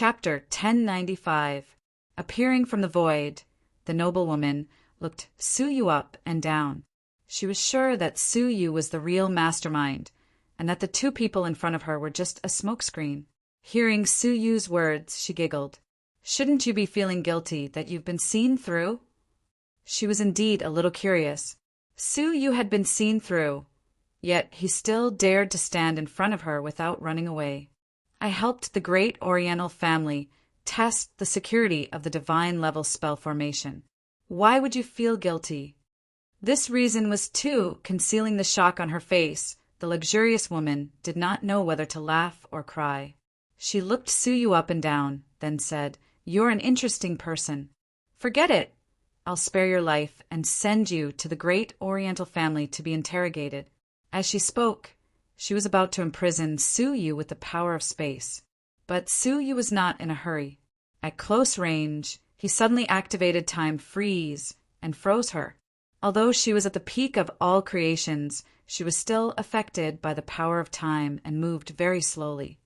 Chapter 1095. Appearing from the void, the noblewoman looked Suyu up and down. She was sure that Suyu was the real mastermind, and that the two people in front of her were just a smokescreen. Hearing Suyu's words, she giggled. Shouldn't you be feeling guilty that you've been seen through? She was indeed a little curious. Suyu had been seen through, yet he still dared to stand in front of her without running away. I helped the great Oriental family test the security of the divine-level spell formation. Why would you feel guilty? This reason was concealing the shock on her face. The luxurious woman did not know whether to laugh or cry. She looked Suyu up and down, then said, "You're an interesting person. Forget it. I'll spare your life and send you to the great Oriental family to be interrogated." As she spoke, she was about to imprison Suyu with the power of space. But Suyu was not in a hurry. At close range, he suddenly activated time freeze and froze her. Although she was at the peak of all creations, she was still affected by the power of time and moved very slowly.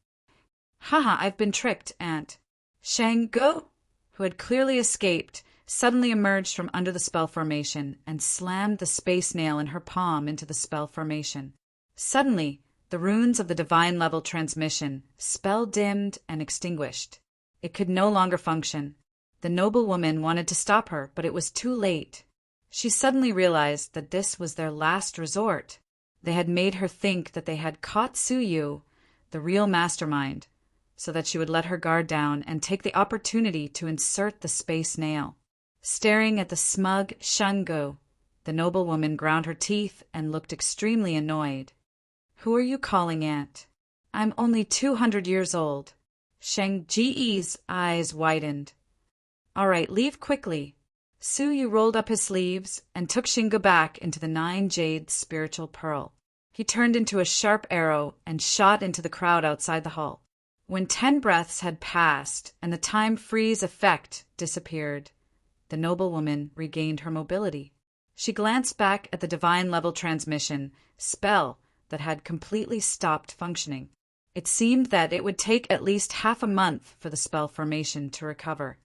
"Haha, I've been tricked, Aunt." Shang-Go, who had clearly escaped, suddenly emerged from under the spell formation and slammed the space nail in her palm into the spell formation. Suddenly, the runes of the divine-level transmission spell-dimmed and extinguished. It could no longer function. The noblewoman wanted to stop her, but it was too late. She suddenly realized that this was their last resort. They had made her think that they had caught Suyu, the real mastermind, so that she would let her guard down and take the opportunity to insert the space nail. Staring at the smug Shang-Go, the noblewoman ground her teeth and looked extremely annoyed. "Who are you calling Aunt? I'm only 200 years old." Shang-Ji's eyes widened. "All right, leave quickly." Suyu rolled up his sleeves and took Shingo back into the 9 Jade spiritual pearl. He turned into a sharp arrow and shot into the crowd outside the hall. When 10 breaths had passed and the time freeze effect disappeared, the noblewoman regained her mobility. She glanced back at the divine-level transmission spell that had completely stopped functioning. It seemed that it would take at least half a month for the spell formation to recover.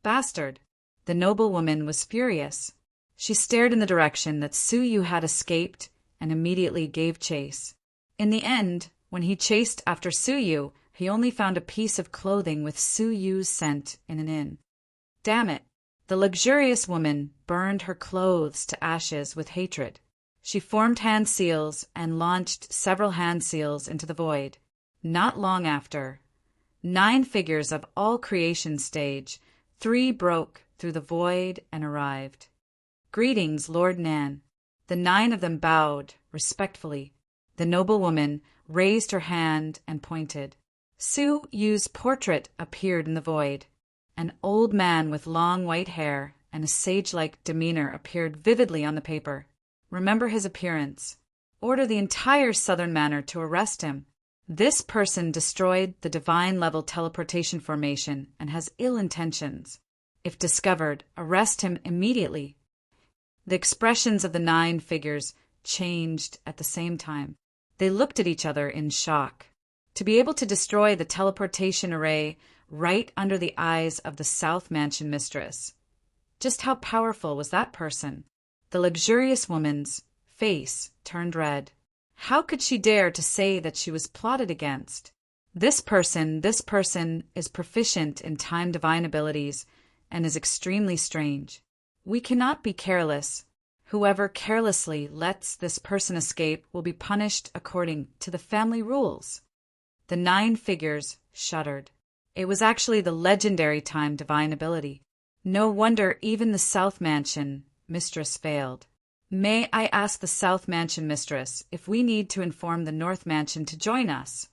Bastard! The noblewoman was furious. She stared in the direction that Suyu had escaped and immediately gave chase. In the end, when he chased after Suyu, he only found a piece of clothing with Suyu's scent in an inn. Damn it! The luxurious woman burned her clothes to ashes with hatred. She formed hand seals and launched several hand seals into the void. Not long after, 9 figures of all creation stage, 3 broke through the void and arrived. "Greetings, Lord Nan." The 9 of them bowed respectfully. The noblewoman raised her hand and pointed. Suyu's portrait appeared in the void. An old man with long white hair and a sage-like demeanor appeared vividly on the paper. Remember his appearance. Order the entire Southern Manor to arrest him. This person destroyed the divine-level teleportation formation and has ill intentions. If discovered, arrest him immediately. The expressions of the 9 figures changed at the same time. They looked at each other in shock. To be able to destroy the teleportation array right under the eyes of the South Mansion mistress. Just how powerful was that person? The luxurious woman's face turned red. How could she dare to say that she was plotted against? This person is proficient in time divine abilities and is extremely strange. We cannot be careless. Whoever carelessly lets this person escape will be punished according to the family rules. The 9 figures shuddered. It was actually the legendary time divine ability. No wonder even the South Mansion mistress failed. May I ask the South Mansion mistress if we need to inform the North Mansion to join us?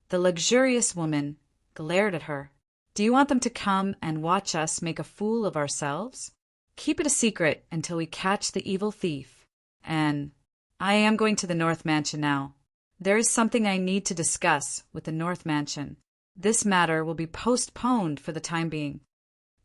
The luxurious woman glared at her. Do you want them to come and watch us make a fool of ourselves? Keep it a secret until we catch the evil thief. And I am going to the North Mansion now. There is something I need to discuss with the North Mansion. This matter will be postponed for the time being.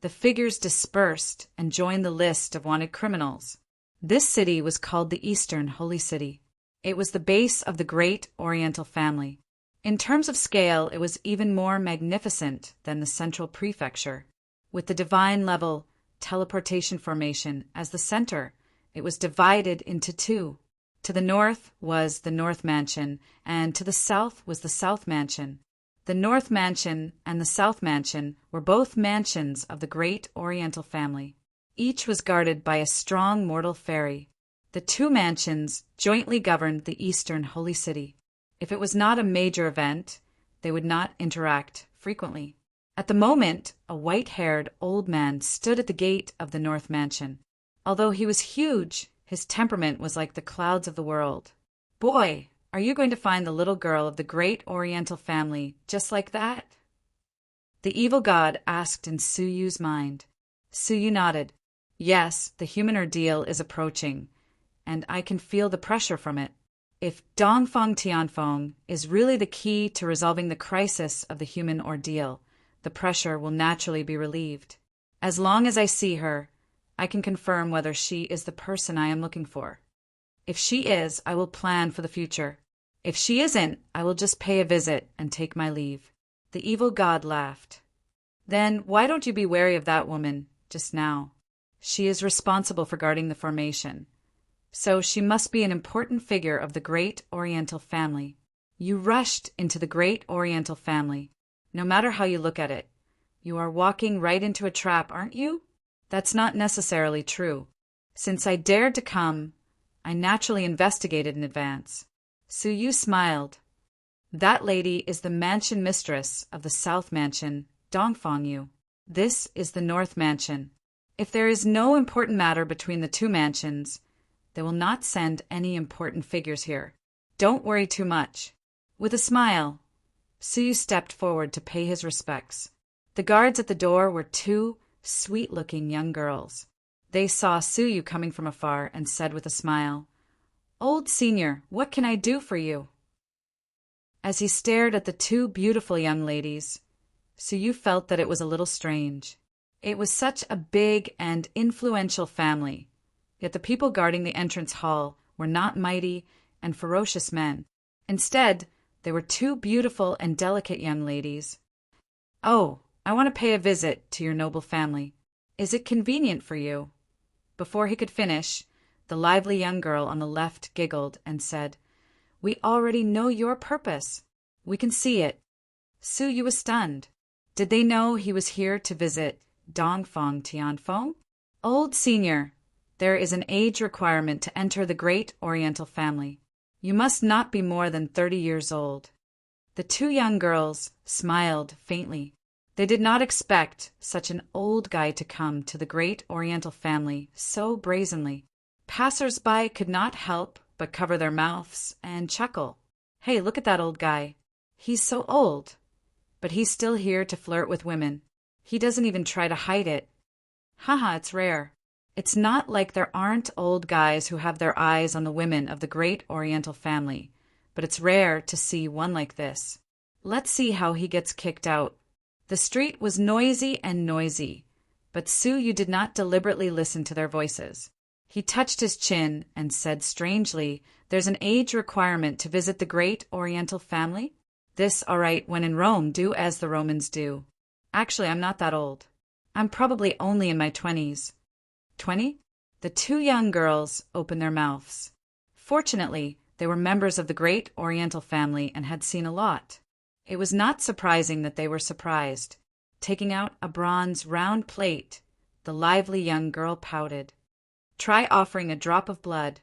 The figures dispersed and joined the list of wanted criminals. This city was called the Eastern Holy City. It was the base of the great Oriental family. In terms of scale, it was even more magnificent than the central prefecture. With the divine level teleportation formation as the center, it was divided into two. To the north was the North Mansion, and to the south was the South Mansion. The North Mansion and the South Mansion were both mansions of the great Oriental family. Each was guarded by a strong mortal fairy. The two mansions jointly governed the Eastern Holy City. If it was not a major event, they would not interact frequently. At the moment, a white-haired old man stood at the gate of the North Mansion. Although he was huge, his temperament was like the clouds of the world. "Boy, are you going to find the little girl of the great Oriental family just like that?" The evil god asked in Suyu's mind. Suyu nodded. "Yes, the human ordeal is approaching, and I can feel the pressure from it. If Dongfang Tianfeng is really the key to resolving the crisis of the human ordeal, the pressure will naturally be relieved. As long as I see her, I can confirm whether she is the person I am looking for. If she is, I will plan for the future. If she isn't, I will just pay a visit and take my leave." The evil god laughed. "Then why don't you be wary of that woman just now? She is responsible for guarding the formation. So she must be an important figure of the great Oriental family. You rushed into the great Oriental family. No matter how you look at it, you are walking right into a trap, aren't you? That's not necessarily true. Since I dared to come, I naturally investigated in advance." Suyu smiled. "That lady is the mansion mistress of the South Mansion, Dongfang Yu. This is the North Mansion. If there is no important matter between the two mansions, they will not send any important figures here. Don't worry too much." With a smile, Suyu stepped forward to pay his respects. The guards at the door were two sweet-looking young girls. They saw Suyu coming from afar and said with a smile, "Old senior, what can I do for you?" As he stared at the two beautiful young ladies, Suyu felt that it was a little strange. It was such a big and influential family, yet the people guarding the entrance hall were not mighty and ferocious men. Instead, they were two beautiful and delicate young ladies. "Oh, I want to pay a visit to your noble family. Is it convenient for you?" Before he could finish, the lively young girl on the left giggled and said, "We already know your purpose. We can see it." Suyu was stunned. Did they know he was here to visit Dongfang Tianfeng? "Old senior, there is an age requirement to enter the great Oriental family. You must not be more than 30 years old." The two young girls smiled faintly. They did not expect such an old guy to come to the great Oriental family so brazenly. Passers-by could not help but cover their mouths and chuckle. "Hey, look at that old guy. He's so old, but he's still here to flirt with women. He doesn't even try to hide it. Haha, it's rare. It's not like there aren't old guys who have their eyes on the women of the great Oriental family, but it's rare to see one like this. Let's see how he gets kicked out." The street was noisy and noisy, but Suyu did not deliberately listen to their voices. He touched his chin and said strangely, "There's an age requirement to visit the great Oriental family? This, all right, when in Rome, do as the Romans do. Actually, I'm not that old. I'm probably only in my 20s. 20? The two young girls opened their mouths. Fortunately, they were members of the great Oriental family and had seen a lot. It was not surprising that they were surprised. Taking out a bronze round plate, the lively young girl pouted. "Try offering a drop of blood."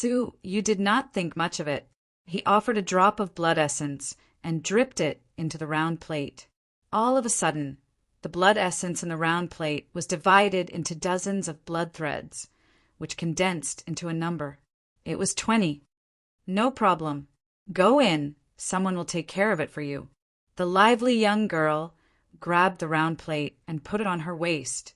You did not think much of it. He offered a drop of blood essence and dripped it into the round plate. All of a sudden, the blood essence in the round plate was divided into dozens of blood threads, which condensed into a number. It was 20. "No problem. Go in. Someone will take care of it for you." The lively young girl grabbed the round plate and put it on her waist,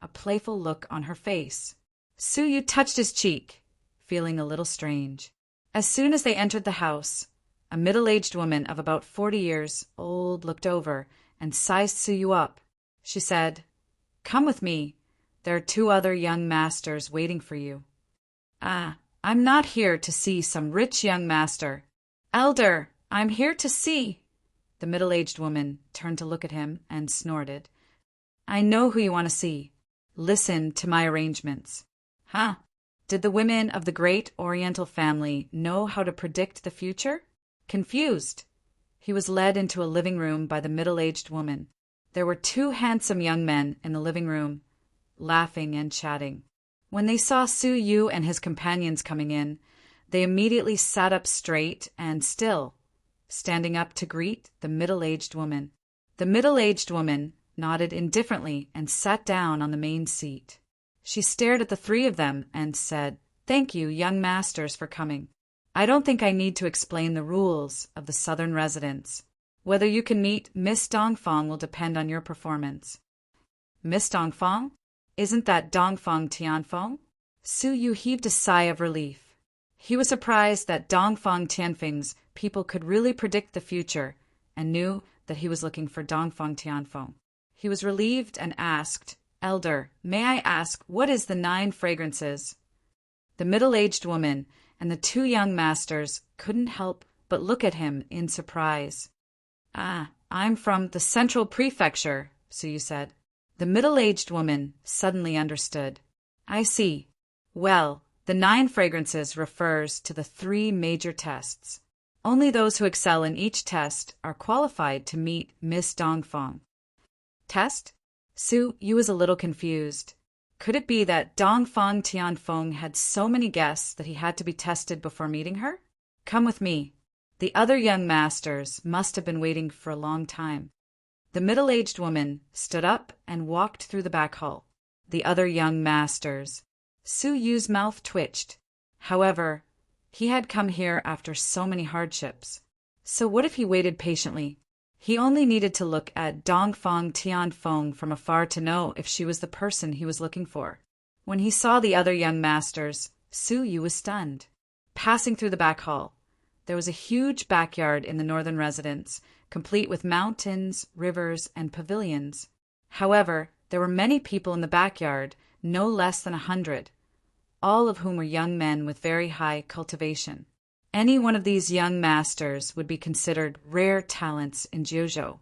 a playful look on her face. Suyu touched his cheek, feeling a little strange. As soon as they entered the house, a middle-aged woman of about 40 years old looked over and sized Suyu up. She said, "Come with me. There are two other young masters waiting for you." "Ah, I'm not here to see some rich young master. Elder, I'm here to see. The middle-aged woman turned to look at him and snorted. I know who you want to see. Listen to my arrangements. Huh? Did the women of the great Oriental family know how to predict the future? Confused, he was led into a living room by the middle-aged woman. There were two handsome young men in the living room, laughing and chatting. When they saw Su Yu and his companions coming in, they immediately sat up straight and still, standing up to greet the middle-aged woman. The middle-aged woman nodded indifferently and sat down on the main seat. She stared at the three of them and said, Thank you, young masters, for coming. I don't think I need to explain the rules of the southern residence. Whether you can meet Miss Dongfang will depend on your performance. Miss Dongfang? Isn't that Dongfang Tianfeng? Su Yu heaved a sigh of relief. He was surprised that Dongfang Tianfeng's people could really predict the future and knew that he was looking for Dongfang Tianfeng. He was relieved and asked, Elder, may I ask, what is the 9 fragrances? The middle-aged woman and the 2 young masters couldn't help but look at him in surprise. I'm from the Central Prefecture, Su Yu said. The middle-aged woman suddenly understood. I see. Well, the 9 fragrances refers to the 3 major tests. Only those who excel in each test are qualified to meet Miss Dongfang. Test? Su Yu was a little confused. Could it be that Dongfang Tianfeng had so many guests that he had to be tested before meeting her? Come with me. The other young masters must have been waiting for a long time. The middle-aged woman stood up and walked through the back hall. The other young masters. Su Yu's mouth twitched. However, he had come here after so many hardships. So what if he waited patiently? He only needed to look at Dongfang Tianfeng from afar to know if she was the person he was looking for. When he saw the other young masters, Su Yu was stunned. Passing through the back hall, there was a huge backyard in the northern residence, complete with mountains, rivers, and pavilions. However, there were many people in the backyard, no less than 100, all of whom were young men with very high cultivation. Any one of these young masters would be considered rare talents in Jiuzhou.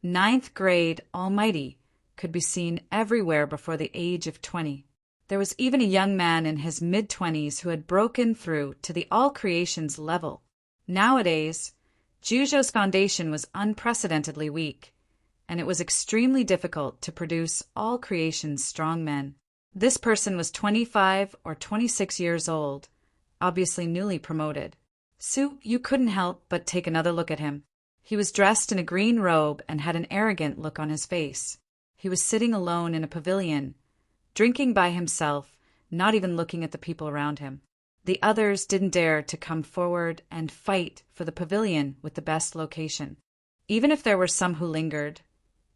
9th grade Almighty could be seen everywhere before the age of 20. There was even a young man in his mid-20s who had broken through to the All Creations level. Nowadays, Jiuzhou's foundation was unprecedentedly weak, and it was extremely difficult to produce All Creations strong men. This person was 25 or 26 years old, obviously newly promoted. Su Yu couldn't help but take another look at him. He was dressed in a green robe and had an arrogant look on his face. He was sitting alone in a pavilion, drinking by himself, not even looking at the people around him. The others didn't dare to come forward and fight for the pavilion with the best location. Even if there were some who lingered,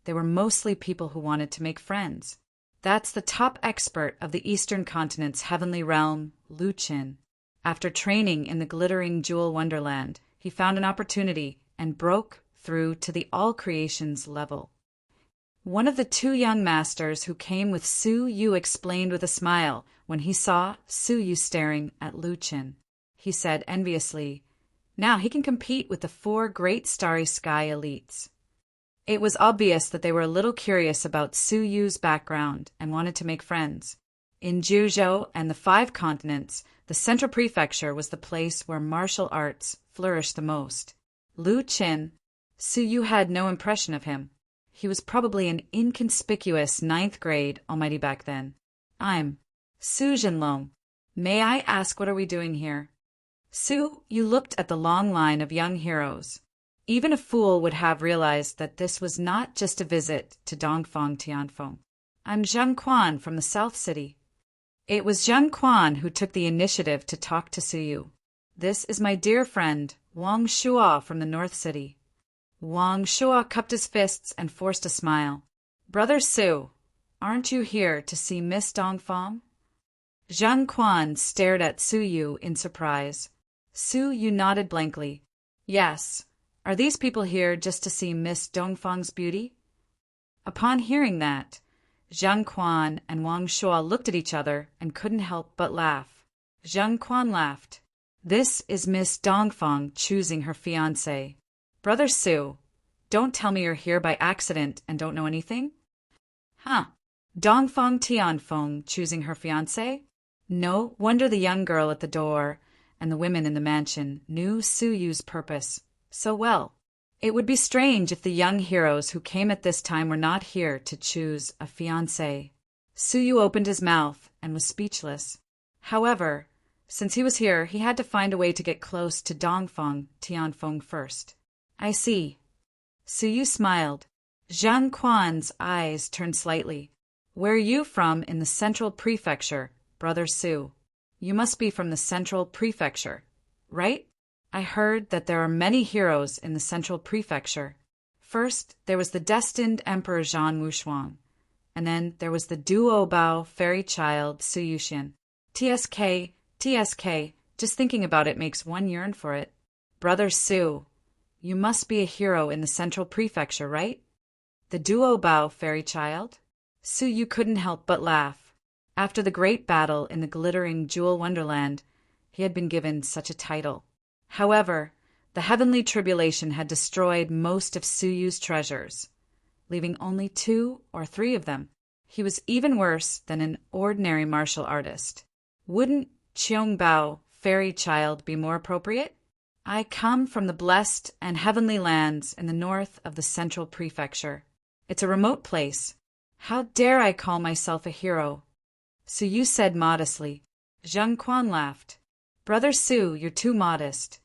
they were mostly people who wanted to make friends. That's the top expert of the Eastern Continent's heavenly realm, Lu Qin. After training in the glittering jewel wonderland, he found an opportunity and broke through to the All Creations level. One of the 2 young masters who came with Su Yu explained with a smile when he saw Su Yu staring at Lu Qin. He said enviously, now he can compete with the 4 great starry sky elites. It was obvious that they were a little curious about Su Yu's background and wanted to make friends. In Jiuzhou and the 5 continents, the Central Prefecture was the place where martial arts flourished the most. Lu Qin, Su Yu had no impression of him. He was probably an inconspicuous 9th grade Almighty back then. I'm Su Jinlong. May I ask what are we doing here? Su Yu looked at the long line of young heroes. Even a fool would have realized that this was not just a visit to Dongfang Tianfeng. I'm Zheng Quan from the South City. It was Zheng Quan who took the initiative to talk to Su Yu. This is my dear friend, Wang Shua from the North City. Wang Shua cupped his fists and forced a smile. Brother Su, aren't you here to see Miss Dongfang? Zheng Quan stared at Su Yu in surprise. Su Yu nodded blankly. Yes. Are these people here just to see Miss Dongfang's beauty? Upon hearing that, Zheng Quan and Wang Shua looked at each other and couldn't help but laugh. Zheng Quan laughed. This is Miss Dongfang choosing her fiancé. Brother Su, don't tell me you're here by accident and don't know anything? Huh. Dongfang Tianfeng choosing her fiancé? No wonder the young girl at the door and the women in the mansion knew Su Yu's purpose so well. It would be strange if the young heroes who came at this time were not here to choose a fiancé. Su Yu opened his mouth and was speechless. However, since he was here, he had to find a way to get close to Dongfang Tianfeng first. I see. Su Yu smiled. Zhang Quan's eyes turned slightly. Where are you from in the Central Prefecture, Brother Su? You must be from the Central Prefecture, right? I heard that there are many heroes in the Central Prefecture. First, there was the destined Emperor Zhan Wushuang, and then there was the Duo-Bao fairy child Su Yuxian. TSK, just thinking about it makes one yearn for it. Brother Su, you must be a hero in the Central Prefecture, right? The Duo-Bao fairy child? Su Yu couldn't help but laugh. After the great battle in the glittering Jewel Wonderland, he had been given such a title. However, the heavenly tribulation had destroyed most of Su Yu's treasures, leaving only 2 or 3 of them. He was even worse than an ordinary martial artist. Wouldn't Qiangbao, fairy child, be more appropriate? I come from the blessed and heavenly lands in the north of the Central Prefecture. It's a remote place. How dare I call myself a hero? Su Yu said modestly. Zhang Quan laughed. Brother Su, you're too modest.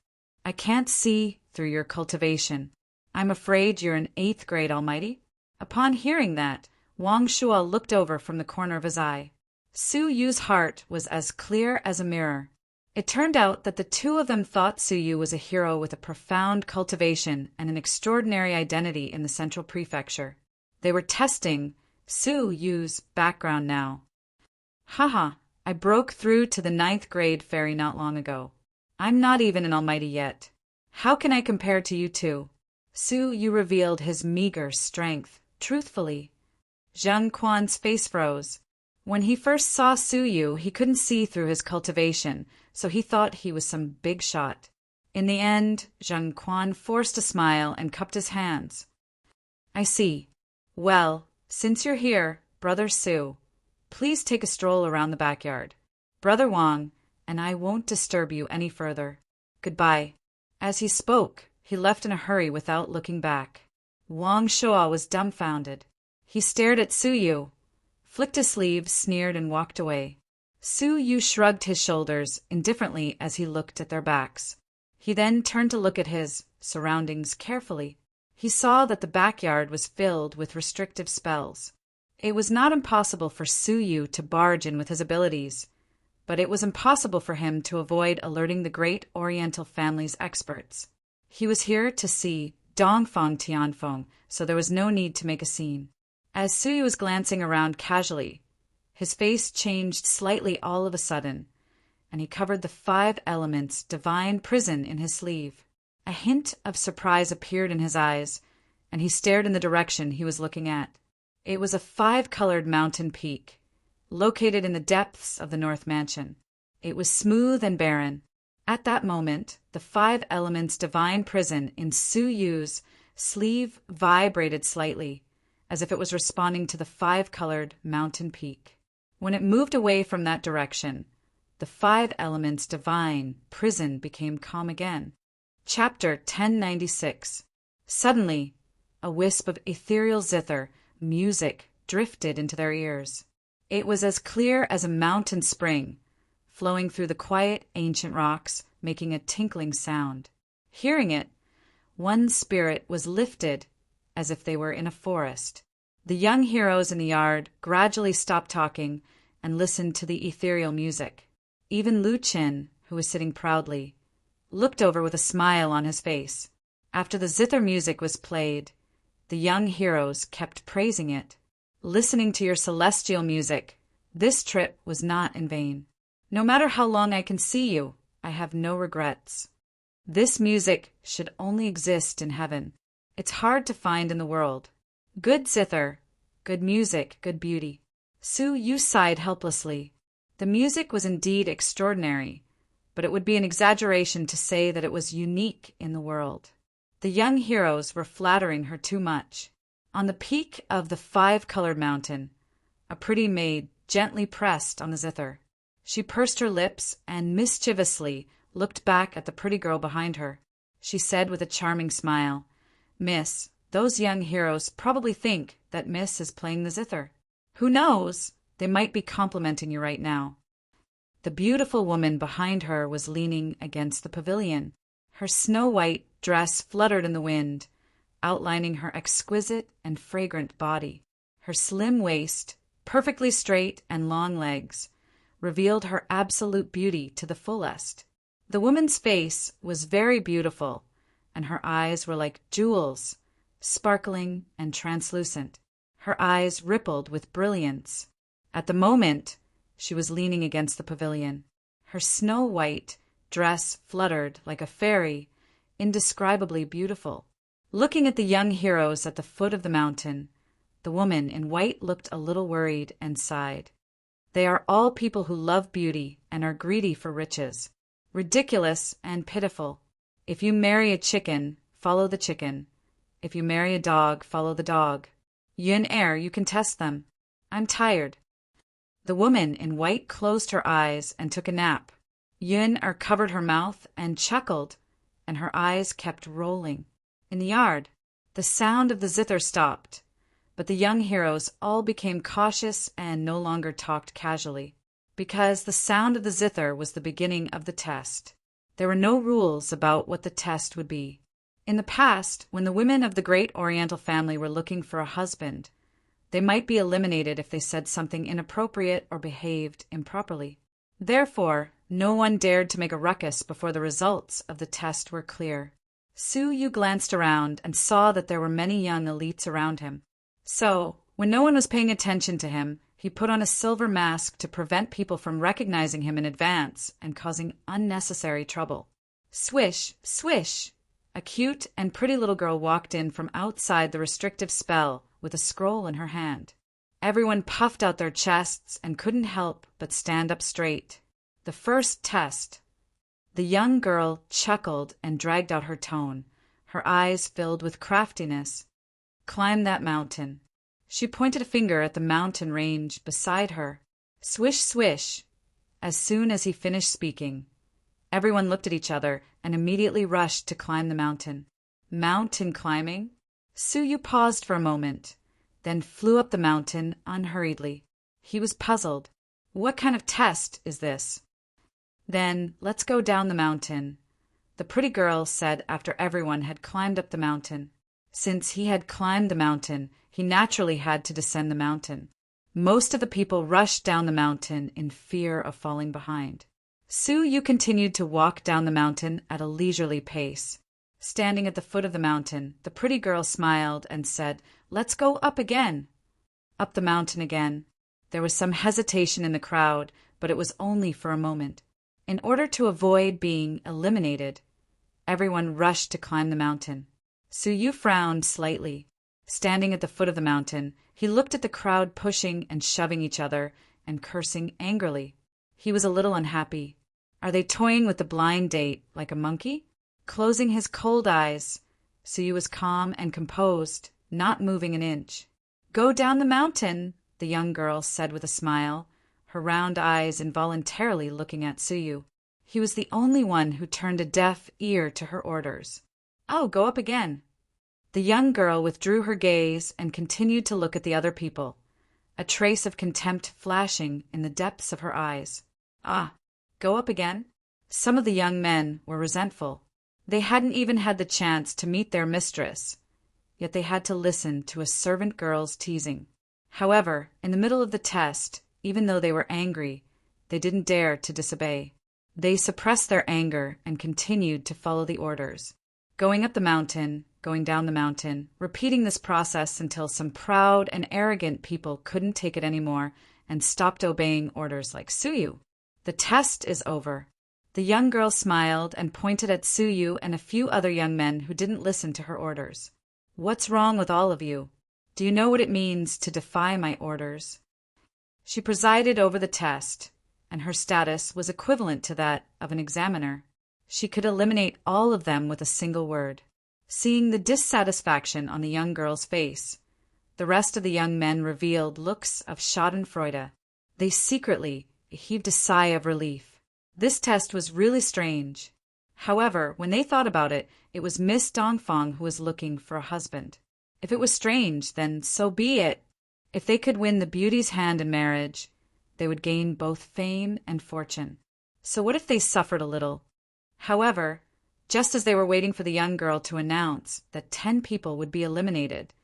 I can't see through your cultivation. I'm afraid you're in 8th grade, Almighty. Upon hearing that, Wang Shuo looked over from the corner of his eye. Su Yu's heart was as clear as a mirror. It turned out that the 2 of them thought Su Yu was a hero with a profound cultivation and an extraordinary identity in the Central Prefecture. They were testing Su Yu's background now. Haha, I broke through to the 9th grade fairy not long ago. I'm not even an almighty yet. How can I compare to you 2? Su Yu revealed his meager strength, truthfully. Zhang Quan's face froze. When he first saw Su Yu, he couldn't see through his cultivation, so he thought he was some big shot. In the end, Zhang Quan forced a smile and cupped his hands. I see. Well, since you're here, Brother Su, please take a stroll around the backyard. Brother Wang, and I won't disturb you any further. Goodbye. As he spoke, he left in a hurry without looking back. Wang Shuo was dumbfounded. He stared at Su Yu, flicked his sleeve, sneered, and walked away. Su Yu shrugged his shoulders indifferently as he looked at their backs. He then turned to look at his surroundings carefully. He saw that the backyard was filled with restrictive spells. It was not impossible for Su Yu to barge in with his abilities, but it was impossible for him to avoid alerting the great Oriental family's experts. He was here to see Dongfang Tianfeng, so there was no need to make a scene. As Su Yu was glancing around casually, his face changed slightly all of a sudden, and he covered the 5 elements divine prison in his sleeve. A hint of surprise appeared in his eyes, and he stared in the direction he was looking at. It was a 5-colored mountain peak, located in the depths of the North Mansion. It was smooth and barren. At that moment, the 5 elements divine prison in Su Yu's sleeve vibrated slightly, as if it was responding to the 5-colored mountain peak. When it moved away from that direction, the 5 elements divine prison became calm again. Chapter 1096. Suddenly, a wisp of ethereal zither music drifted into their ears. It was as clear as a mountain spring, flowing through the quiet ancient rocks, making a tinkling sound. Hearing it, one's spirit was lifted as if they were in a forest. The young heroes in the yard gradually stopped talking and listened to the ethereal music. Even Lu Qin, who was sitting proudly, looked over with a smile on his face. After the zither music was played, the young heroes kept praising it. Listening to your celestial music, this trip was not in vain. No matter how long I can see you, I have no regrets. This music should only exist in heaven. It's hard to find in the world. Good zither, good music, good beauty. Su Yu sighed helplessly. The music was indeed extraordinary, but it would be an exaggeration to say that it was unique in the world. The young heroes were flattering her too much. On the peak of the 5-colored mountain, a pretty maid gently pressed on the zither. She pursed her lips and mischievously looked back at the pretty girl behind her. She said with a charming smile, "Miss, those young heroes probably think that Miss is playing the zither. Who knows? They might be complimenting you right now." The beautiful woman behind her was leaning against the pavilion. Her snow-white dress fluttered in the wind, outlining her exquisite and fragrant body. Her slim waist, perfectly straight and long legs, revealed her absolute beauty to the fullest. The woman's face was very beautiful, and her eyes were like jewels, sparkling and translucent. Her eyes rippled with brilliance. At the moment, she was leaning against the pavilion. Her snow-white dress fluttered like a fairy, indescribably beautiful. Looking at the young heroes at the foot of the mountain, the woman in white looked a little worried and sighed. They are all people who love beauty and are greedy for riches. Ridiculous and pitiful. If you marry a chicken, follow the chicken. If you marry a dog, follow the dog. Yin air, you can test them. I'm tired. The woman in white closed her eyes and took a nap. Yin er covered her mouth and chuckled, and her eyes kept rolling. In the yard, the sound of the zither stopped, but the young heroes all became cautious and no longer talked casually, because the sound of the zither was the beginning of the test. There were no rules about what the test would be. In the past, when the women of the great Oriental family were looking for a husband, they might be eliminated if they said something inappropriate or behaved improperly. Therefore, no one dared to make a ruckus before the results of the test were clear. Su Yu glanced around and saw that there were many young elites around him. So, when no one was paying attention to him, he put on a silver mask to prevent people from recognizing him in advance and causing unnecessary trouble. Swish, swish! A cute and pretty little girl walked in from outside the restrictive spell with a scroll in her hand. Everyone puffed out their chests and couldn't help but stand up straight. The first test. The young girl chuckled and dragged out her tone, her eyes filled with craftiness. Climb that mountain. She pointed a finger at the mountain range beside her. Swish, swish. As soon as he finished speaking, everyone looked at each other and immediately rushed to climb the mountain. Mountain climbing? Su Yu paused for a moment, then flew up the mountain unhurriedly. He was puzzled. What kind of test is this? Then let's go down the mountain, the pretty girl said after everyone had climbed up the mountain. Since he had climbed the mountain, he naturally had to descend the mountain. Most of the people rushed down the mountain in fear of falling behind. Su Yu continued to walk down the mountain at a leisurely pace. Standing at the foot of the mountain, the pretty girl smiled and said, "Let's go up again." Up the mountain again. There was some hesitation in the crowd, but it was only for a moment. In order to avoid being eliminated, everyone rushed to climb the mountain. Su Yu frowned slightly. Standing at the foot of the mountain, he looked at the crowd pushing and shoving each other and cursing angrily. He was a little unhappy. Are they toying with the blind date like a monkey? Closing his cold eyes, Su Yu was calm and composed, not moving an inch. "Go down the mountain," the young girl said with a smile, her round eyes involuntarily looking at Su Yu. He was the only one who turned a deaf ear to her orders. "Oh, go up again." The young girl withdrew her gaze and continued to look at the other people, a trace of contempt flashing in the depths of her eyes. "Ah, go up again?" Some of the young men were resentful. They hadn't even had the chance to meet their mistress, yet they had to listen to a servant girl's teasing. However, in the middle of the test, even though they were angry, they didn't dare to disobey. They suppressed their anger and continued to follow the orders. Going up the mountain, going down the mountain, repeating this process until some proud and arrogant people couldn't take it anymore and stopped obeying orders like Su Yu. The test is over. The young girl smiled and pointed at Su Yu and a few other young men who didn't listen to her orders. "What's wrong with all of you? Do you know what it means to defy my orders?" She presided over the test, and her status was equivalent to that of an examiner. She could eliminate all of them with a single word. Seeing the dissatisfaction on the young girl's face, the rest of the young men revealed looks of schadenfreude. They secretly heaved a sigh of relief. This test was really strange. However, when they thought about it, it was Miss Dongfang who was looking for a husband. If it was strange, then so be it. If they could win the beauty's hand in marriage, they would gain both fame and fortune. So what if they suffered a little? However, just as they were waiting for the young girl to announce that 10 people would be eliminated,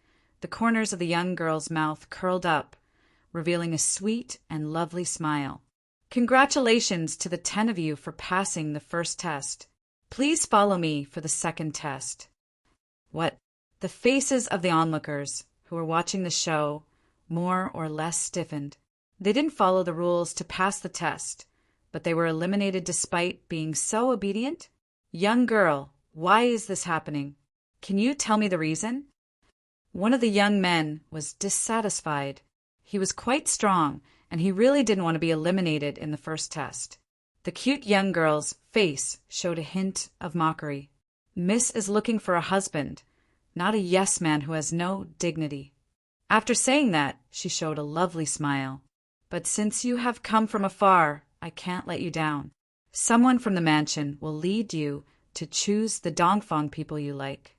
the corners of the young girl's mouth curled up, revealing a sweet and lovely smile. Congratulations to the 10 of you for passing the first test. Please follow me for the second test. What? The faces of the onlookers, who were watching the show, more or less stiffened. They didn't follow the rules to pass the test, but they were eliminated despite being so obedient. Young girl, why is this happening? Can you tell me the reason? One of the young men was dissatisfied. He was quite strong, and he really didn't want to be eliminated in the first test. The cute young girl's face showed a hint of mockery. Miss is looking for a husband, not a yes man who has no dignity. After saying that, she showed a lovely smile. But since you have come from afar, I can't let you down. Someone from the mansion will lead you to choose the Dongfang people you like.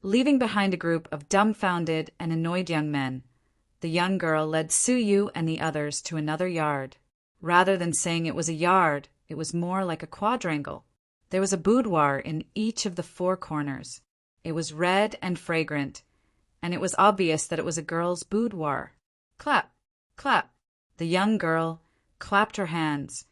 Leaving behind a group of dumbfounded and annoyed young men, the young girl led Suyu and the others to another yard. Rather than saying it was a yard, it was more like a quadrangle. There was a boudoir in each of the 4 corners. It was red and fragrant, and it was obvious that it was a girl's boudoir. Clap, clap. The young girl clapped her hands,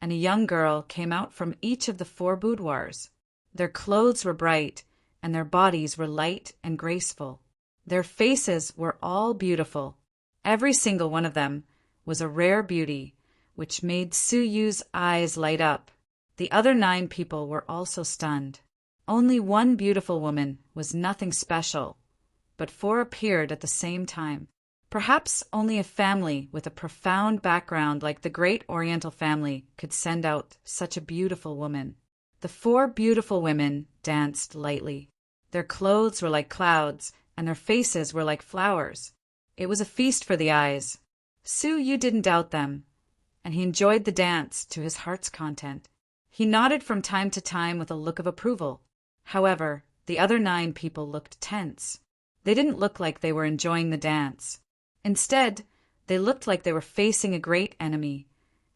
and a young girl came out from each of the 4 boudoirs. Their clothes were bright, and their bodies were light and graceful. Their faces were all beautiful. Every single one of them was a rare beauty, which made Suyu's eyes light up. The other 9 people were also stunned. Only one beautiful woman was nothing special, but 4 appeared at the same time. Perhaps only a family with a profound background like the great Oriental family could send out such a beautiful woman. The 4 beautiful women danced lightly. Their clothes were like clouds, and their faces were like flowers. It was a feast for the eyes. Suyu didn't doubt them, and he enjoyed the dance to his heart's content. He nodded from time to time with a look of approval. However, the other 9 people looked tense. They didn't look like they were enjoying the dance. Instead, they looked like they were facing a great enemy,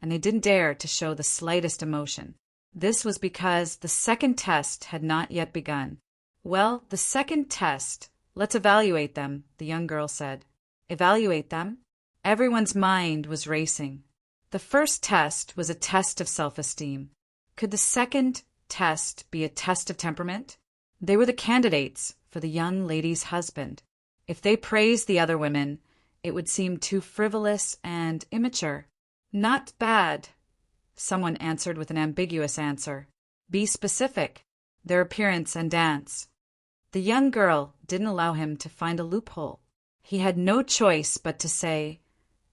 and they didn't dare to show the slightest emotion. This was because the second test had not yet begun. Well, the second test. Let's evaluate them, the young girl said. Evaluate them? Everyone's mind was racing. The first test was a test of self-esteem. Could the second test be a test of temperament? They were the candidates for the young lady's husband. If they praised the other women, it would seem too frivolous and immature. Not bad, someone answered with an ambiguous answer. Be specific. Their appearance and dance. The young girl didn't allow him to find a loophole. He had no choice but to say,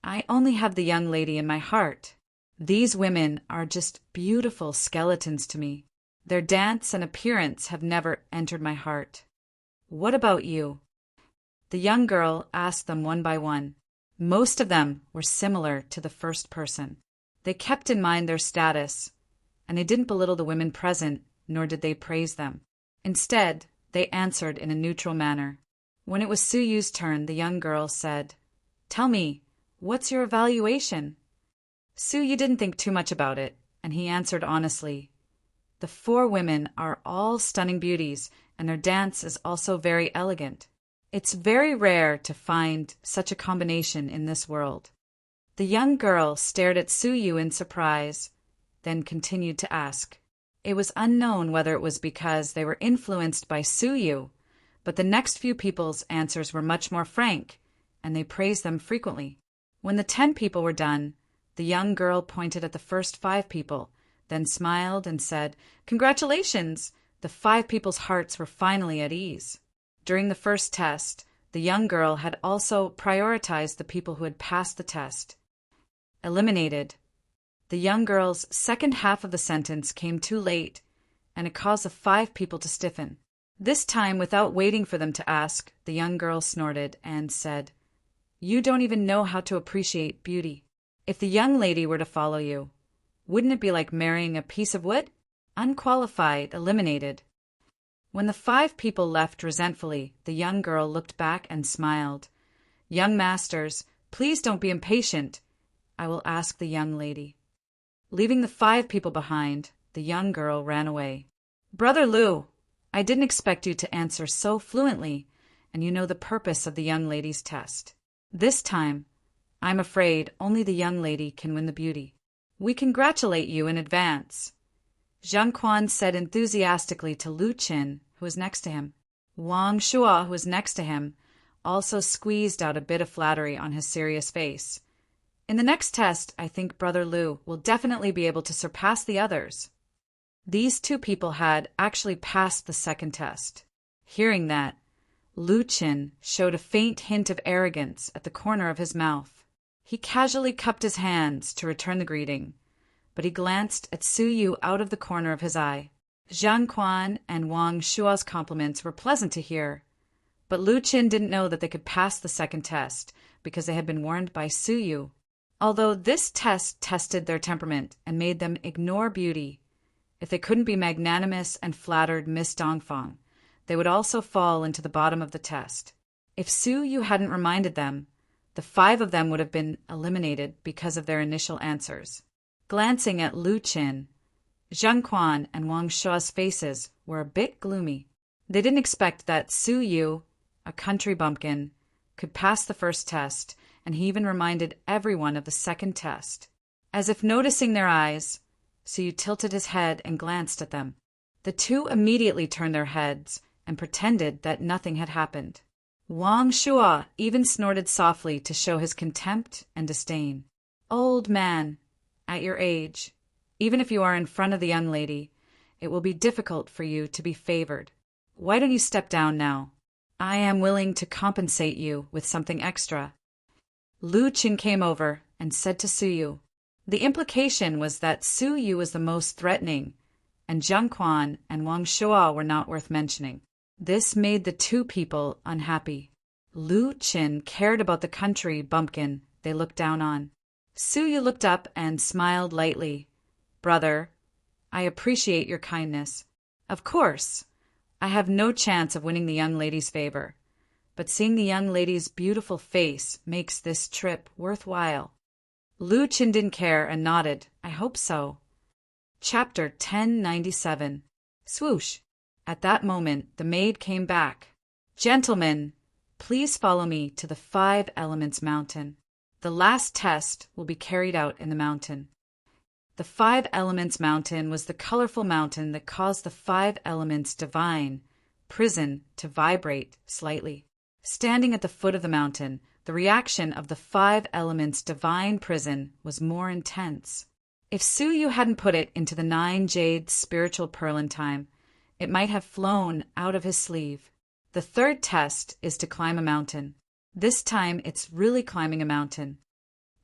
I only have the young lady in my heart. These women are just beautiful skeletons to me. Their dance and appearance have never entered my heart. What about you? The young girl asked them one by one. Most of them were similar to the first person. They kept in mind their status, and they didn't belittle the women present, nor did they praise them. Instead, they answered in a neutral manner. When it was Suyu's turn, the young girl said, Tell me, what's your evaluation? Suyu didn't think too much about it, and he answered honestly. The 4 women are all stunning beauties, and their dance is also very elegant. It's very rare to find such a combination in this world. The young girl stared at Suyu in surprise, then continued to ask. It was unknown whether it was because they were influenced by Suyu, but the next few people's answers were much more frank, and they praised them frequently. When the 10 people were done, the young girl pointed at the first 5 people, then smiled and said, Congratulations! The 5 people's hearts were finally at ease. During the first test, the young girl had also prioritized the people who had passed the test. Eliminated. The young girl's second half of the sentence came too late, and it caused the 5 people to stiffen. This time, without waiting for them to ask, the young girl snorted and said, "You don't even know how to appreciate beauty. If the young lady were to follow you, wouldn't it be like marrying a piece of wood? Unqualified, eliminated." When the 5 people left resentfully, the young girl looked back and smiled. "Young masters, please don't be impatient. I will ask the young lady." Leaving the 5 people behind, the young girl ran away. "Brother Lu, I didn't expect you to answer so fluently, and you know the purpose of the young lady's test. This time, I'm afraid only the young lady can win the beauty. We congratulate you in advance," Zhang Quan said enthusiastically to Lu Qin, who was next to him. Wang Shuo, who was next to him, also squeezed out a bit of flattery on his serious face. "In the next test, I think Brother Lu will definitely be able to surpass the others." These 2 people had actually passed the second test. Hearing that, Lu Qin showed a faint hint of arrogance at the corner of his mouth. He casually cupped his hands to return the greeting, but he glanced at Su Yu out of the corner of his eye. Zhang Quan and Wang Shuo's compliments were pleasant to hear, but Lu Qin didn't know that they could pass the second test because they had been warned by Su Yu. Although this test tested their temperament and made them ignore beauty, if they couldn't be magnanimous and flattered Miss Dongfang, they would also fall into the bottom of the test. If Su Yu hadn't reminded them, the 5 of them would have been eliminated because of their initial answers. Glancing at Lu Qin, Zhang Quan and Wang Shuo's faces were a bit gloomy. They didn't expect that Su Yu, a country bumpkin, could pass the first test, and he even reminded everyone of the second test. As if noticing their eyes, Su Yu tilted his head and glanced at them. The 2 immediately turned their heads and pretended that nothing had happened. Wang Shuo even snorted softly to show his contempt and disdain. "Old man, at your age, even if you are in front of the young lady, it will be difficult for you to be favored. Why don't you step down now? I am willing to compensate you with something extra." Lu Qin came over and said to Su Yu. The implication was that Su Yu was the most threatening, and Zhang Quan and Wang Shuo were not worth mentioning. This made the 2 people unhappy. Lu Qin cared about the country bumpkin they looked down on. Su Yu looked up and smiled lightly. "Brother, I appreciate your kindness. Of course, I have no chance of winning the young lady's favor, but seeing the young lady's beautiful face makes this trip worthwhile." Lu Qin didn't care and nodded. "I hope so." Chapter 1097. Swoosh. At that moment, the maid came back. "Gentlemen, please follow me to the 5 Elements Mountain. The last test will be carried out in the mountain." The 5 Elements Mountain was the colorful mountain that caused the 5 Elements Divine prison to vibrate slightly. Standing at the foot of the mountain, the reaction of the 5 Elements Divine prison was more intense. If Su Yu hadn't put it into the 9 Jades spiritual pearl in time, it might have flown out of his sleeve. The 3rd test is to climb a mountain. This time it's really climbing a mountain.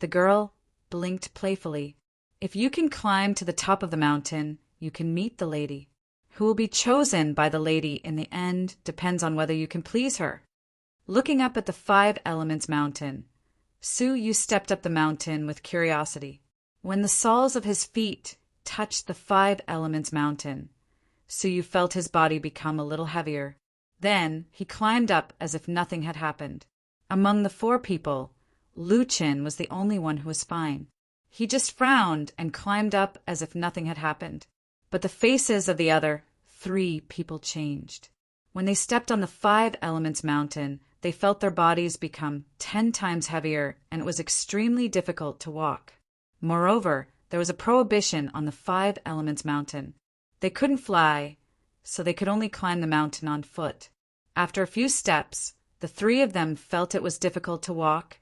The girl blinked playfully. If you can climb to the top of the mountain, you can meet the lady. Who will be chosen by the lady in the end depends on whether you can please her. Looking up at the 5 Elements Mountain, Su Yu stepped up the mountain with curiosity. When the soles of his feet touched the 5 Elements Mountain, Su Yu felt his body become a little heavier. Then he climbed up as if nothing had happened. Among the 4 people, Lu Qin was the only one who was fine. He just frowned and climbed up as if nothing had happened. But the faces of the other 3 people changed. When they stepped on the 5 Elements Mountain, they felt their bodies become 10 times heavier, and it was extremely difficult to walk. Moreover, there was a prohibition on the 5 Elements Mountain. They couldn't fly, so they could only climb the mountain on foot. After a few steps, the 3 of them felt it was difficult to walk,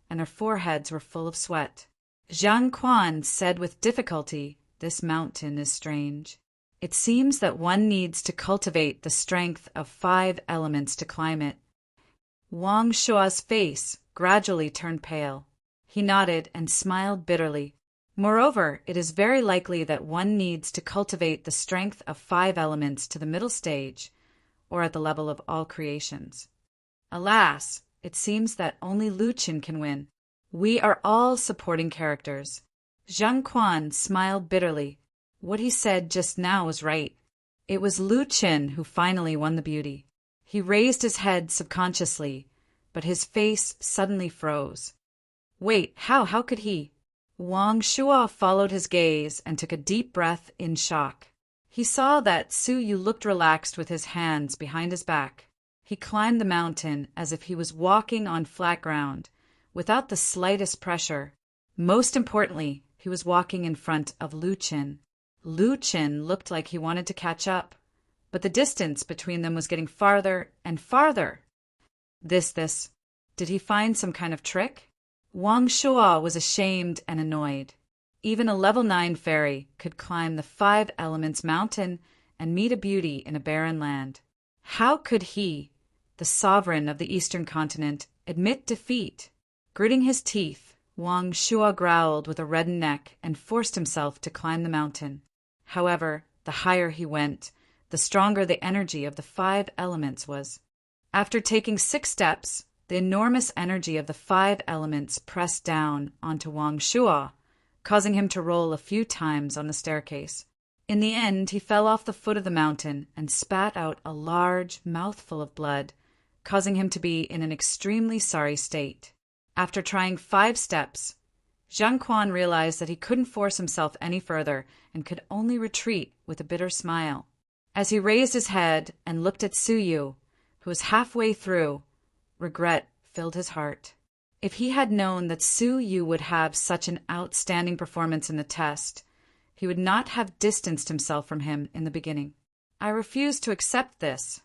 and their foreheads were full of sweat. Zhang Quan said with difficulty, "This mountain is strange. It seems that one needs to cultivate the strength of 5 elements to climb it." Wang Shuo's face gradually turned pale. He nodded and smiled bitterly. Moreover, it is very likely that one needs to cultivate the strength of 5 elements to the middle stage, or at the level of all creations. Alas, it seems that only Lu Qin can win. We are all supporting characters. Zhang Quan smiled bitterly. What he said just now was right. It was Lu Qin who finally won the beauty. He raised his head subconsciously, but his face suddenly froze. Wait, how could he? Wang Shua followed his gaze and took a deep breath in shock. He saw that Su Yu looked relaxed with his hands behind his back. He climbed the mountain as if he was walking on flat ground, without the slightest pressure. Most importantly, he was walking in front of Lu Qin. Lu Qin looked like he wanted to catch up, but the distance between them was getting farther and farther. This. Did he find some kind of trick? Wang Shua was ashamed and annoyed. Even a level 9 fairy could climb the 5 elements mountain and meet a beauty in a barren land. How could he, the sovereign of the eastern continent, admit defeat? Gritting his teeth, Wang Shua growled with a reddened neck and forced himself to climb the mountain. However, the higher he went, the stronger the energy of the 5 elements was. After taking 6 steps, the enormous energy of the 5 elements pressed down onto Wang Shua, causing him to roll a few times on the staircase. In the end, he fell off the foot of the mountain and spat out a large mouthful of blood, causing him to be in an extremely sorry state. After trying 5 steps, Zhang Quan realized that he couldn't force himself any further and could only retreat with a bitter smile. As he raised his head and looked at Su Yu, who was halfway through, regret filled his heart. If he had known that Su Yu would have such an outstanding performance in the test, he would not have distanced himself from him in the beginning. I refuse to accept this.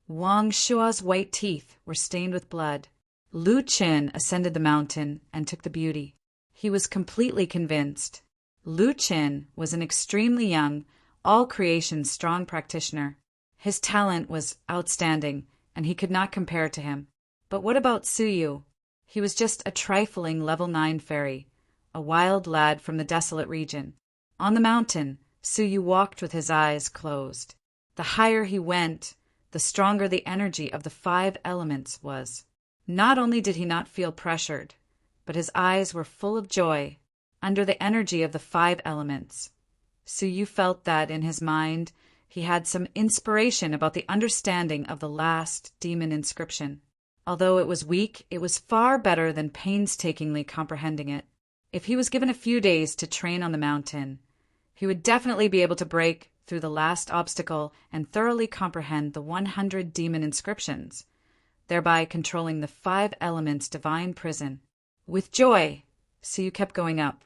Wang Shua's white teeth were stained with blood. Lu Qin ascended the mountain and took the beauty. He was completely convinced. Lu Qin was an extremely young, all-creation strong practitioner. His talent was outstanding, and he could not compare to him. But what about Su Yu? He was just a trifling level 9 fairy, a wild lad from the desolate region. On the mountain, Su Yu walked with his eyes closed. The higher he went, the stronger the energy of the 5 elements was. Not only did he not feel pressured, but his eyes were full of joy. Under the energy of the 5 elements, Su Yu felt that in his mind he had some inspiration about the understanding of the last demon inscription. Although it was weak, it was far better than painstakingly comprehending it. If he was given a few days to train on the mountain, he would definitely be able to break through the last obstacle and thoroughly comprehend the 100 demon inscriptions, thereby controlling the 5 elements' divine prison. With joy, Su Yu kept going up.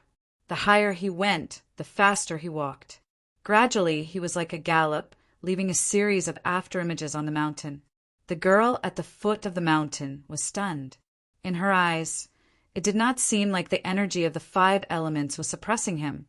The higher he went, the faster he walked. Gradually, he was like a gallop, leaving a series of afterimages on the mountain. The girl at the foot of the mountain was stunned. In her eyes, it did not seem like the energy of the 5 elements was suppressing him,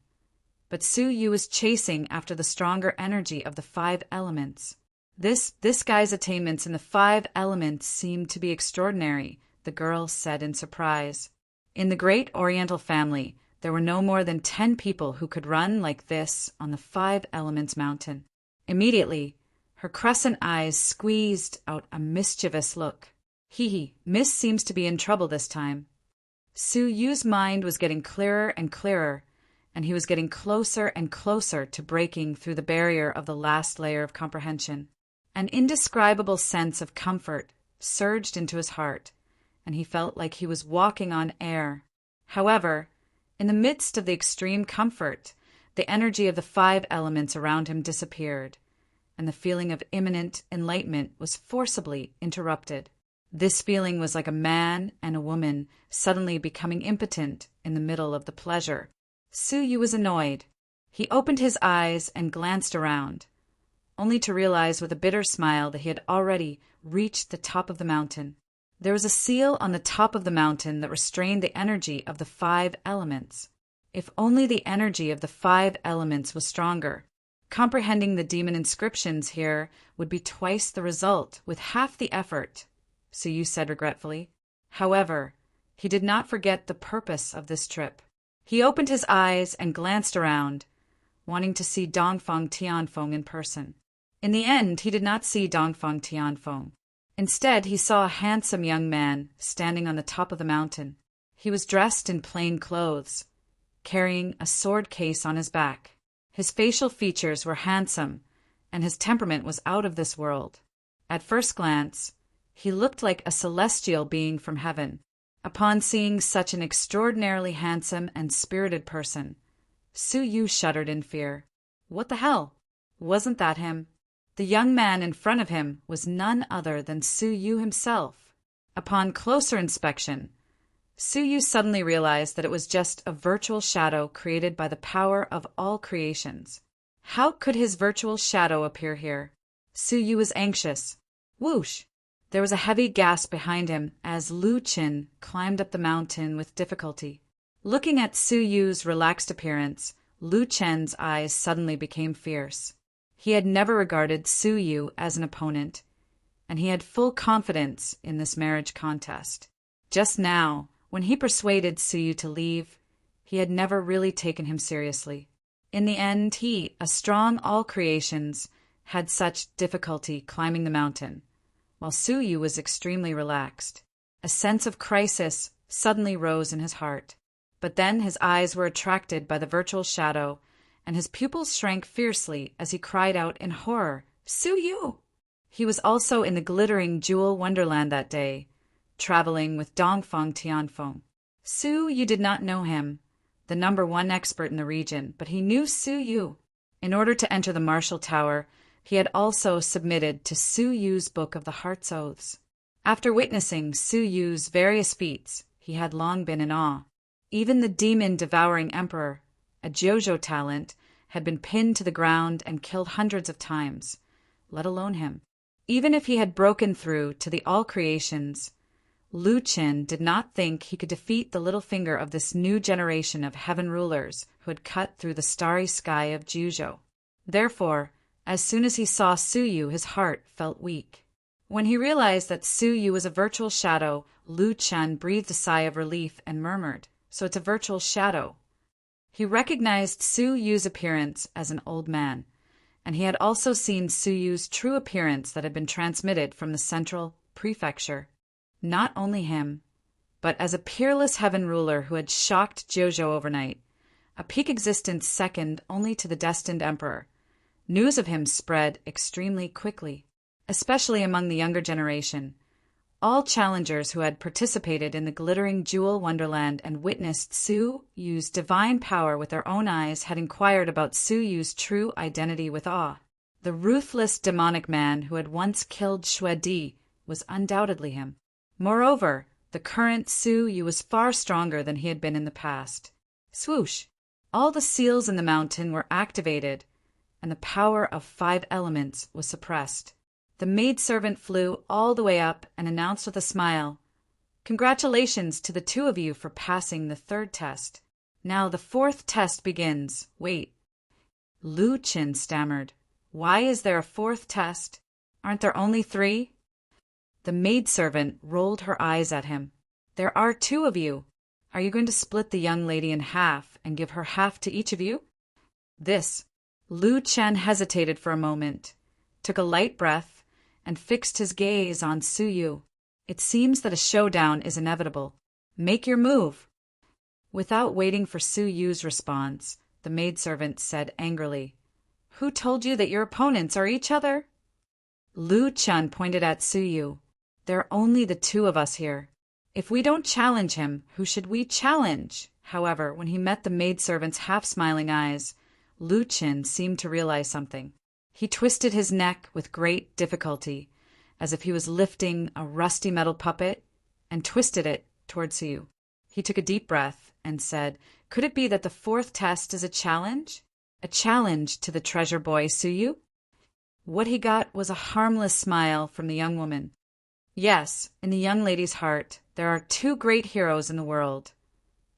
but Su Yu was chasing after the stronger energy of the 5 elements. This guy's attainments in the 5 elements seemed to be extraordinary, the girl said in surprise. In the great Oriental family, there were no more than 10 people who could run like this on the 5 elements mountain. Immediately, her crescent eyes squeezed out a mischievous look. Miss seems to be in trouble this time. Su Yu's mind was getting clearer and clearer, and he was getting closer and closer to breaking through the barrier of the last layer of comprehension. An indescribable sense of comfort surged into his heart, and he felt like he was walking on air. However, in the midst of the extreme comfort, the energy of the 5 elements around him disappeared, and the feeling of imminent enlightenment was forcibly interrupted. This feeling was like a man and a woman suddenly becoming impotent in the middle of the pleasure. Su Yu was annoyed. He opened his eyes and glanced around, only to realize with a bitter smile that he had already reached the top of the mountain. There was a seal on the top of the mountain that restrained the energy of the 5 elements. If only the energy of the 5 elements was stronger. Comprehending the demon inscriptions here would be twice the result with half the effort, Su Yu said regretfully. However, he did not forget the purpose of this trip. He opened his eyes and glanced around, wanting to see Dongfang Tianfeng in person. In the end, he did not see Dongfang Tianfeng. Instead, he saw a handsome young man standing on the top of the mountain. He was dressed in plain clothes, carrying a sword case on his back. His facial features were handsome, and his temperament was out of this world. At first glance, he looked like a celestial being from heaven. Upon seeing such an extraordinarily handsome and spirited person, Su Yu shuddered in fear. What the hell? Wasn't that him? The young man in front of him was none other than Su Yu himself. Upon closer inspection, Su Yu suddenly realized that it was just a virtual shadow created by the power of all creations. How could his virtual shadow appear here? Su Yu was anxious. Whoosh! There was a heavy gasp behind him as Lu Qin climbed up the mountain with difficulty. Looking at Su Yu's relaxed appearance, Lu Chen's eyes suddenly became fierce. He had never regarded Su Yu as an opponent, and he had full confidence in this marriage contest. Just now, when he persuaded Su Yu to leave, he had never really taken him seriously. In the end, he, a strong all creations, had such difficulty climbing the mountain, while Su Yu was extremely relaxed. A sense of crisis suddenly rose in his heart. But then his eyes were attracted by the virtual shadow, and his pupils shrank fiercely as he cried out in horror, Su Yu! He was also in the glittering jewel wonderland that day, traveling with Dongfang Tianfeng. Su Yu did not know him, the #1 expert in the region, but he knew Su Yu. In order to enter the martial tower, he had also submitted to Su Yu's Book of the Heart's Oaths. After witnessing Su Yu's various feats, he had long been in awe. Even the demon-devouring emperor, a Jojo talent, had been pinned to the ground and killed hundreds of times, let alone him. Even if he had broken through to the all creations, Lu Qin did not think he could defeat the little finger of this new generation of heaven rulers who had cut through the starry sky of Juzhou. Therefore, as soon as he saw Su Yu, his heart felt weak. When he realized that Su Yu was a virtual shadow, Lu Qin breathed a sigh of relief and murmured, "So it's a virtual shadow." He recognized Su Yu's appearance as an old man, and he had also seen Su Yu's true appearance that had been transmitted from the central prefecture. Not only him, but as a peerless heaven ruler who had shocked Jojo overnight, a peak existence second only to the destined emperor, news of him spread extremely quickly, especially among the younger generation. All challengers who had participated in the glittering jewel wonderland and witnessed Su Yu's divine power with their own eyes had inquired about Su Yu's true identity with awe. The ruthless demonic man who had once killed Xue Di was undoubtedly him. Moreover, the current Su Yu was far stronger than he had been in the past. Swoosh! All the seals in the mountain were activated, and the power of 5 elements was suppressed. The maidservant flew all the way up and announced with a smile, "Congratulations to the 2 of you for passing the 3rd test. Now the 4th test begins. Wait." Lu Qin stammered, "Why is there a 4th test? Aren't there only 3? The maidservant rolled her eyes at him. "There are 2 of you. Are you going to split the young lady in half and give her half to each of you?" Lu Qin hesitated for a moment, took a light breath, and fixed his gaze on Su Yu. "It seems that a showdown is inevitable. Make your move." Without waiting for Su Yu's response, the maidservant said angrily, "Who told you that your opponents are each other?" Lu Qin pointed at Su Yu. "There are only the 2 of us here. If we don't challenge him, who should we challenge?" However, when he met the maidservant's half-smiling eyes, Lu Qin seemed to realize something. He twisted his neck with great difficulty, as if he was lifting a rusty metal puppet, and twisted it toward Su Yu. He took a deep breath and said, "Could it be that the 4th test is a challenge? A challenge to the treasure boy Su Yu?" What he got was a harmless smile from the young woman. Yes, in the young lady's heart, there are 2 great heroes in the world,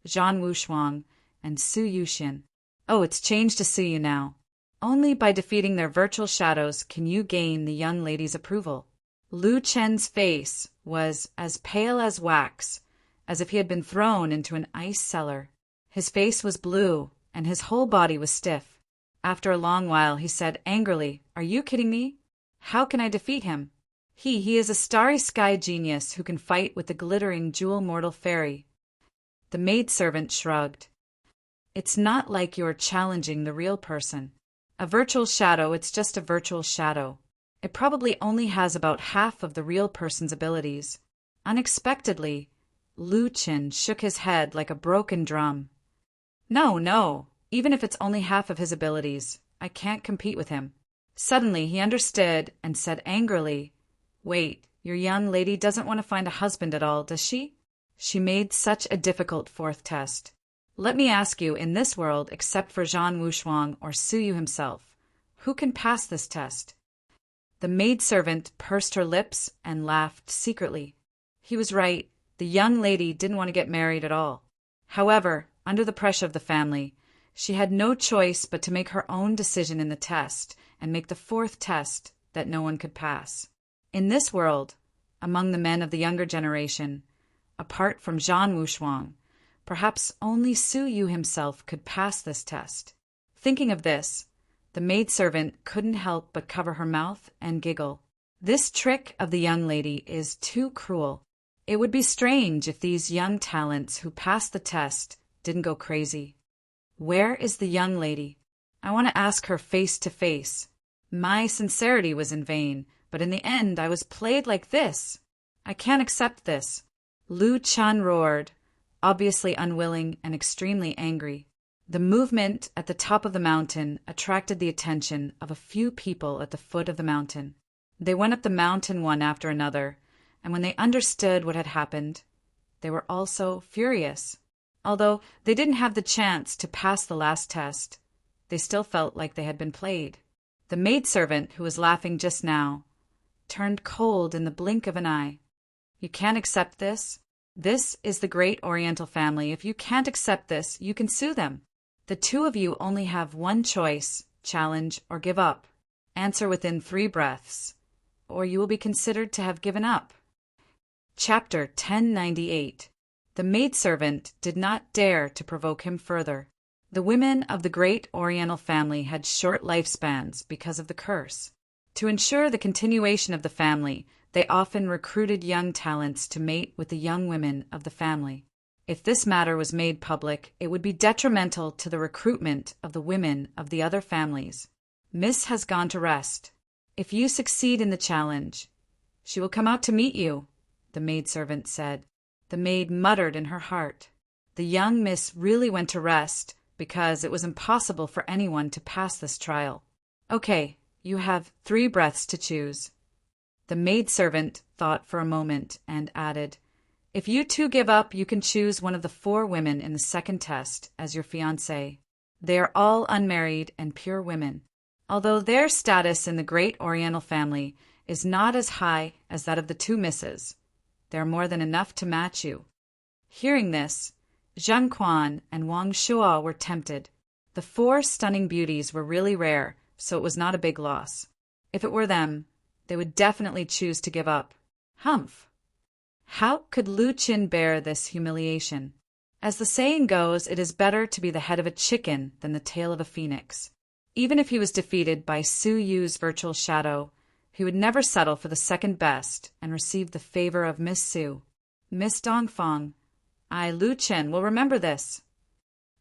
Zhan Wushuang and Su Yuxin. Oh, it's changed to Su Yu now. Only by defeating their virtual shadows can you gain the young lady's approval. Lu Chen's face was as pale as wax, as if he had been thrown into an ice cellar. His face was blue, and his whole body was stiff. After a long while he said angrily, "Are you kidding me? How can I defeat him? He is a starry sky genius who can fight with the glittering jewel mortal fairy." The maidservant shrugged. "It's not like you're challenging the real person. A virtual shadow, it's just a virtual shadow. It probably only has about half of the real person's abilities." Unexpectedly, Lu Qin shook his head like a broken drum. No, even if it's only half of his abilities, I can't compete with him." Suddenly he understood and said angrily, "Wait, your young lady doesn't want to find a husband at all, does she? She made such a difficult fourth test. Let me ask you, in this world, except for Zhang Wushuang or Suyu himself, who can pass this test?" The maidservant pursed her lips and laughed secretly. He was right. The young lady didn't want to get married at all. However, under the pressure of the family, she had no choice but to make her own decision in the test and make the fourth test that no one could pass. In this world, among the men of the younger generation, apart from Zhang Wushuang, perhaps only Su Yu himself could pass this test. Thinking of this, the maidservant couldn't help but cover her mouth and giggle. This trick of the young lady is too cruel. It would be strange if these young talents who passed the test didn't go crazy. Where is the young lady? I want to ask her face to face. My sincerity was in vain, but in the end I was played like this. I can't accept this. Lu Qin roared, obviously unwilling and extremely angry. The movement at the top of the mountain attracted the attention of a few people at the foot of the mountain. They went up the mountain one after another, and when they understood what had happened, they were also furious. Although they didn't have the chance to pass the last test, they still felt like they had been played. The maidservant, who was laughing just now, turned cold in the blink of an eye. "You can't accept this? This is the great Oriental family. If you can't accept this, you can sue them. The two of you only have one choice, challenge or give up. Answer within 3 breaths, or you will be considered to have given up." Chapter 1098. The maidservant did not dare to provoke him further. The women of the great Oriental family had short lifespans because of the curse. To ensure the continuation of the family, they often recruited young talents to mate with the young women of the family. If this matter was made public, it would be detrimental to the recruitment of the women of the other families. "Miss has gone to rest. If you succeed in the challenge, she will come out to meet you," the maidservant said. The maid muttered in her heart. The young miss really went to rest because it was impossible for anyone to pass this trial. "Okay, you have 3 breaths to choose." The maidservant thought for a moment and added, "If you two give up, you can choose one of the 4 women in the second test as your fiancée. They are all unmarried and pure women. Although their status in the great Oriental family is not as high as that of the 2 misses, they are more than enough to match you." Hearing this, Zhang Quan and Wang Shuo were tempted. The 4 stunning beauties were really rare, so it was not a big loss. If it were them, they would definitely choose to give up. Humph! How could Lu Qin bear this humiliation? As the saying goes, it is better to be the head of a chicken than the tail of a phoenix. Even if he was defeated by Su Yu's virtual shadow, he would never settle for the second best and receive the favor of Miss Su. "Miss Dongfang, I, Lu Qin, will remember this,"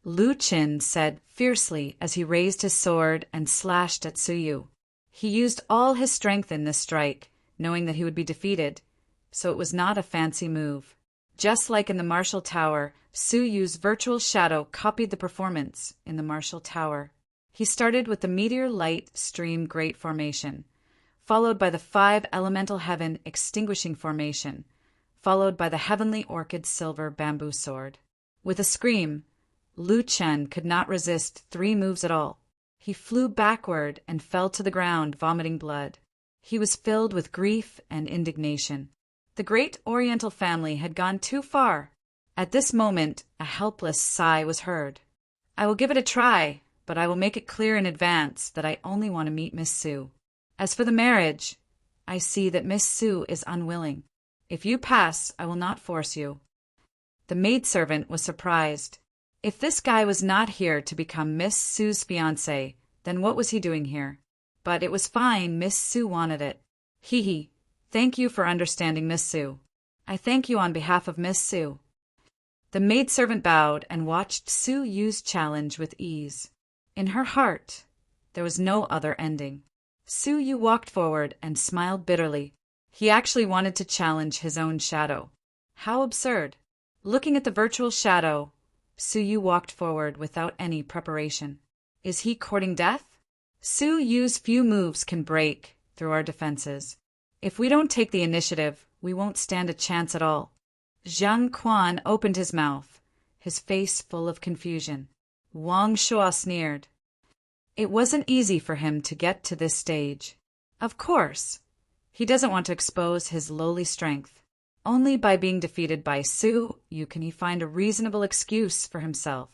Lu Qin said fiercely as he raised his sword and slashed at Su Yu. He used all his strength in this strike, knowing that he would be defeated, so it was not a fancy move. Just like in the Martial Tower, Su Yu's virtual shadow copied the performance in the Martial Tower. He started with the Meteor Light Stream Great Formation, followed by the 5 Elemental Heaven Extinguishing Formation, followed by the Heavenly Orchid Silver Bamboo Sword. With a scream, Lu Qin could not resist 3 moves at all. He flew backward and fell to the ground, vomiting blood. He was filled with grief and indignation. The great Oriental family had gone too far. At this moment, a helpless sigh was heard. "I will give it a try, but I will make it clear in advance that I only want to meet Miss Su. As for the marriage, I see that Miss Su is unwilling. If you pass, I will not force you." The maidservant was surprised. If this guy was not here to become Miss Sue's fiancé, then what was he doing here? But it was fine, Miss Sue wanted it. Hee. Thank you for understanding, Miss Sue. I thank you on behalf of Miss Sue. The maidservant bowed and watched Sue Yu's challenge with ease. In her heart, there was no other ending. Sue Yu walked forward and smiled bitterly. He actually wanted to challenge his own shadow. How absurd. Looking at the virtual shadow, Sue Yu walked forward without any preparation. Is he courting death? Sue Yu's few moves can break through our defenses. If we don't take the initiative, we won't stand a chance at all. Zhang Quan opened his mouth, his face full of confusion. Wang Shuo sneered. It wasn't easy for him to get to this stage. Of course, he doesn't want to expose his lowly strength. Only by being defeated by Sue Yu can he find a reasonable excuse for himself.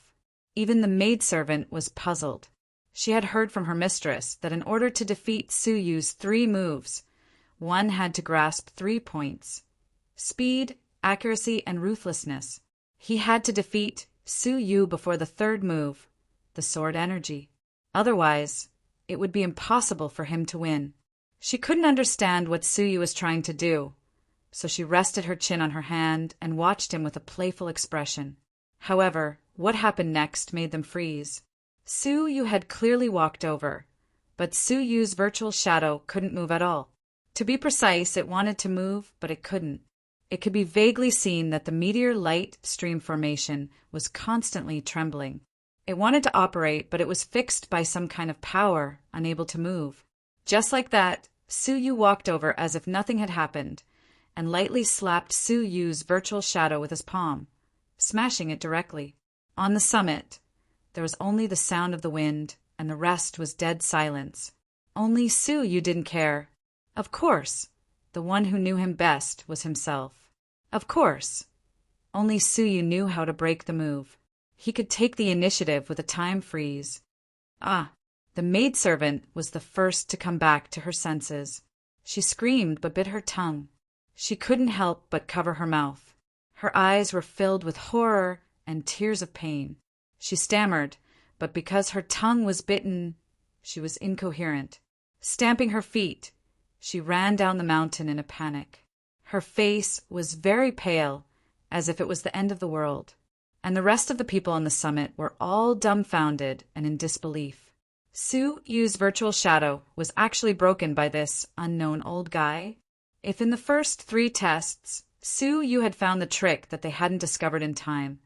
Even the maidservant was puzzled. She had heard from her mistress that in order to defeat Sue Yu's 3 moves, one had to grasp 3 points: speed, accuracy, and ruthlessness. He had to defeat Sue Yu before the 3rd move, the sword energy. Otherwise, it would be impossible for him to win. She couldn't understand what Sue Yu was trying to do, so she rested her chin on her hand and watched him with a playful expression. However, what happened next made them freeze. Sue Yu had clearly walked over, but Sue Yu's virtual shadow couldn't move at all. To be precise, it wanted to move, but it couldn't. It could be vaguely seen that the meteor light stream formation was constantly trembling. It wanted to operate, but it was fixed by some kind of power, unable to move. Just like that, Sue Yu walked over as if nothing had happened, and lightly slapped Sue Yu's virtual shadow with his palm, smashing it directly. On the summit, there was only the sound of the wind, and the rest was dead silence. Only Sue Yu didn't care. Of course, the one who knew him best was himself. Of course, only Sue Yu knew how to break the move. He could take the initiative with a time freeze. The maidservant was the first to come back to her senses. She screamed but bit her tongue. She couldn't help but cover her mouth. Her eyes were filled with horror and tears of pain. She stammered, but because her tongue was bitten, she was incoherent. Stamping her feet, she ran down the mountain in a panic. Her face was very pale, as if it was the end of the world, and the rest of the people on the summit were all dumbfounded and in disbelief. Sue Yu's virtual shadow was actually broken by this unknown old guy. If in the first 3 tests, Sue Yu had found the trick that they hadn't discovered in time,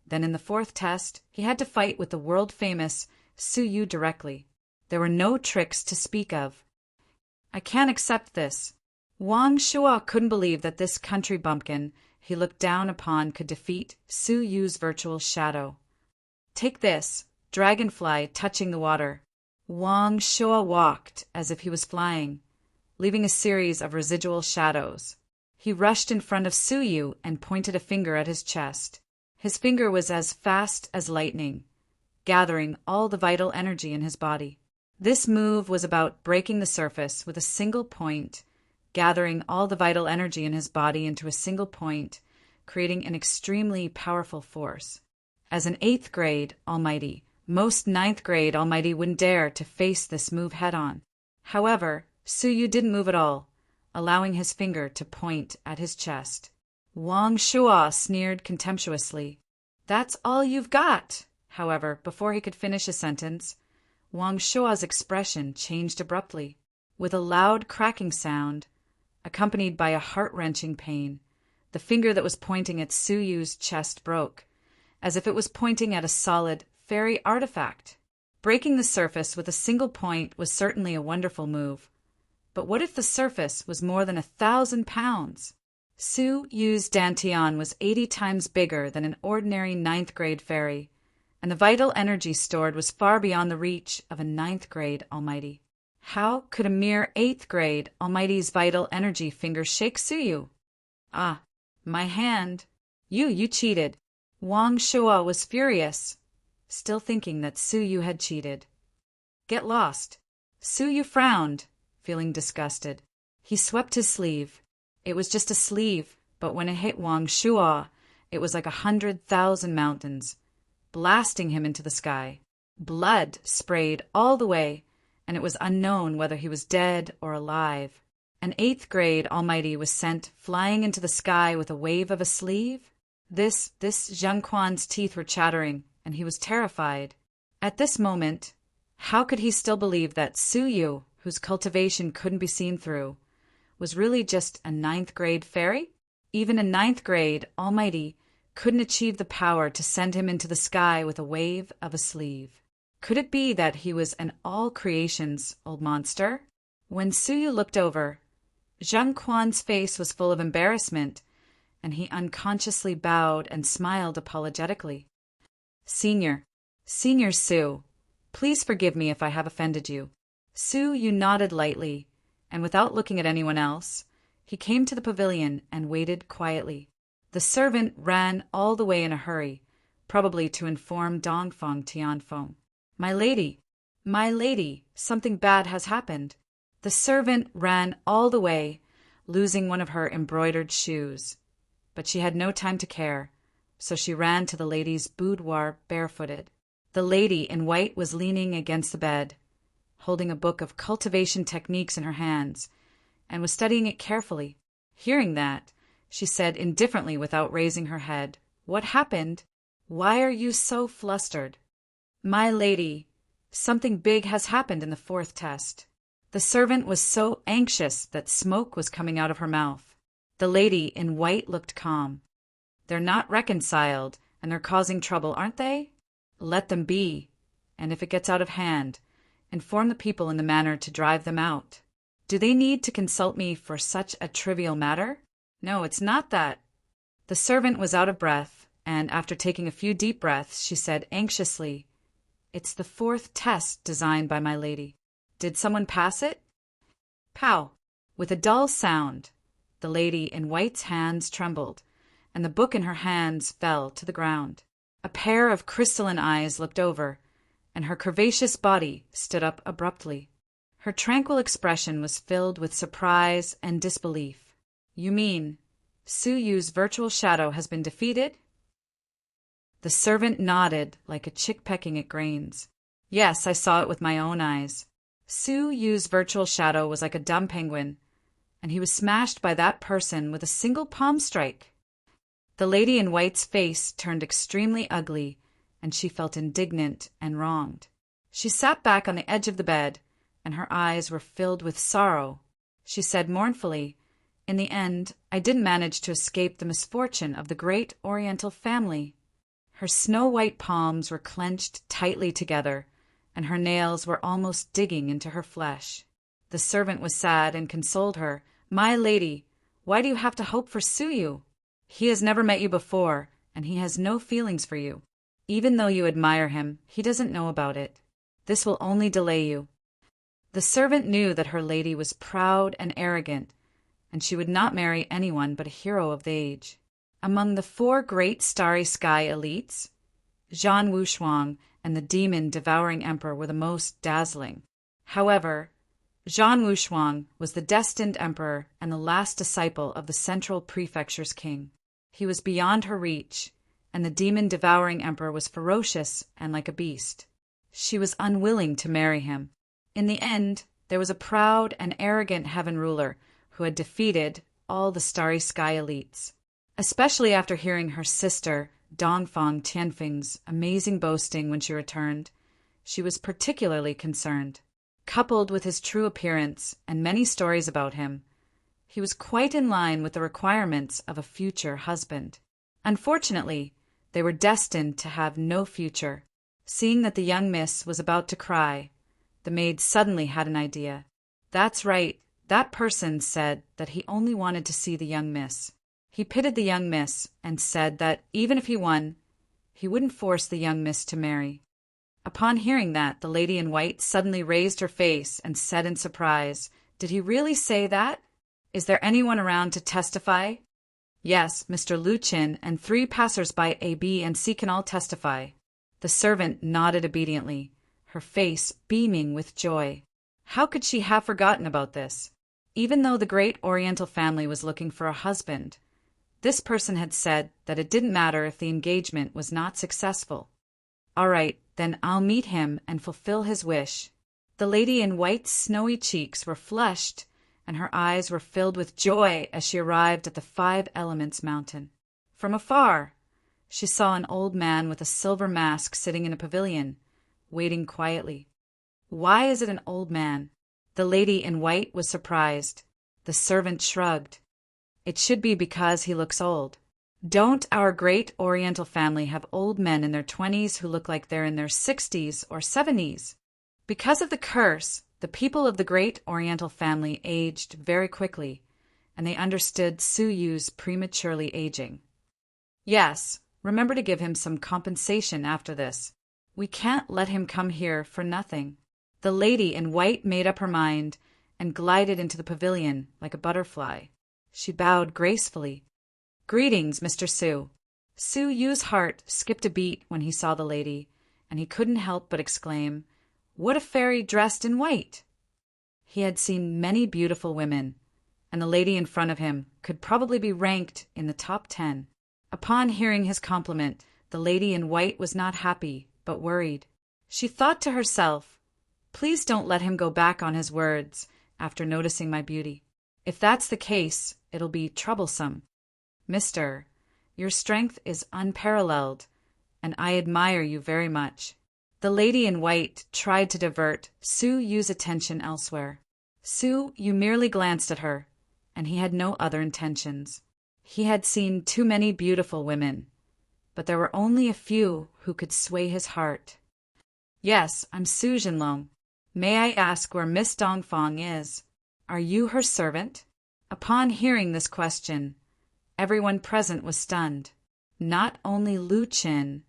then in the 4th test, he had to fight with the world-famous Sue Yu directly. There were no tricks to speak of. I can't accept this. Wang Shuo couldn't believe that this country bumpkin he looked down upon could defeat Sue Yu's virtual shadow. Take this, dragonfly touching the water. Wang Shuo walked as if he was flying, leaving a series of residual shadows. He rushed in front of Sue Yu and pointed a finger at his chest. His finger was as fast as lightning, gathering all the vital energy in his body. This move was about breaking the surface with a single point, gathering all the vital energy in his body into a single point, creating an extremely powerful force. As an 8th grade almighty, most 9th grade almighty wouldn't dare to face this move head-on. However, Sue Yu didn't move at all, allowing his finger to point at his chest. Wang Shuo sneered contemptuously. That's all you've got. However, before he could finish a sentence, Wang Shuo's expression changed abruptly. With a loud cracking sound, accompanied by a heart-wrenching pain, the finger that was pointing at Sue Yu's chest broke, as if it was pointing at a solid fairy artifact. Breaking the surface with a single point was certainly a wonderful move. But what if the surface was more than 1,000 pounds? Sue Yu's dantian was 80 times bigger than an ordinary 9th grade fairy, and the vital energy stored was far beyond the reach of a 9th grade almighty. How could a mere 8th grade almighty's vital energy finger shake Sue Yu? My hand. You cheated. Wang Shuo was furious, still thinking that Sue Yu had cheated. Get lost. Sue Yu frowned, feeling disgusted. He swept his sleeve. It was just a sleeve, but when it hit Wang Shuo, it was like 100,000 mountains. blasting him into the sky. Blood sprayed all the way, and it was unknown whether he was dead or alive. An 8th grade Almighty was sent flying into the sky with a wave of a sleeve? This Zhang Quan's teeth were chattering, and he was terrified. At this moment, how could he still believe that Su Yu, whose cultivation couldn't be seen through, was really just a 9th grade fairy? Even a 9th grade Almighty couldn't achieve the power to send him into the sky with a wave of a sleeve. Could it be that he was an all-creations old monster? When Su Yu looked over, Zhang Quan's face was full of embarrassment, and he unconsciously bowed and smiled apologetically. Senior Su, please forgive me if I have offended you. Su Yu nodded lightly, and without looking at anyone else, he came to the pavilion and waited quietly. The servant ran all the way in a hurry, probably to inform Dongfang Tianfeng. My lady, something bad has happened. The servant ran all the way, losing one of her embroidered shoes. But she had no time to care, so she ran to the lady's boudoir barefooted. The lady in white was leaning against the bed, holding a book of cultivation techniques in her hands, and was studying it carefully. Hearing that, she said indifferently without raising her head, "What happened? Why are you so flustered?" "My lady, something big has happened in the 4th test." The servant was so anxious that smoke was coming out of her mouth. The lady in white looked calm. "They're not reconciled, and they're causing trouble, aren't they? Let them be, and if it gets out of hand, inform the people in the manner to drive them out. Do they need to consult me for such a trivial matter? No, it's not that." The servant was out of breath, and after taking a few deep breaths, she said anxiously, "It's the 4th test designed by my lady. Did someone pass it?" Pow! With a dull sound, the lady in white's hands trembled, and the book in her hands fell to the ground. A pair of crystalline eyes looked over, and her curvaceous body stood up abruptly. Her tranquil expression was filled with surprise and disbelief. "You mean Su Yu's virtual shadow has been defeated?" The servant nodded like a chick pecking at grains. "Yes, I saw it with my own eyes. Su Yu's virtual shadow was like a dumb penguin, and he was smashed by that person with a single palm strike." The lady in white's face turned extremely ugly, and she felt indignant and wronged. She sat back on the edge of the bed, and her eyes were filled with sorrow. She said mournfully, "In the end, I didn't manage to escape the misfortune of the great Oriental family." Her snow-white palms were clenched tightly together, and her nails were almost digging into her flesh. The servant was sad and consoled her. "My lady, why do you have to hope for Su Yu? He has never met you before, and he has no feelings for you. Even though you admire him, he doesn't know about it. This will only delay you." The servant knew that her lady was proud and arrogant, and she would not marry anyone but a hero of the age. Among the 4 great starry sky elites, Zhan Wushuang and the demon-devouring emperor were the most dazzling. However, Zhan Wushuang was the destined emperor and the last disciple of the Central Prefecture's king. He was beyond her reach, and the demon-devouring emperor was ferocious and like a beast. She was unwilling to marry him. In the end, there was a proud and arrogant heaven ruler who had defeated all the starry sky elites. Especially after hearing her sister, Dongfang Tianfeng's amazing boasting when she returned, she was particularly concerned. Coupled with his true appearance and many stories about him, he was quite in line with the requirements of a future husband. Unfortunately, they were destined to have no future. Seeing that the young miss was about to cry, the maid suddenly had an idea. "That's right, that person said that he only wanted to see the young miss. He pitied the young miss and said that even if he won, he wouldn't force the young miss to marry." Upon hearing that, the lady in white suddenly raised her face and said in surprise, "Did he really say that? Is there anyone around to testify?" "Yes, Mr. Lu Qin and 3 passers-by A, B, and C can all testify." The servant nodded obediently, her face beaming with joy. How could she have forgotten about this? Even though the great Oriental family was looking for a husband, this person had said that it didn't matter if the engagement was not successful. All right, then I'll meet him and fulfill his wish. The lady in white's snowy cheeks were flushed, and her eyes were filled with joy as she arrived at the Five Elements Mountain. From afar, she saw an old man with a silver mask sitting in a pavilion, waiting quietly. Why is it an old man? The lady in white was surprised. The servant shrugged. It should be because he looks old. Don't our great Oriental family have old men in their 20s who look like they're in their 60s or 70s? Because of the curse, the people of the great Oriental family aged very quickly, and they understood Su Yu's prematurely aging. Yes, remember to give him some compensation after this. We can't let him come here for nothing. The lady in white made up her mind and glided into the pavilion like a butterfly. She bowed gracefully. Greetings, Mr. Su. Su Yu's heart skipped a beat when he saw the lady, and he couldn't help but exclaim, "What a fairy dressed in white!" He had seen many beautiful women, and the lady in front of him could probably be ranked in the top 10. Upon hearing his compliment, the lady in white was not happy, but worried. She thought to herself, "Please don't let him go back on his words after noticing my beauty. If that's the case, it'll be troublesome. Mister, your strength is unparalleled, and I admire you very much." The lady in white tried to divert Su Yu's attention elsewhere. Su Yu merely glanced at her, and he had no other intentions. He had seen too many beautiful women, but there were only a few who could sway his heart. "Yes, I'm Su Jinlong. May I ask where Miss Dongfang is? Are you her servant?" Upon hearing this question, everyone present was stunned. Not only Lu Qin,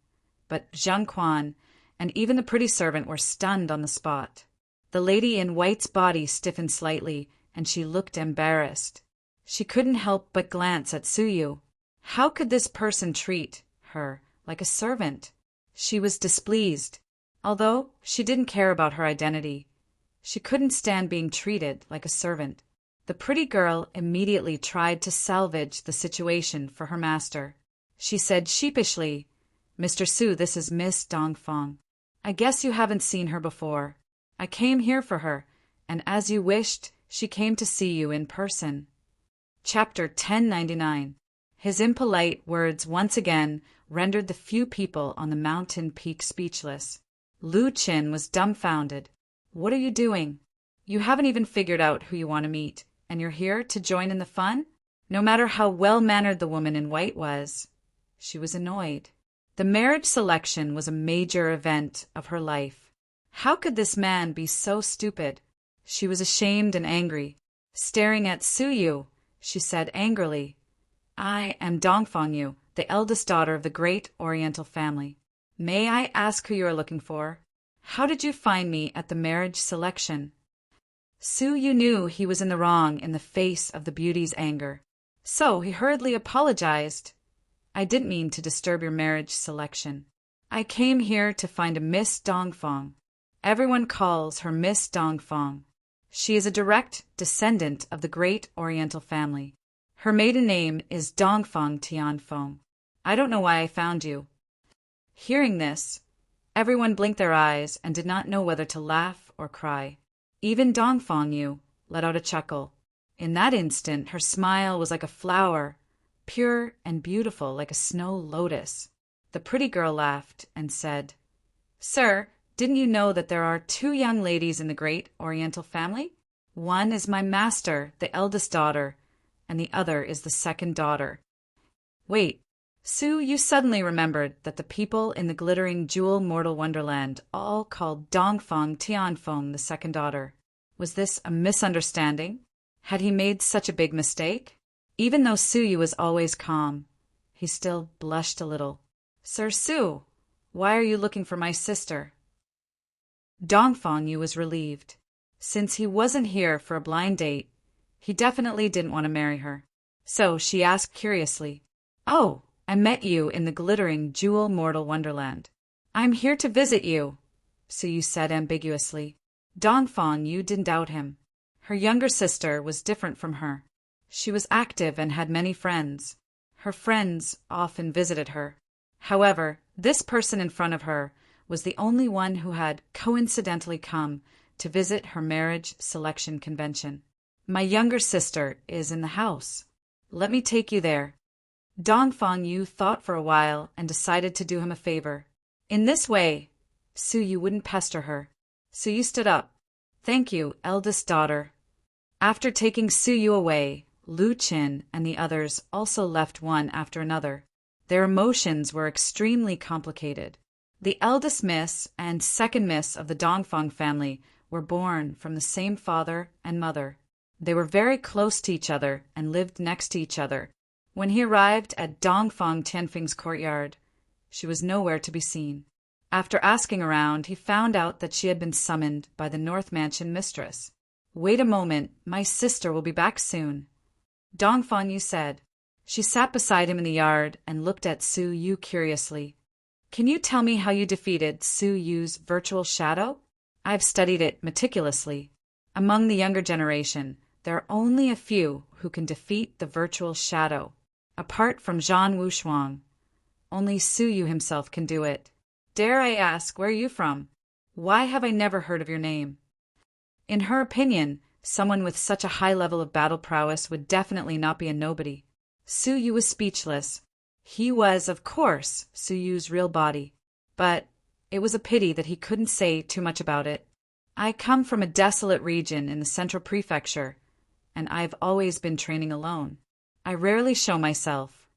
but Zhang Quan and even the pretty servant were stunned on the spot. The lady in white's body stiffened slightly, and she looked embarrassed. She couldn't help but glance at Su Yu. How could this person treat her like a servant? She was displeased. Although she didn't care about her identity, she couldn't stand being treated like a servant. The pretty girl immediately tried to salvage the situation for her master. She said sheepishly, "Mr. Su, this is Miss Dongfang. I guess you haven't seen her before. I came here for her, and as you wished, she came to see you in person." Chapter 1099. His impolite words once again rendered the few people on the mountain peak speechless. Lu Qin was dumbfounded. "What are you doing? You haven't even figured out who you want to meet, and you're here to join in the fun?" No matter how well-mannered the woman in white was, she was annoyed. The marriage selection was a major event of her life. How could this man be so stupid? She was ashamed and angry. Staring at Su Yu, she said angrily, "I am Dongfang Yu, the eldest daughter of the great Oriental family. May I ask who you are looking for? How did you find me at the marriage selection?" Su Yu knew he was in the wrong in the face of the beauty's anger, so he hurriedly apologized. "I didn't mean to disturb your marriage selection. I came here to find a Miss Dongfang. Everyone calls her Miss Dongfang. She is a direct descendant of the great Oriental family. Her maiden name is Dongfang Tianfeng. I don't know why I found you." Hearing this, everyone blinked their eyes and did not know whether to laugh or cry. Even Dongfang Yu let out a chuckle. In that instant, her smile was like a flower, pure and beautiful like a snow lotus. The pretty girl laughed and said, "Sir, didn't you know that there are 2 young ladies in the great Oriental family? One is my master, the eldest daughter, and the other is the second daughter." Wait, Su Yu suddenly remembered that the people in the glittering jewel mortal wonderland all called Dongfang Tianfeng the second daughter. Was this a misunderstanding? Had he made such a big mistake? Even though Su Yu was always calm, he still blushed a little. "Sir Su, why are you looking for my sister?" Dongfang Yu was relieved. Since he wasn't here for a blind date, he definitely didn't want to marry her. So she asked curiously, "Oh, I met you in the glittering jewel mortal wonderland. I'm here to visit you," Su Yu said ambiguously. Dongfang Yu didn't doubt him. Her younger sister was different from her. She was active and had many friends. Her friends often visited her. However, this person in front of her was the only one who had coincidentally come to visit her marriage selection convention. "My younger sister is in the house. Let me take you there." Dongfang Yu thought for a while and decided to do him a favor. In this way, Su Yu wouldn't pester her. Su Yu stood up. "Thank you, eldest daughter." After taking Su Yu away, Lu Qin and the others also left one after another. Their emotions were extremely complicated. The eldest miss and second miss of the Dongfang family were born from the same father and mother. They were very close to each other and lived next to each other. When he arrived at Dongfang Tianfeng's courtyard, she was nowhere to be seen. After asking around, he found out that she had been summoned by the North Mansion mistress. "Wait a moment, my sister will be back soon," Dongfang Yu said. She sat beside him in the yard and looked at Su Yu curiously. "Can you tell me how you defeated Su Yu's virtual shadow? I've studied it meticulously. Among the younger generation, there are only a few who can defeat the virtual shadow. Apart from Zhan Wushuang, only Su Yu himself can do it. Dare I ask, where are you from? Why have I never heard of your name?" In her opinion, someone with such a high level of battle prowess would definitely not be a nobody. Su Yu was speechless. He was, of course, Su Yu's real body. But it was a pity that he couldn't say too much about it. "I come from a desolate region in the central prefecture, and I've always been training alone. I rarely show myself."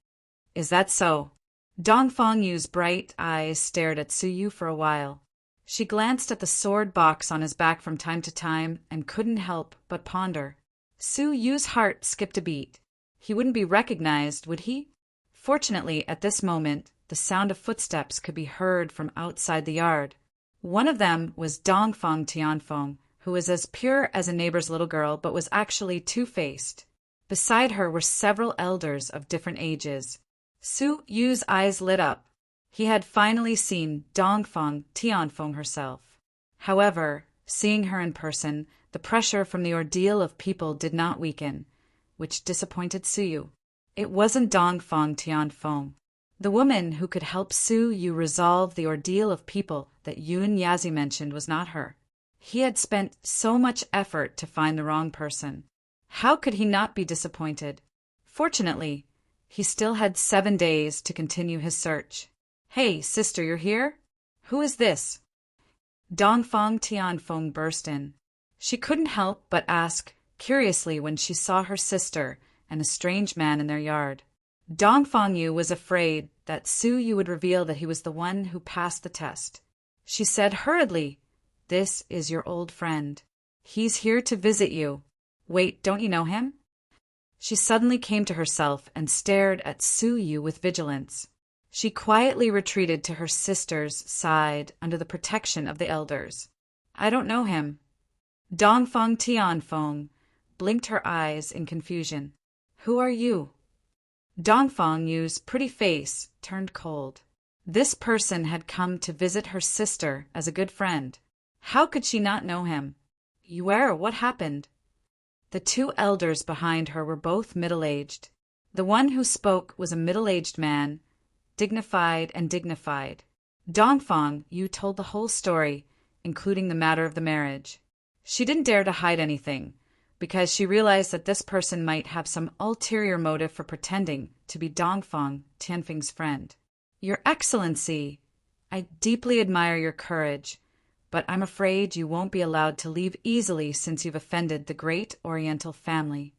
"Is that so?" Dongfang Yu's bright eyes stared at Su Yu for a while. She glanced at the sword box on his back from time to time and couldn't help but ponder. Su Yu's heart skipped a beat. He wouldn't be recognized, would he? Fortunately, at this moment, the sound of footsteps could be heard from outside the yard. One of them was Dongfang Tianfeng, who was as pure as a neighbor's little girl but was actually two-faced. Beside her were several elders of different ages. Su Yu's eyes lit up. He had finally seen Dongfang Tianfeng herself. However, seeing her in person, the pressure from the ordeal of people did not weaken, which disappointed Su Yu. It wasn't Dongfang Tianfeng, the woman who could help Su Yu resolve the ordeal of people that Yun Yazi mentioned was not her. He had spent so much effort to find the wrong person. How could he not be disappointed? Fortunately, he still had 7 days to continue his search. "Hey, sister, you're here? Who is this?" Dongfang Tianfeng burst in. She couldn't help but ask curiously when she saw her sister and a strange man in their yard. Dongfang Yu was afraid that Su Yu would reveal that he was the one who passed the test. She said hurriedly, "This is your old friend. He's here to visit you. Wait, don't you know him?" She suddenly came to herself and stared at Su Yu with vigilance. She quietly retreated to her sister's side under the protection of the elders. "I don't know him." Dongfang Tianfeng blinked her eyes in confusion. "Who are you?" Dongfang Yu's pretty face turned cold. This person had come to visit her sister as a good friend. How could she not know him? "Where? What happened?" The two elders behind her were both middle-aged. The one who spoke was a middle-aged man, dignified and dignified. Dongfang Yu told the whole story, including the matter of the marriage. She didn't dare to hide anything, because she realized that this person might have some ulterior motive for pretending to be Dongfang Tianfeng's friend. "Your Excellency, I deeply admire your courage, but I'm afraid you won't be allowed to leave easily since you've offended the great Oriental family."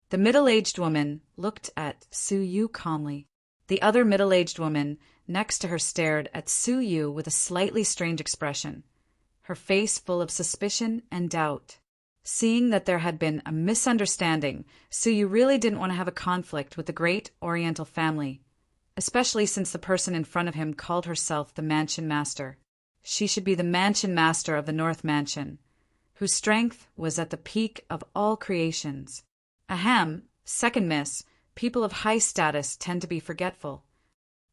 The middle-aged woman looked at Su Yu calmly. The other middle-aged woman next to her stared at Su Yu with a slightly strange expression, her face full of suspicion and doubt. Seeing that there had been a misunderstanding, Su Yu really didn't want to have a conflict with the great Oriental family, especially since the person in front of him called herself the Mansion Master. She should be the Mansion Master of the North Mansion, whose strength was at the peak of all creations. Ahem, second miss, people of high status tend to be forgetful.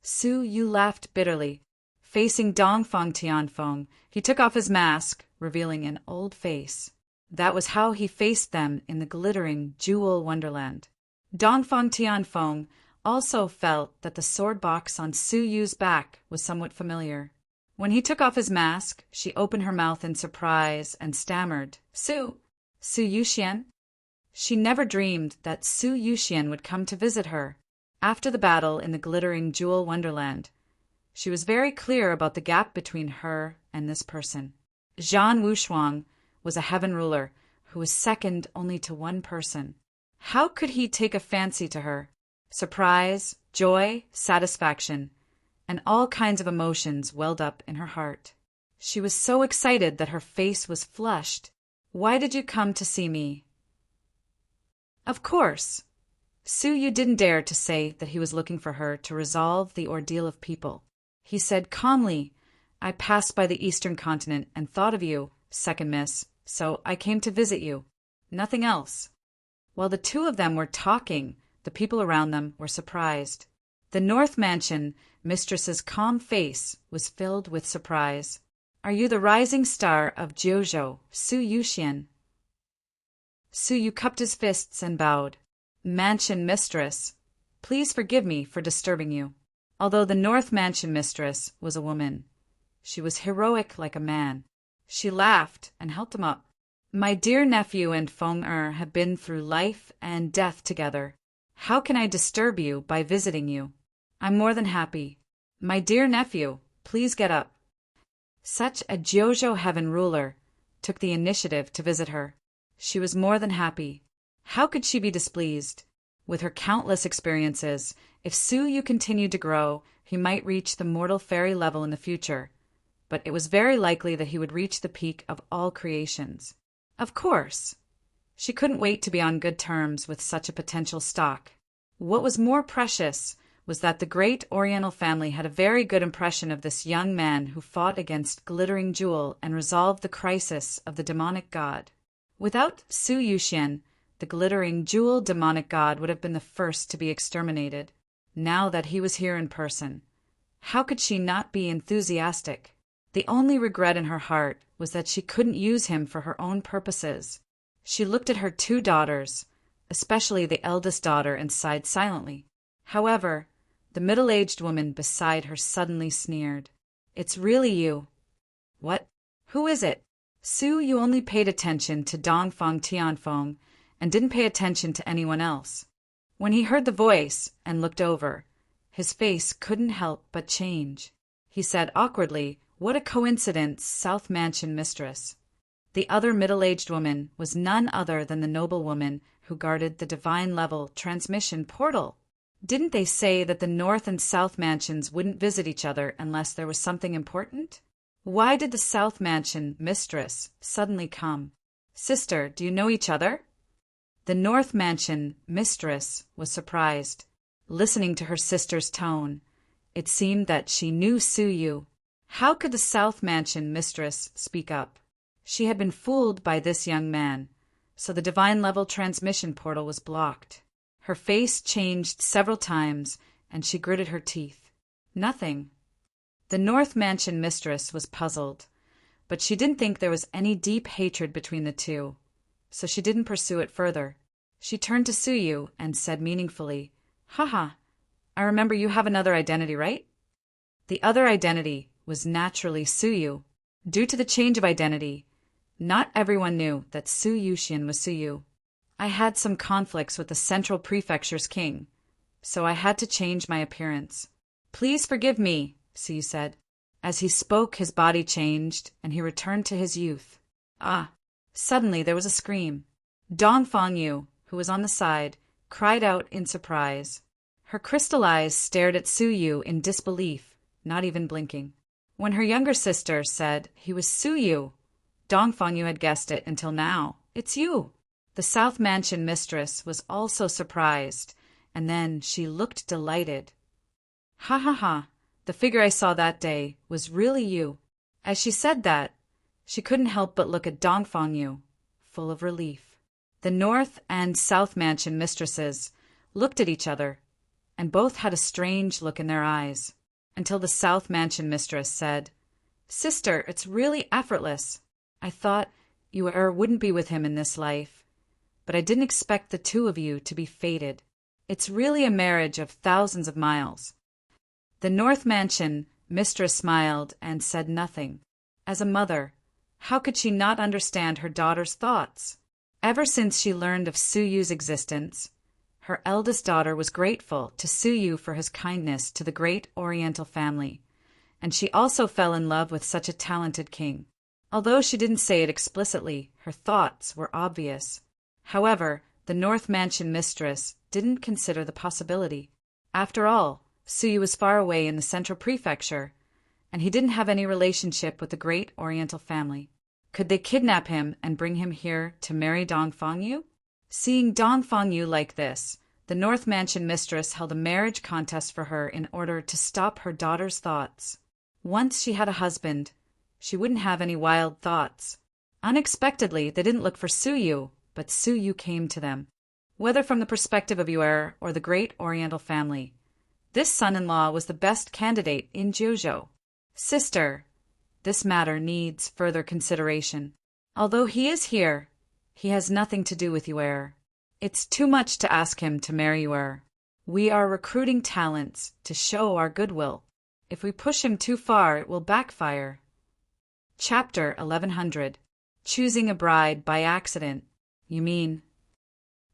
Su Yu laughed bitterly. Facing Dongfang Tianfeng, he took off his mask, revealing an old face. That was how he faced them in the glittering jewel wonderland. Dongfang Tianfeng also felt that the sword box on Su Yu's back was somewhat familiar. When he took off his mask, she opened her mouth in surprise and stammered, Su Yuxian? She never dreamed that Su Yuxian would come to visit her. After the battle in the glittering jewel wonderland, she was very clear about the gap between her and this person. Zhan Wushuang was a heaven ruler who was second only to one person. How could he take a fancy to her? Surprise, joy, satisfaction, and all kinds of emotions welled up in her heart. She was so excited that her face was flushed. Why did you come to see me? Of course. Su Yu didn't dare to say that he was looking for her to resolve the ordeal of people. He said calmly, I passed by the eastern continent and thought of you, second miss, so I came to visit you. Nothing else. While the two of them were talking, the people around them were surprised. The North Mansion mistress's calm face was filled with surprise. Are you the rising star of Jiuzhou, Su Yuxian? Su Yu cupped his fists and bowed. Mansion mistress, please forgive me for disturbing you. Although the North Mansion mistress was a woman, she was heroic like a man. She laughed and helped him up. My dear nephew and Feng have been through life and death together. How can I disturb you by visiting you? I'm more than happy. My dear nephew, please get up. Such a Jiuzhou heaven ruler took the initiative to visit her. She was more than happy. How could she be displeased? With her countless experiences, if Su Yu continued to grow, he might reach the mortal fairy level in the future. But it was very likely that he would reach the peak of all creations. Of course. She couldn't wait to be on good terms with such a potential stock. What was more precious was that the great Oriental family had a very good impression of this young man who fought against Glittering Jewel and resolved the crisis of the demonic god. Without Su Yuxian, the Glittering Jewel demonic god would have been the first to be exterminated. Now that he was here in person, how could she not be enthusiastic? The only regret in her heart was that she couldn't use him for her own purposes. She looked at her two daughters, especially the eldest daughter, and sighed silently. However, the middle-aged woman beside her suddenly sneered. It's really you. What? Who is it? Su Yu only paid attention to Dongfeng Tianfeng and didn't pay attention to anyone else. When he heard the voice and looked over, his face couldn't help but change. He said awkwardly, What a coincidence, South Mansion mistress. The other middle-aged woman was none other than the noble woman who guarded the divine-level transmission portal. Didn't they say that the North and South Mansions wouldn't visit each other unless there was something important? Why did the South Mansion mistress suddenly come? Sister, do you know each other? The North Mansion mistress was surprised. Listening to her sister's tone, it seemed that she knew Su Yu. How could the South Mansion mistress speak up? She had been fooled by this young man, so the divine-level transmission portal was blocked. Her face changed several times, and she gritted her teeth. Nothing. The North Mansion mistress was puzzled, but she didn't think there was any deep hatred between the two, so she didn't pursue it further. She turned to Su Yu and said meaningfully, Haha, I remember you have another identity, right? The other identity was naturally Su Yu. Due to the change of identity, not everyone knew that Su Yuxian was Su Yu. I had some conflicts with the Central Prefecture's king, so I had to change my appearance. Please forgive me, Su Yu said. As he spoke, his body changed, and he returned to his youth. Ah! Suddenly there was a scream. Dongfeng Yu, who was on the side, cried out in surprise. Her crystal eyes stared at Su Yu in disbelief, not even blinking. When her younger sister said he was Su Yu, Dongfeng Yu had guessed it until now. It's you! The South Mansion mistress was also surprised, and then she looked delighted. Ha ha ha, the figure I saw that day was really you. As she said that, she couldn't help but look at Dongfeng Yu, full of relief. The North and South Mansion mistresses looked at each other, and both had a strange look in their eyes, until the South Mansion mistress said, Sister, it's really effortless. I thought you wouldn't be with him in this life, but I didn't expect the two of you to be fated. It's really a marriage of thousands of miles. The North Mansion Mistress smiled and said nothing. As a mother, how could she not understand her daughter's thoughts? Ever since she learned of Suyu's existence, her eldest daughter was grateful to Suyu for his kindness to the great Oriental family, and she also fell in love with such a talented king. Although she didn't say it explicitly, her thoughts were obvious. However, the North Mansion mistress didn't consider the possibility. After all, Suyu was far away in the central prefecture, and he didn't have any relationship with the great Oriental family. Could they kidnap him and bring him here to marry Dong Fangyu? Seeing Dong Fangyu like this, the North Mansion mistress held a marriage contest for her in order to stop her daughter's thoughts. Once she had a husband, she wouldn't have any wild thoughts. Unexpectedly, they didn't look for Suyu, but Suyu came to them. Whether from the perspective of Yuer or the great Oriental family, this son-in-law was the best candidate in Jiuzhou. Sister, this matter needs further consideration. Although he is here, he has nothing to do with Yuer. It's too much to ask him to marry Yuer. We are recruiting talents to show our goodwill. If we push him too far, it will backfire. Chapter 1100. Choosing a bride by accident. You mean?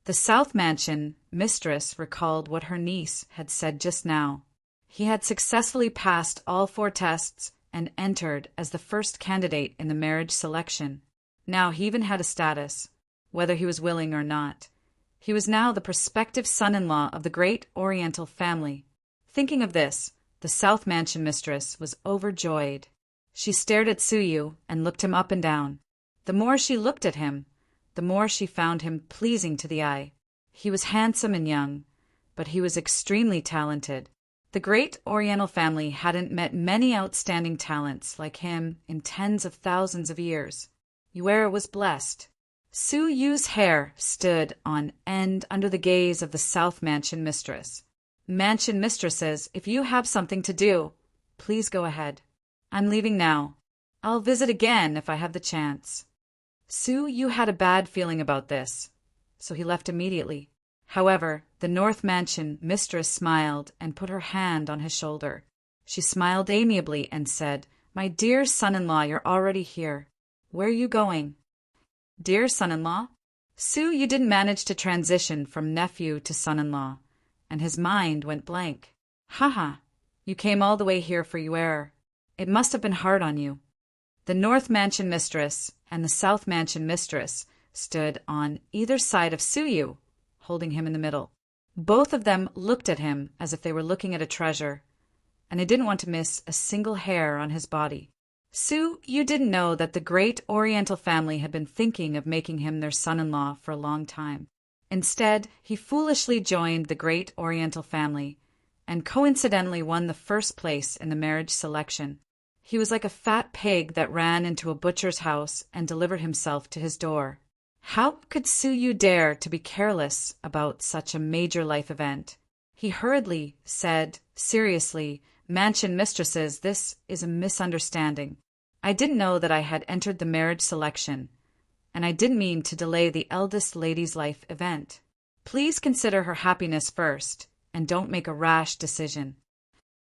The South Mansion mistress recalled what her niece had said just now. He had successfully passed all 4 tests and entered as the first candidate in the marriage selection. Now he even had a status, whether he was willing or not. He was now the prospective son-in-law of the great Oriental family. Thinking of this, the South Mansion mistress was overjoyed. She stared at Suyu and looked him up and down. The more she looked at him, the more she found him pleasing to the eye. He was handsome and young, but he was extremely talented. The great Oriental family hadn't met many outstanding talents like him in tens of thousands of years. Yuer was blessed. Suyu's hair stood on end under the gaze of the South Mansion mistress. Mansion mistresses, if you have something to do, please go ahead. I'm leaving now. I'll visit again if I have the chance. Suyu had a bad feeling about this, so he left immediately. However, the North Mansion mistress smiled and put her hand on his shoulder. She smiled amiably and said, "My dear son-in-law, you're already here. Where are you going?" Dear son-in-law? Suyu didn't manage to transition from nephew to son-in-law, and his mind went blank. Haha, you came all the way here for Yuer. It must have been hard on you. The North Mansion mistress and the South Mansion mistress stood on either side of Suyu, holding him in the middle. Both of them looked at him as if they were looking at a treasure, and they didn't want to miss a single hair on his body. Suyu didn't know that the great Oriental family had been thinking of making him their son-in-law for a long time. Instead, he foolishly joined the great Oriental family and coincidentally won the first place in the marriage selection. He was like a fat pig that ran into a butcher's house and delivered himself to his door. How could Suyu dare to be careless about such a major life event? He hurriedly said, seriously, "Mansion mistresses, this is a misunderstanding. I didn't know that I had entered the marriage selection, and I didn't mean to delay the eldest lady's life event. Please consider her happiness first, and don't make a rash decision."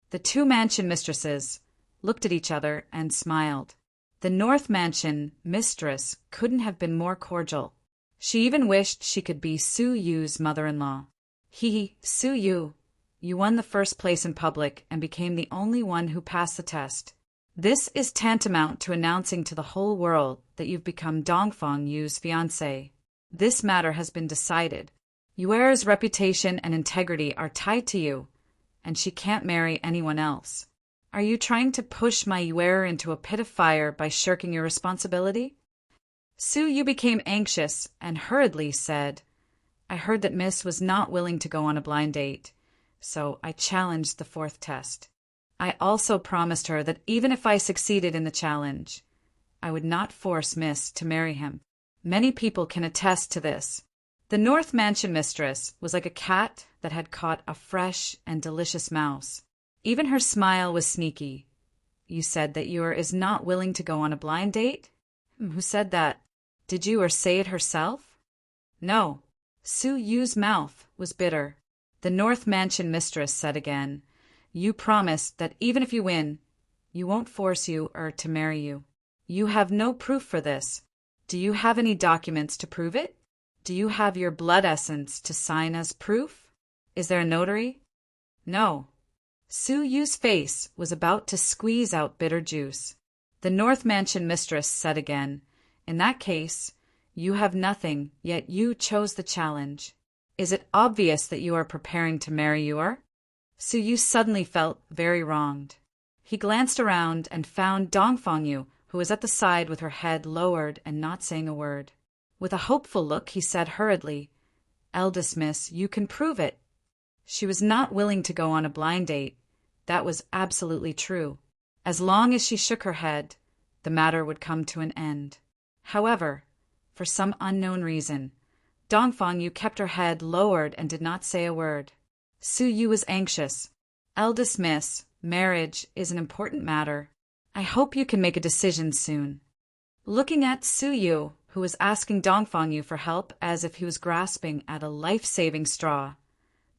The 2 mansion mistresses looked at each other and smiled. The North Mansion mistress couldn't have been more cordial. She even wished she could be Suyu's mother-in-law. Suyu, you won the first place in public and became the only one who passed the test. This is tantamount to announcing to the whole world that you've become Dongfang Yu's fiancé. This matter has been decided. Yuer's reputation and integrity are tied to you, and she can't marry anyone else. Are you trying to push my Yuer into a pit of fire by shirking your responsibility? Suyu became anxious and hurriedly said, "I heard that Miss was not willing to go on a blind date, so I challenged the 4th test. I also promised her that even if I succeeded in the challenge, I would not force Miss to marry him. Many people can attest to this." The North Mansion mistress was like a cat that had caught a fresh and delicious mouse. Even her smile was sneaky. "You said that Yuer is not willing to go on a blind date? Who said that? Did Yuer say it herself?" "No." Suyu's mouth was bitter. The North Mansion mistress said again, "You promised that even if you win, You won't force you to marry you. You have no proof for this. Do you have any documents to prove it? Do you have your blood essence to sign as proof? Is there a notary? No. Su Yu's face was about to squeeze out bitter juice. The North Mansion mistress said again, "In that case, you have nothing, yet you chose the challenge. Is it obvious that you are preparing to marry Yor?" Su Yu suddenly felt very wronged. He glanced around and found Dongfang Yu, who was at the side with her head lowered and not saying a word. With a hopeful look, he said hurriedly, "Eldest miss, you can prove it." She was not willing to go on a blind date. That was absolutely true. As long as she shook her head, the matter would come to an end. However, for some unknown reason, Dongfang Yu kept her head lowered and did not say a word. Su Yu was anxious. "Eldest miss, marriage is an important matter. I hope you can make a decision soon." Looking at Su Yu, who was asking Dongfang Yu for help as if he was grasping at a life-saving straw,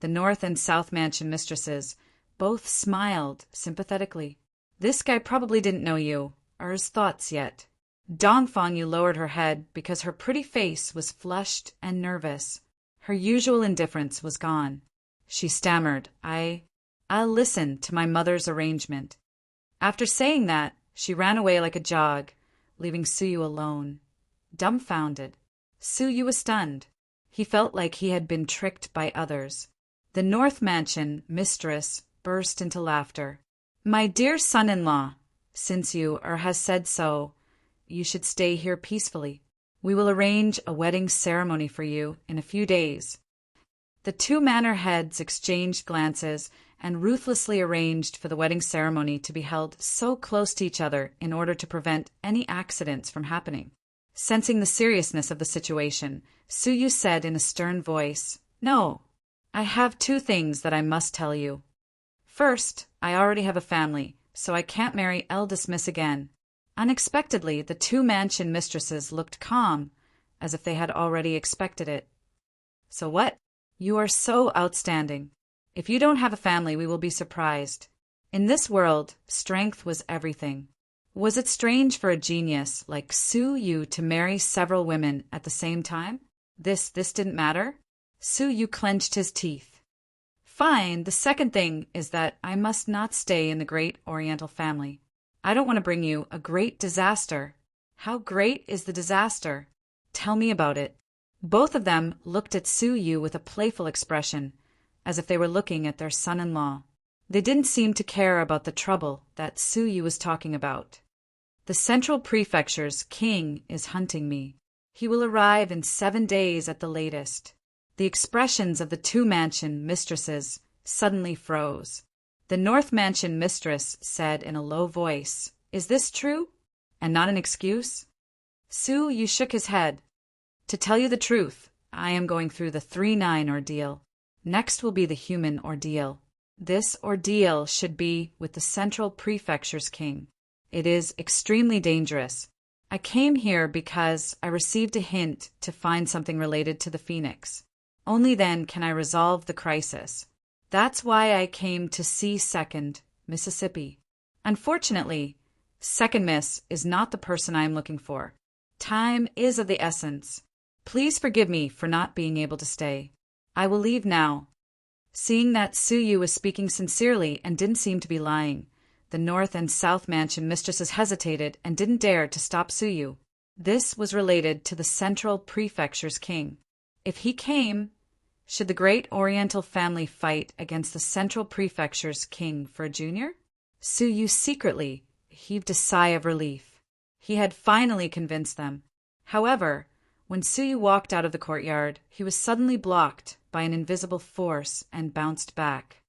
the North and South Mansion mistresses both smiled sympathetically. This guy probably didn't know you, or his thoughts yet. Dongfang Yu lowered her head because her pretty face was flushed and nervous. Her usual indifference was gone. She stammered, I'll listen to my mother's arrangement." After saying that, she ran away like a jog, leaving Su Yu alone, dumbfounded. Su Yu was stunned. He felt like he had been tricked by others. The North Mansion mistress burst into laughter. "My dear son-in-law, since you has said so, you should stay here peacefully. We will arrange a wedding ceremony for you in a few days." The two manor heads exchanged glances and ruthlessly arranged for the wedding ceremony to be held so close to each other in order to prevent any accidents from happening. Sensing the seriousness of the situation, Su Yu said in a stern voice, "No, I have two things that I must tell you. First, I already have a family, so I can't marry eldest miss again." Unexpectedly, the two mansion mistresses looked calm, as if they had already expected it. "So what? You are so outstanding. If you don't have a family, we will be surprised." In this world, strength was everything. Was it strange for a genius like Su Yu to marry several women at the same time? This didn't matter. Su Yu clenched his teeth. "Fine, the second thing is that I must not stay in the great Oriental family. I don't want to bring you a great disaster." "How great is the disaster? Tell me about it." Both of them looked at Su Yu with a playful expression, as if they were looking at their son-in-law. They didn't seem to care about the trouble that Su Yu was talking about. "The Central Prefecture's king is hunting me. He will arrive in 7 days at the latest." The expressions of the two mansion mistresses suddenly froze. The North Mansion mistress said in a low voice, "Is this true? And not an excuse?" Su Yu shook his head. "To tell you the truth, I am going through the 3-9 ordeal. Next will be the human ordeal. This ordeal should be with the Central Prefecture's king. It is extremely dangerous. I came here because I received a hint to find something related to the Phoenix. Only then can I resolve the crisis. That's why I came to see Second, Mississippi. Unfortunately, Second Miss is not the person I am looking for. Time is of the essence. Please forgive me for not being able to stay. I will leave now." Seeing that Su Yu was speaking sincerely and didn't seem to be lying, the North and South Mansion mistresses hesitated and didn't dare to stop Su Yu. This was related to the Central Prefecture's king. If he came, should the great Oriental family fight against the Central Prefecture's king for a junior? Su Yu secretly heaved a sigh of relief. He had finally convinced them. However, when Su Yu walked out of the courtyard, he was suddenly blocked by an invisible force and bounced back.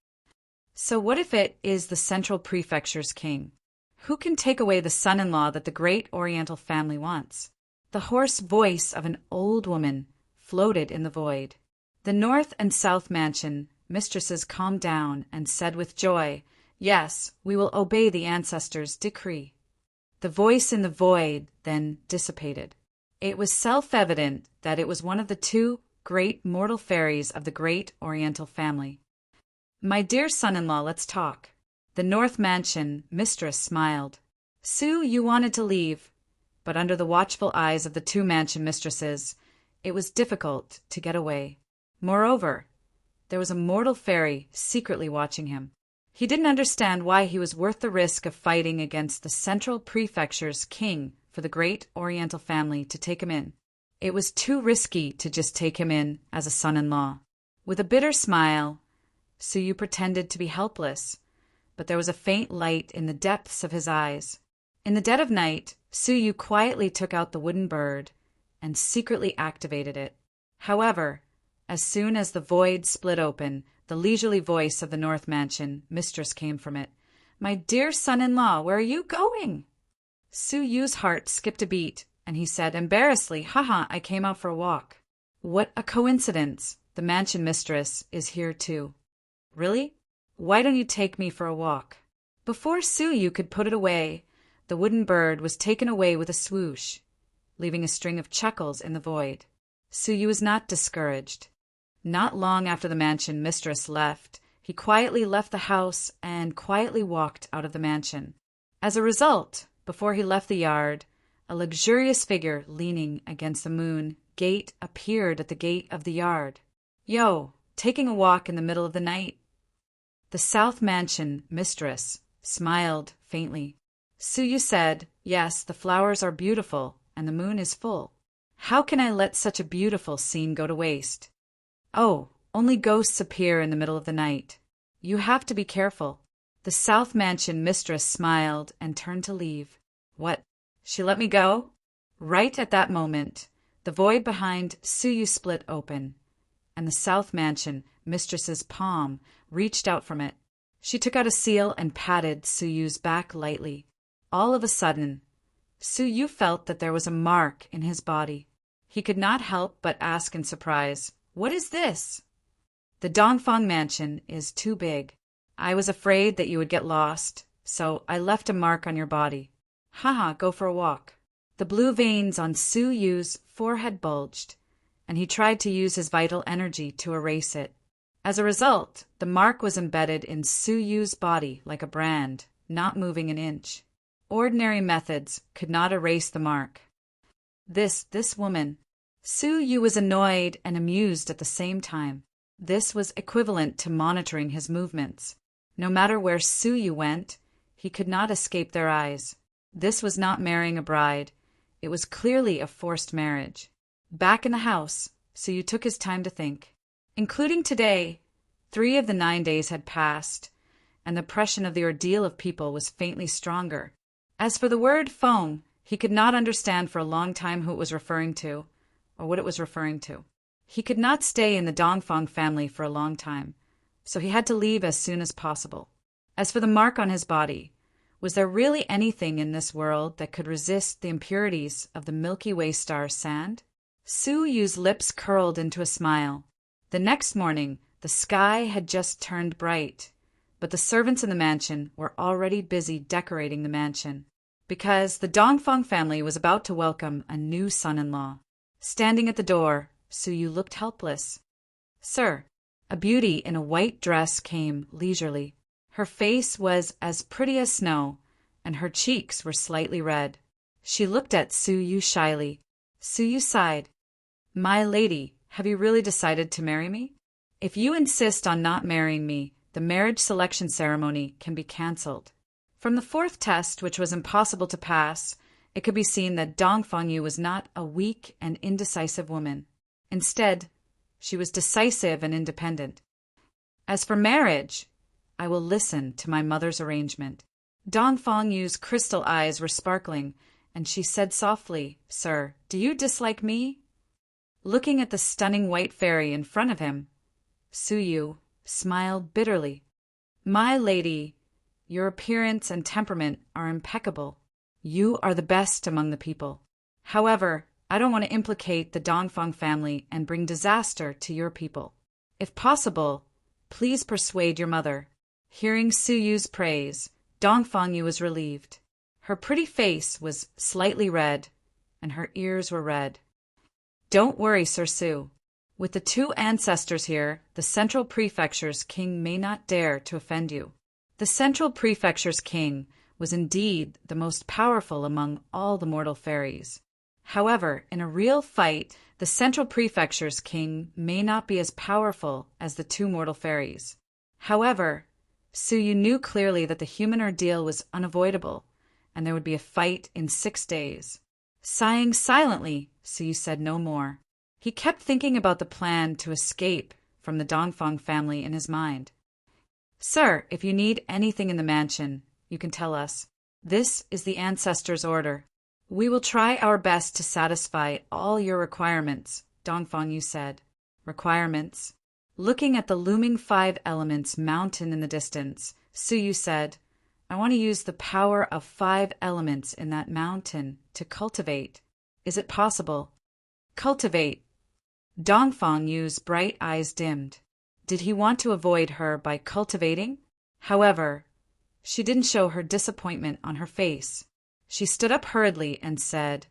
So what if it is the Central Prefecture's king? Who can take away the son-in-law that the great Oriental family wants? The hoarse voice of an old woman floated in the void. The North and South Mansion mistresses calmed down and said with joy, "Yes, we will obey the ancestors' decree." The voice in the void then dissipated. It was self-evident that it was one of the two great mortal fairies of the great Oriental family. "My dear son-in-law, let's talk. The North Mansion mistress smiled. Su Yu wanted to leave, but under the watchful eyes of the two mansion mistresses, it was difficult to get away. Moreover, there was a mortal fairy secretly watching him. He didn't understand why he was worth the risk of fighting against the Central Prefecture's king for the great Oriental family to take him in. It was too risky to just take him in as a son-in-law. With a bitter smile, Su Yu pretended to be helpless, but there was a faint light in the depths of his eyes. In the dead of night, Su Yu quietly took out the wooden bird and secretly activated it. However, as soon as the void split open, the leisurely voice of the North Mansion mistress came from it. "My dear son-in-law, where are you going?" Su Yu's heart skipped a beat, and he said embarrassedly, "Haha, I came out for a walk." "What a coincidence! The mansion mistress is here too." "Really? Why don't you take me for a walk?" Before Su Yu could put it away, the wooden bird was taken away with a swoosh, leaving a string of chuckles in the void. Su Yu was not discouraged. Not long after the mansion mistress left, he quietly left the house and quietly walked out of the mansion. As a result, before he left the yard, a luxurious figure leaning against the moon gate appeared at the gate of the yard. "Yo, taking a walk in the middle of the night?" The South Mansion mistress smiled faintly. Su Yu said, "Yes, the flowers are beautiful and the moon is full. How can I let such a beautiful scene go to waste?" "Oh, only ghosts appear in the middle of the night. You have to be careful." The South Mansion mistress smiled and turned to leave. "What? She let me go?" Right at that moment, the void behind Su Yu split open, and the South Mansion mistress's palm reached out from it. She took out a seal and patted Su Yu's back lightly. All of a sudden, Su Yu felt that there was a mark in his body. He could not help but ask in surprise, "What is this?" "The Dongfang Mansion is too big. I was afraid that you would get lost, so I left a mark on your body. Haha, go for a walk." The blue veins on Su Yu's forehead bulged, and he tried to use his vital energy to erase it. As a result, the mark was embedded in Su Yu's body like a brand, not moving an inch. Ordinary methods could not erase the mark. This woman. Su Yu was annoyed and amused at the same time. This was equivalent to monitoring his movements. No matter where Su Yu went, he could not escape their eyes. This was not marrying a bride. It was clearly a forced marriage. Back in the house, Su Yu took his time to think. Including today, 3 of the 9 days had passed, and the pressure of the ordeal of people was faintly stronger. As for the word Feng, he could not understand for a long time who it was referring to, or what it was referring to. He could not stay in the Dongfang family for a long time, so he had to leave as soon as possible. As for the mark on his body, was there really anything in this world that could resist the impurities of the Milky Way star sand? Su Yu's lips curled into a smile. The next morning, the sky had just turned bright, but the servants in the mansion were already busy decorating the mansion, because the Dongfang family was about to welcome a new son-in-law. Standing at the door, Su Yu looked helpless. "Sir." A beauty in a white dress came leisurely. Her face was as pretty as snow, and her cheeks were slightly red. She looked at Su Yu shyly. Su Yu sighed. "My lady, have you really decided to marry me? If you insist on not marrying me, the marriage selection ceremony can be cancelled." From the 4th test, which was impossible to pass, it could be seen that Dongfang Yu was not a weak and indecisive woman. Instead, she was decisive and independent. "As for marriage, I will listen to my mother's arrangement." Dongfang Yu's crystal eyes were sparkling, and she said softly, "Sir, do you dislike me?" Looking at the stunning white fairy in front of him, Su Yu smiled bitterly. "My lady, your appearance and temperament are impeccable. You are the best among the people. However, I don't want to implicate the Dongfang family and bring disaster to your people. If possible, please persuade your mother." Hearing Su Yu's praise, Dongfang Yu was relieved. Her pretty face was slightly red, and her ears were red. "Don't worry, Sir Su. With the 2 ancestors here, the Central Prefecture's king may not dare to offend you. The Central Prefecture's king was indeed the most powerful among all the mortal fairies. However, in a real fight, the Central Prefecture's king may not be as powerful as the two mortal fairies. However, Suyu knew clearly that the human ordeal was unavoidable, and there would be a fight in 6 days. Sighing silently, Suyu said no more. He kept thinking about the plan to escape from the Dongfang family in his mind. "Sir, if you need anything in the mansion, you can tell us. This is the ancestors' order. We will try our best to satisfy all your requirements," Dongfang Yu said. Requirements? Looking at the looming 5 elements mountain in the distance, Suyu said, "I want to use the power of 5 elements in that mountain to cultivate. Is it possible?" Cultivate. Dongfang Yu's bright eyes dimmed. Did he want to avoid her by cultivating? However, she didn't show her disappointment on her face. She stood up hurriedly and said,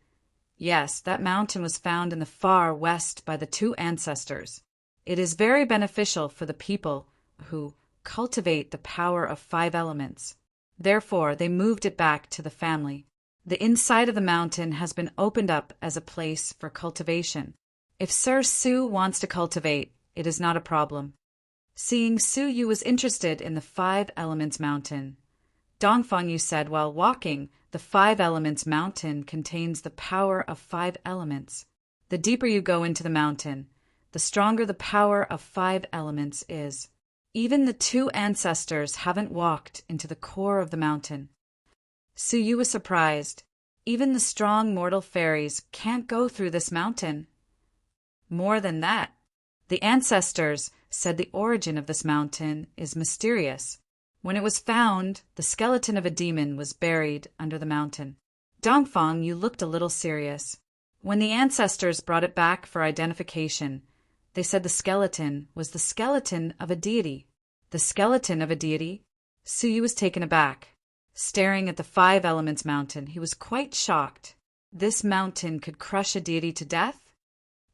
"Yes, that mountain was found in the far west by the 2 ancestors. It is very beneficial for the people who cultivate the power of 5 elements. Therefore, they moved it back to the family. The inside of the mountain has been opened up as a place for cultivation. If Sir Su wants to cultivate, it is not a problem." Seeing Suyu was interested in the 5 elements mountain, Dongfang Yu said while walking, "The 5 elements mountain contains the power of 5 elements. The deeper you go into the mountain, the stronger the power of 5 elements is. Even the 2 ancestors haven't walked into the core of the mountain." Suyu was surprised. Even the strong mortal fairies can't go through this mountain. More than that, the ancestors said the origin of this mountain is mysterious. When it was found, the skeleton of a demon was buried under the mountain. Dongfang, you looked a little serious. When the ancestors brought it back for identification, they said the skeleton was the skeleton of a deity. The skeleton of a deity? Suyu was taken aback. Staring at the 5 elements mountain, he was quite shocked. This mountain could crush a deity to death?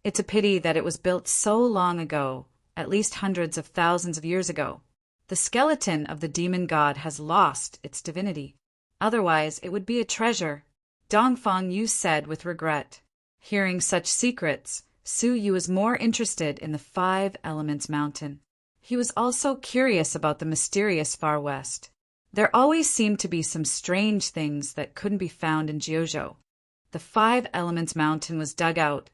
It's a pity that it was built so long ago, at least hundreds of thousands of years ago. The skeleton of the demon god has lost its divinity. Otherwise, it would be a treasure, Dongfang Yu said with regret. Hearing such secrets, Suyu was more interested in the 5 elements mountain. He was also curious about the mysterious Far West. There always seemed to be some strange things that couldn't be found in Jiuzhou. The 5 elements mountain was dug out,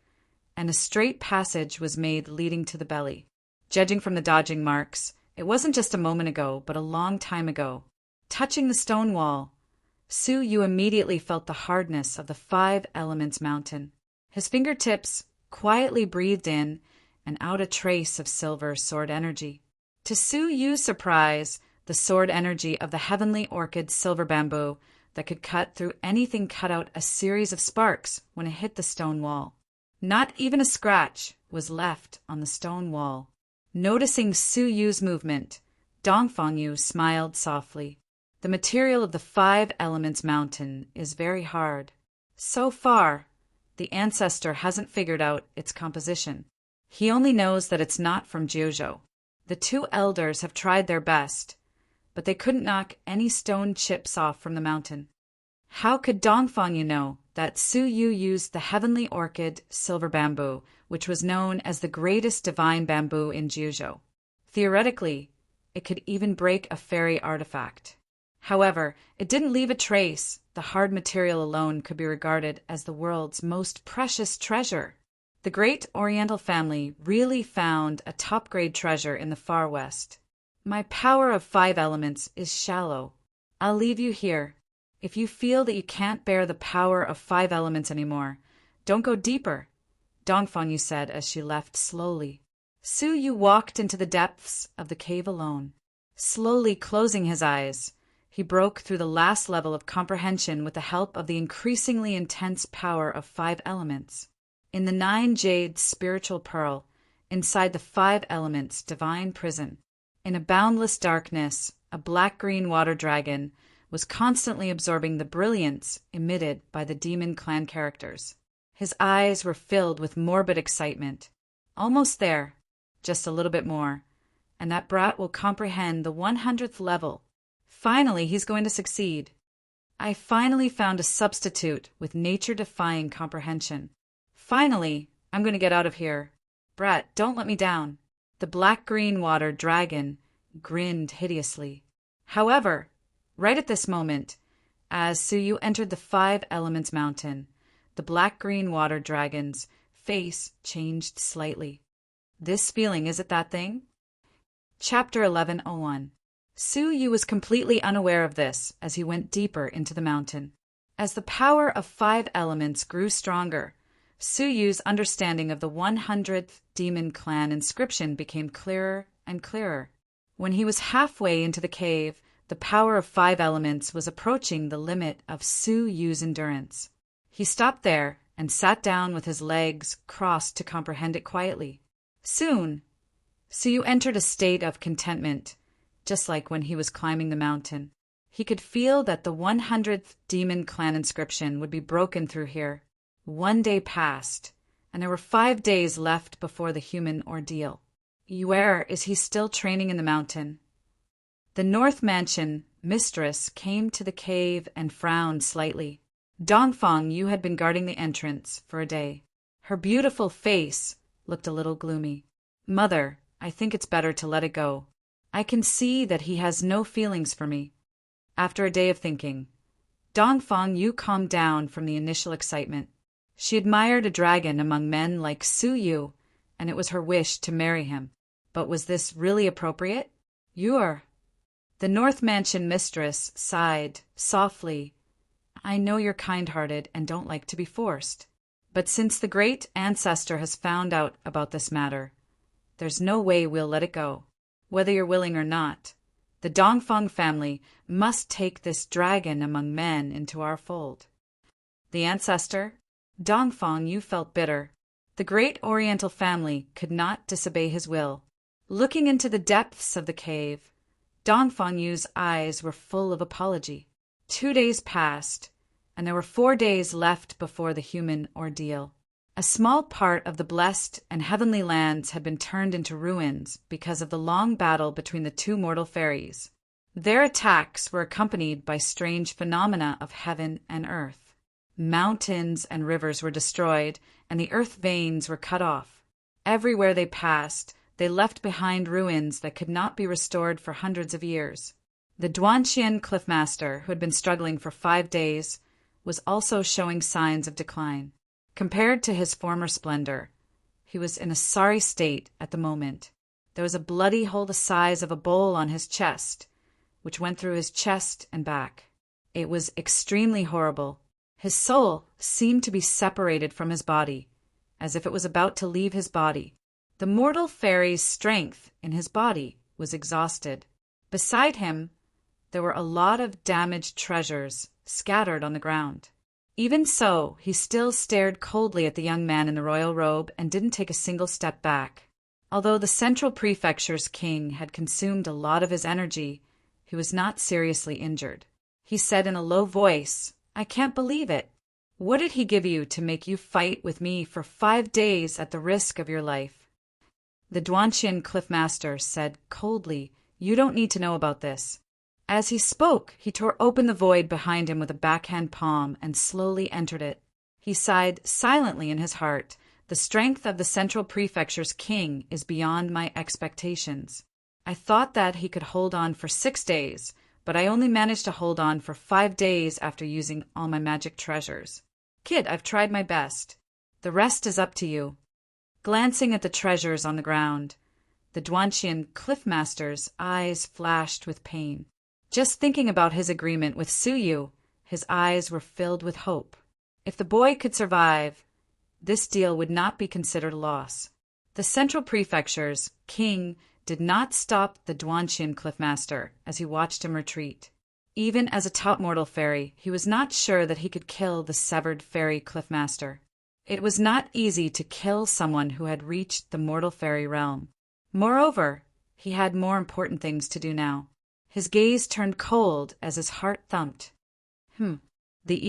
and a straight passage was made leading to the belly. Judging from the dodging marks, it wasn't just a moment ago, but a long time ago. Touching the stone wall, Suyu immediately felt the hardness of the 5 elements mountain. His fingertips quietly breathed in and out a trace of silver sword energy. To Suyu's surprise, the sword energy of the heavenly orchid silver bamboo that could cut through anything cut out a series of sparks when it hit the stone wall. Not even a scratch was left on the stone wall. Noticing Suyu's movement, Dongfang Yu smiled softly. The material of the 5 elements mountain is very hard. So far, the ancestor hasn't figured out its composition. He only knows that it's not from Jiuzhou. The 2 elders have tried their best, but they couldn't knock any stone chips off from the mountain. How could Dongfang Yu know that Suyu used the heavenly orchid silver bamboo, which was known as the greatest divine bamboo in Jiuzhou? Theoretically, it could even break a fairy artifact. However, it didn't leave a trace. The hard material alone could be regarded as the world's most precious treasure. The great Oriental family really found a top-grade treasure in the Far West. My power of 5 elements is shallow. I'll leave you here. If you feel that you can't bear the power of 5 elements anymore, don't go deeper, Dongfang Yu said as she left slowly. Suyu walked into the depths of the cave alone. Slowly closing his eyes, he broke through the last level of comprehension with the help of the increasingly intense power of 5 elements. In the 9 jade spiritual pearl, inside the 5 elements divine prison, in a boundless darkness, a black-green water dragon was constantly absorbing the brilliance emitted by the demon clan characters. His eyes were filled with morbid excitement. Almost there, just a little bit more, and that brat will comprehend the 100th level. Finally, he's going to succeed. I finally found a substitute with nature-defying comprehension. Finally, I'm going to get out of here. Brat, don't let me down. The black-green water dragon grinned hideously. However, right at this moment, as Suyu entered the Five Elements Mountain, the black-green water dragon's face changed slightly. This feeling, is it that thing? Chapter 11:01. Suyu was completely unaware of this as he went deeper into the mountain. As the power of 5 elements grew stronger, Suyu's understanding of the 100th Demon Clan inscription became clearer and clearer. When he was halfway into the cave, the power of 5 elements was approaching the limit of Suyu's endurance. He stopped there and sat down with his legs crossed to comprehend it quietly. Soon, Suyu entered a state of contentment, just like when he was climbing the mountain. He could feel that the 100th Demon Clan inscription would be broken through here. 1 day passed, and there were 5 days left before the human ordeal. Where is he still training in the mountain? The North Mansion mistress came to the cave and frowned slightly. Dongfang Yu had been guarding the entrance for a day. Her beautiful face looked a little gloomy. Mother, I think it's better to let it go. I can see that he has no feelings for me. After a day of thinking, Dongfang Yu calmed down from the initial excitement. She admired a dragon among men like Suyu, and it was her wish to marry him. But was this really appropriate? The North Mansion mistress sighed softly. I know you're kind-hearted and don't like to be forced. But since the great ancestor has found out about this matter, there's no way we'll let it go. Whether you're willing or not, the Dongfang family must take this dragon among men into our fold. The ancestor? Dongfang Yu felt bitter. The great Oriental family could not disobey his will. Looking into the depths of the cave, Dongfang Yu's eyes were full of apology. 2 days passed, and there were 4 days left before the human ordeal. A small part of the blessed and heavenly lands had been turned into ruins because of the long battle between the 2 mortal fairies. Their attacks were accompanied by strange phenomena of heaven and earth. Mountains and rivers were destroyed, and the earth veins were cut off. Everywhere they passed, they left behind ruins that could not be restored for hundreds of years. The Duanqian Cliffmaster, who had been struggling for 5 days, was also showing signs of decline. Compared to his former splendor, he was in a sorry state at the moment. There was a bloody hole the size of a bowl on his chest, which went through his chest and back. It was extremely horrible. His soul seemed to be separated from his body, as if it was about to leave his body. The mortal fairy's strength in his body was exhausted. Beside him, there were a lot of damaged treasures scattered on the ground. Even so, he still stared coldly at the young man in the royal robe and didn't take a single step back. Although the Central Prefecture's king had consumed a lot of his energy, he was not seriously injured. He said in a low voice, I can't believe it. What did he give you to make you fight with me for 5 days at the risk of your life? The Duanqian Cliffmaster said coldly, You don't need to know about this. As he spoke, he tore open the void behind him with a backhand palm and slowly entered it. He sighed silently in his heart. The strength of the Central Prefecture's king is beyond my expectations. I thought that he could hold on for 6 days, but I only managed to hold on for 5 days after using all my magic treasures. Kid, I've tried my best. The rest is up to you. Glancing at the treasures on the ground, the Duanqian Cliffmaster's eyes flashed with pain. Just thinking about his agreement with Suyu, his eyes were filled with hope. If the boy could survive, this deal would not be considered a loss. The Central Prefecture's king did not stop the Duanqian Cliffmaster as he watched him retreat. Even as a top mortal fairy, he was not sure that he could kill the severed fairy Cliffmaster. It was not easy to kill someone who had reached the mortal fairy realm. Moreover, he had more important things to do now. His gaze turned cold as his heart thumped. The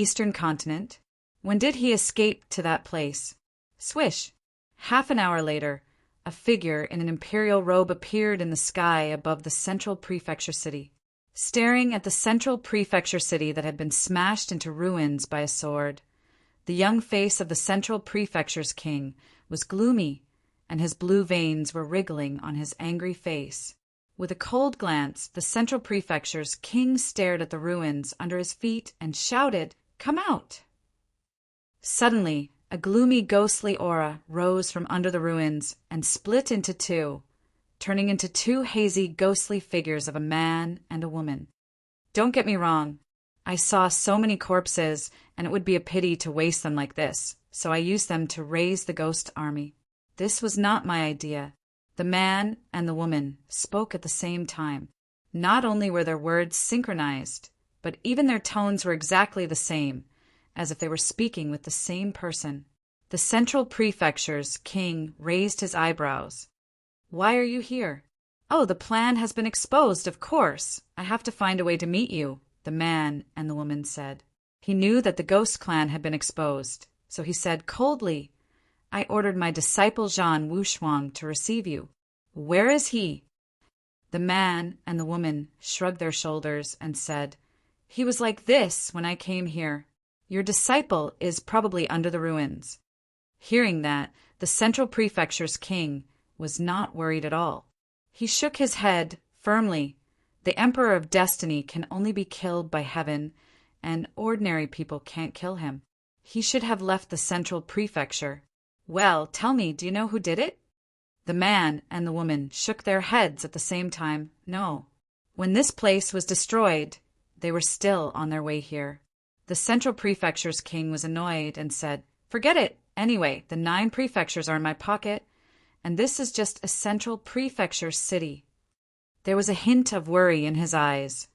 Eastern Continent? When did he escape to that place? Swish! Half an hour later, a figure in an imperial robe appeared in the sky above the Central Prefecture city. staring at the central prefecture city that had been smashed into ruins by a sword. The young face of the central prefecture's king was gloomy, and his blue veins were wriggling on his angry face. With a cold glance, the central prefecture's king stared at the ruins under his feet and shouted, "Come out!" Suddenly, a gloomy, ghostly aura rose from under the ruins and split into two, turning into two hazy, ghostly figures of a man and a woman. Don't get me wrong. I saw so many corpses, and it would be a pity to waste them like this, so I used them to raise the ghost army. This was not my idea. The man and the woman spoke at the same time. Not only were their words synchronized, but even their tones were exactly the same, as if they were speaking with the same person. The central prefecture's king raised his eyebrows. "Why are you here?" "Oh, the plan has been exposed, of course. I have to find a way to meet you," the man and the woman said. He knew that the ghost clan had been exposed, so he said coldly, "I ordered my disciple Zhan Wushuang to receive you. Where is he?" The man and the woman shrugged their shoulders and said, "He was like this when I came here. Your disciple is probably under the ruins." Hearing that, the central prefecture's king was not worried at all. He shook his head firmly. The Emperor of Destiny can only be killed by heaven, and ordinary people can't kill him. He should have left the central prefecture. "Well, tell me, do you know who did it?" The man and the woman shook their heads at the same time. No. When this place was destroyed, they were still on their way here. The central prefecture's king was annoyed and said, "Forget it. Anyway, the 9 prefectures are in my pocket, and this is just a central prefecture city." There was a hint of worry in his eyes.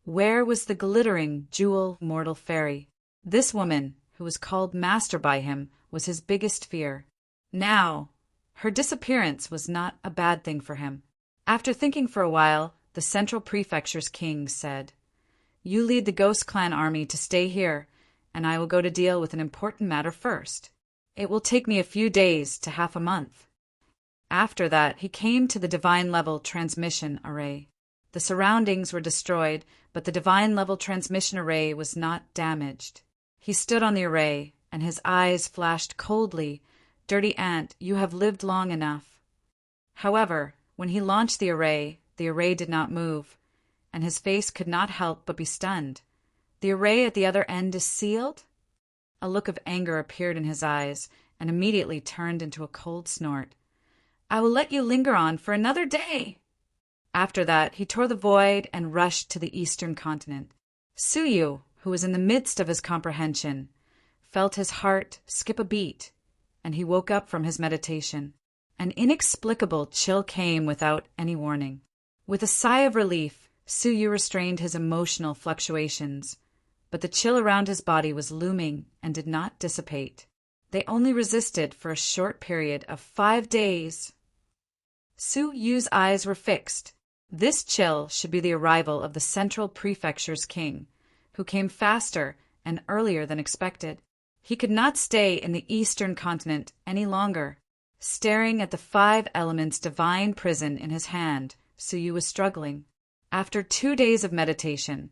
Where was the glittering jewel mortal fairy? This woman, who was called Master by him, was his biggest fear. Now, her disappearance was not a bad thing for him. After thinking for a while, the central prefecture's king said, "You lead the Ghost Clan army to stay here, and I will go to deal with an important matter first. It will take me a few days to half a month." After that, he came to the divine level transmission array. The surroundings were destroyed, but the divine level transmission array was not damaged. He stood on the array, and his eyes flashed coldly. "Dirty ant, you have lived long enough." However, when he launched the array did not move, and his face could not help but be stunned. "The array at the other end is sealed?" A look of anger appeared in his eyes, and immediately turned into a cold snort. "I will let you linger on for another day." After that, he tore the void and rushed to the eastern continent. Suyu, who was in the midst of his comprehension, felt his heart skip a beat, and he woke up from his meditation. An inexplicable chill came without any warning. With a sigh of relief, Suyu restrained his emotional fluctuations, but the chill around his body was looming and did not dissipate. They only resisted for a short period of 5 days. Suyu's eyes were fixed. This chill should be the arrival of the central prefecture's king, who came faster and earlier than expected. He could not stay in the eastern continent any longer. Staring at the 5 elements divine prison in his hand, Suyu was struggling. After 2 days of meditation,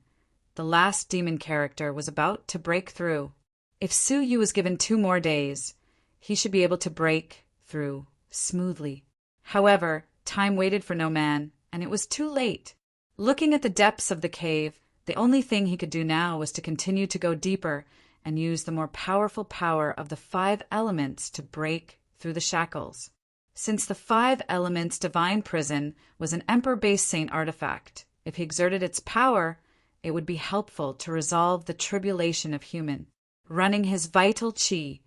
the last demon character was about to break through. If Suyu was given 2 more days, he should be able to break through smoothly. However, time waited for no man, and it was too late. Looking at the depths of the cave, the only thing he could do now was to continue to go deeper and use the more powerful power of the 5 elements to break through the shackles. Since the 5 elements divine prison was an emperor-based saint artifact, if he exerted its power, it would be helpful to resolve the tribulation of human. Running his vital chi,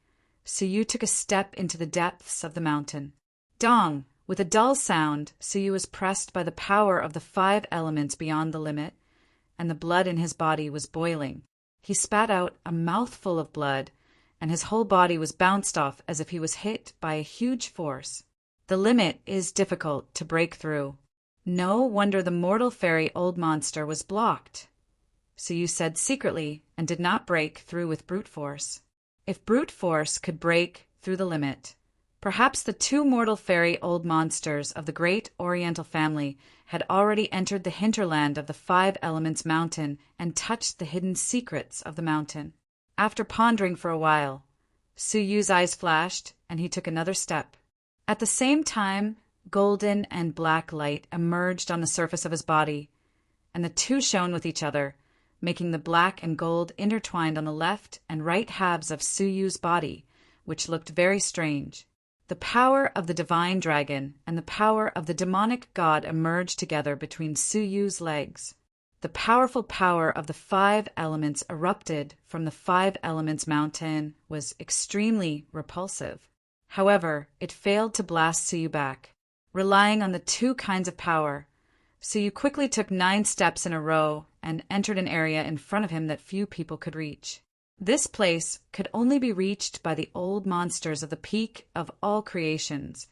Suyu took a step into the depths of the mountain. Dong! With a dull sound, Suyu was pressed by the power of the 5 elements beyond the limit, and the blood in his body was boiling. He spat out a mouthful of blood, and his whole body was bounced off as if he was hit by a huge force. The limit is difficult to break through. No wonder the mortal fairy old monster was blocked. Suyu said secretly and did not break through with brute force. If brute force could break through the limit, Perhaps the two mortal fairy old monsters of the great Oriental family had already entered the hinterland of the Five Elements mountain and touched the hidden secrets of the mountain. After pondering for a while, Su Yu's eyes flashed, and he took another step. At the same time, golden and black light emerged on the surface of his body, and the two shone with each other, making the black and gold intertwined on the left and right halves of Su Yu's body, which looked very strange. The power of the divine dragon and the power of the demonic god emerged together between Su Yu's legs. The powerful power of the Five Elements erupted from the Five Elements mountain was extremely repulsive. However, it failed to blast Su Yu back. Relying on the two kinds of power, Su Yu quickly took 9 steps in a row and entered an area in front of him that few people could reach. This place could only be reached by the old monsters of the peak of all creations,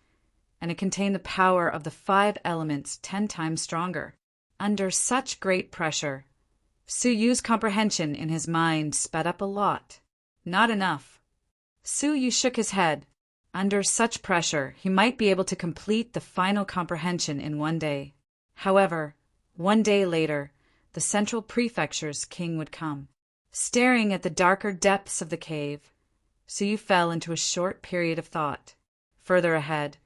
and it contained the power of the Five Elements 10 times stronger. Under such great pressure, Su Yu's comprehension in his mind sped up a lot. Not enough. Su Yu shook his head. Under such pressure, he might be able to complete the final comprehension in 1 day. However, 1 day later, the Central Prefecture's king would come. Staring at the darker depths of the cave, Su Yu fell into a short period of thought. Further ahead,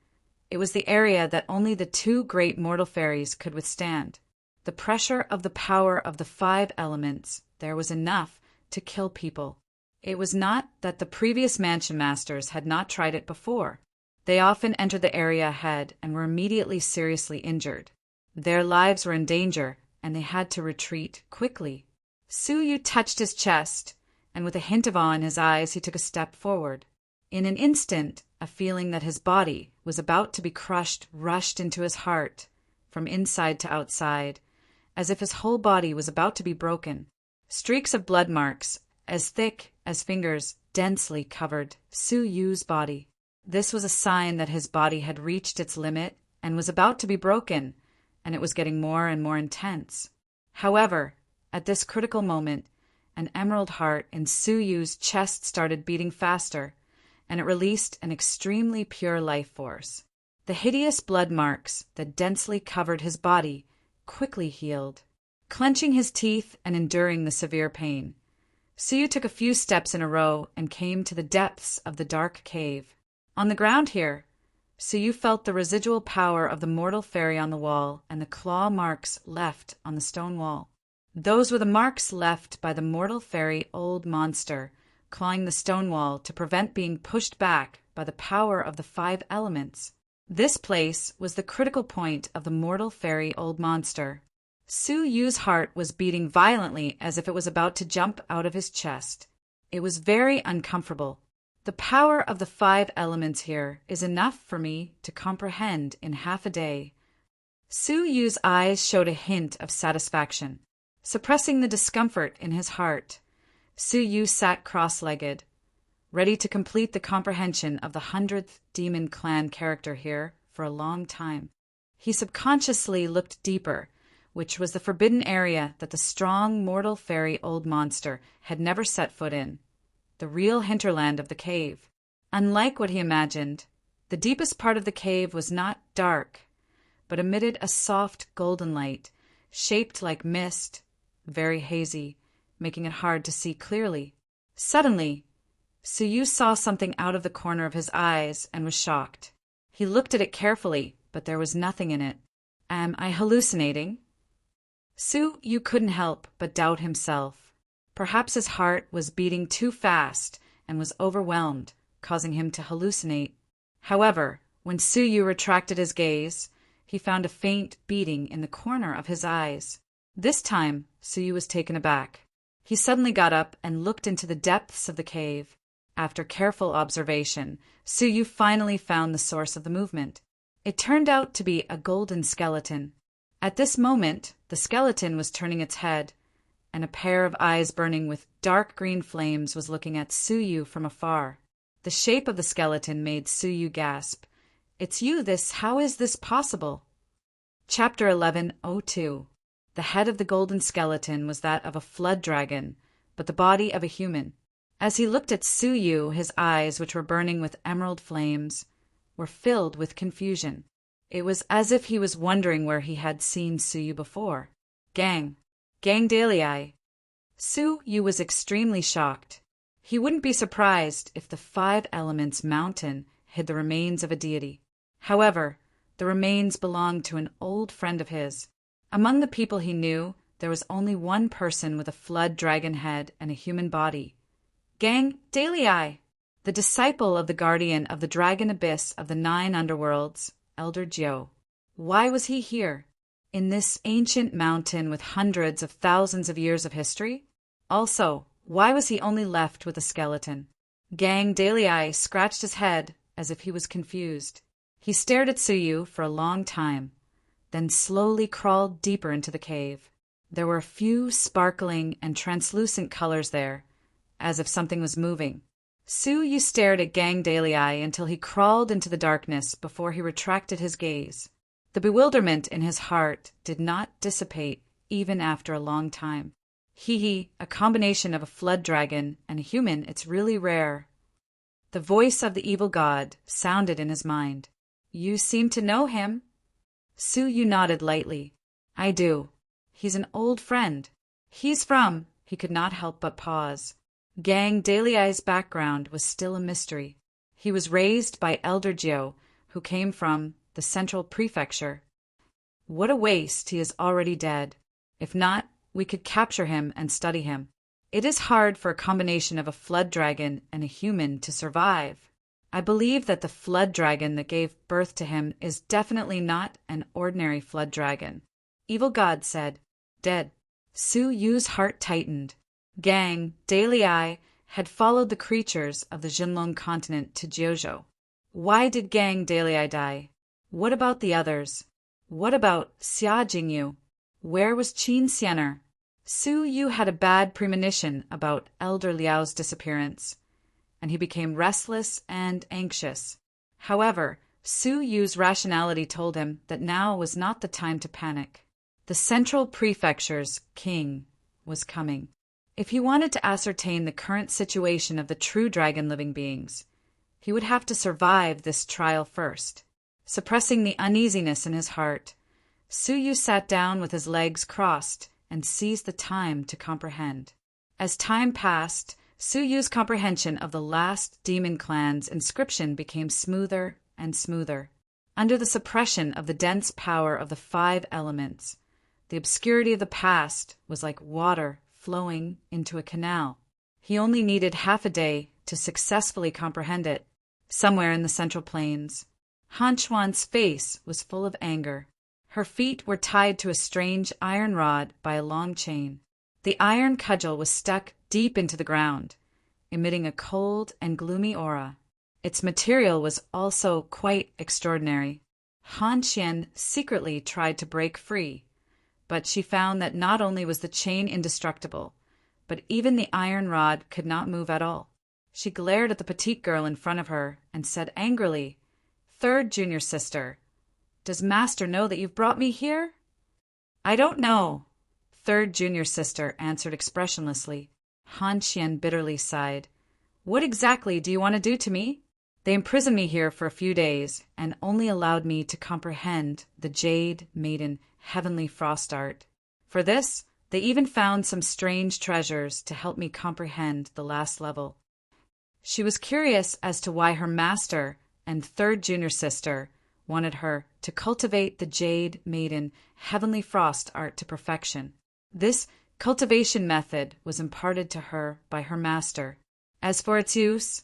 it was the area that only the two great mortal fairies could withstand. The pressure of the power of the Five Elements, there was enough to kill people. It was not that the previous mansion masters had not tried it before. They often entered the area ahead and were immediately seriously injured. Their lives were in danger, and they had to retreat quickly. Su Yu touched his chest, and with a hint of awe in his eyes, he took a step forward. In an instant, a feeling that his body was about to be crushed rushed into his heart, from inside to outside, as if his whole body was about to be broken. Streaks of blood marks, as thick as fingers, densely covered Su Yu's body. This was a sign that his body had reached its limit and was about to be broken, and it was getting more and more intense. However, at this critical moment, an emerald heart in Su Yu's chest started beating faster, and it released an extremely pure life force. The hideous blood marks that densely covered his body quickly healed. Clenching his teeth and enduring the severe pain, Su Yu took a few steps in a row and came to the depths of the dark cave. On the ground here, Su Yu felt the residual power of the mortal fairy on the wall and the claw marks left on the stone wall. Those were the marks left by the mortal fairy old monster, clawing the stone wall to prevent being pushed back by the power of the Five Elements. This place was the critical point of the mortal fairy old monster. Su Yu's heart was beating violently as if it was about to jump out of his chest. It was very uncomfortable. The power of the Five Elements here is enough for me to comprehend in half a day. Su Yu's eyes showed a hint of satisfaction. Suppressing the discomfort in his heart, Su Yu sat cross-legged, ready to complete the comprehension of the 100th Demon Clan character here for a long time. He subconsciously looked deeper, which was the forbidden area that the strong mortal fairy old monster had never set foot in, the real hinterland of the cave. Unlike what he imagined, the deepest part of the cave was not dark, but emitted a soft golden light, shaped like mist, very hazy, making it hard to see clearly. Suddenly, Su Yu saw something out of the corner of his eyes and was shocked. He looked at it carefully, but there was nothing in it. Am I hallucinating? Su Yu couldn't help but doubt himself. Perhaps his heart was beating too fast and was overwhelmed, causing him to hallucinate. However, when Su Yu retracted his gaze, he found a faint beating in the corner of his eyes. This time, Su Yu was taken aback. He suddenly got up and looked into the depths of the cave. After careful observation, Su Yu finally found the source of the movement. It turned out to be a golden skeleton. At this moment, the skeleton was turning its head, and a pair of eyes burning with dark green flames was looking at Su Yu from afar. The shape of the skeleton made Su Yu gasp. "It's you, how is this possible?" Chapter 11:02. The head of the golden skeleton was that of a flood dragon, but the body of a human. As he looked at Su Yu, his eyes, which were burning with emerald flames, were filled with confusion. It was as if he was wondering where he had seen Suyu before. Gang Dalei. Suyu was extremely shocked. He wouldn't be surprised if the 5 Elements mountain hid the remains of a deity. However, the remains belonged to an old friend of his. Among the people he knew, there was only one person with a flood dragon head and a human body. Gang Dalei, the disciple of the guardian of the dragon abyss of the 9 underworlds, Elder Jiao. Why was he here, in this ancient mountain with hundreds of thousands of years of history? Also, why was he only left with a skeleton? Gang Dalei scratched his head as if he was confused. He stared at Suyu for a long time, then slowly crawled deeper into the cave. There were a few sparkling and translucent colors there, as if something was moving. Suyu stared at Gang Dalei until he crawled into the darkness before he retracted his gaze. The bewilderment in his heart did not dissipate even after a long time. A combination of a flood dragon and a human, it's really rare. The voice of the evil god sounded in his mind. You seem to know him. Suyu nodded lightly. I do. He's an old friend. He could not help but pause. Gang Dalei's background was still a mystery. He was raised by Elder Jiao, who came from the Central Prefecture. What a waste, he is already dead. If not, we could capture him and study him. It is hard for a combination of a flood dragon and a human to survive. I believe that the flood dragon that gave birth to him is definitely not an ordinary flood dragon. Evil God said, dead. Suyu's heart tightened. Gang Dalei had followed the creatures of the Jinlong continent to Jiuzhou. Why did Gang Dalei die? What about the others? What about Xia Jingyu? Where was Qin Xianer? Suyu had a bad premonition about Elder Liao's disappearance, and he became restless and anxious. However, Suyu's rationality told him that now was not the time to panic. The Central Prefecture's king was coming. If he wanted to ascertain the current situation of the true dragon living beings, he would have to survive this trial first. Suppressing the uneasiness in his heart, Suyu sat down with his legs crossed and seized the time to comprehend. As time passed, Suyu's comprehension of the last demon clan's inscription became smoother and smoother. Under the suppression of the dense power of the 5 elements, the obscurity of the past was like water flowing into a canal. He only needed half a day to successfully comprehend it. Somewhere in the Central Plains, Han Xuan's face was full of anger. Her feet were tied to a strange iron rod by a long chain. The iron cudgel was stuck deep into the ground, emitting a cold and gloomy aura. Its material was also quite extraordinary. Han Xian secretly tried to break free, but she found that not only was the chain indestructible, but even the iron rod could not move at all. She glared at the petite girl in front of her and said angrily, "Third junior sister, does Master know that you've brought me here?" "I don't know," Third junior sister answered expressionlessly. Han Xian bitterly sighed. "What exactly do you want to do to me?" "They imprisoned me here for a few days and only allowed me to comprehend the Jade Maiden Heavenly Frost art. For this, they even found some strange treasures to help me comprehend the last level." She was curious as to why her master and third junior sister wanted her to cultivate the Jade Maiden Heavenly Frost art to perfection. This cultivation method was imparted to her by her master. As for its use,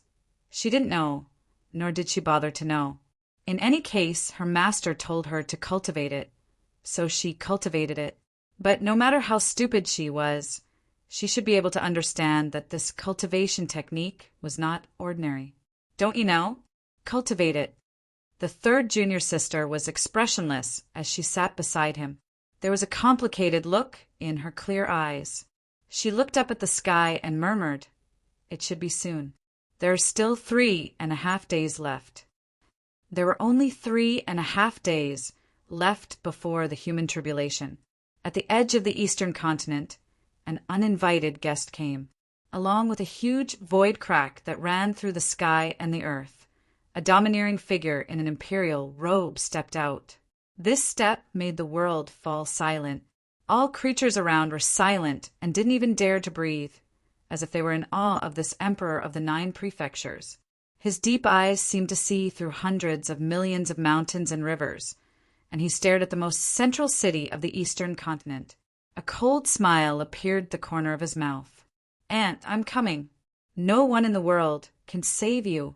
she didn't know, nor did she bother to know. In any case, her master told her to cultivate it, so she cultivated it. But no matter how stupid she was, she should be able to understand that this cultivation technique was not ordinary. "Don't you know? Cultivate it." The third junior sister was expressionless as she sat beside him. There was a complicated look in her clear eyes. She looked up at the sky and murmured, "It should be soon." There are still 3.5 days left. There were only 3.5 days left before the human tribulation. At the edge of the eastern continent, an uninvited guest came. Along with a huge void crack that ran through the sky and the earth, A domineering figure in an imperial robe stepped out. This step made the world fall silent. All creatures around were silent and didn't even dare to breathe, as if they were in awe of this emperor of the 9 prefectures. His deep eyes seemed to see through hundreds of millions of mountains and rivers, and he stared at the most central city of the eastern continent. A cold smile appeared at the corner of his mouth. "Aunt, I'm coming. No one in the world can save you."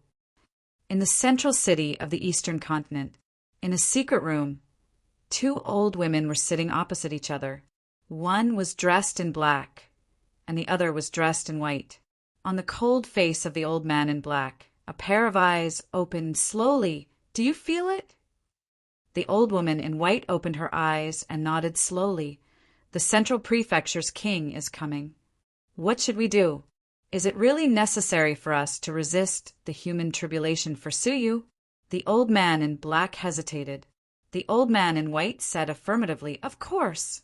In the central city of the eastern continent, in a secret room, 2 old women were sitting opposite each other. One was dressed in black, and the other was dressed in white. On the cold face of the old man in black, a pair of eyes opened slowly. "Do you feel it?" The old woman in white opened her eyes and nodded slowly. "The Central Prefecture's king is coming. What should we do? Is it really necessary for us to resist the human tribulation for Suyu?" The old man in black hesitated. The old man in white said affirmatively, "Of course."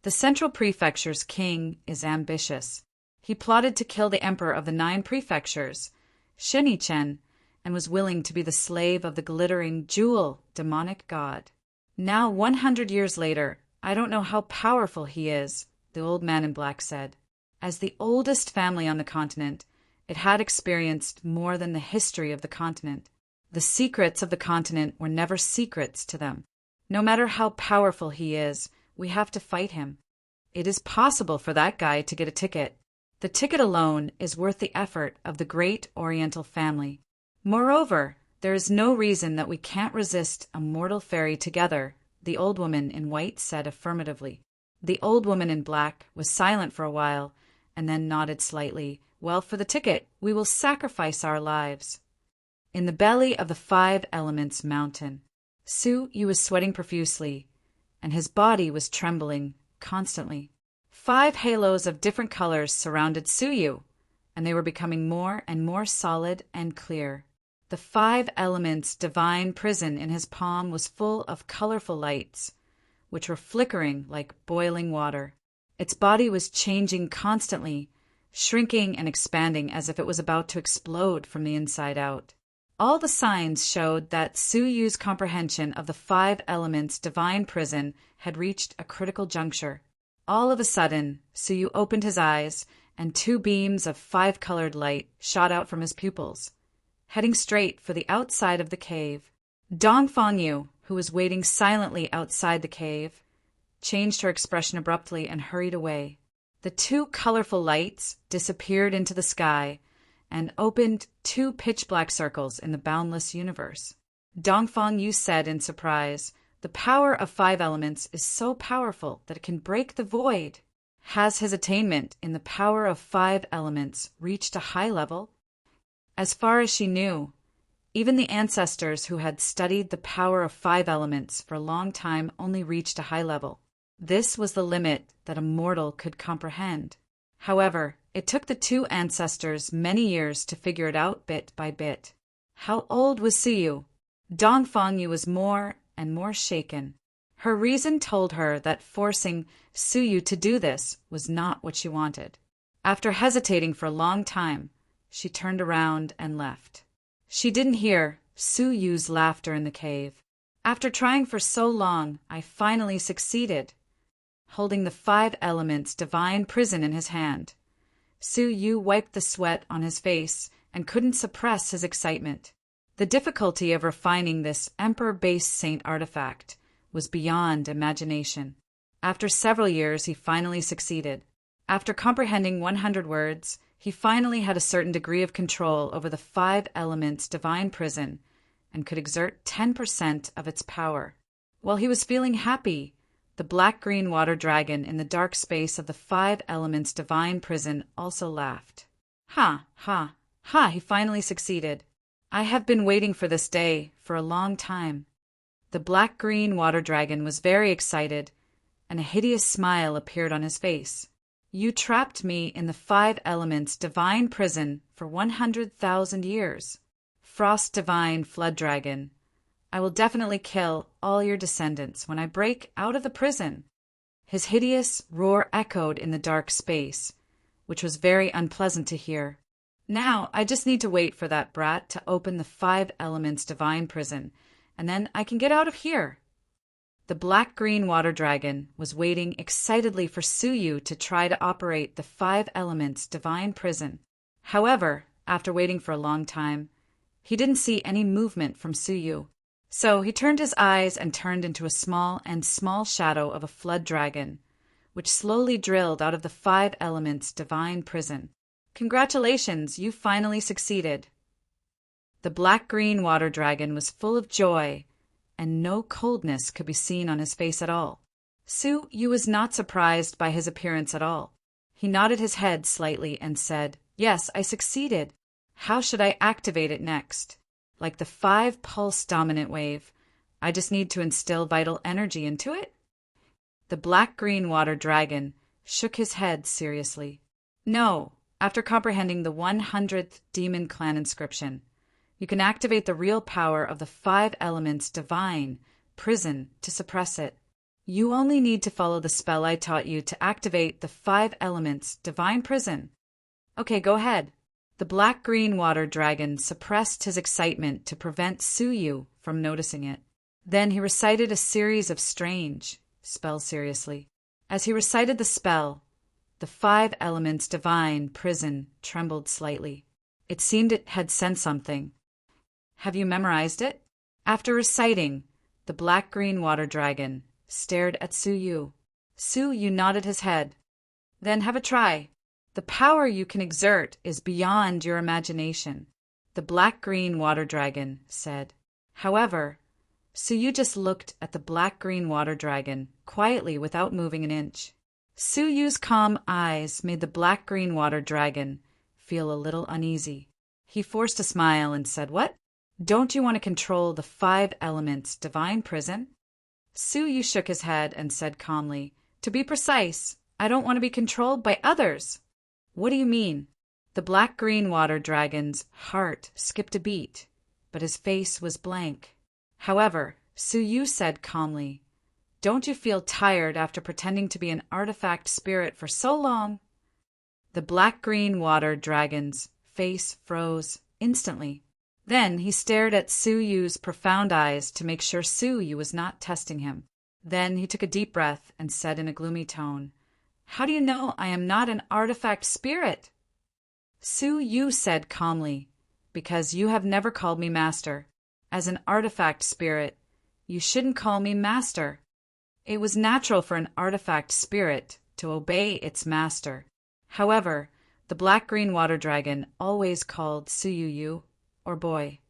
The Central Prefecture's king is ambitious. He plotted to kill the emperor of the 9 prefectures, Shinichen, and was willing to be the slave of the glittering jewel demonic god. Now, 100 years later, I don't know how powerful he is, the old man in black said. As the oldest family on the continent, it had experienced more than the history of the continent. The secrets of the continent were never secrets to them. No matter how powerful he is, we have to fight him. It is possible for that guy to get a ticket. The ticket alone is worth the effort of the great Oriental family. Moreover, there is no reason that we can't resist a mortal fairy together, the old woman in white said affirmatively. The old woman in black was silent for a while, and then nodded slightly. "Well, for the ticket, we will sacrifice our lives." In the belly of the 5 Elements mountain, Suyu was sweating profusely, and his body was trembling constantly. 5 halos of different colors surrounded Suyu, and they were becoming more and more solid and clear. The 5 Elements divine prison in his palm was full of colorful lights, which were flickering like boiling water. Its body was changing constantly, shrinking and expanding as if it was about to explode from the inside out. All the signs showed that Suyu's comprehension of the 5 Elements' divine prison had reached a critical juncture. All of a sudden, Suyu opened his eyes, and 2 beams of 5-colored light shot out from his pupils, heading straight for the outside of the cave. Dongfangyu, who was waiting silently outside the cave, changed her expression abruptly and hurried away. The 2 colorful lights disappeared into the sky and opened 2 pitch-black circles in the boundless universe. Dongfangyu said in surprise, "The power of 5 elements is so powerful that it can break the void. Has his attainment in the power of 5 elements reached a high level?" As far as she knew, even the ancestors who had studied the power of 5 elements for a long time only reached a high level. This was the limit that a mortal could comprehend. However, it took the 2 ancestors many years to figure it out bit by bit. How old was Suyu? Dongfangyu was more and more shaken. Her reason told her that forcing Suyu to do this was not what she wanted. After hesitating for a long time, she turned around and left. She didn't hear Suyu's laughter in the cave. "After trying for so long, I finally succeeded." Holding the 5 Elements' divine prison in his hand, Suyu wiped the sweat on his face and couldn't suppress his excitement. The difficulty of refining this emperor-based saint artifact was beyond imagination. After several years, he finally succeeded. After comprehending 100 words, he finally had a certain degree of control over the 5 Elements' divine prison and could exert 10% of its power. While he was feeling happy, the black-green water dragon in the dark space of the 5 Elements' divine prison also laughed. "Ha, ha, ha, he finally succeeded. I have been waiting for this day for a long time." The black-green water dragon was very excited, and a hideous smile appeared on his face. "You trapped me in the 5 Elements' divine prison for 100,000 years. Frost divine flood dragon, I will definitely kill all your descendants when I break out of the prison." His hideous roar echoed in the dark space, which was very unpleasant to hear. Now, I just need to wait for that brat to open the 5 elements divine prison, and then I can get out of here. The black-green water dragon was waiting excitedly for Suyu to try to operate the 5 elements divine prison. However, after waiting for a long time, he didn't see any movement from Suyu. So he turned his eyes and turned into a small shadow of a flood dragon, which slowly drilled out of the 5 elements divine prison. Congratulations, you finally succeeded. The black-green water dragon was full of joy, and no coldness could be seen on his face at all. Suyu was not surprised by his appearance at all. He nodded his head slightly and said, "Yes, I succeeded. How should I activate it next? Like the 5-pulse dominant wave, I just need to instill vital energy into it?" The black-green water dragon shook his head seriously. "No, after comprehending the 100th Demon Clan inscription, you can activate the real power of the 5 elements divine prison to suppress it. You only need to follow the spell I taught you to activate the 5 elements divine prison. Okay, go ahead." The black-green water dragon suppressed his excitement to prevent Suyu from noticing it. Then he recited a series of strange spells seriously. As he recited the spell, the 5 elements divine prison trembled slightly. It seemed it had sensed something. "Have you memorized it?" After reciting, the black-green water dragon stared at Suyu. Suyu nodded his head. "Then have a try. The power you can exert is beyond your imagination," the black-green water dragon said. However, Suyu just looked at the black-green water dragon quietly without moving an inch. Suyu's calm eyes made the black-green water dragon feel a little uneasy. He forced a smile and said, "What? Don't you want to control the 5 elements divine prison?" Suyu shook his head and said calmly, "To be precise, I don't want to be controlled by others." "What do you mean?" The black-green water dragon's heart skipped a beat, but his face was blank. However, Suyu said calmly, "Don't you feel tired after pretending to be an artifact spirit for so long?" The black-green water dragon's face froze instantly. Then he stared at Suyu's profound eyes to make sure Suyu was not testing him. Then he took a deep breath and said in a gloomy tone, "How do you know I am not an artifact spirit?" Suyu said calmly, "Because you have never called me master. As an artifact spirit, you shouldn't call me master." It was natural for an artifact spirit to obey its master. However, the black-green water dragon always called Suyu or boy.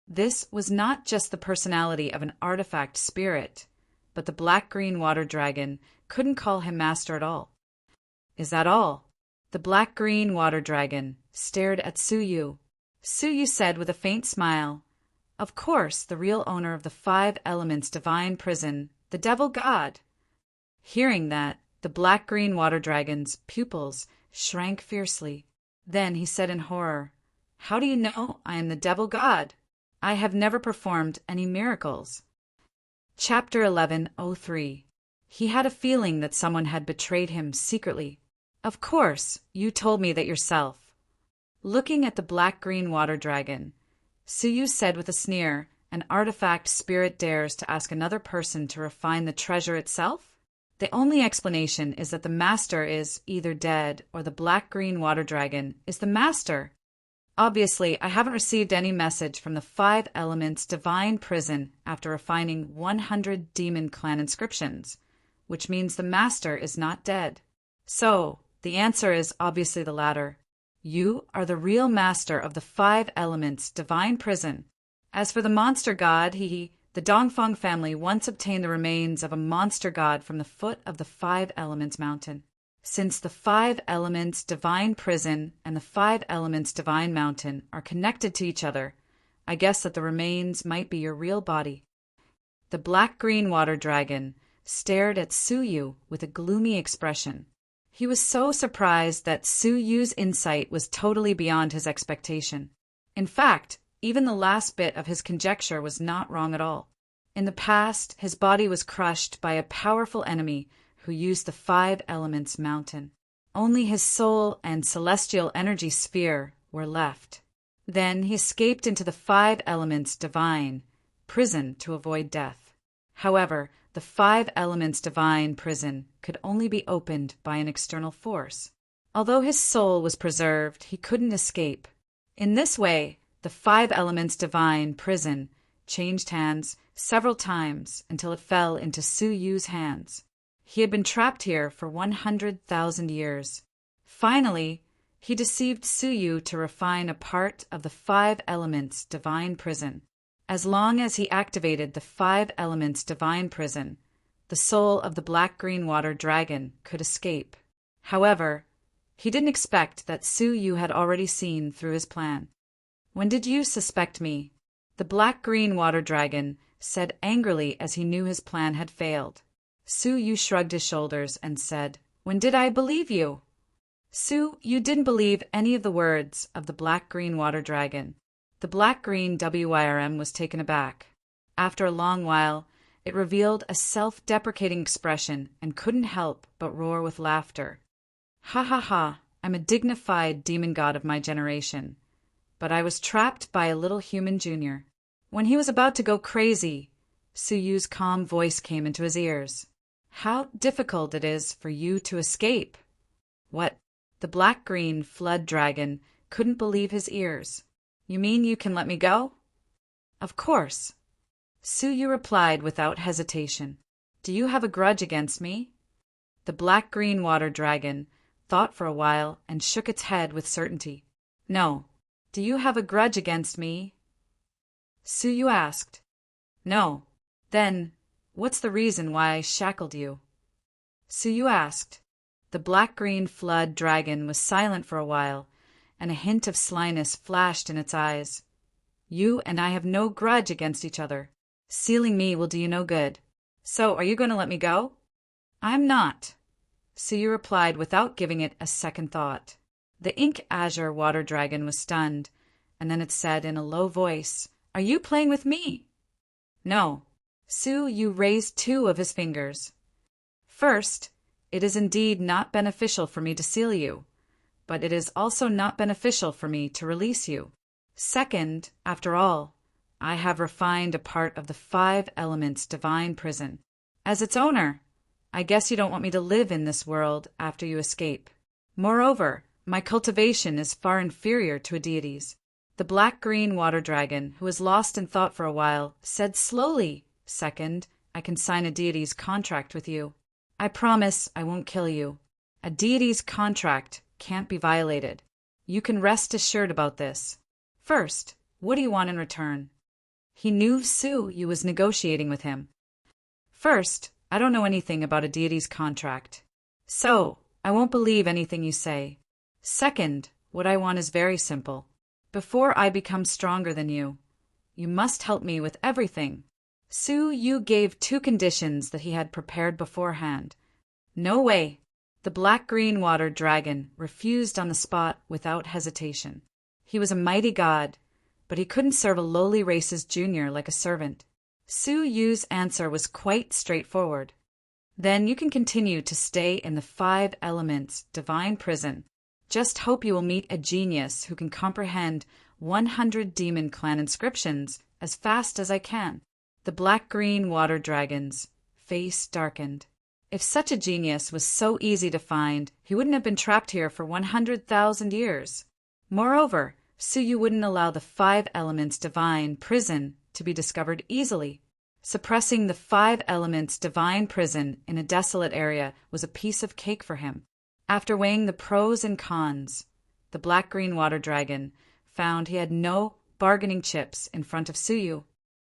This was not just the personality of an artifact spirit, but the black-green water dragon couldn't call him master at all. "Is that all?" The black-green water dragon stared at Suyu. Suyu said with a faint smile, "Of course, the real owner of the 5 elements divine prison, the devil god." Hearing that, the black-green water dragon's pupils shrank fiercely. Then he said in horror, "How do you know I am the devil god? I have never performed any miracles." Chapter 11:03. He had a feeling that someone had betrayed him secretly. "Of course, you told me that yourself." Looking at the black-green water dragon, Suyu said with a sneer, "An artifact spirit dares to ask another person to refine the treasure itself? The only explanation is that the master is either dead or the black-green water dragon is the master. Obviously, I haven't received any message from the 5 elements divine prison after refining 100 demon clan inscriptions, which means the master is not dead. So, the answer is obviously the latter. You are the real master of the 5 elements divine prison. As for the monster god, the Dongfeng family once obtained the remains of a monster god from the foot of the 5 elements mountain. Since the 5 elements divine prison and the 5 elements divine mountain are connected to each other, I guess that the remains might be your real body." The black-green water dragon stared at Suyu with a gloomy expression. He was so surprised that Suyu's insight was totally beyond his expectation. In fact, even the last bit of his conjecture was not wrong at all. In the past, his body was crushed by a powerful enemy who used the 5 elements mountain. Only his soul and celestial energy sphere were left. Then he escaped into the 5 elements divine prison to avoid death. However, the 5 elements divine prison could only be opened by an external force. Although his soul was preserved, he couldn't escape. In this way, the 5 elements divine prison changed hands several times until it fell into Su Yu's hands. He had been trapped here for 100,000 years. Finally, he deceived Su Yu to refine a part of the 5 elements divine prison. As long as he activated the 5 elements divine prison, the soul of the black-green water dragon could escape. However, he didn't expect that Su Yu had already seen through his plan. "When did you suspect me?" the black-green water dragon said angrily as he knew his plan had failed. Su Yu shrugged his shoulders and said, "When did I believe you?" Su, you didn't believe any of the words of the black-green water dragon. The black-green WYRM was taken aback. After a long while, it revealed a self-deprecating expression and couldn't help but roar with laughter. "Ha ha ha, I'm a dignified demon god of my generation. But I was trapped by a little human junior." When he was about to go crazy, Su Yu's calm voice came into his ears. "How difficult it is for you to escape." What? The black-green flood dragon couldn't believe his ears. "You mean you can let me go?" "Of course." Su Yu replied without hesitation. "Do you have a grudge against me?" The black-green water dragon thought for a while and shook its head with certainty. "No." "Do you have a grudge against me?" Su Yu asked. "No." "Then, what's the reason why I shackled you?" Su Yu asked. The black-green flood dragon was silent for a while, and a hint of slyness flashed in its eyes. "You and I have no grudge against each other. Sealing me will do you no good. So, are you going to let me go?" "I'm not," Su Yu replied without giving it a second thought. The ink azure water dragon was stunned, and then it said in a low voice, "Are you playing with me?" "No." Su Yu raised 2 of his fingers. "First, it is indeed not beneficial for me to seal you, but it is also not beneficial for me to release you. Second, after all, I have refined a part of the 5 elements divine prison. As its owner, I guess you don't want me to live in this world after you escape. Moreover, my cultivation is far inferior to a deity's." The black-green water dragon, who was lost in thought for a while, said slowly, "Second, I can sign a deity's contract with you. I promise I won't kill you. A deity's contract can't be violated. You can rest assured about this. First, what do you want in return?" He knew Su Yu was negotiating with him. "First, I don't know anything about a deity's contract, so I won't believe anything you say. Second, what I want is very simple. Before I become stronger than you must help me with everything." Su Yu gave 2 conditions that he had prepared beforehand. "No way." The black-green water dragon refused on the spot without hesitation. He was a mighty god, but he couldn't serve a lowly race's junior like a servant. Su Yu's answer was quite straightforward. "Then you can continue to stay in the 5 elements divine prison. Just hope you will meet a genius who can comprehend 100 demon clan inscriptions as fast as I can." The black-green water dragon's face darkened. If such a genius was so easy to find, he wouldn't have been trapped here for 100,000 years. Moreover, Su Yu wouldn't allow the 5 elements divine prison to be discovered easily. Suppressing the 5 elements divine prison in a desolate area was a piece of cake for him. After weighing the pros and cons, the black-green water dragon found he had no bargaining chips in front of Su Yu.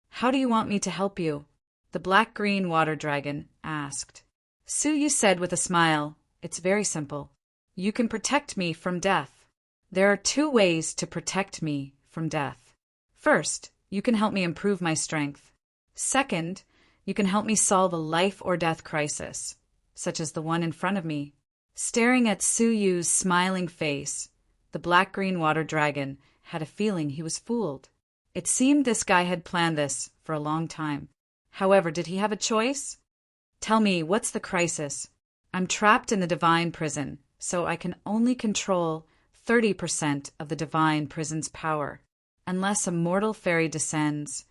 "How do you want me to help you?" the black-green water dragon asked. Su Yu said with a smile, "It's very simple. You can protect me from death. There are 2 ways to protect me from death. First, you can help me improve my strength. Second, you can help me solve a life-or-death crisis, such as the one in front of me." Staring at Su Yu's smiling face, the black-green water dragon had a feeling he was fooled. It seemed this guy had planned this for a long time. However, did he have a choice? "Tell me, what's the crisis?" "I'm trapped in the divine prison, so I can only control 30% of the divine prison's power. Unless a mortal fairy descends,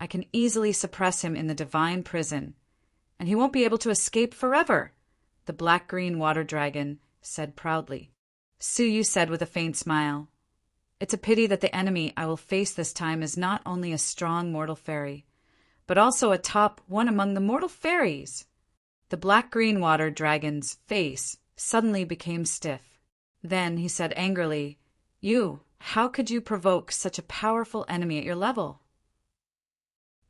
I can easily suppress him in the divine prison, and he won't be able to escape forever, the black-green water dragon said proudly. Suyu said with a faint smile, "It's a pity that the enemy I will face this time is not only a strong mortal fairy, but also a top one among the mortal fairies." The black-green water dragon's face suddenly became stiff. Then he said angrily, How could you provoke such a powerful enemy at your level?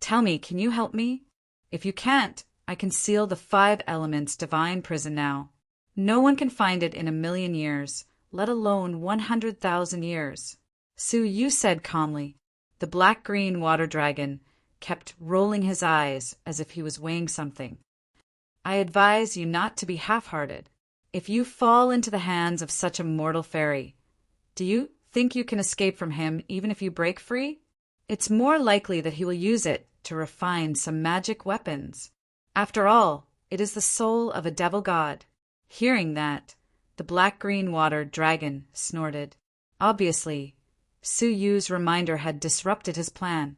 Tell me, can you help me? If you can't, I can seal the 5 elements divine prison now. No one can find it in 1,000,000 years, let alone 100,000 years. Suyu said calmly. The black-green water dragon kept rolling his eyes as if he was weighing something. I advise you not to be half-hearted. If you fall into the hands of such a mortal fairy, do you think you can escape from him even if you break free? It's more likely that he will use it to refine some magic weapons. After all, it is the soul of a devil god. Hearing that, the black-green water dragon snorted. Obviously, Suyu's reminder had disrupted his plan.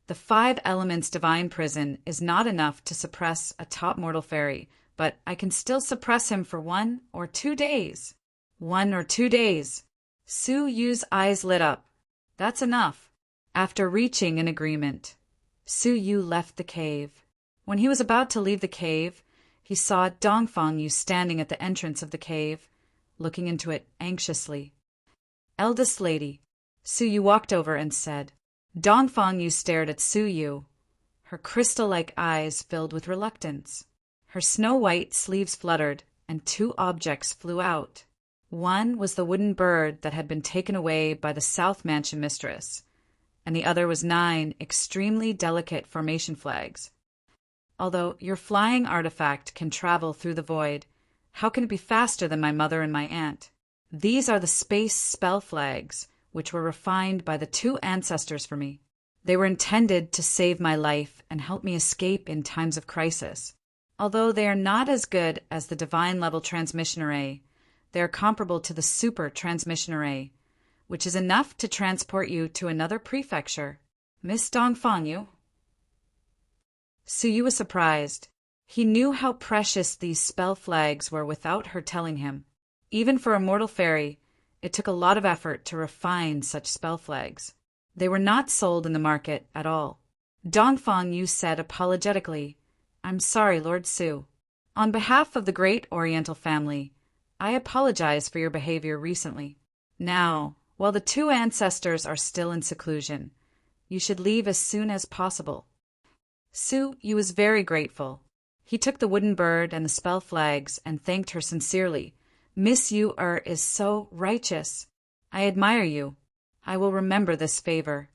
The 5 elements divine prison is not enough to suppress a top mortal fairy, but I can still suppress him for 1 or 2 days. 1 or 2 days. Suyu's eyes lit up. That's enough. After reaching an agreement, Suyu left the cave. When he was about to leave the cave, he saw Dongfang Yu standing at the entrance of the cave, looking into it anxiously. Eldest lady, Suyu walked over and said. Dongfang Yu stared at Suyu. Her crystal-like eyes filled with reluctance. Her snow-white sleeves fluttered, and 2 objects flew out. One was the wooden bird that had been taken away by the South Mansion mistress, and the other was 9 extremely delicate formation flags. Although your flying artifact can travel through the void, how can it be faster than my mother and my aunt? These are the space spell flags, which were refined by the 2 ancestors for me. They were intended to save my life and help me escape in times of crisis. Although they are not as good as the divine-level transmission array, they are comparable to the super transmission array, which is enough to transport you to another prefecture. Miss Dongfang Yu? Suyu was surprised. He knew how precious these spell flags were without her telling him. Even for a mortal fairy, it took a lot of effort to refine such spell flags. They were not sold in the market at all. Dongfang Yu said apologetically, I'm sorry, Lord Su. On behalf of the great Oriental family, I apologize for your behavior recently. Now, while the 2 ancestors are still in seclusion, you should leave as soon as possible. Suyu was very grateful. He took the wooden bird and the spell flags and thanked her sincerely. Miss Yu is so righteous. I admire you. I will remember this favor.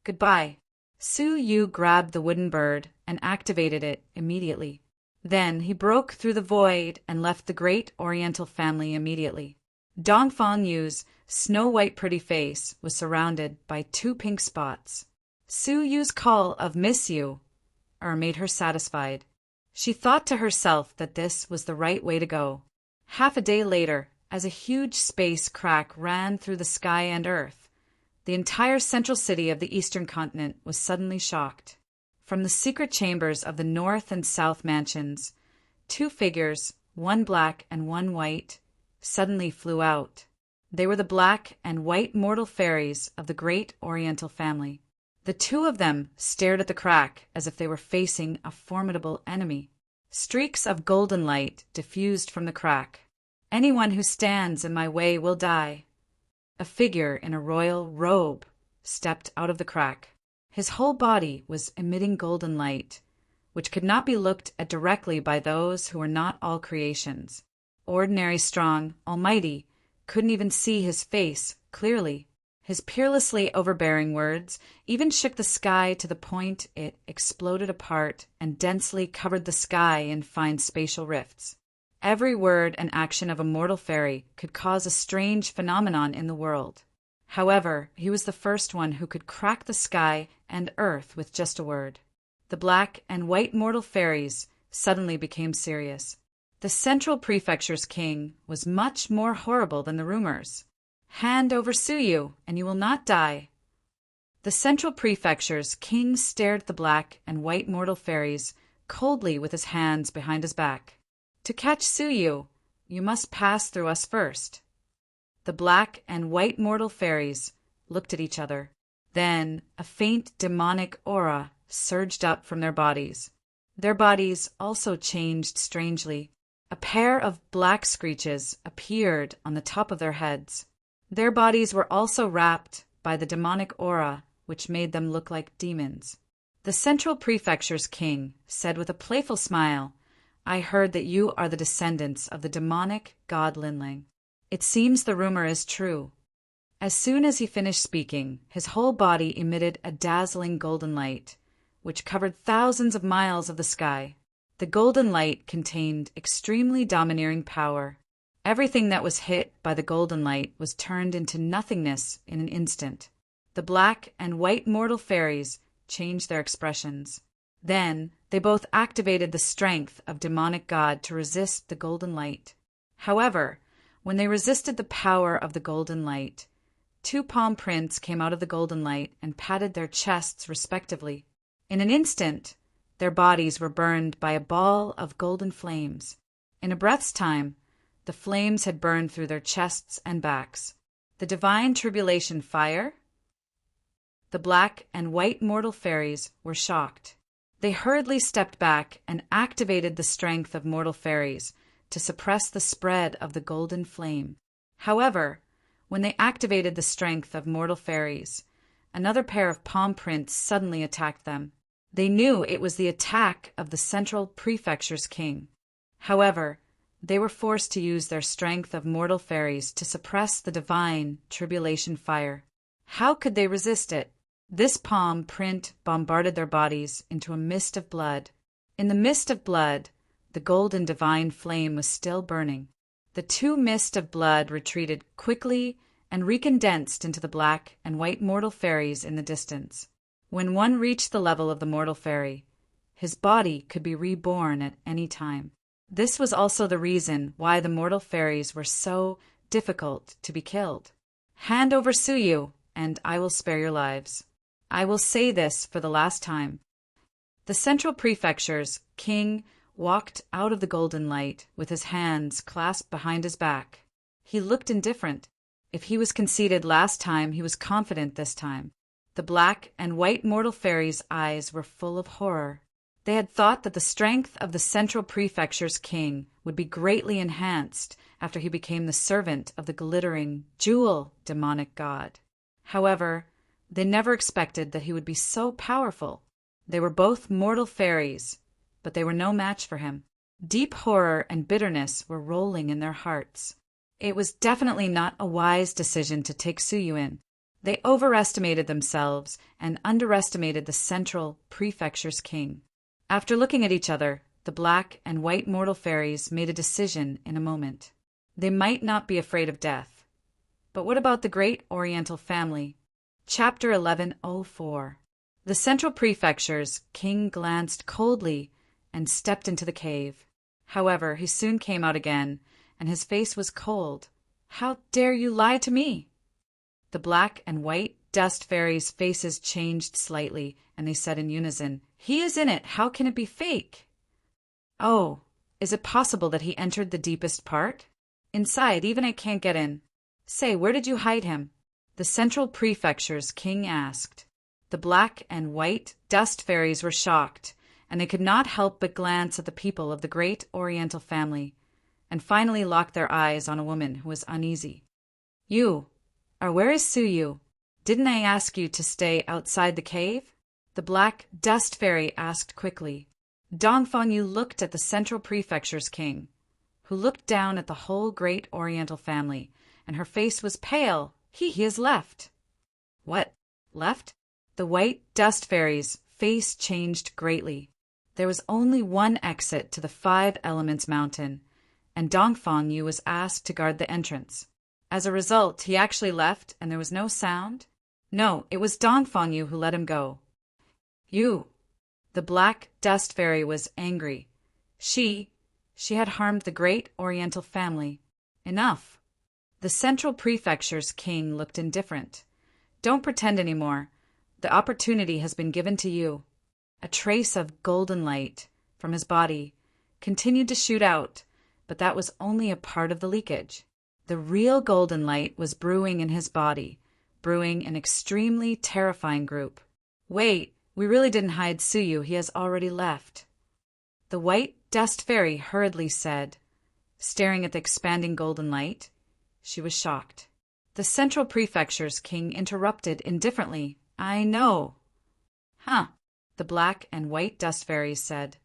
Goodbye. Suyu grabbed the wooden bird and activated it immediately. Then he broke through the void and left the great Oriental family immediately. Dongfang Yu's snow-white pretty face was surrounded by 2 pink spots. Suyu's call of Miss Yu made her satisfied. She thought to herself that this was the right way to go. Half a day later, as a huge space crack ran through the sky and earth, the entire central city of the eastern continent was suddenly shocked. From the secret chambers of the north and south mansions, 2 figures, one black and one white, suddenly flew out. They were the black and white mortal fairies of the great Oriental family. The 2 of them stared at the crack as if they were facing a formidable enemy. Streaks of golden light diffused from the crack. Anyone who stands in my way will die. A figure in a royal robe stepped out of the crack. His whole body was emitting golden light, which could not be looked at directly by those who were not all creations. Ordinary, strong, almighty, couldn't even see his face clearly. His peerlessly overbearing words even shook the sky to the point it exploded apart and densely covered the sky in fine spatial rifts. Every word and action of a mortal fairy could cause a strange phenomenon in the world. However, he was the first one who could crack the sky and earth with just a word. The black and white mortal fairies suddenly became serious. The central prefecture's king was much more horrible than the rumors. Hand over Suyu, and you will not die. The Central Prefecture's king stared at the black and white mortal fairies coldly with his hands behind his back. To catch Suyu, you must pass through us first. The black and white mortal fairies looked at each other. Then a faint demonic aura surged up from their bodies. Their bodies also changed strangely. A pair of black screeches appeared on the top of their heads. Their bodies were also wrapped by the demonic aura, which made them look like demons. The Central Prefecture's king said with a playful smile, I heard that you are the descendants of the demonic god Linling. It seems the rumor is true. As soon as he finished speaking, his whole body emitted a dazzling golden light, which covered thousands of miles of the sky. The golden light contained extremely domineering power. Everything that was hit by the golden light was turned into nothingness in an instant. The black and white mortal fairies changed their expressions. Then they both activated the strength of demonic god to resist the golden light. However, when they resisted the power of the golden light, two palm prints came out of the golden light and patted their chests respectively. In an instant, their bodies were burned by a ball of golden flames. In a breath's time, the flames had burned through their chests and backs. The divine tribulation fire? The black and white mortal fairies were shocked. They hurriedly stepped back and activated the strength of mortal fairies to suppress the spread of the golden flame. However, when they activated the strength of mortal fairies, another pair of palm prints suddenly attacked them. They knew it was the attack of the Central Prefecture's king. However, they were forced to use their strength of mortal fairies to suppress the divine tribulation fire. How could they resist it? This palm print bombarded their bodies into a mist of blood. In the mist of blood, the golden divine flame was still burning. The two mists of blood retreated quickly and recondensed into the black and white mortal fairies in the distance. When one reached the level of the mortal fairy, his body could be reborn at any time. This was also the reason why the mortal fairies were so difficult to be killed. Hand over Suyu, and I will spare your lives. I will say this for the last time. The Central Prefecture's king walked out of the golden light with his hands clasped behind his back. He looked indifferent. If he was conceited last time, he was confident this time. The black and white mortal fairies' eyes were full of horror. They had thought that the strength of the Central Prefecture's king would be greatly enhanced after he became the servant of the glittering jewel demonic god. However, they never expected that he would be so powerful. They were both mortal fairies, but they were no match for him. Deep horror and bitterness were rolling in their hearts. It was definitely not a wise decision to take Suyu in. They overestimated themselves and underestimated the Central Prefecture's king. After looking at each other, the black and white mortal fairies made a decision in a moment. They might not be afraid of death. But what about the great Oriental family? Chapter 1104. The Central Prefecture's king glanced coldly and stepped into the cave. However, he soon came out again, and his face was cold. How dare you lie to me? The black and white dust fairies' faces changed slightly, and they said in unison, He is in it. How can it be fake? Oh, is it possible that he entered the deepest part? Inside, even I can't get in. Say, where did you hide him? The Central Prefecture's king asked. The black and white dust fairies were shocked, and they could not help but glance at the people of the great Oriental family, and finally locked their eyes on a woman who was uneasy. You, or where is Suyu? Didn't I ask you to stay outside the cave? The black dust fairy asked quickly. Dongfang looked at the Central Prefecture's king, who looked down at the whole great Oriental family, and her face was pale. He has left. What? Left? The white dust fairy's face changed greatly. There was only one exit to the Five Elements Mountain, and Dongfang was asked to guard the entrance. As a result, he actually left, and there was no sound? No, it was Dongfang who let him go. You. The black dust fairy was angry. She had harmed the great Oriental family. Enough. The Central Prefecture's king looked indifferent. Don't pretend anymore. The opportunity has been given to you. A trace of golden light from his body continued to shoot out, but that was only a part of the leakage. The real golden light was brewing in his body, brewing an extremely terrifying group. Wait, we really didn't hide Suyu. He has already left. The white dust fairy hurriedly said, staring at the expanding golden light. She was shocked. The Central Prefecture's king interrupted indifferently. I know. Huh, the black and white dust fairies said.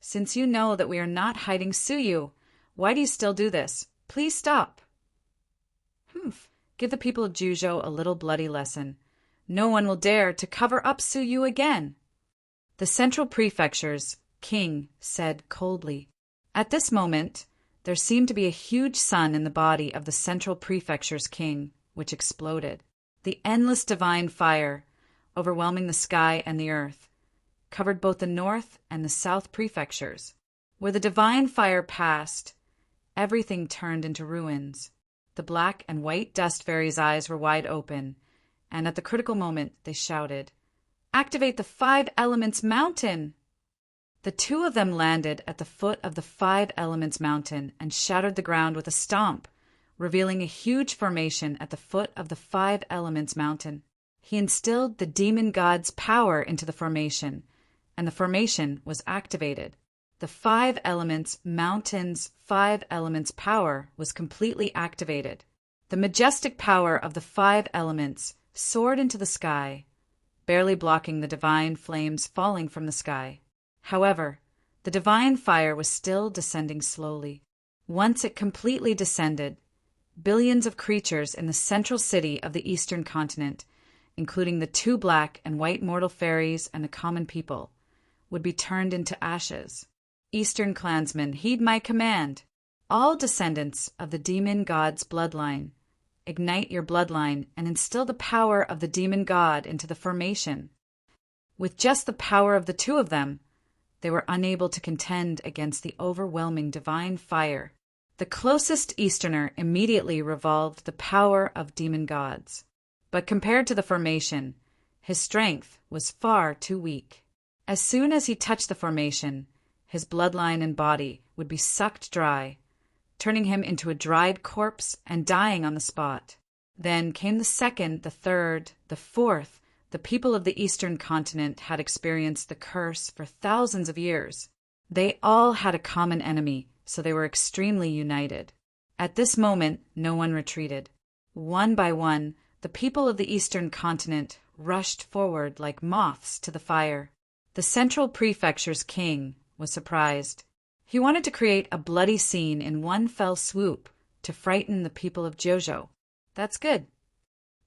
Since you know that we are not hiding Suyu, why do you still do this? Please stop. Humph. Give the people of Juzhou a little bloody lesson. No one will dare to cover up Suyu again. The Central Prefecture's king said coldly. At this moment, there seemed to be a huge sun in the body of the Central Prefecture's king, which exploded. The endless divine fire, overwhelming the sky and the earth, covered both the north and the south prefectures. Where the divine fire passed, everything turned into ruins. The black and white dust fairies' eyes were wide open, and at the critical moment they shouted, Activate the Five Elements Mountain! The two of them landed at the foot of the Five Elements Mountain and shattered the ground with a stomp, revealing a huge formation at the foot of the Five Elements Mountain. He instilled the demon god's power into the formation, and the formation was activated. The Five Elements Mountain's Five Elements power was completely activated. The majestic power of the Five Elements soared into the sky, barely blocking the divine flames falling from the sky. However, the divine fire was still descending slowly. Once it completely descended, billions of creatures in the central city of the eastern continent, including the two black and white mortal fairies and the common people, would be turned into ashes. Eastern clansmen, heed my command. All descendants of the demon god's bloodline, ignite your bloodline and instill the power of the demon god into the formation. With just the power of the two of them, they were unable to contend against the overwhelming divine fire. The closest Easterner immediately revolved the power of demon gods. But compared to the formation, his strength was far too weak. As soon as he touched the formation, his bloodline and body would be sucked dry, turning him into a dried corpse and dying on the spot. Then came the second, the third, the fourth. The people of the eastern continent had experienced the curse for thousands of years. They all had a common enemy, so they were extremely united. At this moment, no one retreated. One by one, the people of the eastern continent rushed forward like moths to the fire. The Central Prefecture's king was surprised. He wanted to create a bloody scene in one fell swoop to frighten the people of Juzhou. That's good.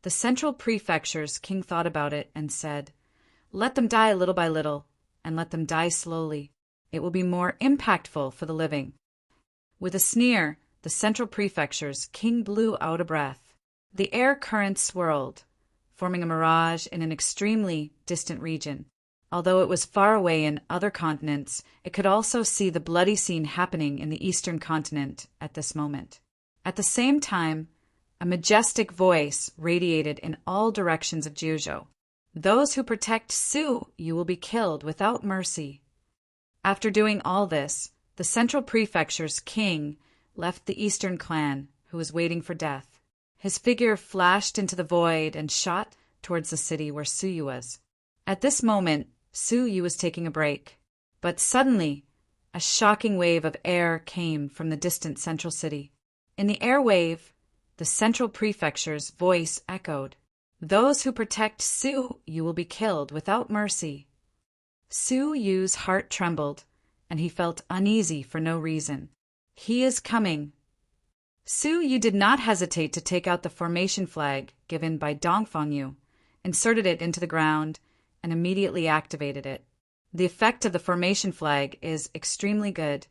The Central Prefecture's king thought about it and said, Let them die little by little, and let them die slowly. It will be more impactful for the living. With a sneer, the Central Prefecture's king blew out a breath. The air currents swirled, forming a mirage in an extremely distant region. Although it was far away in other continents, it could also see the bloody scene happening in the eastern continent at this moment. At the same time, a majestic voice radiated in all directions of Juzhou. Those who protect Su, you will be killed without mercy. After doing all this, the Central Prefecture's king left the eastern clan, who was waiting for death. His figure flashed into the void and shot towards the city where Suyu was. At this moment, Suyu was taking a break. But suddenly, a shocking wave of air came from the distant central city. In the air wave, the Central Prefecture's voice echoed, Those who protect Su, you will be killed without mercy. Su Yu's heart trembled, and he felt uneasy for no reason. He is coming. Su Yu did not hesitate to take out the formation flag given by Dongfang Yu, inserted it into the ground, and immediately activated it. The effect of the formation flag is extremely good,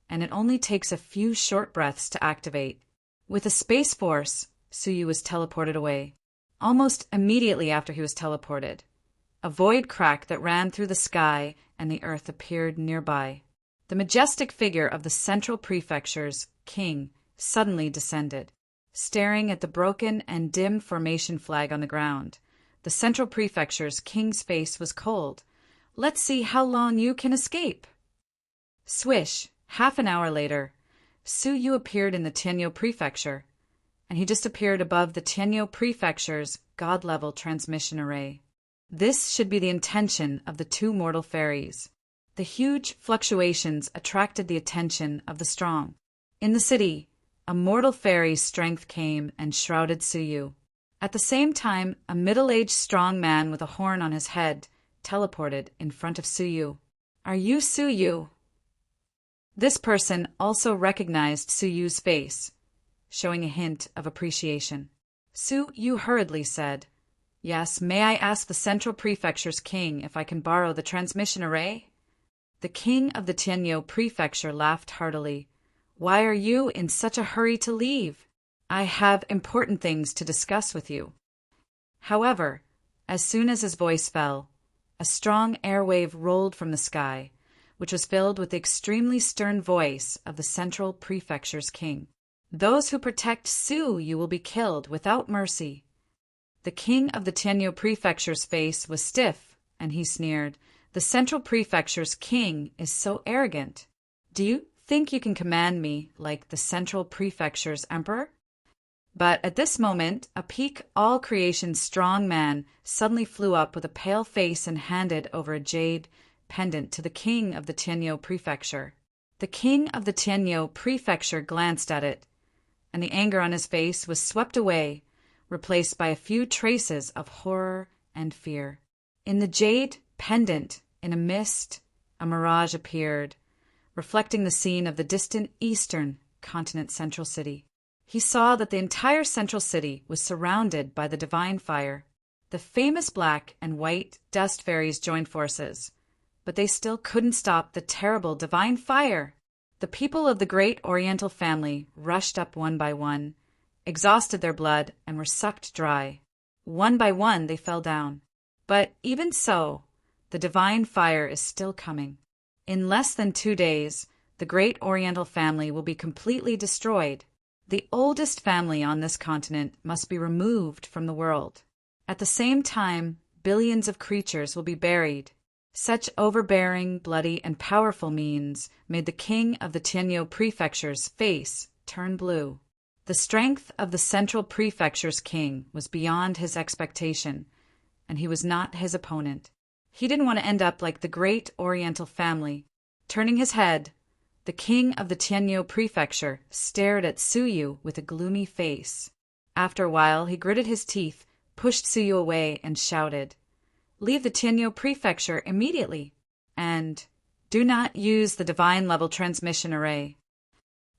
and it only takes a few short breaths to activate. With a space force, Suyu was teleported away. Almost immediately after he was teleported, a void crack that ran through the sky and the earth appeared nearby. The majestic figure of the Central Prefecture's king suddenly descended. staring at the broken and dim formation flag on the ground. The Central Prefecture's king's face was cold. "Let's see how long you can escape." Swish! Half an hour later, Suyu appeared in the Tianyu Prefecture, and he just appeared above the Tianyu Prefecture's god-level transmission array. This should be the intention of the two mortal fairies. The huge fluctuations attracted the attention of the strong. In the city, a mortal fairy's strength came and shrouded Suyu. At the same time, a middle-aged strong man with a horn on his head teleported in front of Suyu. "Are you Suyu?" This person also recognized Suyu's face, showing a hint of appreciation. Suyu hurriedly said, "Yes, may I ask the Central Prefecture's king if I can borrow the transmission array?" The king of the Tianyu Prefecture laughed heartily. "Why are you in such a hurry to leave? I have important things to discuss with you." However, as soon as his voice fell, a strong airwave rolled from the sky, which was filled with the extremely stern voice of the Central Prefecture's king. "Those who protect Suyu will be killed without mercy." The king of the Tianyu Prefecture's face was stiff, and he sneered, "The Central Prefecture's king is so arrogant. Do you think you can command me like the Central Prefecture's emperor?" But at this moment, a peak all-creation strong man suddenly flew up with a pale face and handed over a jade pendant to the king of the Tianyu Prefecture. The king of the Tianyu Prefecture glanced at it, and the anger on his face was swept away, replaced by a few traces of horror and fear. In the jade pendant, in a mist, a mirage appeared, reflecting the scene of the distant eastern continent central city. He saw that the entire central city was surrounded by the divine fire. The famous black and white dust fairies joined forces, but they still couldn't stop the terrible divine fire. The people of the great Oriental family rushed up one by one, exhausted their blood, and were sucked dry. One by one they fell down. But even so, the divine fire is still coming. In less than 2 days, the great Oriental family will be completely destroyed. The oldest family on this continent must be removed from the world. At the same time, billions of creatures will be buried. Such overbearing, bloody, and powerful means made the king of the Tianyu Prefecture's face turn blue. The strength of the Central Prefecture's king was beyond his expectation, and he was not his opponent. He didn't want to end up like the great Oriental family. Turning his head, the king of the Tianyu Prefecture stared at Suyu with a gloomy face. After a while, he gritted his teeth, pushed Suyu away, and shouted, "Leave the Tianyu Prefecture immediately, and do not use the divine-level transmission array."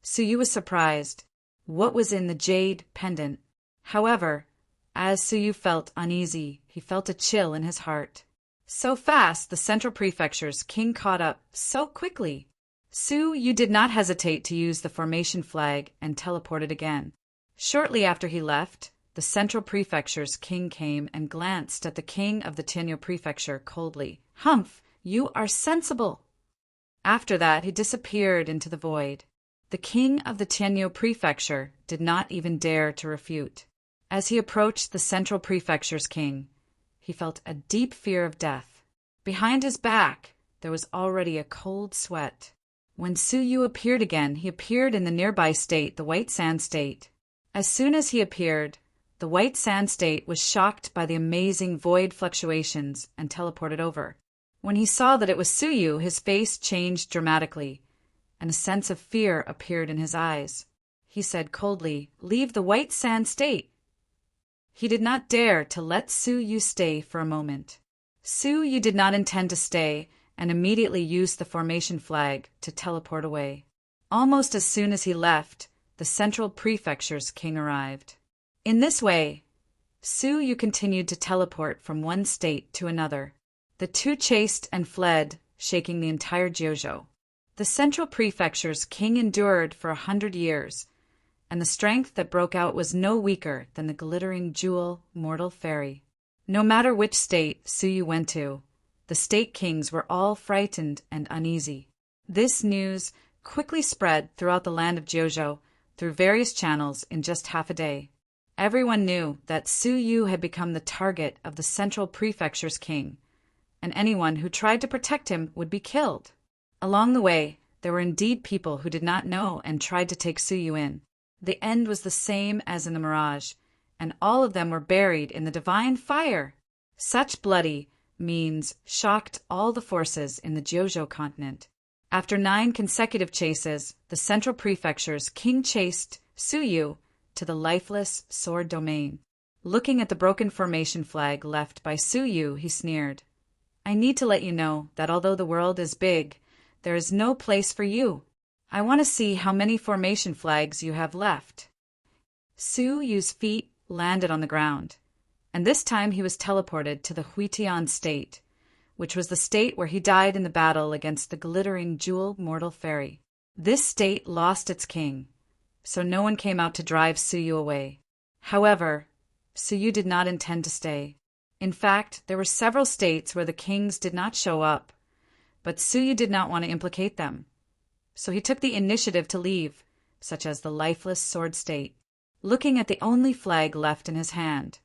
Suyu was surprised. What was in the jade pendant? However, as Suyu felt uneasy, he felt a chill in his heart. So fast, the Central Prefecture's king caught up so quickly. Suyu did not hesitate to use the formation flag and teleported again. Shortly after he left, the Central Prefecture's king came and glanced at the king of the Tianyu Prefecture coldly. "Humph, you are sensible." After that, he disappeared into the void. The king of the Tianyu Prefecture did not even dare to refute. As he approached the Central Prefecture's king, he felt a deep fear of death. Behind his back, there was already a cold sweat. When Suyu appeared again, he appeared in the nearby state, the White Sand State. As soon as he appeared, the White Sand State was shocked by the amazing void fluctuations and teleported over. When he saw that it was Suyu, his face changed dramatically, and a sense of fear appeared in his eyes. He said coldly, "Leave the White Sand State." He did not dare to let Suyu stay for a moment. Suyu did not intend to stay, and immediately used the formation flag to teleport away. Almost as soon as he left, the Central Prefecture's king arrived. In this way, Suyu continued to teleport from one state to another. The two chased and fled, shaking the entire Jiuzhou. The Central Prefecture's king endured for 100 years, and the strength that broke out was no weaker than the glittering jewel mortal fairy. No matter which state Suyu went to, the state kings were all frightened and uneasy. This news quickly spread throughout the land of Jiuzhou, through various channels in just half a day. Everyone knew that Su Yu had become the target of the Central Prefecture's king, and anyone who tried to protect him would be killed. Along the way, there were indeed people who did not know and tried to take Su Yu in. The end was the same as in the Mirage, and all of them were buried in the divine fire. Such bloody means shocked all the forces in the Jiuzhou continent. After 9 consecutive chases, the Central Prefecture's king chased Su Yu to the lifeless sword domain. Looking at the broken formation flag left by Su Yu, he sneered, "I need to let you know that although the world is big, there is no place for you. I want to see how many formation flags you have left." Su Yu's feet landed on the ground, and this time he was teleported to the Huitian state, which was the state where he died in the battle against the glittering jewel mortal fairy. This state lost its king, so no one came out to drive Su Yu away. However, Su Yu did not intend to stay. In fact, there were several states where the kings did not show up, but Su Yu did not want to implicate them. So he took the initiative to leave, such as the lifeless sword state. Looking at the only flag left in his hand,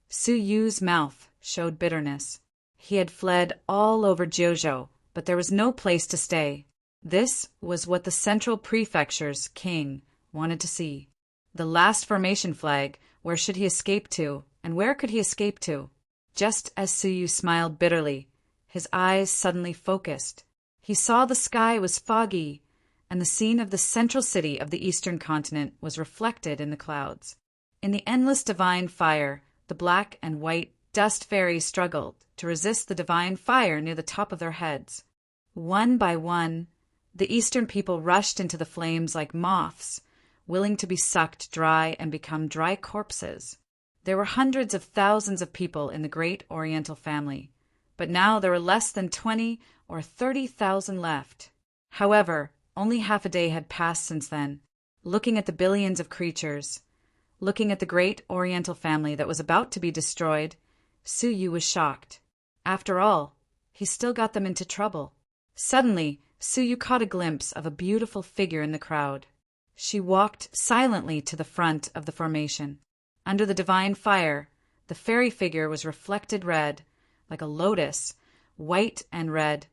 Su Yu's mouth showed bitterness. He had fled all over Jiuzhou, but there was no place to stay. This was what the Central Prefecture's king wanted to see. The last formation flag, where should he escape to, and where could he escape to? Just as Su Yu smiled bitterly, his eyes suddenly focused. He saw the sky was foggy, and the scene of the central city of the eastern continent was reflected in the clouds. In the endless divine fire, the black and white dust fairies struggled to resist the divine fire near the top of their heads. One by one, the eastern people rushed into the flames like moths, willing to be sucked dry and become dry corpses. There were hundreds of thousands of people in the great Oriental family, but now there were less than 20 or 30,000 left. However, only half a day had passed since then. Looking at the billions of creatures, looking at the great Oriental family that was about to be destroyed, Su Yu was shocked. After all, he still got them into trouble. Suddenly, Su Yu caught a glimpse of a beautiful figure in the crowd. She walked silently to the front of the formation. Under the divine fire, the fairy figure was reflected red, like a lotus, white and red,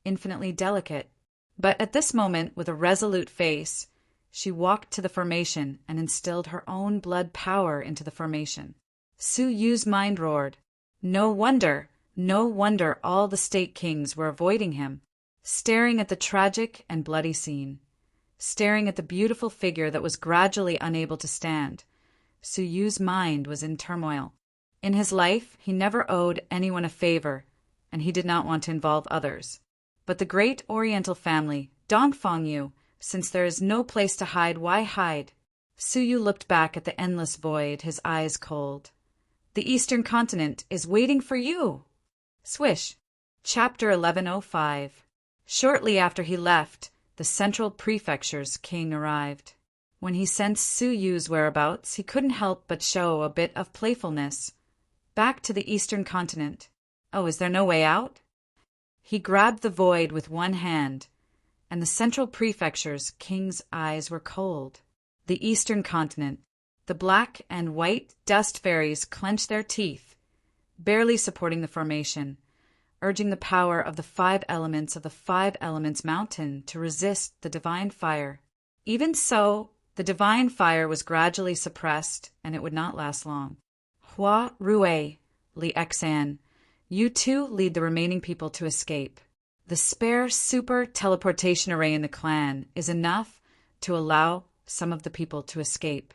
infinitely delicate. But at this moment, with a resolute face, she walked to the formation and instilled her own blood power into the formation. Su Yu's mind roared. No wonder all the state kings were avoiding him, staring at the tragic and bloody scene, staring at the beautiful figure that was gradually unable to stand. Su Yu's mind was in turmoil. In his life, he never owed anyone a favor, and he did not want to involve others. But the great Oriental family, Dongfang Yu, since there is no place to hide, why hide? Su Yu looked back at the endless void, his eyes cold. The Eastern continent is waiting for you. Swish. Chapter 1105. Shortly after he left, the Central Prefecture's king arrived. When he sensed Su Yu's whereabouts, he couldn't help but show a bit of playfulness. Back to the Eastern continent. Oh, is there no way out? He grabbed the void with one hand, and the Central Prefecture's king's eyes were cold. The Eastern continent. The black and white dust fairies clenched their teeth, barely supporting the formation, urging the power of the 5 elements of the 5 elements mountain to resist the divine fire. Even so, the divine fire was gradually suppressed, and it would not last long. Hua Rui, Li Xan, you too lead the remaining people to escape. The spare super teleportation array in the clan is enough to allow some of the people to escape.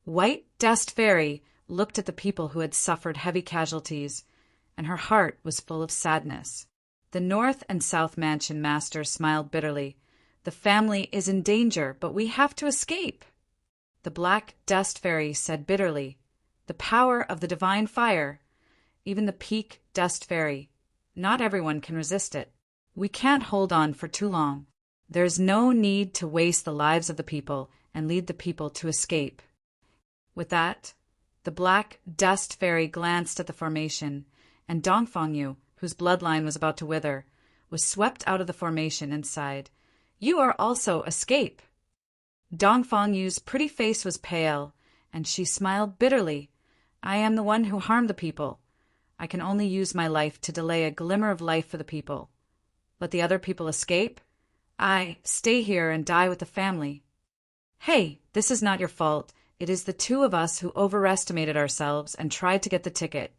White Dust Fairy looked at the people who had suffered heavy casualties, and her heart was full of sadness. The North and South Mansion Master smiled bitterly. The family is in danger, but we have to escape. The Black Dust Fairy said bitterly, the power of the divine fire, even the Peak Dust Fairy, not everyone can resist it. We can't hold on for too long. There's no need to waste the lives of the people and lead the people to escape. With that, the Black Dust Fairy glanced at the formation, and Dongfang Yu, whose bloodline was about to wither, was swept out of the formation and sighed, You are also escape. Dongfang Yu's pretty face was pale, and she smiled bitterly. I am the one who harmed the people. I can only use my life to delay a glimmer of life for the people. Let the other people escape? I stay here and die with the family. Hey, this is not your fault. It is the two of us who overestimated ourselves and tried to get the ticket.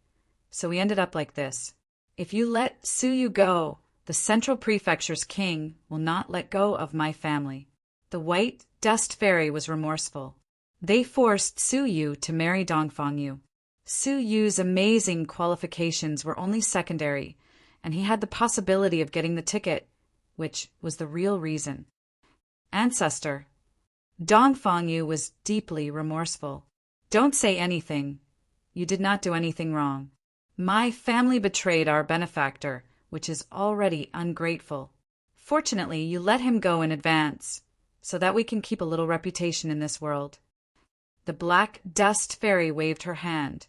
So we ended up like this. If you let Suyu go, the Central Prefecture's king will not let go of my family. The white dust fairy was remorseful. They forced Suyu to marry Dongfang Yu. Suyu's amazing qualifications were only secondary, and he had the possibility of getting the ticket, which was the real reason. Ancestor. Dongfang Yu was deeply remorseful. Don't say anything. You did not do anything wrong. My family betrayed our benefactor, which is already ungrateful. Fortunately, you let him go in advance, so that we can keep a little reputation in this world. The black dust fairy waved her hand,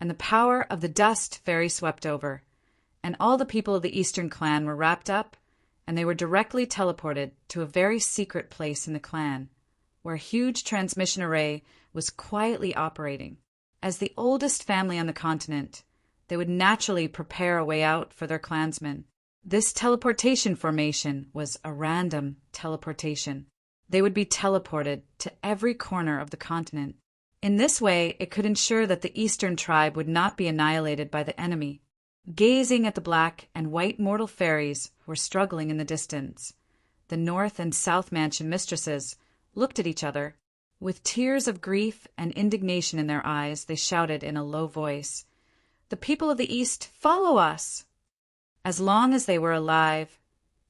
and the power of the dust fairy swept over, and all the people of the Eastern clan were wrapped up, and they were directly teleported to a very secret place in the clan, where a huge transmission array was quietly operating. As the oldest family on the continent, they would naturally prepare a way out for their clansmen. This teleportation formation was a random teleportation. They would be teleported to every corner of the continent. In this way, it could ensure that the Eastern tribe would not be annihilated by the enemy. Gazing at the black and white mortal fairies who were struggling in the distance, the North and South Mansion mistresses looked at each other. With tears of grief and indignation in their eyes, they shouted in a low voice, "The people of the East follow us!" As long as they were alive,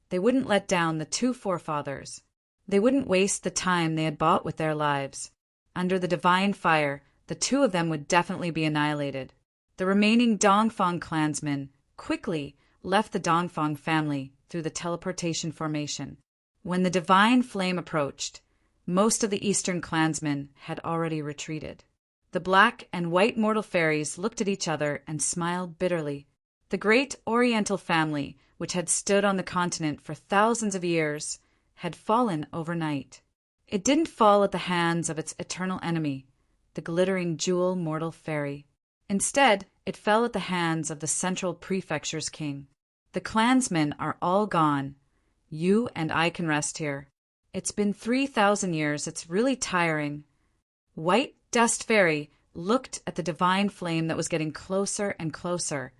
they wouldn't let down the two forefathers. They wouldn't waste the time they had bought with their lives. Under the divine fire, the two of them would definitely be annihilated. The remaining Dongfang clansmen quickly left the Dongfang family through the teleportation formation. When the divine flame approached, most of the Eastern clansmen had already retreated. The black and white mortal fairies looked at each other and smiled bitterly. The great Oriental family, which had stood on the continent for thousands of years, had fallen overnight. It didn't fall at the hands of its eternal enemy, the glittering jewel mortal fairy. Instead, it fell at the hands of the Central Prefecture's king. The clansmen are all gone. You and I can rest here. It's been 3,000 years. It's really tiring. White Dust Fairy looked at the divine flame that was getting closer and closer,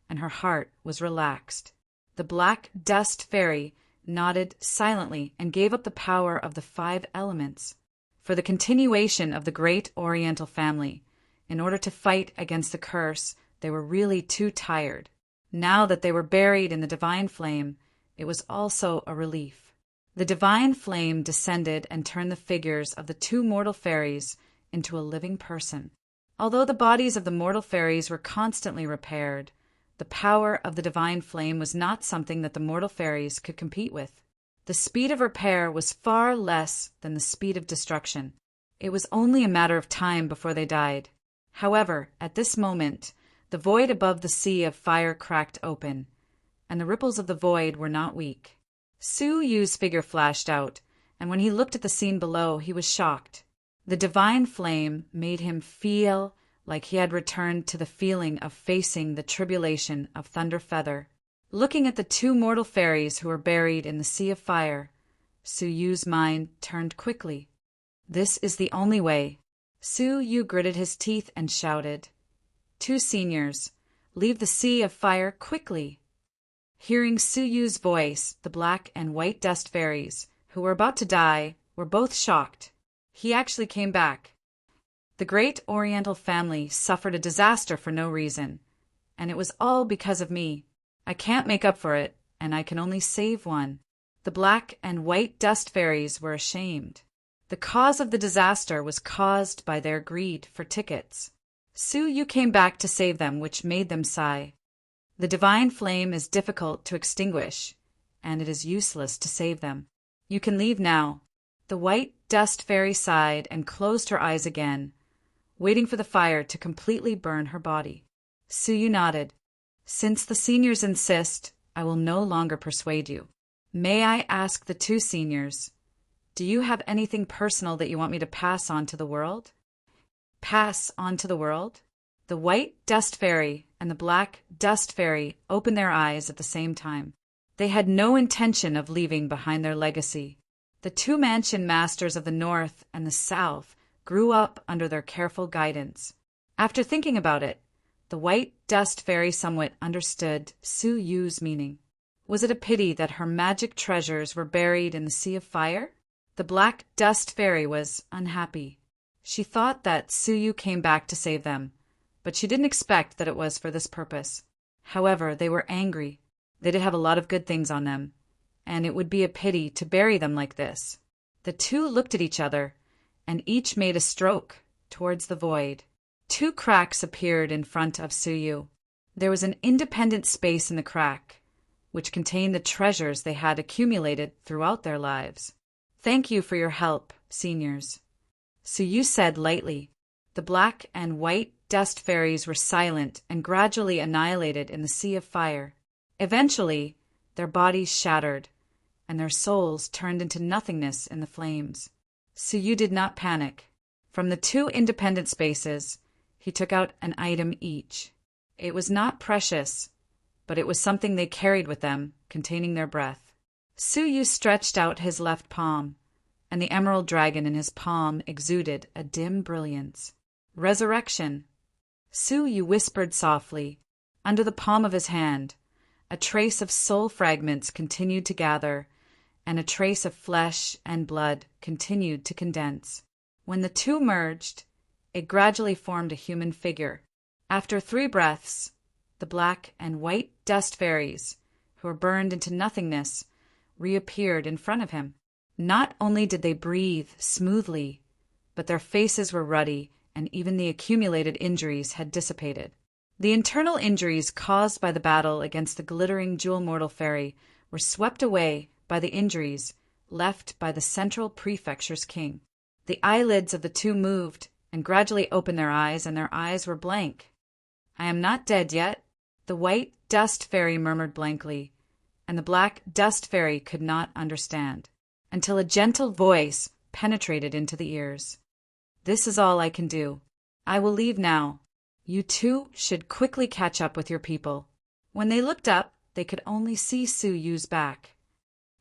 and her heart was relaxed. The Black Dust Fairy nodded silently and gave up the power of the 5 elements for the continuation of the great Oriental family. In order to fight against the curse, they were really too tired. Now that they were buried in the divine flame, it was also a relief. The divine flame descended and turned the figures of the 2 mortal fairies into a living person. Although the bodies of the mortal fairies were constantly repaired, the power of the divine flame was not something that the mortal fairies could compete with. The speed of repair was far less than the speed of destruction. It was only a matter of time before they died. However, at this moment, the void above the sea of fire cracked open, and the ripples of the void were not weak. Su Yu's figure flashed out, and when he looked at the scene below, he was shocked. The divine flame made him feel like he had returned to the feeling of facing the tribulation of Thunder Feather. Looking at the 2 mortal fairies who were buried in the sea of fire, Su Yu's mind turned quickly. This is the only way. Su Yu gritted his teeth and shouted, "2 seniors, leave the sea of fire quickly." Hearing Su Yu's voice, the black and white dust fairies, who were about to die, were both shocked. He actually came back. The great Oriental family suffered a disaster for no reason, and it was all because of me. I can't make up for it, and I can only save one. The black and white dust fairies were ashamed. The cause of the disaster was caused by their greed for tickets. Su Yu came back to save them, which made them sigh. The divine flame is difficult to extinguish, and it is useless to save them. You can leave now. The white dust fairy sighed and closed her eyes again, waiting for the fire to completely burn her body. Su Yu nodded. Since the seniors insist, I will no longer persuade you. May I ask the 2 seniors Do you have anything personal that you want me to pass on to the world? Pass on to the world? The white dust fairy and the black dust fairy opened their eyes at the same time. They had no intention of leaving behind their legacy. The two mansion masters of the North and the South grew up under their careful guidance. After thinking about it, the white dust fairy somewhat understood Su Yu's meaning. Was it a pity that her magic treasures were buried in the sea of fire? The black dust fairy was unhappy. She thought that Su Yu came back to save them, but she didn't expect that it was for this purpose. However, they were angry. They did have a lot of good things on them, and it would be a pity to bury them like this. The two looked at each other, and each made a stroke towards the void. Two cracks appeared in front of Su Yu. There was an independent space in the crack, which contained the treasures they had accumulated throughout their lives. Thank you for your help, seniors, Su Yu said lightly. The black and white dust fairies were silent and gradually annihilated in the sea of fire. Eventually, their bodies shattered, and their souls turned into nothingness in the flames. Su Yu did not panic. From the two independent spaces, he took out an item each. It was not precious, but it was something they carried with them, containing their breath. Su Yu stretched out his left palm, and the emerald dragon in his palm exuded a dim brilliance. Resurrection. Su Yu whispered softly. Under the palm of his hand, a trace of soul fragments continued to gather, and a trace of flesh and blood continued to condense. When the two merged, it gradually formed a human figure. After 3 breaths, the black and white dust fairies, who were burned into nothingness, reappeared in front of him. Not only did they breathe smoothly, but their faces were ruddy, and even the accumulated injuries had dissipated. The internal injuries caused by the battle against the glittering jewel mortal fairy were swept away by the injuries left by the central prefecture's king. The eyelids of the two moved and gradually opened their eyes, and their eyes were blank. I am not dead yet, the white dust fairy murmured blankly, and the black dust fairy could not understand, until a gentle voice penetrated into the ears. This is all I can do. I will leave now. You two should quickly catch up with your people. When they looked up, they could only see Su Yu's back.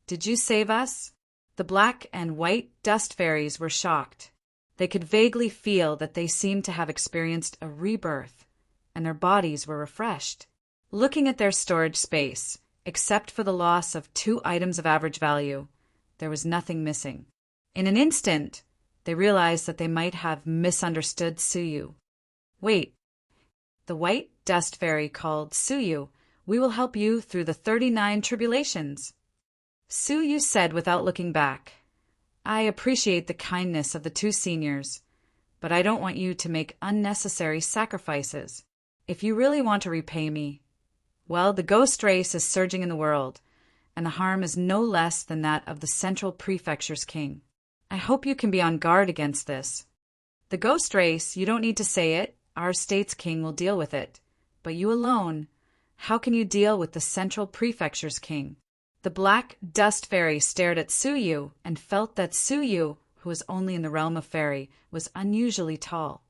Did you save us? The black and white dust fairies were shocked. They could vaguely feel that they seemed to have experienced a rebirth, and their bodies were refreshed. Looking at their storage space, except for the loss of 2 items of average value, there was nothing missing. In an instant, they realized that they might have misunderstood Su Yu. Wait. The white dust fairy called, Su Yu, we will help you through the 39 tribulations. Su Yu said without looking back, I appreciate the kindness of the 2 seniors, but I don't want you to make unnecessary sacrifices. If you really want to repay me, well, the ghost race is surging in the world, and the harm is no less than that of the central prefecture's king. I hope you can be on guard against this. The ghost race, you don't need to say it, our state's king will deal with it. But you alone, how can you deal with the central prefecture's king? The black dust fairy stared at Su Yu and felt that Su Yu, who was only in the realm of fairy, was unusually tall.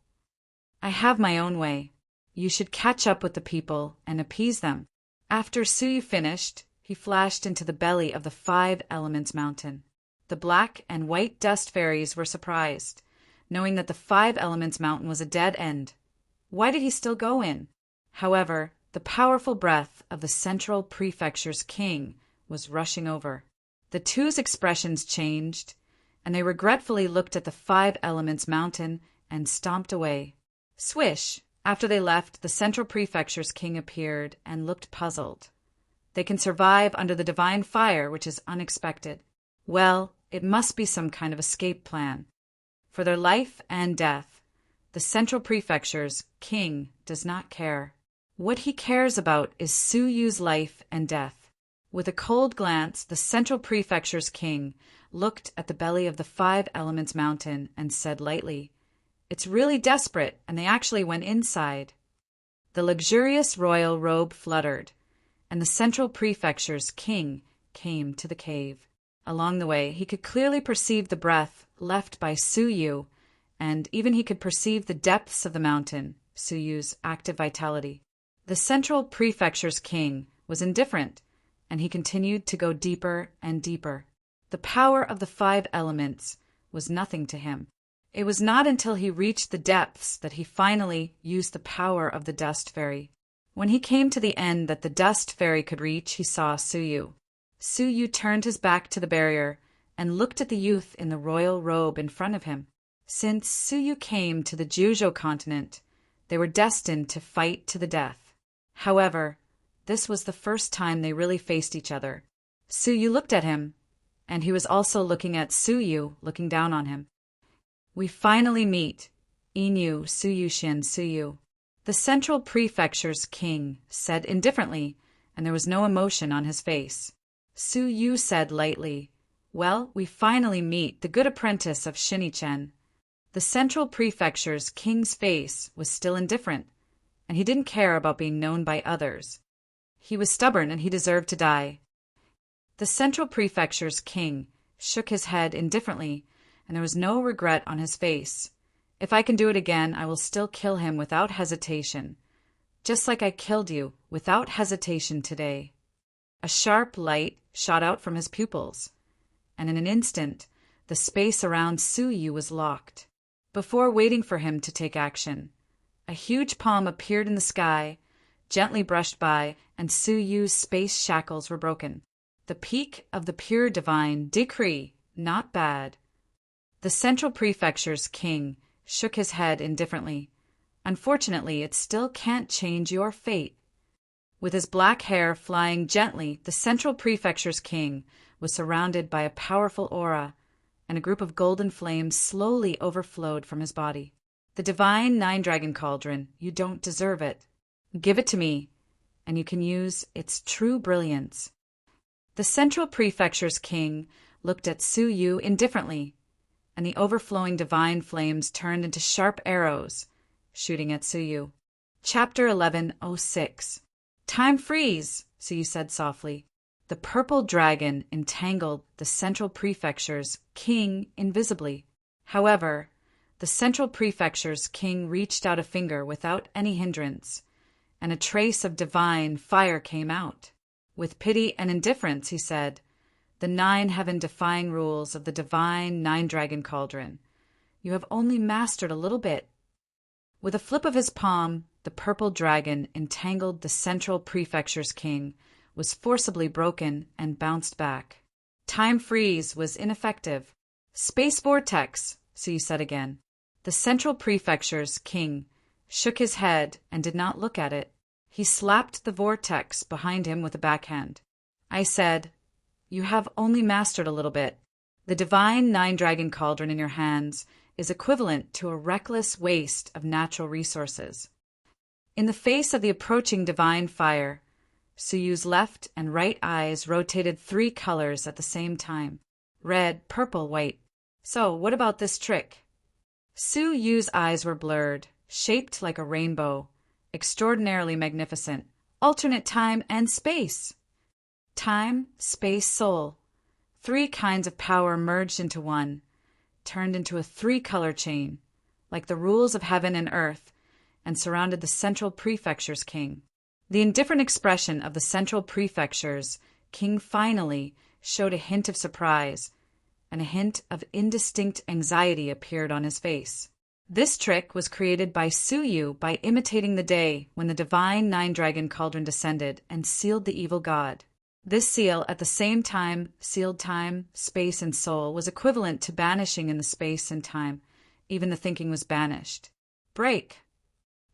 I have my own way. You should catch up with the people and appease them. After Su Yu finished, he flashed into the belly of the 5 Elements Mountain. The black and white dust fairies were surprised, knowing that the 5 Elements Mountain was a dead end. Why did he still go in? However, the powerful breath of the central prefecture's king was rushing over. The two's expressions changed, and they regretfully looked at the 5 Elements Mountain and stomped away. Swish! After they left, the central prefecture's king appeared and looked puzzled. They can survive under the divine fire, which is unexpected. Well, it must be some kind of escape plan. For their life and death, the central prefecture's king does not care. What he cares about is Su Yu's life and death. With a cold glance, the central prefecture's king looked at the belly of the 5 Elements Mountain and said lightly, It's really desperate, and they actually went inside. The luxurious royal robe fluttered, and the central prefecture's king came to the cave. Along the way, he could clearly perceive the breath left by Suyu, and even he could perceive the depths of the mountain, Suyu's active vitality. The Central Prefecture's king was indifferent, and he continued to go deeper and deeper. The power of the 5 elements was nothing to him. It was not until he reached the depths that he finally used the power of the Dust Fairy. When he came to the end that the Dust Fairy could reach, he saw Suyu. Suyu turned his back to the barrier and looked at the youth in the royal robe in front of him. Since Suyu came to the Jujo continent, they were destined to fight to the death. However, this was the first time they really faced each other. Suyu looked at him, and he was also looking at Suyu, looking down on him. We finally meet, Inu Suyushin Suyu. The Central Prefecture's king said indifferently, and there was no emotion on his face. Suyu said lightly, Well, we finally meet the good apprentice of Shinichen. The Central Prefecture's king's face was still indifferent, and he didn't care about being known by others. He was stubborn and he deserved to die. The Central Prefecture's king shook his head indifferently, and there was no regret on his face. If I can do it again, I will still kill him without hesitation, just like I killed you without hesitation today. A sharp light shot out from his pupils, and in an instant, the space around Suyu was locked. Before waiting for him to take action, a huge palm appeared in the sky, gently brushed by, and Suyu's space shackles were broken. The peak of the pure divine decree, not bad. The Central Prefecture's king shook his head indifferently. Unfortunately, it still can't change your fate. With his black hair flying gently, the Central Prefecture's king was surrounded by a powerful aura, and a group of golden flames slowly overflowed from his body. The divine 9-dragon cauldron, you don't deserve it. Give it to me, and you can use its true brilliance. The Central Prefecture's king looked at Suyu indifferently, and the overflowing divine flames turned into sharp arrows, shooting at Suyu. Chapter 11:06. Time freeze, Suyu said softly. The purple dragon entangled the Central Prefecture's king invisibly. However, the Central Prefecture's king reached out a finger without any hindrance, and a trace of divine fire came out. With pity and indifference, he said, The 9 heaven-defying rules of the divine 9-dragon cauldron. You have only mastered a little bit. With a flip of his palm, the purple dragon entangled the Central Prefecture's king, was forcibly broken and bounced back. Time freeze was ineffective. Space vortex, Suyu said again. The Central Prefecture's king shook his head and did not look at it. He slapped the vortex behind him with a backhand. I said, You have only mastered a little bit. The divine 9-dragon cauldron in your hands is equivalent to a reckless waste of natural resources. In the face of the approaching divine fire, Suyu's left and right eyes rotated 3 colors at the same time. Red, purple, white. So, what about this trick? Suyu's eyes were blurred, shaped like a rainbow, extraordinarily magnificent, alternate time and space. Time, space, soul. 3 kinds of power merged into one, turned into a 3-color chain, like the rules of heaven and earth, and surrounded the Central Prefecture's king. The indifferent expression of the Central Prefecture's king finally showed a hint of surprise, and a hint of indistinct anxiety appeared on his face. This trick was created by Suyu by imitating the day when the divine 9-dragon cauldron descended and sealed the evil god. This seal at the same time sealed time, space, and soul was equivalent to banishing in the space and time. Even the thinking was banished. Break.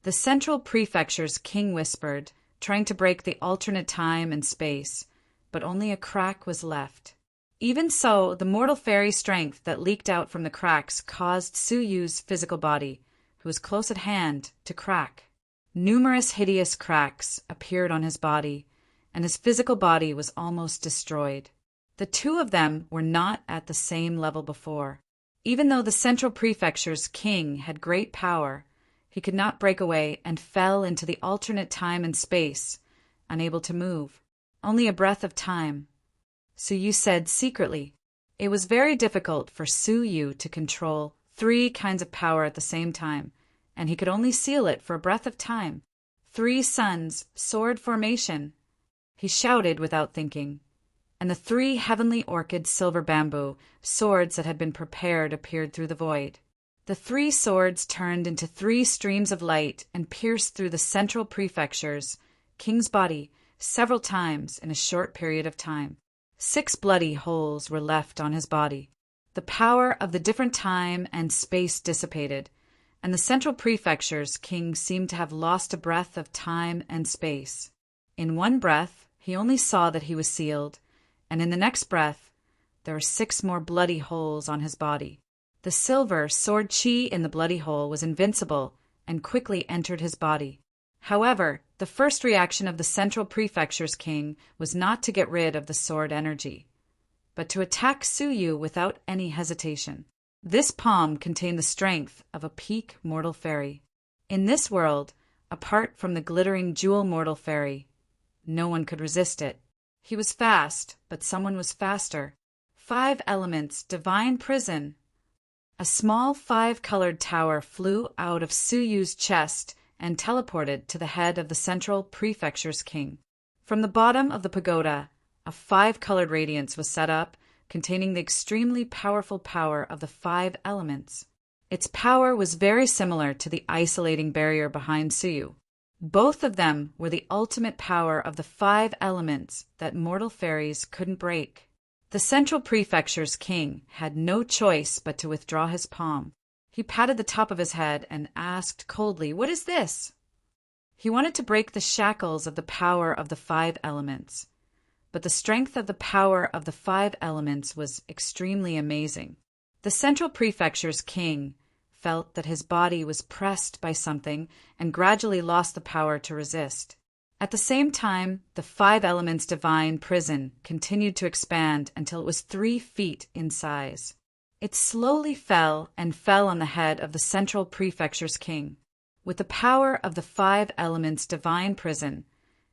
The Central Prefecture's king whispered, trying to break the alternate time and space, but only a crack was left. Even so, the mortal fairy strength that leaked out from the cracks caused Suyu's physical body, who was close at hand, to crack. Numerous hideous cracks appeared on his body, and his physical body was almost destroyed. The 2 of them were not at the same level before. Even though the Central Prefecture's king had great power, he could not break away and fell into the alternate time and space, unable to move. Only a breath of time. Suyu said secretly. It was very difficult for Suyu to control 3 kinds of power at the same time, and he could only seal it for a breath of time. 3 suns, sword formation. He shouted without thinking, and the 3 heavenly orchid silver bamboo swords that had been prepared appeared through the void. The 3 swords turned into 3 streams of light and pierced through the central prefecture's king's body several times in a short period of time. 6 bloody holes were left on his body. The power of the different time and space dissipated, and the central prefecture's king seemed to have lost a breath of time and space. In one breath, he only saw that he was sealed, and in the next breath, there were 6 more bloody holes on his body. The silver sword chi in the bloody hole was invincible and quickly entered his body. However, the first reaction of the central prefecture's king was not to get rid of the sword energy, but to attack Suyu without any hesitation. This palm contained the strength of a peak mortal fairy. In this world, apart from the glittering jewel mortal fairy, no one could resist it. He was fast, but someone was faster. 5 elements, divine prison. A small 5-colored tower flew out of Suyu's chest and teleported to the head of the central prefecture's king. From the bottom of the pagoda, a 5-colored radiance was set up, containing the extremely powerful power of the 5 elements. Its power was very similar to the isolating barrier behind Suyu. Both of them were the ultimate power of the 5 elements that mortal fairies couldn't break. The central prefecture's king had no choice but to withdraw his palm. He patted the top of his head and asked coldly, "What is this?" He wanted to break the shackles of the power of the 5 elements, but the strength of the power of the 5 elements was extremely amazing. The central prefecture's king felt that his body was pressed by something and gradually lost the power to resist. At the same time, the 5 elements divine prison continued to expand until it was 3 feet in size. It slowly fell and fell on the head of the central prefecture's king. With the power of the 5 elements divine prison,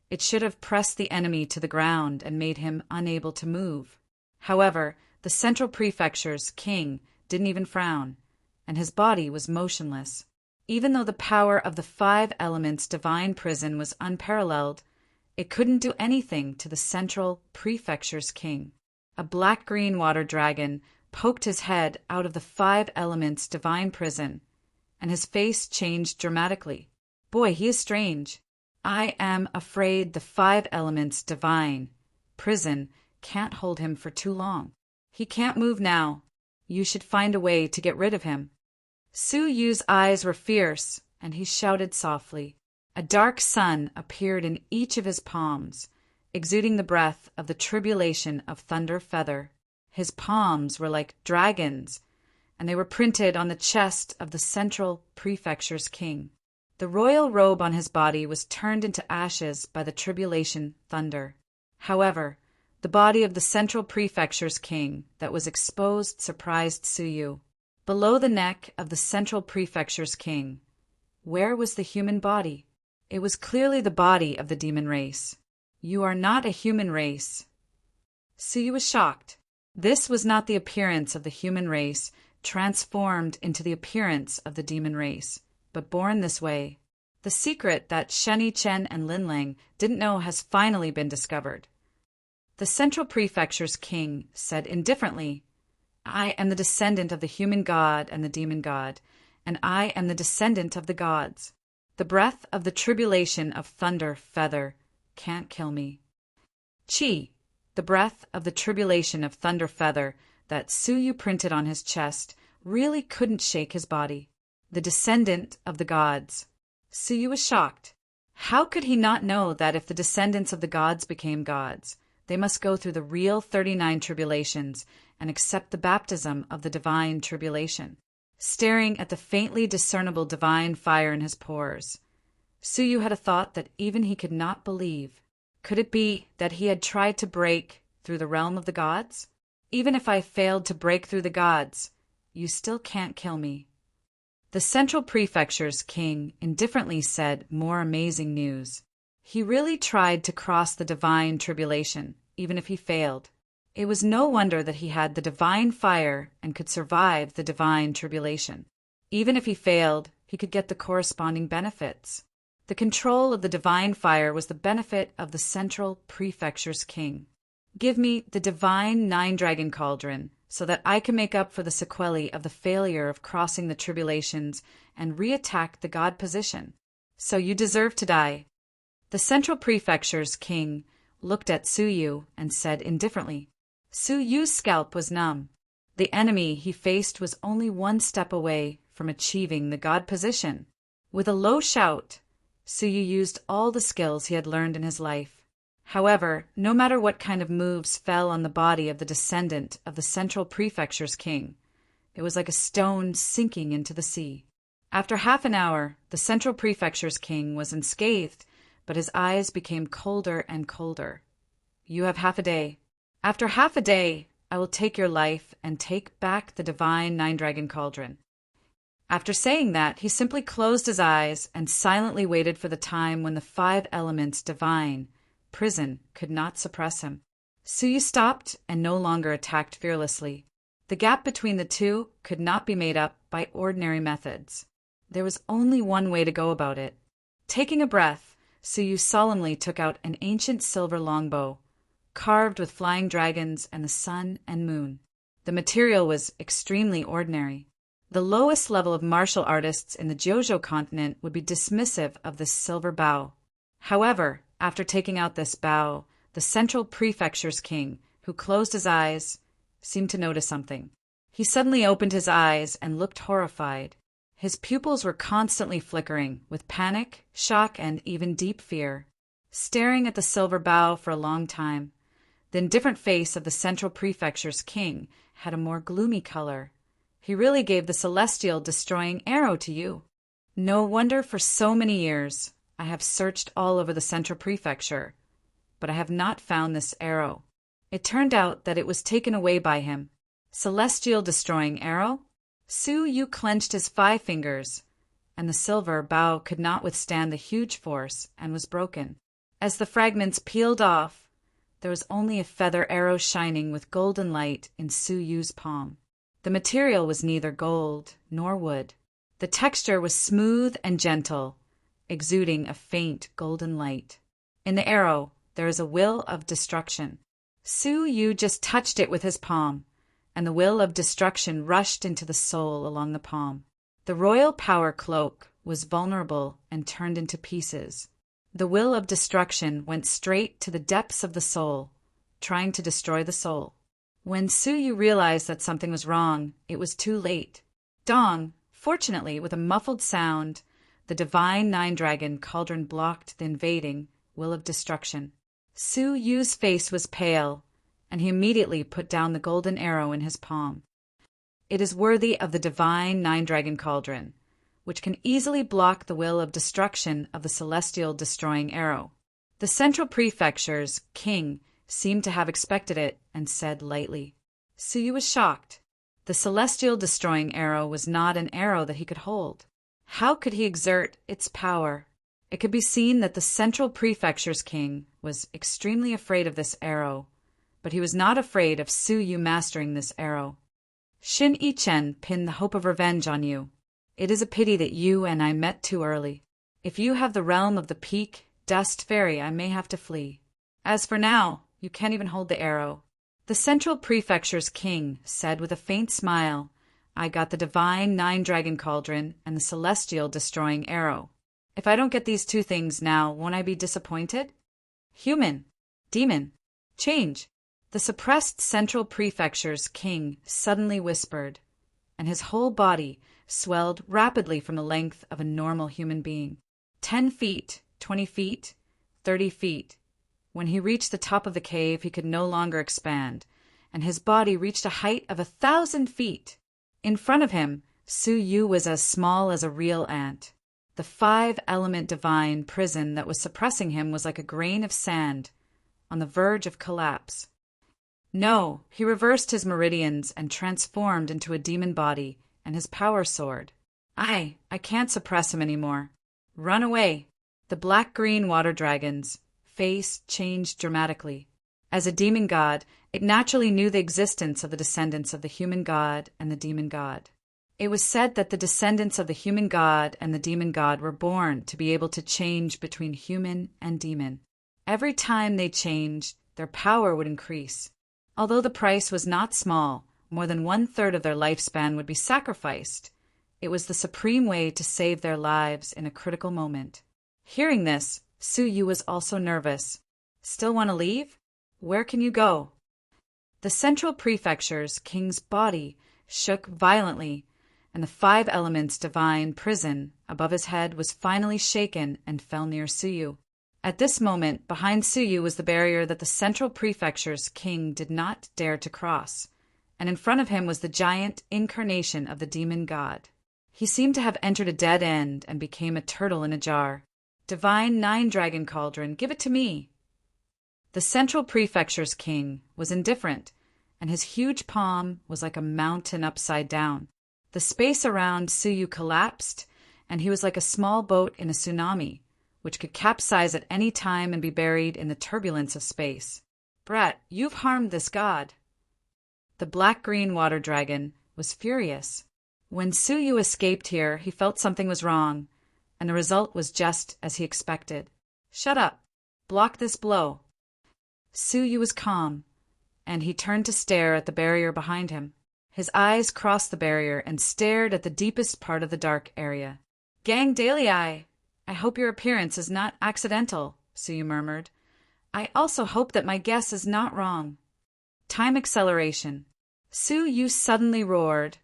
it should have pressed the enemy to the ground and made him unable to move. However, the central prefecture's king didn't even frown, and his body was motionless. Even though the power of the 5 elements divine prison was unparalleled, it couldn't do anything to the central prefecture's king. A black-green water dragon poked his head out of the 5 elements divine prison, and his face changed dramatically. Boy, he is strange. I am afraid the 5 elements divine prison can't hold him for too long. He can't move now. You should find a way to get rid of him. Suyu's eyes were fierce, and he shouted softly. A dark sun appeared in each of his palms, exuding the breath of the tribulation of Thunder Feather. His palms were like dragons, and they were printed on the chest of the central prefecture's king. The royal robe on his body was turned into ashes by the tribulation thunder. However, the body of the central prefecture's king that was exposed surprised Suyu. Below the neck of the central prefecture's king, where was the human body? It was clearly the body of the demon race. You are not a human race. Suyu was shocked. This was not the appearance of the human race transformed into the appearance of the demon race, but born this way. The secret that Sheni Chen and Linlang didn't know has finally been discovered. The central prefecture's king said indifferently, I am the descendant of the human god and the demon god, and I am the descendant of the gods. The breath of the tribulation of Thunder Feather can't kill me. Chi, the breath of the tribulation of Thunder Feather that Suyu printed on his chest, really couldn't shake his body. The descendant of the gods. Suyu was shocked. How could he not know that if the descendants of the gods became gods, they must go through the real 39 tribulations and accept the baptism of the divine tribulation? Staring at the faintly discernible divine fire in his pores, Suyu had a thought that even he could not believe. Could it be that he had tried to break through the realm of the gods? Even if I failed to break through the gods, you still can't kill me. The central prefecture's king indifferently said more amazing news. He really tried to cross the divine tribulation, even if he failed. It was no wonder that he had the divine fire and could survive the divine tribulation. Even if he failed, he could get the corresponding benefits. The control of the divine fire was the benefit of the central prefecture's king. Give me the divine nine-dragon cauldron, so that I can make up for the sequelae of the failure of crossing the tribulations and re-attack the god position. So you deserve to die. The central prefecture's king looked at Suyu and said indifferently. Suyu's scalp was numb. The enemy he faced was only one step away from achieving the god position. With a low shout, Suyu used all the skills he had learned in his life. However, no matter what kind of moves fell on the body of the descendant of the central prefecture's king, it was like a stone sinking into the sea. After half an hour, the central prefecture's king was unscathed, but his eyes became colder and colder. You have half a day. After half a day, I will take your life and take back the divine nine-dragon cauldron. After saying that, he simply closed his eyes and silently waited for the time when the 5 elements divine prison could not suppress him. Suyu stopped and no longer attacked fearlessly. The gap between the two could not be made up by ordinary methods. There was only one way to go about it. Taking a breath, Suyu solemnly took out an ancient silver longbow, carved with flying dragons and the sun and moon. The material was extremely ordinary. The lowest level of martial artists in the Jojo continent would be dismissive of this silver bow. However, after taking out this bow, the central prefecture's king, who closed his eyes, seemed to notice something. He suddenly opened his eyes and looked horrified. His pupils were constantly flickering with panic, shock, and even deep fear. Staring at the silver bow for a long time, the indifferent face of the central prefecture's king had a more gloomy color. He really gave the celestial destroying arrow to you. No wonder for so many years I have searched all over the central prefecture, but I have not found this arrow. It turned out that it was taken away by him. Celestial destroying arrow? Suyu clenched his 5 fingers, and the silver bow could not withstand the huge force and was broken. As the fragments peeled off, there was only a feather arrow shining with golden light in Suyu's palm. The material was neither gold nor wood. The texture was smooth and gentle, exuding a faint golden light. In the arrow, there is a will of destruction. Suyu just touched it with his palm, and the will of destruction rushed into the soul along the palm. The royal power cloak was vulnerable and turned into pieces. The will of destruction went straight to the depths of the soul, trying to destroy the soul. When Suyu realized that something was wrong, it was too late. Dong, fortunately, with a muffled sound, the divine nine-dragon cauldron blocked the invading will of destruction. Suyu's face was pale, and he immediately put down the golden arrow in his palm. It is worthy of the divine nine-dragon cauldron, which can easily block the will of destruction of the celestial destroying arrow. The central prefecture's king seemed to have expected it and said lightly. Suyu was shocked. The celestial destroying arrow was not an arrow that he could hold. How could he exert its power? It could be seen that the central prefecture's king was extremely afraid of this arrow, but he was not afraid of Suyu mastering this arrow. Shin Ichen pinned the hope of revenge on you. It is a pity that you and I met too early. If you have the realm of the peak, dust fairy, I may have to flee. As for now, you can't even hold the arrow. The central prefecture's king said with a faint smile, I got the divine nine-dragon cauldron and the celestial destroying arrow. If I don't get these 2 things now, won't I be disappointed? Human, demon, change. The suppressed central prefecture's king suddenly whispered, and his whole body swelled rapidly from the length of a normal human being. 10 feet, 20 feet, 30 feet. When he reached the top of the cave, he could no longer expand, and his body reached a height of 1,000 feet. In front of him, Suyu was as small as a real ant. The 5-element divine prison that was suppressing him was like a grain of sand, on the verge of collapse. No, he reversed his meridians and transformed into a demon body, and his power soared. I can't suppress him anymore. Run away. The black-green water dragon's face changed dramatically. As a demon god, it naturally knew the existence of the descendants of the human god and the demon god. It was said that the descendants of the human god and the demon god were born to be able to change between human and demon. Every time they changed, their power would increase. Although the price was not small, more than 1/3 of their lifespan would be sacrificed. It was the supreme way to save their lives in a critical moment. Hearing this, Suyu was also nervous. Still want to leave? Where can you go? The Central Prefecture's king's body shook violently, and the 5 elements divine prison above his head was finally shaken and fell near Suyu. At this moment, behind Suyu was the barrier that the Central Prefecture's king did not dare to cross, and in front of him was the giant incarnation of the demon god. He seemed to have entered a dead end and became a turtle in a jar. Divine 9-dragon cauldron, give it to me. The Central Prefecture's king was indifferent, and his huge palm was like a mountain upside down. The space around Suyu collapsed, and he was like a small boat in a tsunami, which could capsize at any time and be buried in the turbulence of space. Brat, you've harmed this god. The black-green water dragon was furious. When Suyu escaped here, he felt something was wrong, and the result was just as he expected. Shut up. Block this blow. Suyu was calm, and he turned to stare at the barrier behind him. His eyes crossed the barrier and stared at the deepest part of the dark area. Gang Dalei, I hope your appearance is not accidental, Suyu murmured. I also hope that my guess is not wrong. Time acceleration. Suyu suddenly roared,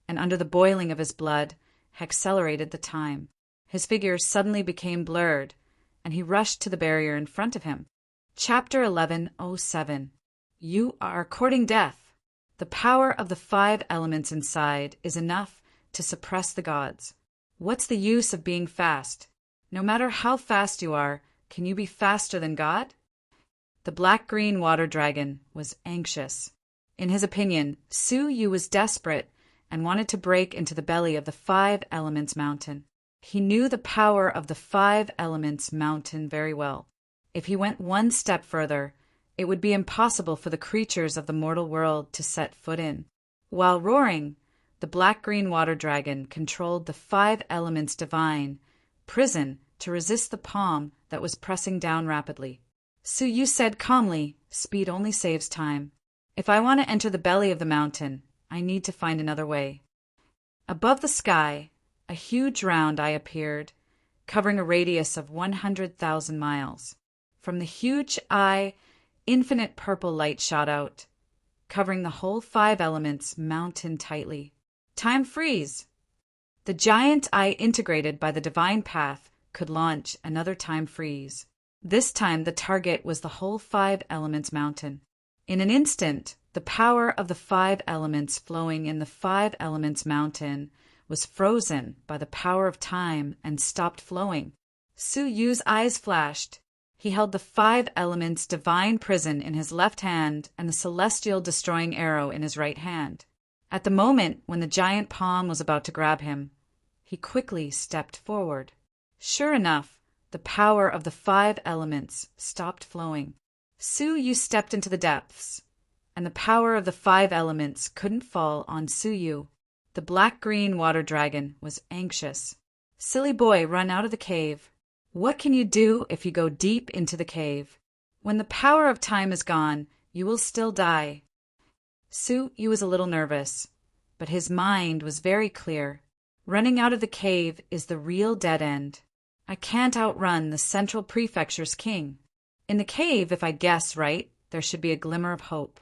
and under the boiling of his blood, accelerated the time. His figure suddenly became blurred, and he rushed to the barrier in front of him. Chapter 1107. You are courting death. The power of the 5 elements inside is enough to suppress the gods. What's the use of being fast? No matter how fast you are, can you be faster than God? The black-green water dragon was anxious. In his opinion, Suyu was desperate and wanted to break into the belly of the 5 elements mountain. He knew the power of the 5 elements mountain very well. If he went one step further, it would be impossible for the creatures of the mortal world to set foot in. While roaring, the black-green water dragon controlled the 5 elements divine prison to resist the palm that was pressing down rapidly. Suyu said calmly, speed only saves time. If I want to enter the belly of the mountain, I need to find another way. Above the sky, a huge round eye appeared, covering a radius of 100,000 miles. From the huge eye, infinite purple light shot out, covering the whole 5 elements mountain tightly. Time freeze! The giant eye integrated by the divine path could launch another time freeze. This time the target was the whole 5 elements mountain. In an instant, the power of the 5 elements flowing in the 5 elements mountain was frozen by the power of time and stopped flowing. Suyu's eyes flashed. He held the 5 elements divine prison in his left hand and the celestial destroying arrow in his right hand. At the moment when the giant palm was about to grab him, he quickly stepped forward. Sure enough, the power of the 5 elements stopped flowing. Suyu stepped into the depths, and the power of the 5 elements couldn't fall on Suyu. The black-green water dragon was anxious. Silly boy, run out of the cave. What can you do if you go deep into the cave? When the power of time is gone, you will still die. Suyu was a little nervous, but his mind was very clear. Running out of the cave is the real dead end. I can't outrun the Central Prefecture's king. In the cave, if I guess right, there should be a glimmer of hope.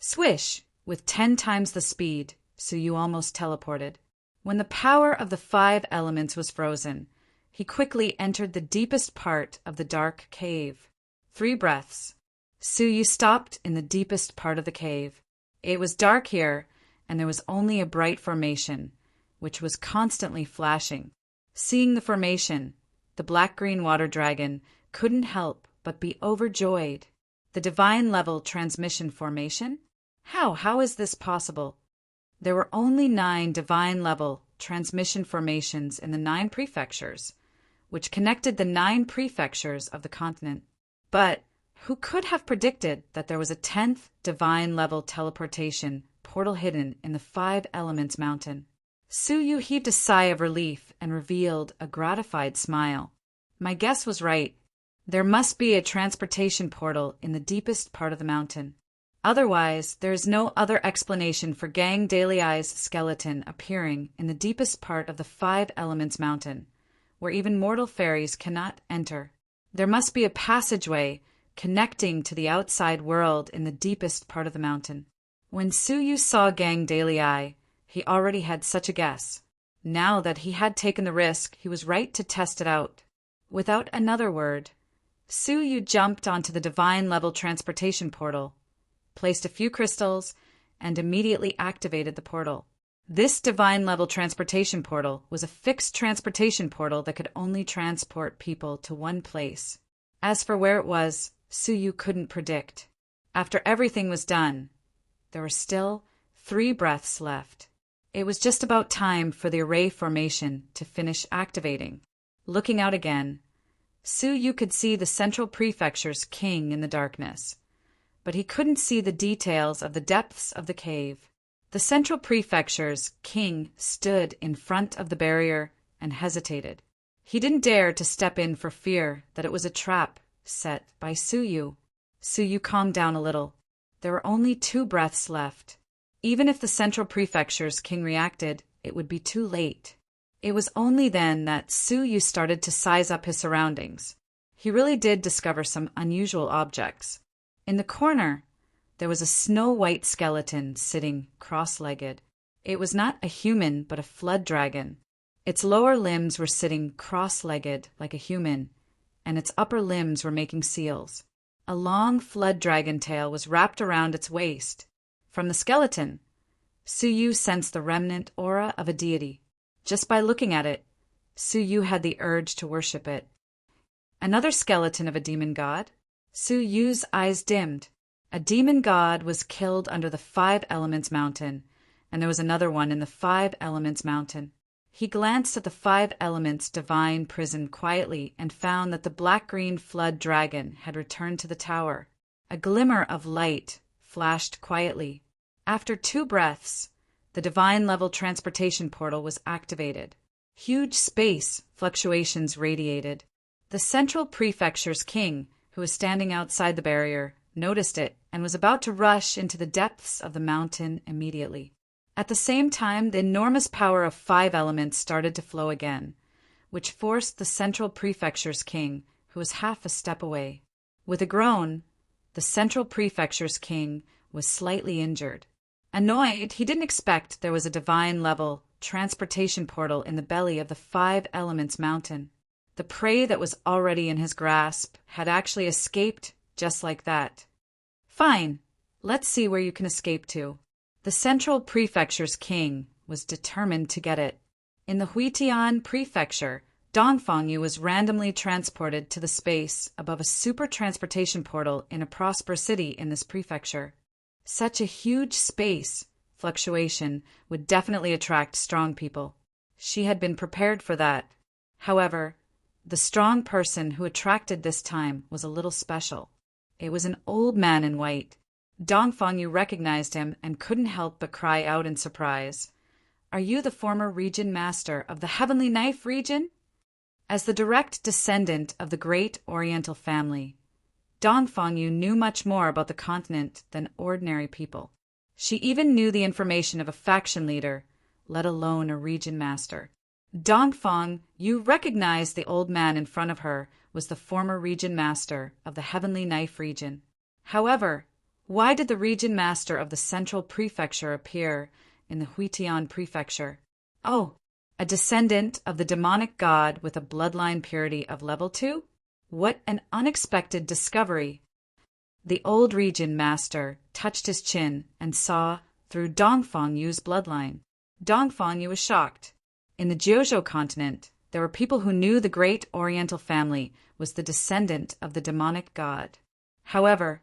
Swish! With 10 times the speed, Suyu almost teleported. When the power of the 5 elements was frozen, he quickly entered the deepest part of the dark cave. 3 breaths. Suyu stopped in the deepest part of the cave. It was dark here, and there was only a bright formation, which was constantly flashing. Seeing the formation, the black-green water dragon couldn't help but be overjoyed. The divine level transmission formation? How is this possible? There were only 9 divine level transmission formations in the 9 prefectures, which connected the 9 prefectures of the continent. But Who could have predicted that there was a 10th divine-level teleportation portal hidden in the Five Elements Mountain? Suyu heaved a sigh of relief and revealed a gratified smile. My guess was right. There must be a transportation portal in the deepest part of the mountain. Otherwise, there is no other explanation for Gang Daliai's skeleton appearing in the deepest part of the Five Elements Mountain, where even mortal fairies cannot enter. There must be a passageway connecting to the outside world in the deepest part of the mountain. When Suyu saw Gang Daliai, he already had such a guess. Now that he had taken the risk, he was right to test it out. Without another word, Suyu jumped onto the divine-level transportation portal, placed a few crystals, and immediately activated the portal. This divine-level transportation portal was a fixed transportation portal that could only transport people to one place. As for where it was, Suyu couldn't predict. After everything was done, there were still 3 breaths left. It was just about time for the array formation to finish activating. Looking out again, Suyu could see the Central Prefecture's king in the darkness, but he couldn't see the details of the depths of the cave. The Central Prefecture's king stood in front of the barrier and hesitated. He didn't dare to step in for fear that it was a trap set by Suyu. Suyu calmed down a little. There were only 2 breaths left. Even if the Central Prefecture's king reacted, it would be too late. It was only then that Suyu started to size up his surroundings. He really did discover some unusual objects. In the corner, there was a snow-white skeleton sitting cross-legged. It was not a human, but a flood dragon. Its lower limbs were sitting cross-legged like a human, and its upper limbs were making seals. A long flood dragon tail was wrapped around its waist. From the skeleton, Suyu sensed the remnant aura of a deity. Just by looking at it, Suyu had the urge to worship it. Another skeleton of a demon god? Suyu's eyes dimmed. A demon god was killed under the Five Elements Mountain, and there was another one in the Five Elements Mountain. He glanced at the Five Elements divine prison quietly and found that the black-green flood dragon had returned to the tower. A glimmer of light flashed quietly. After 2 breaths, the divine-level transportation portal was activated. Huge space fluctuations radiated. The Central Prefecture's king, who was standing outside the barrier, noticed it and was about to rush into the depths of the mountain immediately. At the same time, the enormous power of 5 elements started to flow again, which forced the Central Prefecture's king, who was half a step away. With a groan, the Central Prefecture's king was slightly injured. Annoyed, he didn't expect there was a divine-level transportation portal in the belly of the Five Elements Mountain. The prey that was already in his grasp had actually escaped just like that. Fine, let's see where you can escape to. The Central Prefecture's king was determined to get it. In the Huitian Prefecture, Dongfangyu was randomly transported to the space above a super transportation portal in a prosperous city in this prefecture. Such a huge space fluctuation would definitely attract strong people. She had been prepared for that. However, the strong person who attracted this time was a little special. It was an old man in white. Dongfangyu recognized him and couldn't help but cry out in surprise. Are you the former region master of the Heavenly Knife region? As the direct descendant of the great Oriental family, Dongfangyu knew much more about the continent than ordinary people. She even knew the information of a faction leader, let alone a region master. Dongfangyu recognized the old man in front of her was the former region master of the Heavenly Knife region. However, why did the region master of the Central Prefecture appear in the Huitian Prefecture? Oh, a descendant of the demonic god with a bloodline purity of level 2? What an unexpected discovery! The old region master touched his chin and saw through Dongfangyu's bloodline. Dongfangyu was shocked. In the Jiuzhou continent, there were people who knew the great Oriental family was the descendant of the demonic god. However,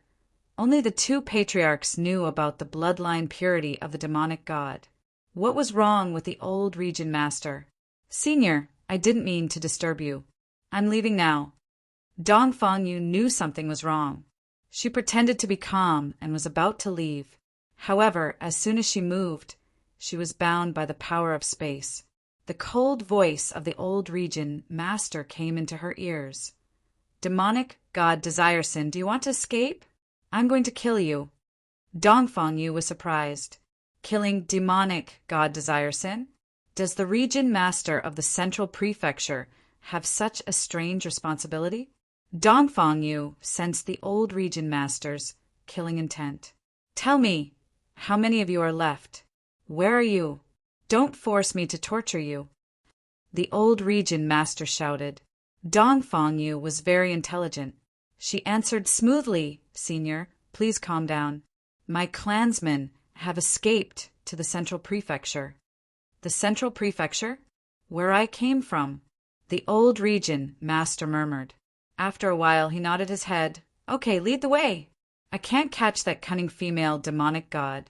only the 2 patriarchs knew about the bloodline purity of the demonic god. What was wrong with the old region master? Senior, I didn't mean to disturb you. I'm leaving now. Dongfangyu knew something was wrong. She pretended to be calm and was about to leave. However, as soon as she moved, she was bound by the power of space. The cold voice of the old region master came into her ears. Demonic god Desiresen, do you want to escape? I'm going to kill you. Dongfang Yu was surprised. Killing demonic god Desiresen? Does the region master of the central prefecture have such a strange responsibility? Dongfang Yu sensed the old region master's killing intent. Tell me, how many of you are left? Where are you? Don't force me to torture you. The old region master shouted. Dongfang Yu was very intelligent. She answered smoothly, Senior, please calm down. My clansmen have escaped to the central prefecture. The central prefecture? Where I came from. The old region master murmured. After a while he nodded his head. Okay, lead the way. I can't catch that cunning female demonic god,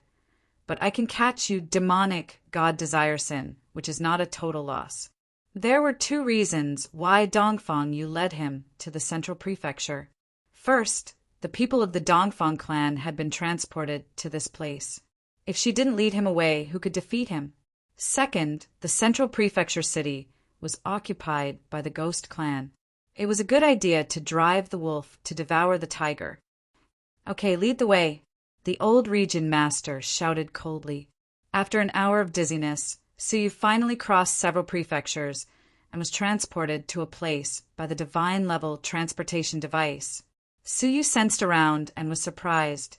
but I can catch you demonic god Desiresen, which is not a total loss. There were 2 reasons why Dongfang Yu led him to the central prefecture. First, the people of the Dongfang clan had been transported to this place. If she didn't lead him away, who could defeat him? Second, the central prefecture city was occupied by the ghost clan. It was a good idea to drive the wolf to devour the tiger. Okay, lead the way, the old region master shouted coldly. After an hour of dizziness, Suyu finally crossed several prefectures and was transported to a place by the divine-level transportation device. Suyu sensed around and was surprised.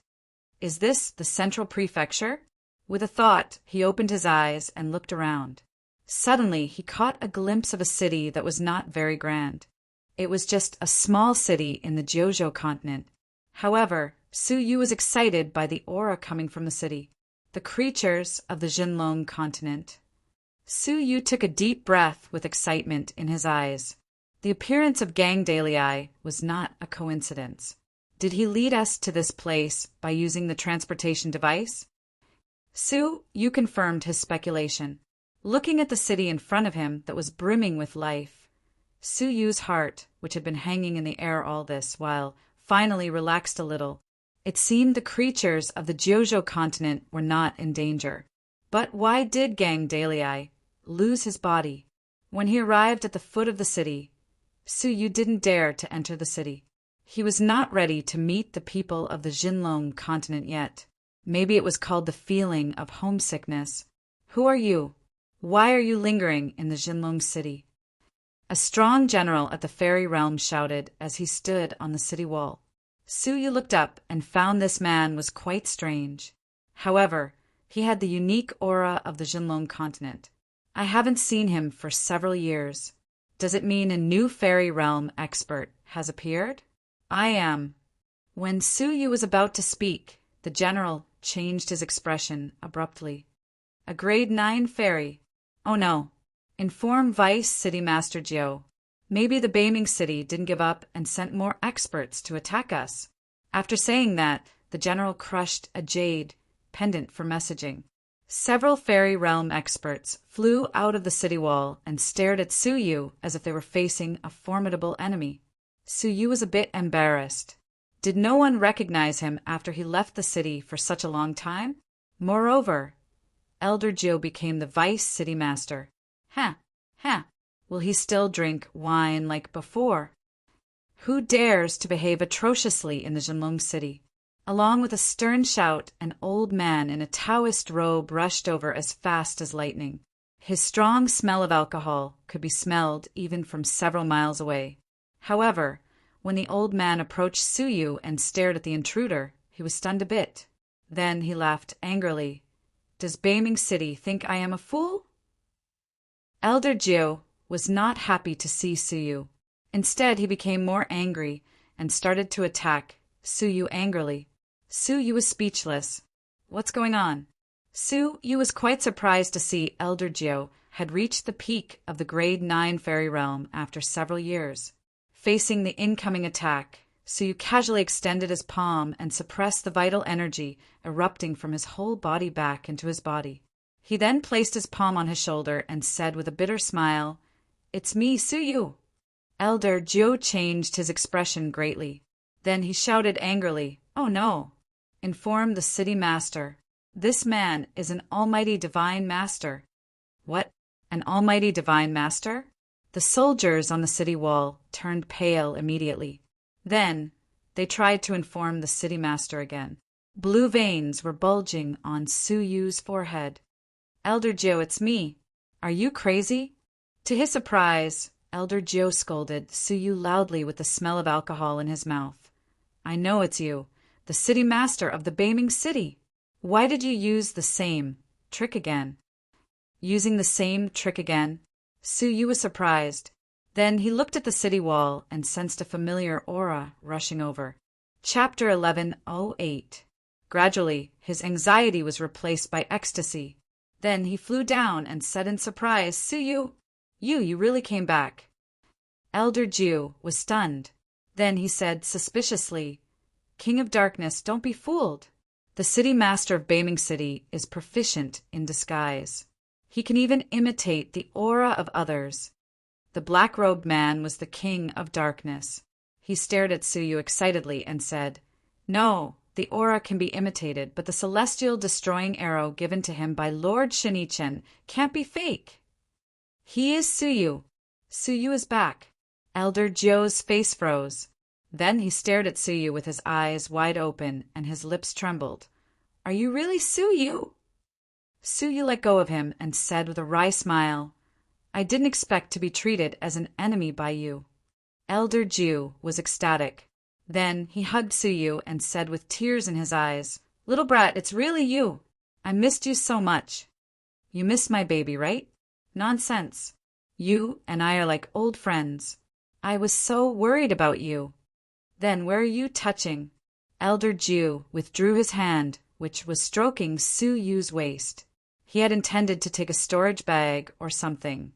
Is this the central prefecture? With a thought, he opened his eyes and looked around. Suddenly, he caught a glimpse of a city that was not very grand. It was just a small city in the Jiuzhou continent. However, Suyu was excited by the aura coming from the city. The creatures of the Jinlong continent. Suyu took a deep breath with excitement in his eyes. The appearance of Gang Dalei was not a coincidence. Did he lead us to this place by using the transportation device? Suyu confirmed his speculation. Looking at the city in front of him that was brimming with life, Suyu's heart, which had been hanging in the air all this while, finally relaxed a little. It seemed the creatures of the Jiuzhou continent were not in danger. But why did Gang Dalei lose his body? When he arrived at the foot of the city, Suyu didn't dare to enter the city. He was not ready to meet the people of the Jinlong continent yet. Maybe it was called the feeling of homesickness. Who are you? Why are you lingering in the Jinlong city? A strong general at the fairy realm shouted as he stood on the city wall. Suyu looked up and found this man was quite strange. However, he had the unique aura of the Jinlong continent. I haven't seen him for several years. Does it mean a new fairy realm expert has appeared? I am. When Suyu was about to speak, the general changed his expression abruptly. A grade 9 fairy. Oh no. Inform Vice City Master Jiu. Maybe the Beiming City didn't give up and sent more experts to attack us. After saying that, the general crushed a jade pendant for messaging. Several fairy realm experts flew out of the city wall and stared at Suyu as if they were facing a formidable enemy. Suyu was a bit embarrassed. Did no one recognize him after he left the city for such a long time? Moreover, Elder Jiu became the Vice City Master. Will he still drink wine like before? Who dares to behave atrociously in the Jinlong city? Along with a stern shout, an old man in a Taoist robe rushed over as fast as lightning. His strong smell of alcohol could be smelled even from several miles away. However, when the old man approached Suyu and stared at the intruder, he was stunned a bit. Then he laughed angrily. Does Beiming City think I am a fool? Elder Jiu was not happy to see Suyu. Instead, he became more angry and started to attack Suyu angrily. Suyu was speechless. What's going on? Suyu was quite surprised to see Elder Jiu had reached the peak of the grade 9 fairy realm after several years. Facing the incoming attack, Suyu casually extended his palm and suppressed the vital energy erupting from his whole body back into his body. He then placed his palm on his shoulder and said with a bitter smile, "It's me, Suyu." Elder Jiu changed his expression greatly. Then he shouted angrily, "Oh no! Inform the city master. This man is an almighty divine master." "What? An almighty divine master?" The soldiers on the city wall turned pale immediately. Then they tried to inform the city master again. Blue veins were bulging on Su Yu's forehead. "Elder Joe, it's me. Are you crazy?" To his surprise, Elder Joe scolded Su Yu loudly with the smell of alcohol in his mouth. "I know it's you, the city master of the Beiming City. Why did you use the same trick again?" Using the same trick again? Su Yu was surprised. Then he looked at the city wall and sensed a familiar aura rushing over. Chapter 1108. Gradually, his anxiety was replaced by ecstasy. Then he flew down and said in surprise, "Su Yu, you really came back." Elder Ju was stunned. Then he said suspiciously, "King of Darkness, don't be fooled. The city master of Beiming City is proficient in disguise. He can even imitate the aura of others." The black-robed man was the King of Darkness. He stared at Su Yu excitedly and said, "No, the aura can be imitated, but the celestial destroying arrow given to him by Lord Shinichen can't be fake." "He is Su Yu. Su Yu is back." Elder Joe's face froze. Then he stared at Su Yu with his eyes wide open and his lips trembled. "Are you really Su Yu?" Su Yu let go of him and said with a wry smile, "I didn't expect to be treated as an enemy by you." Elder Ju was ecstatic. Then he hugged Su Yu and said with tears in his eyes, "Little brat, it's really you. I missed you so much." "You missed my baby, right?" "Nonsense. You and I are like old friends. I was so worried about you." "Then where are you touching?" Elder Ju withdrew his hand, which was stroking Su Yu's waist. He had intended to take a storage bag or something,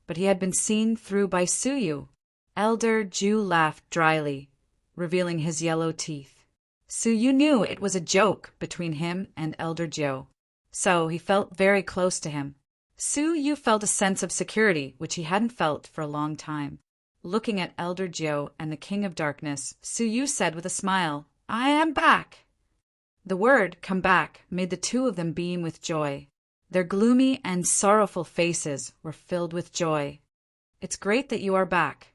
but he had been seen through by Su Yu. Elder Ju laughed dryly, revealing his yellow teeth. Su Yu knew it was a joke between him and Elder Joe, so he felt very close to him. Su Yu felt a sense of security which he hadn't felt for a long time. Looking at Elder Joe and the King of Darkness, Su Yu said with a smile, "I am back." The word "come back" made the two of them beam with joy. Their gloomy and sorrowful faces were filled with joy. "It's great that you are back."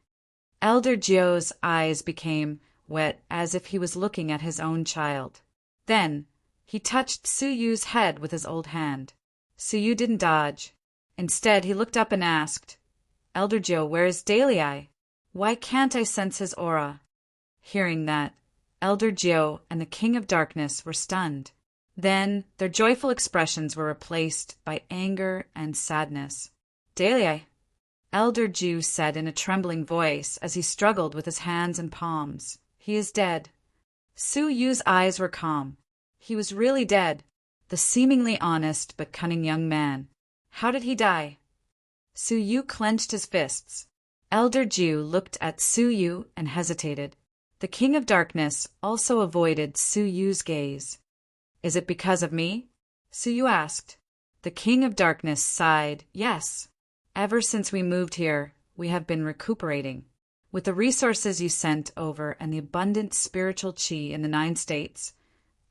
Elder Joe's eyes became wet as if he was looking at his own child. Then he touched Su Yu's head with his old hand. Su Yu didn't dodge. Instead, he looked up and asked, "Elder Joe, where is Daily? Why can't I sense his aura?" Hearing that, Elder Joe and the King of Darkness were stunned. Then their joyful expressions were replaced by anger and sadness. "Daily," Elder Ju said in a trembling voice as he struggled with his hands and palms. "He is dead." Su Yu's eyes were calm. He was really dead, the seemingly honest but cunning young man. How did he die? Su Yu clenched his fists. Elder Ju looked at Su Yu and hesitated. The King of Darkness also avoided Su Yu's gaze. "Is it because of me?" Su Yu asked. The King of Darkness sighed. "Yes. Ever since we moved here, we have been recuperating. With the resources you sent over and the abundant spiritual qi in the 9 states,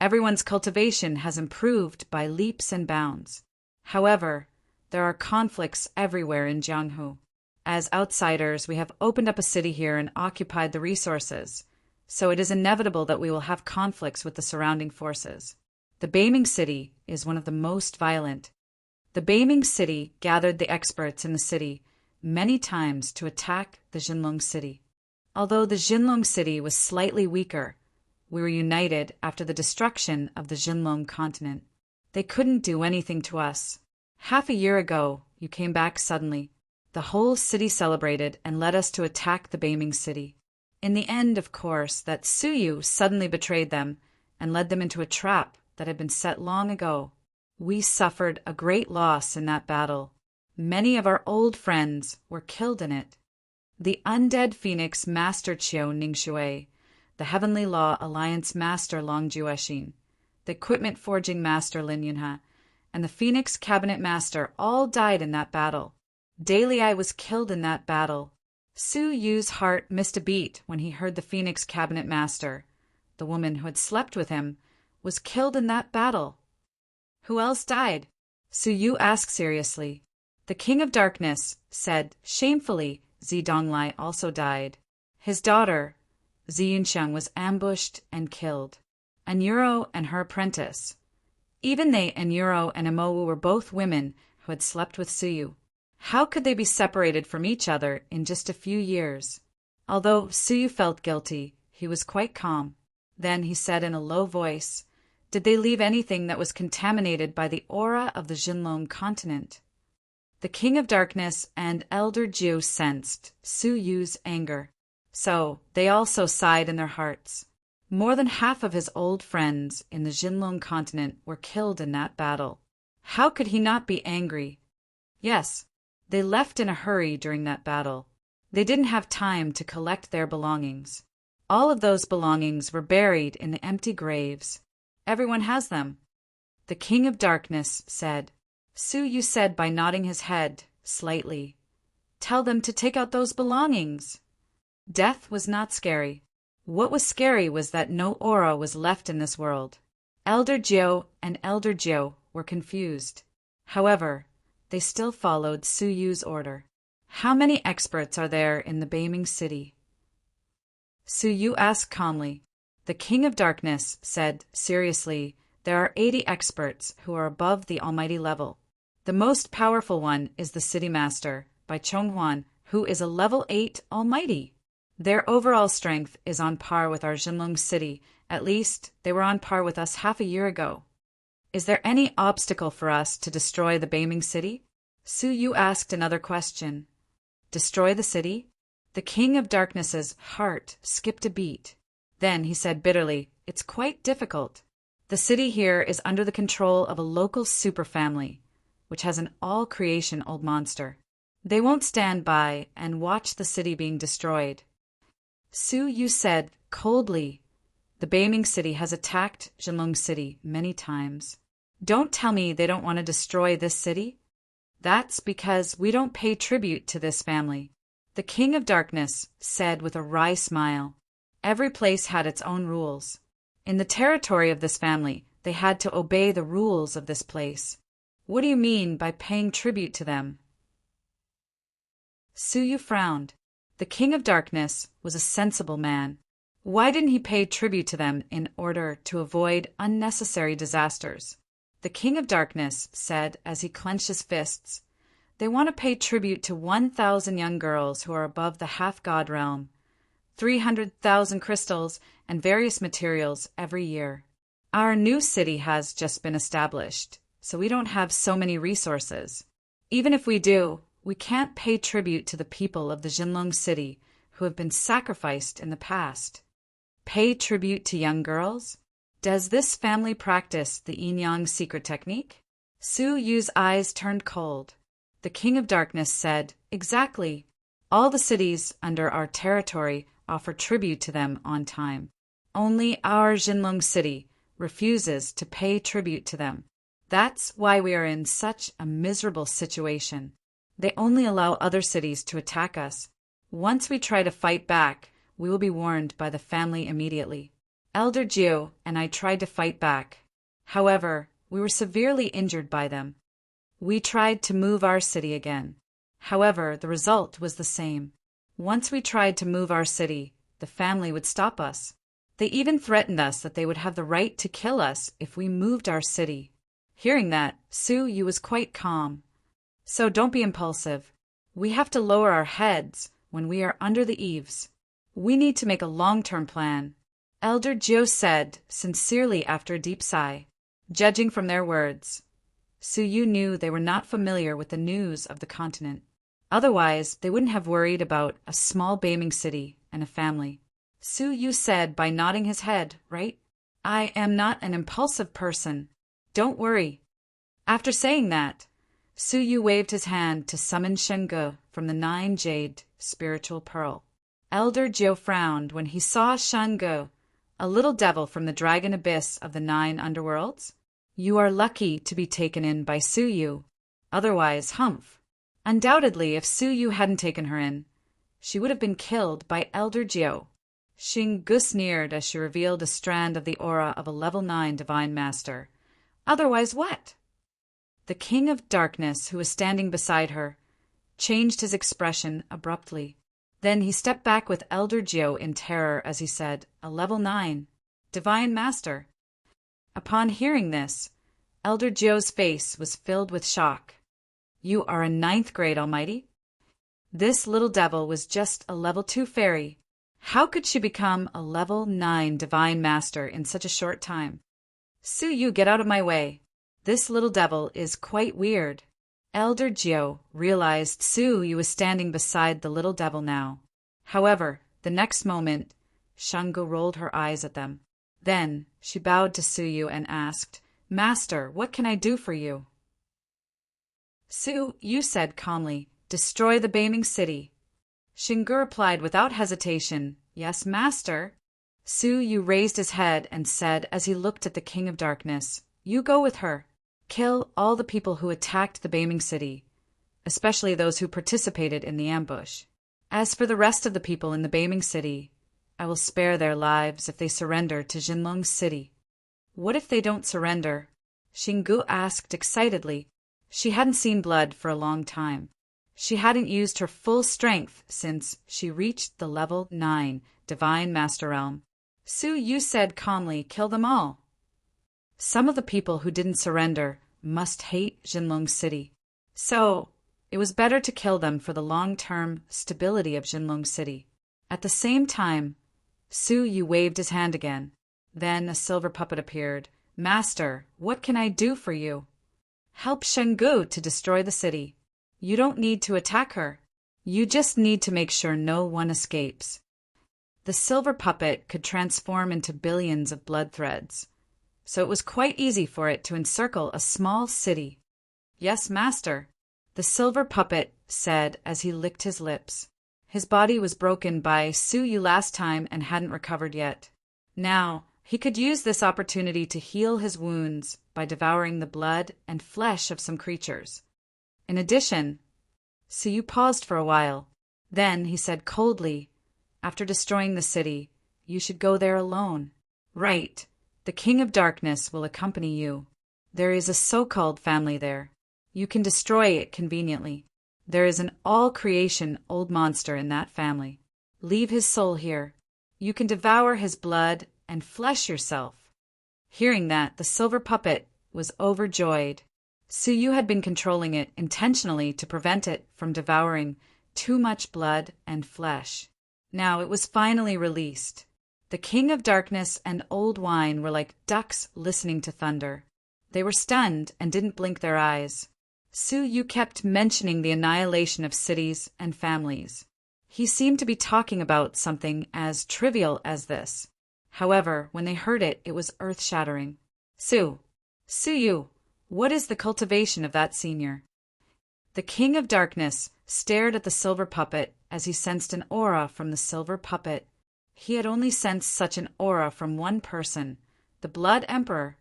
everyone's cultivation has improved by leaps and bounds. However, there are conflicts everywhere in Jianghu. As outsiders, we have opened up a city here and occupied the resources, so it is inevitable that we will have conflicts with the surrounding forces. The Beiming City is one of the most violent. The Beiming City gathered the experts in the city many times to attack the Jinlong City. Although the Jinlong City was slightly weaker, we were united after the destruction of the Jinlong continent. They couldn't do anything to us. Half a year ago, you came back suddenly. The whole city celebrated and led us to attack the Beiming City. In the end, of course, that Su Yu suddenly betrayed them and led them into a trap that had been set long ago. We suffered a great loss in that battle. Many of our old friends were killed in it. The undead Phoenix Master Qiu Ningshui, the Heavenly Law Alliance Master Long Juexin, the Equipment Forging Master Lin Yunhe, and the Phoenix Cabinet Master all died in that battle. Daily was killed in that battle. Su Yu's heart missed a beat when he heard the Phoenix cabinet master, the woman who had slept with him, was killed in that battle. Who else died? Su Yu asked seriously. The King of Darkness said shamefully Zi Donglai also died. His daughter, Zi Yunxiang, was ambushed and killed. Anuro and her apprentice. Even they, Anuro and Imowu, were both women who had slept with Su Yu. How could they be separated from each other in just a few years? Although Su Yu felt guilty, he was quite calm. Then he said in a low voice, "Did they leave anything that was contaminated by the aura of the Jinlong continent?" The King of Darkness and Elder Jiu sensed Su Yu's anger, so they also sighed in their hearts. More than half of his old friends in the Jinlong continent were killed in that battle. How could he not be angry? Yes, they left in a hurry during that battle. They didn't have time to collect their belongings. All of those belongings were buried in the empty graves. Everyone has them. The King of Darkness said. Su Yu said by nodding his head slightly, "Tell them to take out those belongings." Death was not scary. What was scary was that no aura was left in this world. Elder Jiu and Elder Jiu were confused. However, they still followed Su Yu's order. How many experts are there in the Beiming city? Su Yu asked calmly. The King of Darkness said seriously, "There are 80 experts who are above the almighty level. The most powerful one is the City Master, by Chonghuan, who is a level 8 almighty. Their overall strength is on par with our Jinlong city. At least, they were on par with us half a year ago. Is there any obstacle for us to destroy the Beiming city?" Su Yu asked another question. Destroy the city? The King of Darkness's heart skipped a beat. Then he said bitterly, "It's quite difficult. The city here is under the control of a local superfamily, which has an all-creation old monster. They won't stand by and watch the city being destroyed." Su Yu said coldly, "The Beiming city has attacked Jinlong city many times. Don't tell me they don't want to destroy this city. That's because we don't pay tribute to this family." The King of Darkness said with a wry smile, "Every place had its own rules. In the territory of this family, they had to obey the rules of this place. What do you mean by paying tribute to them?" Su Yu frowned. The King of Darkness was a sensible man. Why didn't he pay tribute to them in order to avoid unnecessary disasters? The King of Darkness said as he clenched his fists, "They want to pay tribute to 1,000 young girls who are above the half-god realm, 300,000 crystals and various materials every year. Our new city has just been established, so we don't have so many resources. Even if we do, we can't pay tribute to the people of the Jinlong city who have been sacrificed in the past." Pay tribute to young girls? Does this family practice the yin-yang secret technique? Su Yu's eyes turned cold. The King of Darkness said, "Exactly. All the cities under our territory offer tribute to them on time. Only our Jinlong city refuses to pay tribute to them. That's why we are in such a miserable situation. They only allow other cities to attack us. Once we try to fight back, we will be warned by the family immediately. Elder Jiu and I tried to fight back. However, we were severely injured by them. We tried to move our city again. However, the result was the same. Once we tried to move our city, the family would stop us. They even threatened us that they would have the right to kill us if we moved our city." Hearing that, Su Yu was quite calm. "So don't be impulsive. We have to lower our heads when we are under the eaves. We need to make a long-term plan," Elder Jiu said sincerely after a deep sigh. Judging from their words, Su Yu knew they were not familiar with the news of the continent. Otherwise, they wouldn't have worried about a small Beiming city and a family. Su Yu said by nodding his head, "Right? I am not an impulsive person. Don't worry." After saying that, Su Yu waved his hand to summon Shenge from the 9 jade spiritual pearl. Elder Jiu frowned when he saw Shenge, a little devil from the dragon abyss of the 9 underworlds. "You are lucky to be taken in by Su Yu. Otherwise, humph." Undoubtedly, if Su Yu hadn't taken her in, she would have been killed by Elder Geo. Xinggu sneered as she revealed a strand of the aura of a level 9 Divine Master. Otherwise what? The King of Darkness, who was standing beside her, changed his expression abruptly. Then he stepped back with Elder Geo in terror as he said, "A level 9, Divine Master." Upon hearing this, Elder Geo's face was filled with shock. "You are a 9th grade Almighty?" This little devil was just a level 2 fairy. How could she become a level 9 Divine Master in such a short time? "Su Yu, get out of my way. This little devil is quite weird." Elder Geo realized Su Yu was standing beside the little devil now. However, the next moment, Shanggu rolled her eyes at them. Then she bowed to Su Yu and asked, "Master, what can I do for you?" Su Yu said calmly, "Destroy the Beiming city." Xinggu replied without hesitation, "Yes, master." Su Yu raised his head and said as he looked at the King of Darkness, "You go with her. Kill all the people who attacked the Beiming city, especially those who participated in the ambush. As for the rest of the people in the Beiming city, I will spare their lives if they surrender to Jinlong City." "What if they don't surrender?" Xinggu asked excitedly. She hadn't seen blood for a long time. She hadn't used her full strength since she reached the level 9 Divine Master Realm. Su Yu said calmly, "Kill them all." Some of the people who didn't surrender must hate Jinlong City. So, it was better to kill them for the long-term stability of Jinlong City. At the same time, Su Yu waved his hand again. Then a silver puppet appeared. "Master, what can I do for you?" "Help Shanggu to destroy the city. You don't need to attack her. You just need to make sure no one escapes." The silver puppet could transform into billions of blood threads, so it was quite easy for it to encircle a small city. "Yes, master," the silver puppet said as he licked his lips. His body was broken by Su Yu last time and hadn't recovered yet. Now, he could use this opportunity to heal his wounds by devouring the blood and flesh of some creatures. In addition, Su Yu paused for a while. Then he said coldly, "After destroying the city, you should go there alone." "Right. The King of Darkness will accompany you. There is a so-called family there. You can destroy it conveniently. There is an all-creation old monster in that family. Leave his soul here. You can devour his blood and flesh yourself." Hearing that, the silver puppet was overjoyed. Su Yu had been controlling it intentionally to prevent it from devouring too much blood and flesh. Now it was finally released. The King of Darkness and Old Wine were like ducks listening to thunder. They were stunned and didn't blink their eyes. Su Yu kept mentioning the annihilation of cities and families. He seemed to be talking about something as trivial as this. However, when they heard it, it was earth-shattering. Su Yu, what is the cultivation of that senior?" The King of Darkness stared at the silver puppet as he sensed an aura from the silver puppet. He had only sensed such an aura from one person, the Blood Emperor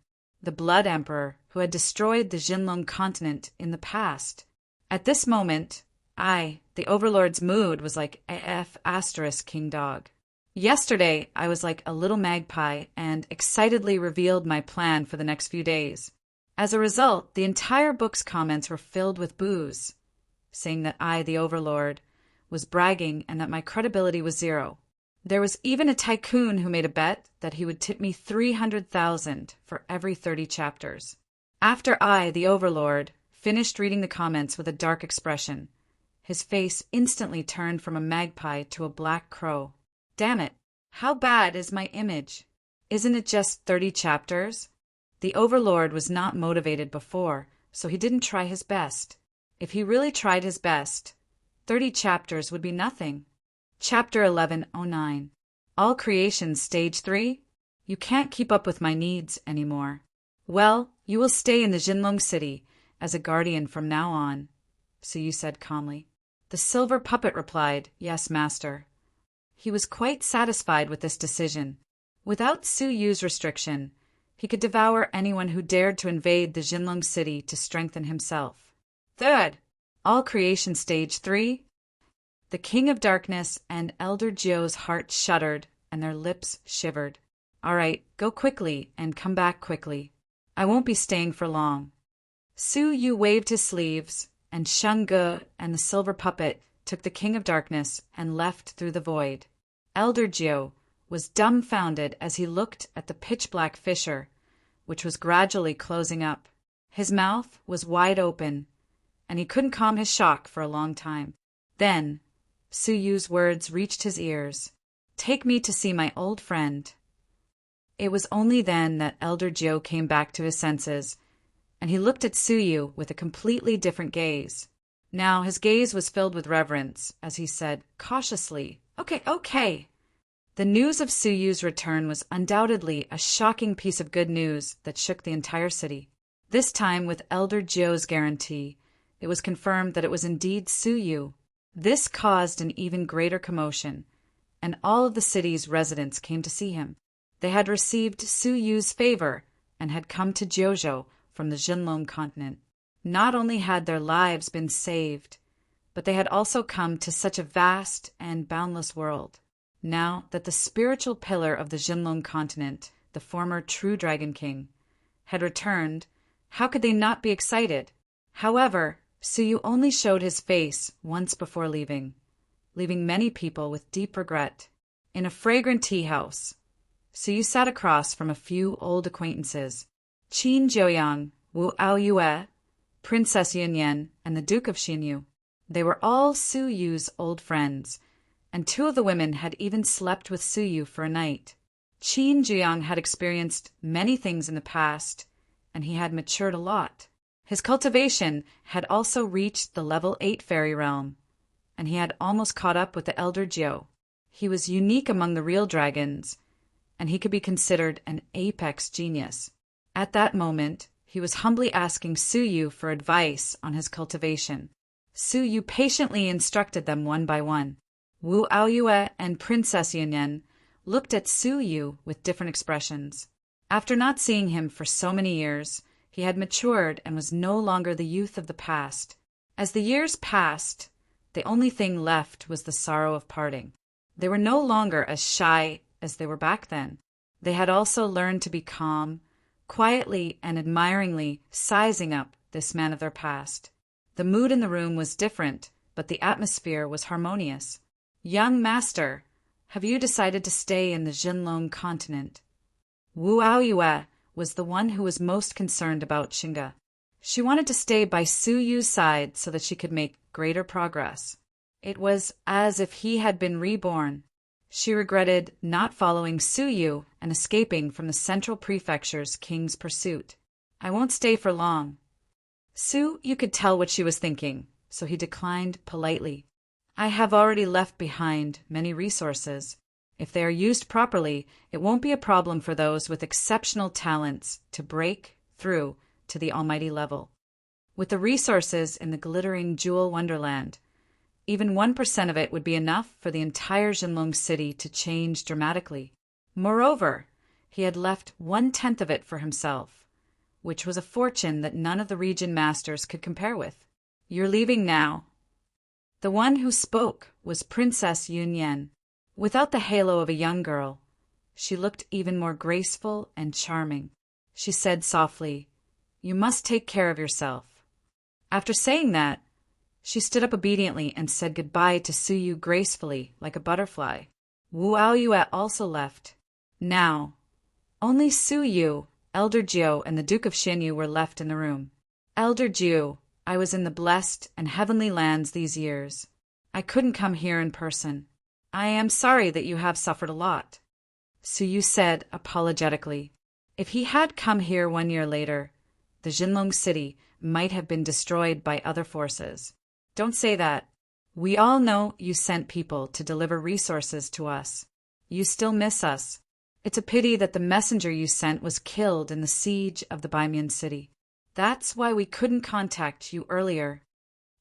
who had destroyed the Jinlong continent in the past. At this moment, the Overlord's mood was like AF * King Dog. Yesterday, I was like a little magpie and excitedly revealed my plan for the next few days. As a result, the entire book's comments were filled with boos, saying that I, the Overlord, was bragging and that my credibility was 0. There was even a tycoon who made a bet that he would tip me 300,000 for every 30 chapters. After I, the Overlord, finished reading the comments with a dark expression, his face instantly turned from a magpie to a black crow. Damn it, how bad is my image? Isn't it just 30 chapters? The Overlord was not motivated before, so he didn't try his best. If he really tried his best, 30 chapters would be nothing. Chapter 1109. All Creation Stage 3? You can't keep up with my needs anymore. Well, you will stay in the Jinlong City as a guardian from now on, Su Yu said calmly. The silver puppet replied, "Yes, master." He was quite satisfied with this decision. Without Su Yu's restriction, he could devour anyone who dared to invade the Jinlong City to strengthen himself. Third, All Creation Stage 3? The King of Darkness and Elder Jio's heart shuddered and their lips shivered. All right, go quickly and come back quickly. I won't be staying for long. Su Yu waved his sleeves, and Sheng Ge and the silver puppet took the King of Darkness and left through the void. Elder Jio was dumbfounded as he looked at the pitch-black fissure, which was gradually closing up. His mouth was wide open, and he couldn't calm his shock for a long time. Then, Su Yu's words reached his ears. "Take me to see my old friend." It was only then that Elder Jio came back to his senses, and he looked at Su Yu with a completely different gaze. Now his gaze was filled with reverence as he said, cautiously, Okay. The news of Su Yu's return was undoubtedly a shocking piece of good news that shook the entire city. This time, with Elder Jio's guarantee, it was confirmed that it was indeed Su Yu. This caused an even greater commotion, and all of the city's residents came to see him. They had received Su Yu's favor and had come to Jiuzhou from the Jinlong continent. Not only had their lives been saved, but they had also come to such a vast and boundless world. Now that the spiritual pillar of the Jinlong continent, the former true Dragon King, had returned, how could they not be excited? However, Su Yu only showed his face once before leaving many people with deep regret. In a fragrant tea house, Su Yu sat across from a few old acquaintances, Qin Jiuyang, Wu Aoyue, Princess Yunyan, and the Duke of Xinyu. They were all Su Yu's old friends, and two of the women had even slept with Su Yu for a night. Qin Jiuyang had experienced many things in the past, and he had matured a lot. His cultivation had also reached the level 8 fairy realm, and he had almost caught up with the Elder Jio. He was unique among the real dragons, and he could be considered an apex genius. At that moment, he was humbly asking Su Yu for advice on his cultivation. Su Yu patiently instructed them one by one. Wu Aoyue and Princess Yunyan looked at Su Yu with different expressions. After not seeing him for so many years, he had matured and was no longer the youth of the past. As the years passed, the only thing left was the sorrow of parting. They were no longer as shy as they were back then. They had also learned to be calm, quietly and admiringly sizing up this man of their past. The mood in the room was different, but the atmosphere was harmonious. "Young master, have you decided to stay in the Jinlong continent?" Wu Aoyue was the one who was most concerned about Xinge. She wanted to stay by Su Yu's side so that she could make greater progress. It was as if he had been reborn. She regretted not following Su Yu and escaping from the Central Prefecture's king's pursuit. "I won't stay for long." Su Yu could tell what she was thinking, so he declined politely. "I have already left behind many resources. If they are used properly, it won't be a problem for those with exceptional talents to break through to the almighty level. With the resources in the glittering jewel wonderland, even 1% of it would be enough for the entire Jinlong city to change dramatically. Moreover, he had left 1/10 of it for himself, which was a fortune that none of the region masters could compare with. "You're leaving now." The one who spoke was Princess Yunyan. Without the halo of a young girl, she looked even more graceful and charming. She said softly, "You must take care of yourself." After saying that, she stood up obediently and said goodbye to Su Yu gracefully, like a butterfly. Wu Aoyue also left. Now, only Su Yu, Elder Jio, and the Duke of Xinyu were left in the room. "Elder Jio, I was in the blessed and heavenly lands these years. I couldn't come here in person. I am sorry that you have suffered a lot," Su Yu said apologetically. If he had come here 1 year later, the Jinlong city might have been destroyed by other forces. "Don't say that. We all know you sent people to deliver resources to us. You still miss us. It's a pity that the messenger you sent was killed in the siege of the Baimian city. That's why we couldn't contact you earlier."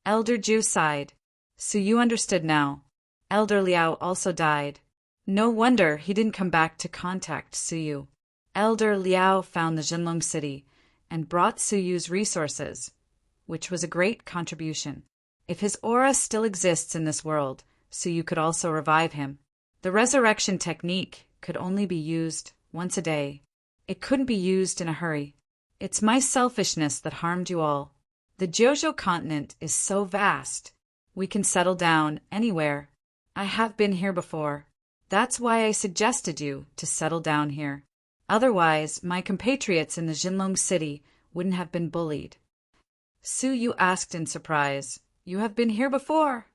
Elder Ju sighed. Su Yu understood now. Elder Liao also died. No wonder he didn't come back to contact Su Yu. Elder Liao found the Jinlong city and brought Su Yu's resources, which was a great contribution. If his aura still exists in this world, so you could also revive him. The resurrection technique could only be used once a day. It couldn't be used in a hurry. It's my selfishness that harmed you all. The Jojo continent is so vast. We can settle down anywhere. I have been here before. That's why I suggested you to settle down here. Otherwise, my compatriots in the Jinlong city wouldn't have been bullied. Su Yu asked in surprise, "You have been here before?"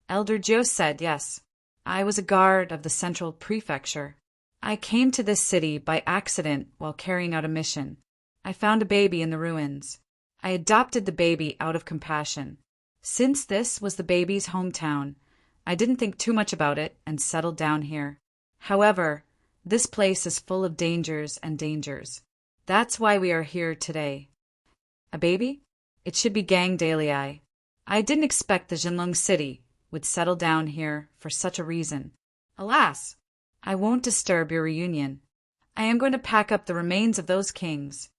Elder Zhou said yes. I was a guard of the central prefecture. I came to this city by accident while carrying out a mission. I found a baby in the ruins. I adopted the baby out of compassion. Since this was the baby's hometown, I didn't think too much about it and settled down here. However, this place is full of dangers and dangers. That's why we are here today. A baby? It should be Gang Dalei. I didn't expect the Jinlong city would settle down here for such a reason. Alas, I won't disturb your reunion. I am going to pack up the remains of those kings.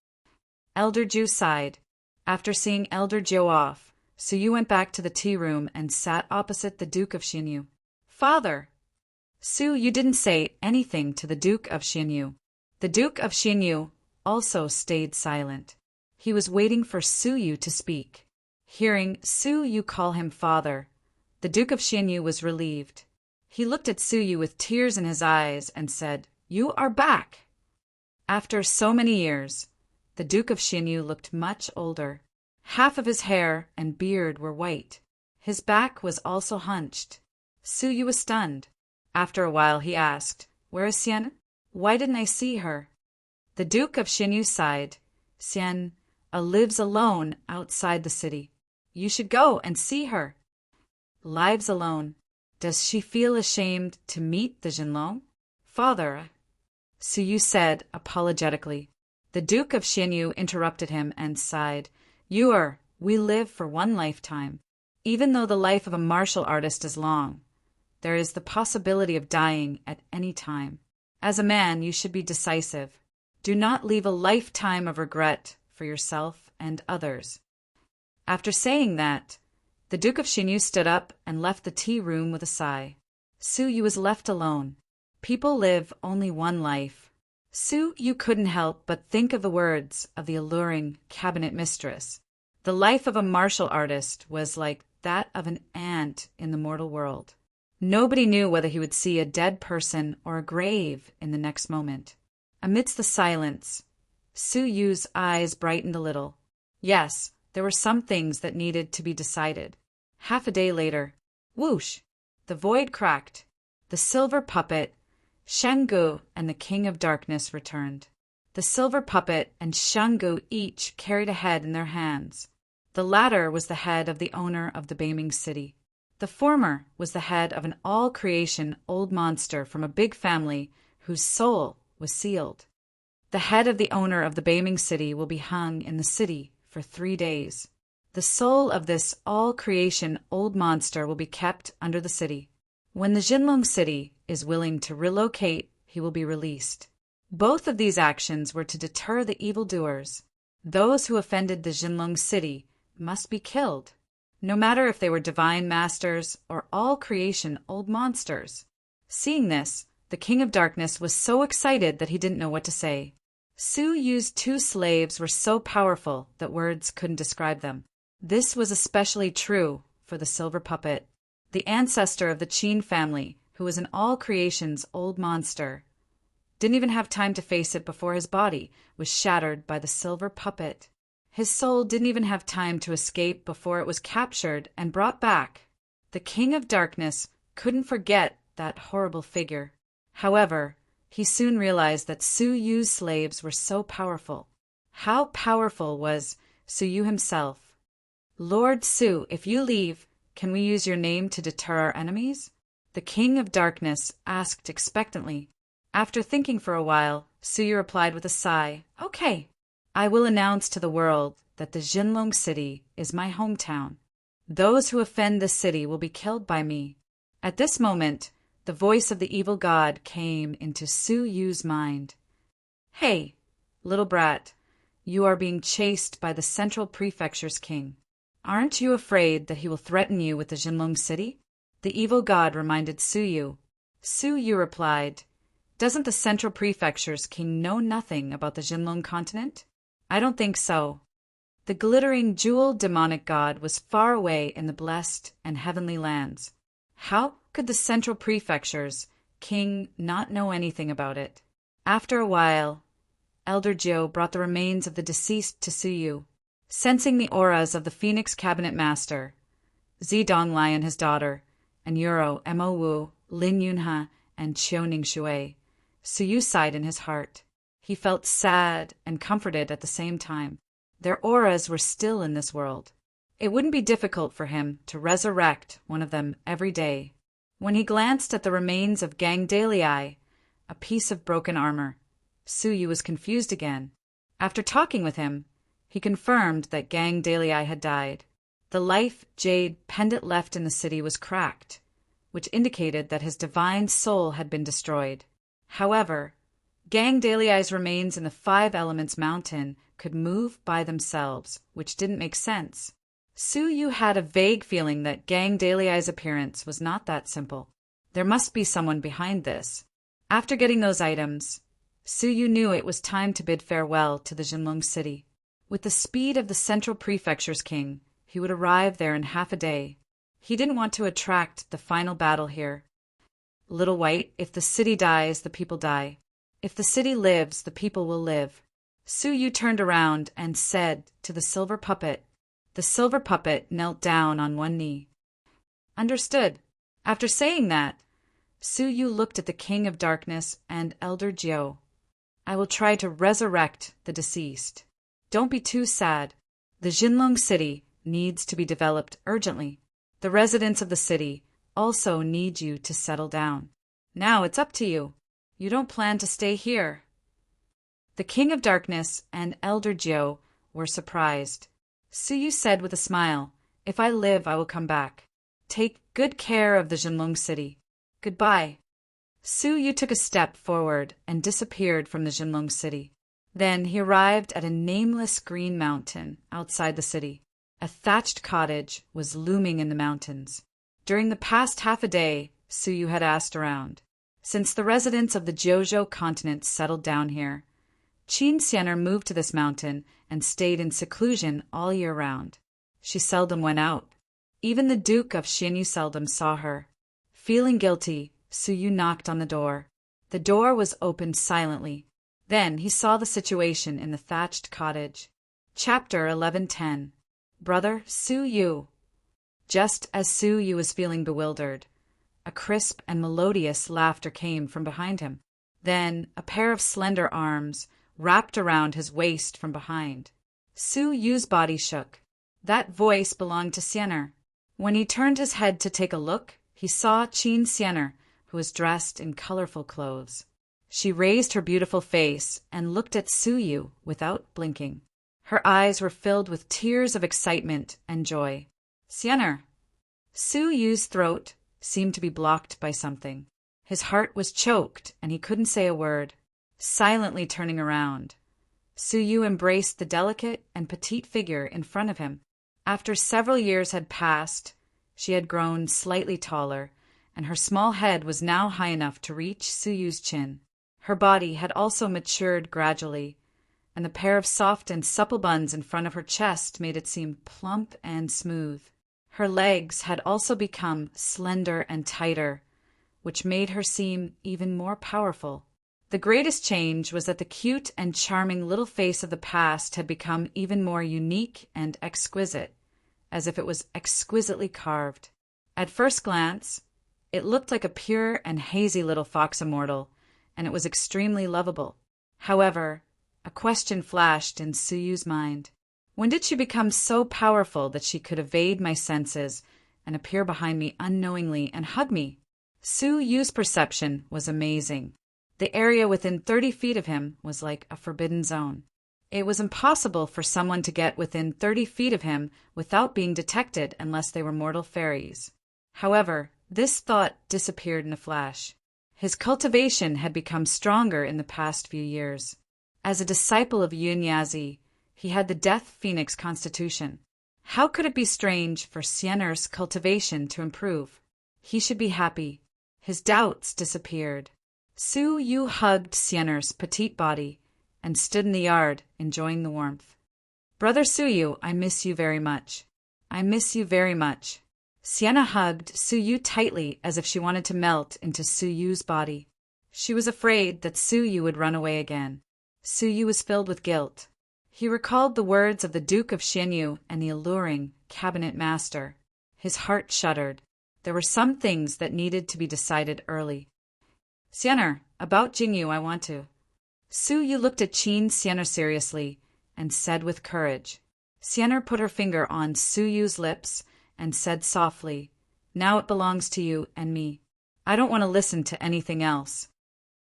Elder Zhu sighed. After seeing Elder Zhou off, Su Yu went back to the tea room and sat opposite the Duke of Xinyu. Father! Su, you didn't say anything to the Duke of Xinyu. The Duke of Xinyu also stayed silent. He was waiting for Su Yu to speak. Hearing Su Yu call him father, the Duke of Xinyu was relieved. He looked at Su Yu with tears in his eyes and said, "You are back." After so many years, the Duke of Xinyu looked much older. Half of his hair and beard were white. His back was also hunched. Su Yu was stunned. After a while he asked, "Where is Xian? Why didn't I see her?" The Duke of Xinyu sighed. "Xian lives alone outside the city. You should go and see her." Lives alone. Does she feel ashamed to meet the Jinlong? Father, Su Yu said apologetically. The Duke of Xinyu interrupted him and sighed. We live for one lifetime. Even though the life of a martial artist is long, there is the possibility of dying at any time. As a man, you should be decisive. Do not leave a lifetime of regret for yourself and others. After saying that, the Duke of Xinyu stood up and left the tea room with a sigh. Su Yu was left alone. People live only one life. Su Yu couldn't help but think of the words of the alluring cabinet mistress. The life of a martial artist was like that of an ant in the mortal world. Nobody knew whether he would see a dead person or a grave in the next moment. Amidst the silence, Su Yu's eyes brightened a little. Yes, there were some things that needed to be decided. Half a day later, whoosh! The void cracked. The silver puppet, Shanggu, and the King of Darkness returned. The silver puppet and Shanggu each carried a head in their hands. The latter was the head of the owner of the Beiming city. The former was the head of an all-creation old monster from a big family whose soul was sealed. The head of the owner of the Beiming city will be hung in the city for 3 days. The soul of this all-creation old monster will be kept under the city. When the Jinlong city is willing to relocate, he will be released. Both of these actions were to deter the evildoers. Those who offended the Jinlong city must be killed, no matter if they were divine masters or all-creation old monsters. Seeing this, the King of Darkness was so excited that he didn't know what to say. Su Yu's 2 slaves were so powerful that words couldn't describe them. This was especially true for the silver puppet, the ancestor of the Qin family, who was an all-creation's old monster. Didn't even have time to face it before his body was shattered by the silver puppet. His soul didn't even have time to escape before it was captured and brought back. The King of Darkness couldn't forget that horrible figure. However, he soon realized that Su Yu's slaves were so powerful. How powerful was Su Yu himself? "Lord Su, if you leave, can we use your name to deter our enemies?" The King of Darkness asked expectantly. After thinking for a while, Su Yu replied with a sigh, "Okay. I will announce to the world that the Jinlong city is my hometown. Those who offend this city will be killed by me." At this moment, the voice of the evil god came into Su Yu's mind. "Hey, little brat, you are being chased by the Central Prefecture's king. Aren't you afraid that he will threaten you with the Jinlong city? The evil god reminded Suyu. Suyu replied, "Doesn't the Central Prefecture's king know nothing about the Jinlong continent?" "I don't think so." The glittering jeweled demonic god was far away in the blessed and heavenly lands. How could the Central Prefecture's king not know anything about it? After a while, Elder Jiu brought the remains of the deceased to Suyu. Sensing the auras of the Phoenix Cabinet Master, Zedong Lai and his daughter, and Yuro, Mo Wu, Lin Yunha, and Xiaoning Shui, Suyu sighed in his heart. He felt sad and comforted at the same time. Their auras were still in this world. It wouldn't be difficult for him to resurrect one of them every day. When he glanced at the remains of Gang Dalei, a piece of broken armor, Suyu was confused again. After talking with him, he confirmed that Gang Dalei had died. The life jade pendant left in the city was cracked, which indicated that his divine soul had been destroyed. However, Gang Dalei's remains in the Five Elements Mountain could move by themselves, which didn't make sense. Suyu had a vague feeling that Gang Dalei's appearance was not that simple. There must be someone behind this. After getting those items, Suyu knew it was time to bid farewell to the Jinlong city. With the speed of the Central Prefecture's king, he would arrive there in half a day. He didn't want to attract the final battle here. Little White, if the city dies, the people die. If the city lives, the people will live. Suyu turned around and said to the silver puppet. The silver puppet knelt down on one knee. Understood. After saying that, Suyu looked at the King of Darkness and Elder Jiu. I will try to resurrect the deceased. Don't be too sad. The Jinlong city needs to be developed urgently. The residents of the city also need you to settle down. Now it's up to you. You don't plan to stay here. The King of Darkness and Elder Jiu were surprised. Suyu said with a smile, If I live, I will come back. Take good care of the Jinlong city. Goodbye. Suyu took a step forward and disappeared from the Jinlong city. Then he arrived at a nameless green mountain outside the city. A thatched cottage was looming in the mountains. During the past half a day, Suyu had asked around. Since the residents of the Jojo continent settled down here, Qin Xianer moved to this mountain and stayed in seclusion all year round. She seldom went out. Even the Duke of Xinyu seldom saw her. Feeling guilty, Suyu knocked on the door. The door was opened silently. Then he saw the situation in the thatched cottage. Chapter 11:10. Brother Suyu. Just as Suyu was feeling bewildered, a crisp and melodious laughter came from behind him. Then a pair of slender arms wrapped around his waist from behind. Suyu's body shook. That voice belonged to Xianer. When he turned his head to take a look, he saw Qin Xianer, who was dressed in colorful clothes. She raised her beautiful face and looked at Suyu without blinking. Her eyes were filled with tears of excitement and joy. Xianer. Suyu's throat seemed to be blocked by something. His heart was choked and he couldn't say a word. Silently turning around, Suyu embraced the delicate and petite figure in front of him. After several years had passed, she had grown slightly taller, and her small head was now high enough to reach Suyu's chin. Her body had also matured gradually, and the pair of soft and supple buns in front of her chest made it seem plump and smooth. Her legs had also become slender and tighter, which made her seem even more powerful. The greatest change was that the cute and charming little face of the past had become even more unique and exquisite, as if it was exquisitely carved. At first glance, it looked like a pure and hazy little fox immortal, and it was extremely lovable. However, a question flashed in Suyu's mind. When did she become so powerful that she could evade my senses and appear behind me unknowingly and hug me? Suyu's perception was amazing. The area within 30 feet of him was like a forbidden zone. It was impossible for someone to get within 30 feet of him without being detected unless they were mortal fairies. However, this thought disappeared in a flash. His cultivation had become stronger in the past few years. As a disciple of Yunyazi, he had the Death Phoenix constitution. How could it be strange for Xianer's cultivation to improve? He should be happy. His doubts disappeared. Su Yu hugged Sienna's petite body and stood in the yard, enjoying the warmth. "Brother Su Yu, I miss you very much. I miss you very much." Sienna hugged Su Yu tightly as if she wanted to melt into Su Yu's body. She was afraid that Su Yu would run away again. Su Yu was filled with guilt. He recalled the words of the Duke of Xianyu and the alluring cabinet master. His heart shuddered. There were some things that needed to be decided early. "Sienna, about Jingyu I want to." Su Yu looked at Qin Sienna seriously and said with courage. Sienna put her finger on Su Yu's lips and said softly, "Now it belongs to you and me. I don't want to listen to anything else."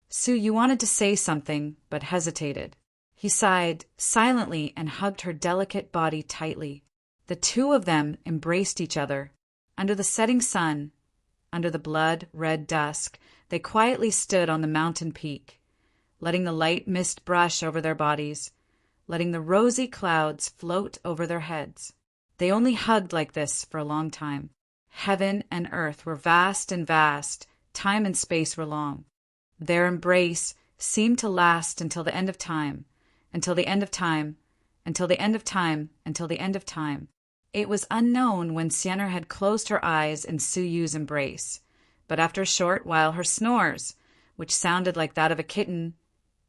Su Yu wanted to say something, but hesitated. He sighed silently and hugged her delicate body tightly. The two of them embraced each other. Under the setting sun, under the blood-red dusk, they quietly stood on the mountain peak, letting the light mist brush over their bodies, letting the rosy clouds float over their heads. They only hugged like this for a long time. Heaven and earth were vast and vast, time and space were long. Their embrace seemed to last until the end of time, until the end of time, until the end of time, until the end of time. It was unknown when Sienna had closed her eyes in Su Yu's embrace, but after a short while her snores, which sounded like that of a kitten,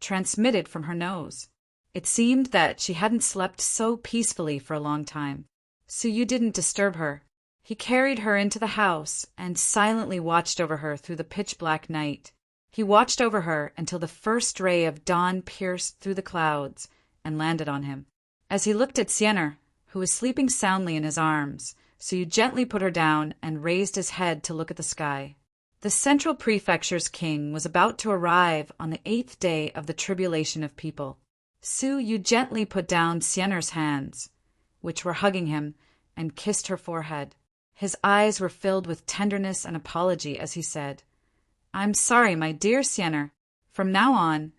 transmitted from her nose. It seemed that she hadn't slept so peacefully for a long time. Su Yu didn't disturb her. He carried her into the house and silently watched over her through the pitch-black night. He watched over her until the first ray of dawn pierced through the clouds and landed on him. As he looked at Sienna, who was sleeping soundly in his arms, Su Yu gently put her down and raised his head to look at the sky. The Central Prefecture's king was about to arrive on the 8th day of the tribulation of people. Su Yu gently put down Sienna's hands, which were hugging him, and kissed her forehead. His eyes were filled with tenderness and apology as he said, "I'm sorry, my dear Sienna. From now on,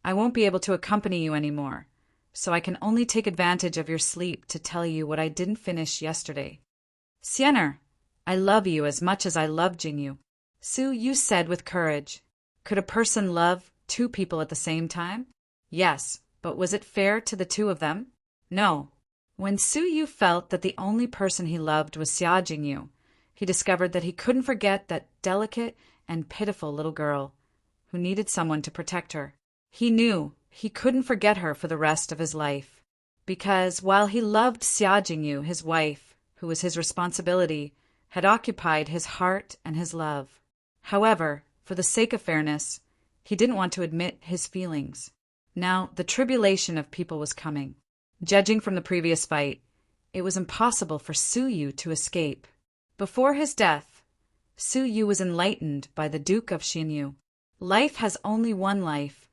I won't be able to accompany you any more, so I can only take advantage of your sleep to tell you what I didn't finish yesterday. Sienna, I love you as much as I love Jingyu." Su Yu said with courage, "Could a person love two people at the same time?" "Yes, but was it fair to the two of them?" "No." When Su Yu felt that the only person he loved was Xia Jingyu, he discovered that he couldn't forget that delicate and pitiful little girl who needed someone to protect her. He knew he couldn't forget her for the rest of his life, because while he loved Xia Jingyu, his wife, who was his responsibility, had occupied his heart and his love. However, for the sake of fairness, he didn't want to admit his feelings. Now the tribulation of people was coming. Judging from the previous fight, it was impossible for Su Yu to escape. Before his death, Su Yu was enlightened by the Duke of Xianyu. Life has only one life.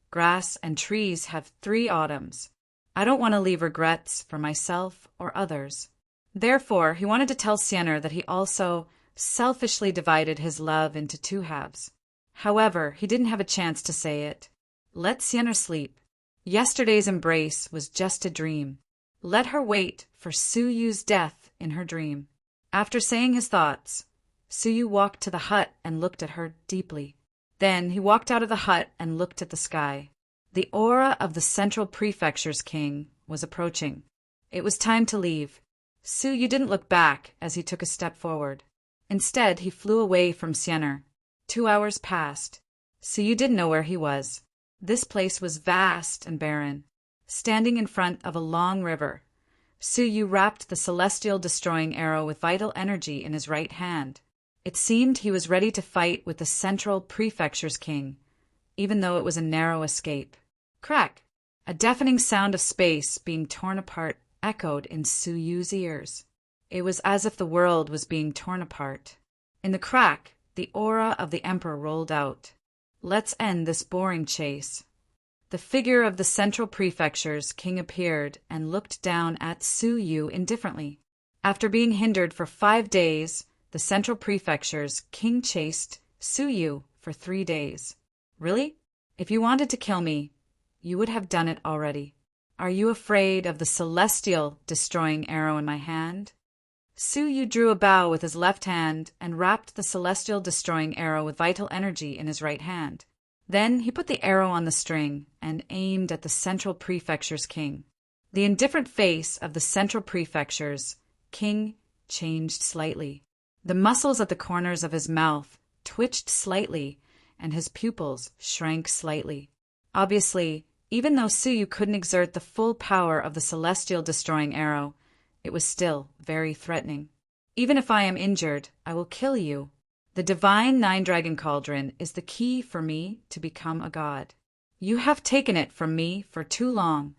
Grass and trees have 3 autumns. I don't want to leave regrets for myself or others. Therefore, he wanted to tell Sienna that he also selfishly divided his love into 2 halves. However, he didn't have a chance to say it. Let Sienna sleep. Yesterday's embrace was just a dream. Let her wait for Su Yu's death in her dream. After saying his thoughts, Su Yu walked to the hut and looked at her deeply. Then he walked out of the hut and looked at the sky. The aura of the Central Prefecture's king was approaching. It was time to leave. Su Yu didn't look back as he took a step forward. Instead, he flew away from Sienna. 2 hours passed. Su Yu didn't know where he was. This place was vast and barren. Standing in front of a long river, Su Yu wrapped the celestial destroying arrow with vital energy in his right hand. It seemed he was ready to fight with the Central Prefecture's king, even though it was a narrow escape. Crack! A deafening sound of space being torn apart echoed in Su Yu's ears. It was as if the world was being torn apart. In the crack, the aura of the Emperor rolled out. Let's end this boring chase. The figure of the Central Prefecture's king appeared and looked down at Su Yu indifferently. After being hindered for 5 days, the Central Prefecture's king chased Su Yu for 3 days. Really? If you wanted to kill me, you would have done it already. Are you afraid of the celestial destroying arrow in my hand? Su Yu drew a bow with his left hand and wrapped the celestial destroying arrow with vital energy in his right hand. Then he put the arrow on the string and aimed at the Central Prefecture's king. The indifferent face of the Central Prefecture's king changed slightly. The muscles at the corners of his mouth twitched slightly, and his pupils shrank slightly. Obviously, even though Su Yu couldn't exert the full power of the celestial destroying arrow, it was still very threatening. Even if I am injured, I will kill you. The divine nine-dragon cauldron is the key for me to become a god. You have taken it from me for too long.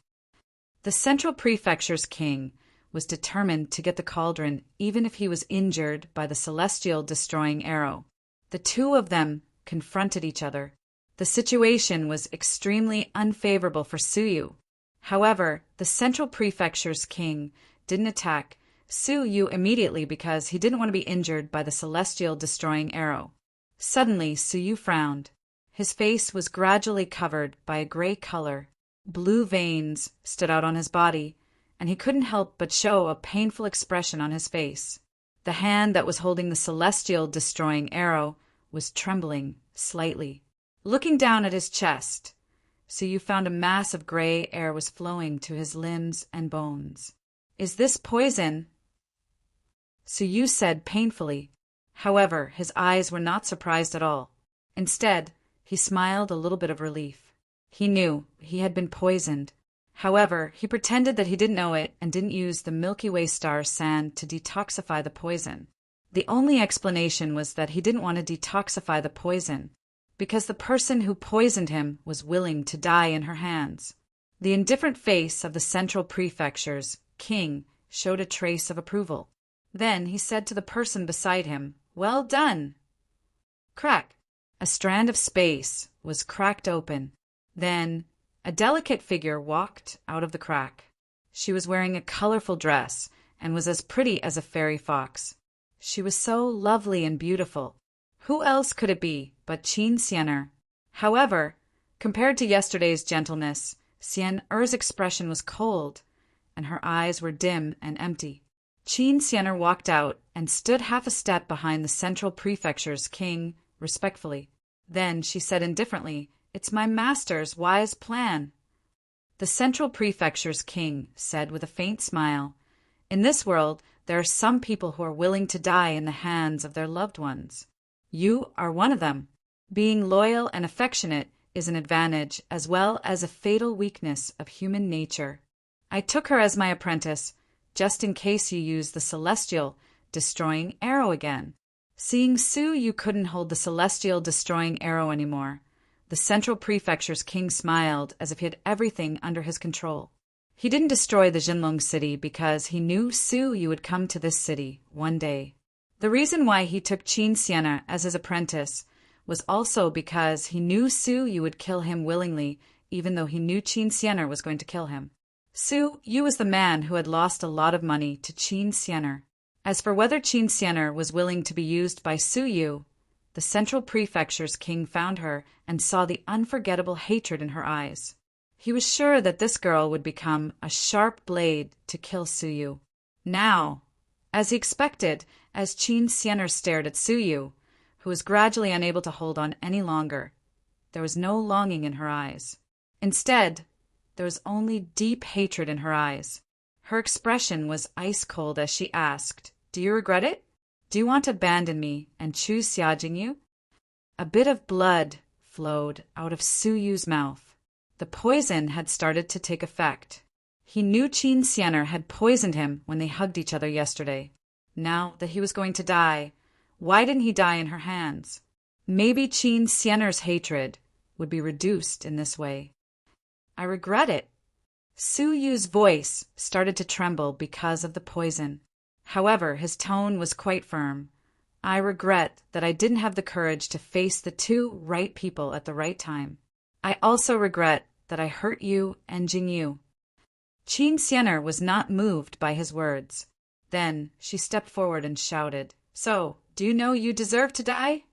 The Central Prefecture's king was determined to get the cauldron even if he was injured by the celestial destroying arrow. The two of them confronted each other. The situation was extremely unfavorable for Su Yu. However, the Central Prefecture's king didn't attack Su Yu immediately because he didn't want to be injured by the celestial destroying arrow. Suddenly, Su Yu frowned. His face was gradually covered by a gray color. Blue veins stood out on his body, and he couldn't help but show a painful expression on his face. The hand that was holding the celestial destroying arrow was trembling slightly. Looking down at his chest, Su Yu found a mass of gray air was flowing to his limbs and bones. "Is this poison?" Su Yu said painfully. However, his eyes were not surprised at all. Instead, he smiled a little bit of relief. He knew he had been poisoned. However, he pretended that he didn't know it and didn't use the Milky Way star sand to detoxify the poison. The only explanation was that he didn't want to detoxify the poison, because the person who poisoned him was willing to die in her hands. The indifferent face of the Central Prefecture's king showed a trace of approval. Then he said to the person beside him, "Well done!" Crack! A strand of space was cracked open. Then a delicate figure walked out of the crack. She was wearing a colorful dress and was as pretty as a fairy fox. She was so lovely and beautiful. Who else could it be but Qin Xianer? However, compared to yesterday's gentleness, Xian-Er's expression was cold, and her eyes were dim and empty. Qin Xianer walked out and stood half a step behind the Central Prefecture's king, respectfully. Then she said indifferently, "It's my master's wise plan." The Central Prefecture's king said with a faint smile, "In this world, there are some people who are willing to die in the hands of their loved ones. You are one of them. Being loyal and affectionate is an advantage as well as a fatal weakness of human nature. I took her as my apprentice, just in case you use the celestial destroying arrow again." Seeing Su Yu couldn't hold the celestial destroying arrow anymore, the Central Prefecture's king smiled as if he had everything under his control. He didn't destroy the Jinlong city because he knew Su Yu would come to this city one day. The reason why he took Qin Xianer as his apprentice was also because he knew Su Yu would kill him willingly, even though he knew Qin Xianer was going to kill him. Su Yu was the man who had lost a lot of money to Qin Xianer. As for whether Qin Xianer was willing to be used by Su Yu, the Central Prefecture's king found her and saw the unforgettable hatred in her eyes. He was sure that this girl would become a sharp blade to kill Su Yu. Now, as he expected, as Qin Xianer stared at Su Yu, who was gradually unable to hold on any longer, there was no longing in her eyes. Instead, there was only deep hatred in her eyes. Her expression was ice-cold as she asked, "Do you regret it? Do you want to abandon me and choose Xia Jingyu?" A bit of blood flowed out of Su Yu's mouth. The poison had started to take effect. He knew Qin Xianer had poisoned him when they hugged each other yesterday. Now that he was going to die, why didn't he die in her hands? Maybe Qin Xianer's hatred would be reduced in this way. "I regret it." Su Yu's voice started to tremble because of the poison. However, his tone was quite firm. "I regret that I didn't have the courage to face the two right people at the right time. I also regret that I hurt you and Jingyu." Qin Xianer was not moved by his words. Then she stepped forward and shouted, "So, do you know you deserve to die?"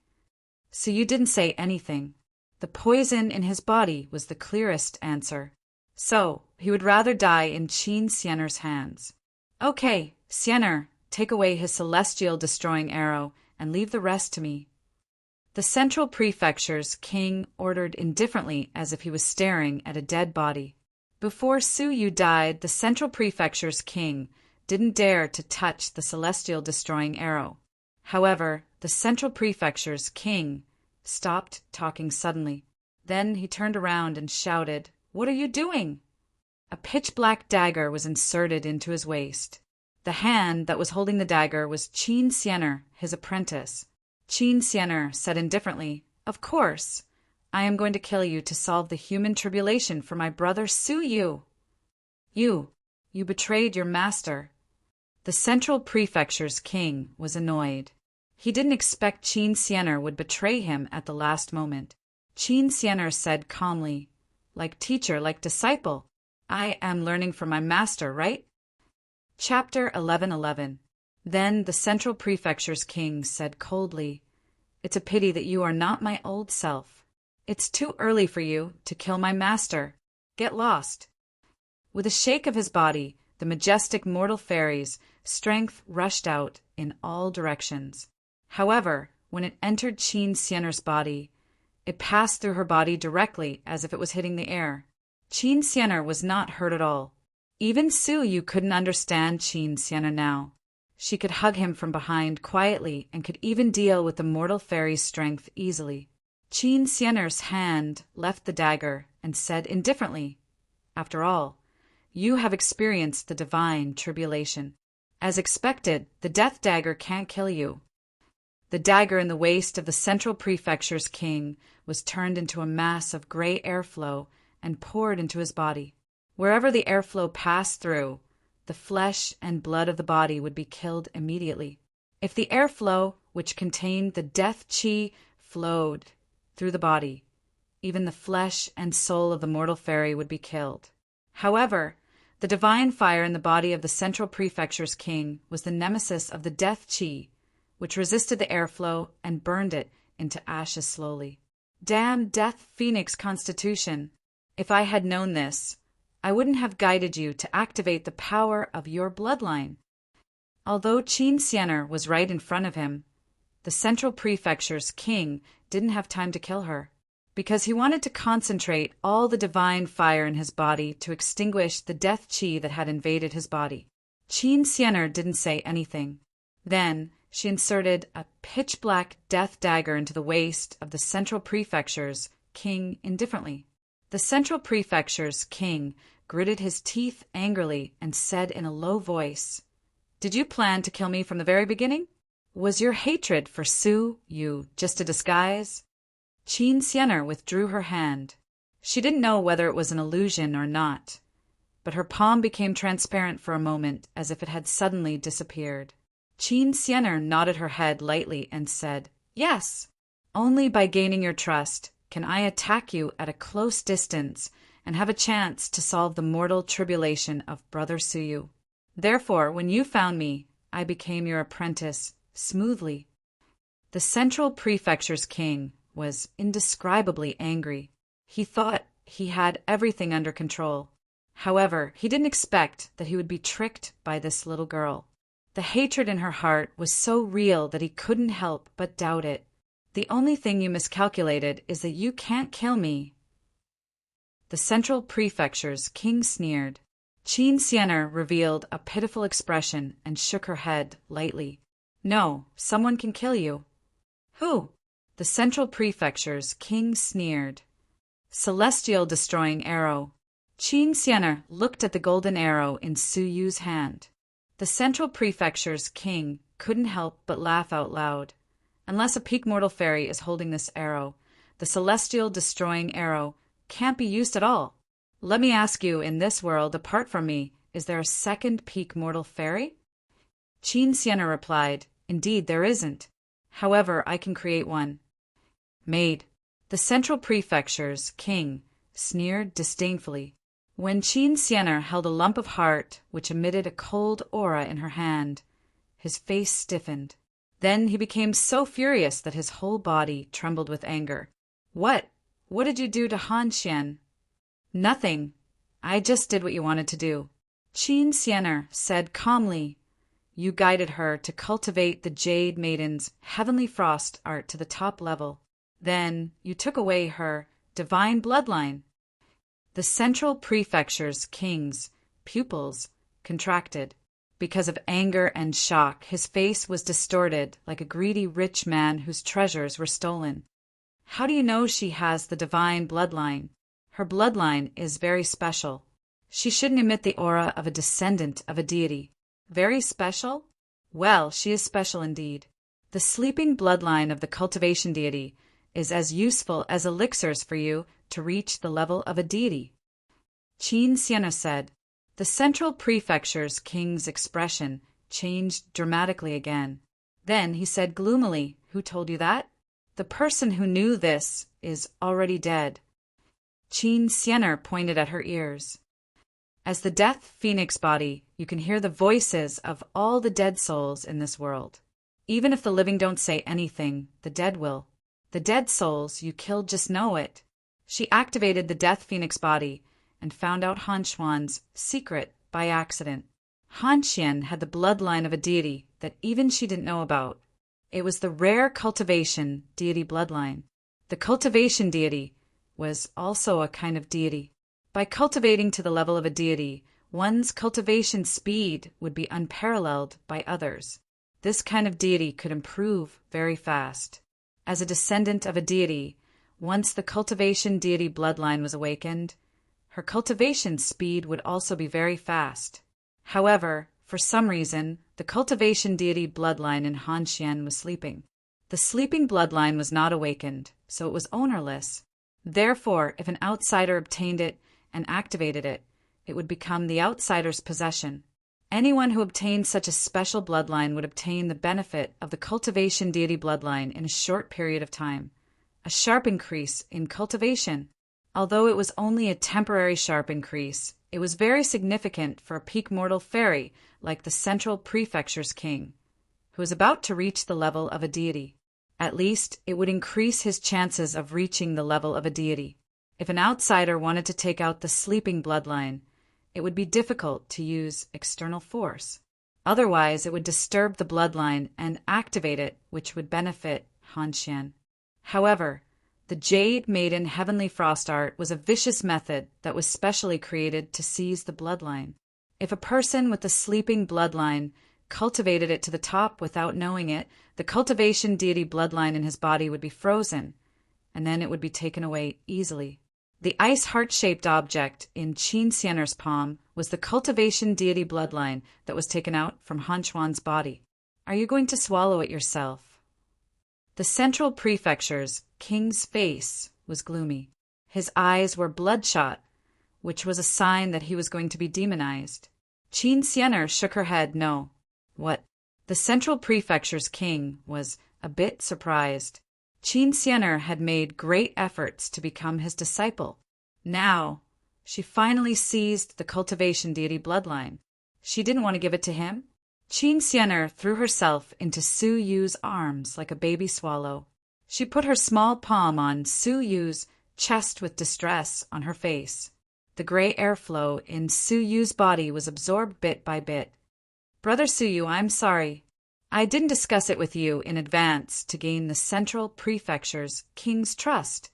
Su Yu didn't say anything. The poison in his body was the clearest answer. So, he would rather die in Qin Xianer's hands. "Okay, Xianer, take away his celestial destroying arrow, and leave the rest to me." The Central Prefecture's king ordered indifferently, as if he was staring at a dead body. Before Su Yu died, the Central Prefecture's king didn't dare to touch the celestial destroying arrow. However, the Central Prefecture's king stopped talking suddenly. Then he turned around and shouted, "What are you doing?" A pitch-black dagger was inserted into his waist. The hand that was holding the dagger was Qin Xianer, his apprentice. Qin Xianer said indifferently, "Of course. I am going to kill you to solve the human tribulation for my brother Su Yu." You betrayed your master." The Central Prefecture's king was annoyed. He didn't expect Qin Xianer would betray him at the last moment. Qin Xianer said calmly, "Like teacher, like disciple. I am learning from my master, right?" Chapter 11:11. Then the Central Prefecture's king said coldly, "It's a pity that you are not my old self. It's too early for you to kill my master. Get lost." With a shake of his body, the majestic mortal fairy's strength rushed out in all directions. However, when it entered Qin Xianer's body, it passed through her body directly as if it was hitting the air. Qin Xianer was not hurt at all. Even Su Yu couldn't understand Qin Xianer now. She could hug him from behind quietly and could even deal with the mortal fairy's strength easily. Qin Xianer's hand left the dagger and said indifferently, "After all, you have experienced the divine tribulation. As expected, the death dagger can't kill you." The dagger in the waist of the Central Prefecture's king was turned into a mass of gray airflow and poured into his body. Wherever the airflow passed through, the flesh and blood of the body would be killed immediately. If the airflow, which contained the death qi, flowed through the body, even the flesh and soul of the mortal fairy would be killed. However, the divine fire in the body of the Central Prefecture's king was the nemesis of the death qi, which resisted the airflow and burned it into ashes slowly. Damn Death Phoenix Constitution! If I had known this, I wouldn't have guided you to activate the power of your bloodline. Although Qin Xianer was right in front of him, the Central Prefecture's king didn't have time to kill her, because he wanted to concentrate all the divine fire in his body to extinguish the death qi that had invaded his body. Qin Xianer didn't say anything. Then she inserted a pitch-black death dagger into the waist of the Central Prefecture's king indifferently. The Central Prefecture's king gritted his teeth angrily and said in a low voice, "Did you plan to kill me from the very beginning? Was your hatred for Su Yu just a disguise?" Qin Xianer withdrew her hand. She didn't know whether it was an illusion or not, but her palm became transparent for a moment as if it had suddenly disappeared. Qin Xianer nodded her head lightly and said, "Yes, only by gaining your trust can I attack you at a close distance and have a chance to solve the mortal tribulation of Brother Su Yu. Therefore, when you found me, I became your apprentice smoothly." The Central Prefecture's king was indescribably angry. He thought he had everything under control. However, he didn't expect that he would be tricked by this little girl. The hatred in her heart was so real that he couldn't help but doubt it. "The only thing you miscalculated is that you can't kill me." The Central Prefecture's king sneered. Qin Xianer revealed a pitiful expression and shook her head lightly. "No, someone can kill you." "Who?" The Central Prefecture's king sneered. "Celestial destroying arrow." Qin Xianer looked at the golden arrow in Su Yu's hand. The Central Prefecture's king couldn't help but laugh out loud. Unless a peak mortal fairy is holding this arrow, the celestial destroying arrow can't be used at all. Let me ask you, in this world, apart from me, is there a second peak mortal fairy? Qin Xianer replied, "Indeed, there isn't. However, I can create one." "Made." The Central Prefecture's king sneered disdainfully. When Qin Xianer held a lump of heart which emitted a cold aura in her hand, his face stiffened. Then he became so furious that his whole body trembled with anger. What did you do to Han Xian?" "Nothing. I just did what you wanted to do." Qin Xianer said calmly, You guided her to cultivate the Jade Maiden's heavenly frost art to the top level. Then you took away her divine bloodline. The Central Prefecture's king's pupils contracted. Because of anger and shock, his face was distorted like a greedy rich man whose treasures were stolen. How do you know she has the divine bloodline? Her bloodline is very special. She shouldn't emit the aura of a descendant of a deity. Very special? Well, she is special indeed. The sleeping bloodline of the cultivation deity is as useful as elixirs for you to reach the level of a deity. Qin Sienna said. The Central Prefecture's king's expression changed dramatically again. Then he said gloomily, "Who told you that?" "The person who knew this is already dead." Qin Sienna pointed at her ears. As the death phoenix body, you can hear the voices of all the dead souls in this world. Even if the living don't say anything, the dead will. The dead souls you killed just know it. She activated the death phoenix body and found out Han Xuan's secret by accident. Han Xian had the bloodline of a deity that even she didn't know about. It was the rare cultivation deity bloodline. The cultivation deity was also a kind of deity. By cultivating to the level of a deity, one's cultivation speed would be unparalleled by others. This kind of deity could improve very fast. As a descendant of a deity, once the cultivation deity bloodline was awakened, her cultivation speed would also be very fast. However, for some reason, the cultivation deity bloodline in Han Xian was sleeping. The sleeping bloodline was not awakened, so it was ownerless. Therefore, if an outsider obtained it and activated it, it would become the outsider's possession. Anyone who obtained such a special bloodline would obtain the benefit of the cultivation deity bloodline in a short period of time. A sharp increase in cultivation. Although it was only a temporary sharp increase, it was very significant for a peak mortal fairy like the Central Prefecture's king, who was about to reach the level of a deity. At least, it would increase his chances of reaching the level of a deity. If an outsider wanted to take out the sleeping bloodline, it would be difficult to use external force. Otherwise, it would disturb the bloodline and activate it, which would benefit Han Xian. However, the Jade Maiden Heavenly Frost Art was a vicious method that was specially created to seize the bloodline. If a person with the sleeping bloodline cultivated it to the top without knowing it, the cultivation deity bloodline in his body would be frozen, and then it would be taken away easily. The ice heart-shaped object in Qin Sienna's palm was the cultivation deity bloodline that was taken out from Han Xuan's body. Are you going to swallow it yourself? The Central Prefecture's king's face was gloomy. His eyes were bloodshot, which was a sign that he was going to be demonized. Qin Sienna shook her head no. What? The Central Prefecture's king was a bit surprised. Qin Sienna had made great efforts to become his disciple. Now, she finally seized the cultivation deity bloodline. She didn't want to give it to him. Qin Sienna threw herself into Su Yu's arms like a baby swallow. She put her small palm on Su Yu's chest with distress on her face. The gray airflow in Su Yu's body was absorbed bit by bit. Brother Su Yu, I'm sorry. I didn't discuss it with you in advance to gain the Central Prefecture's king's trust.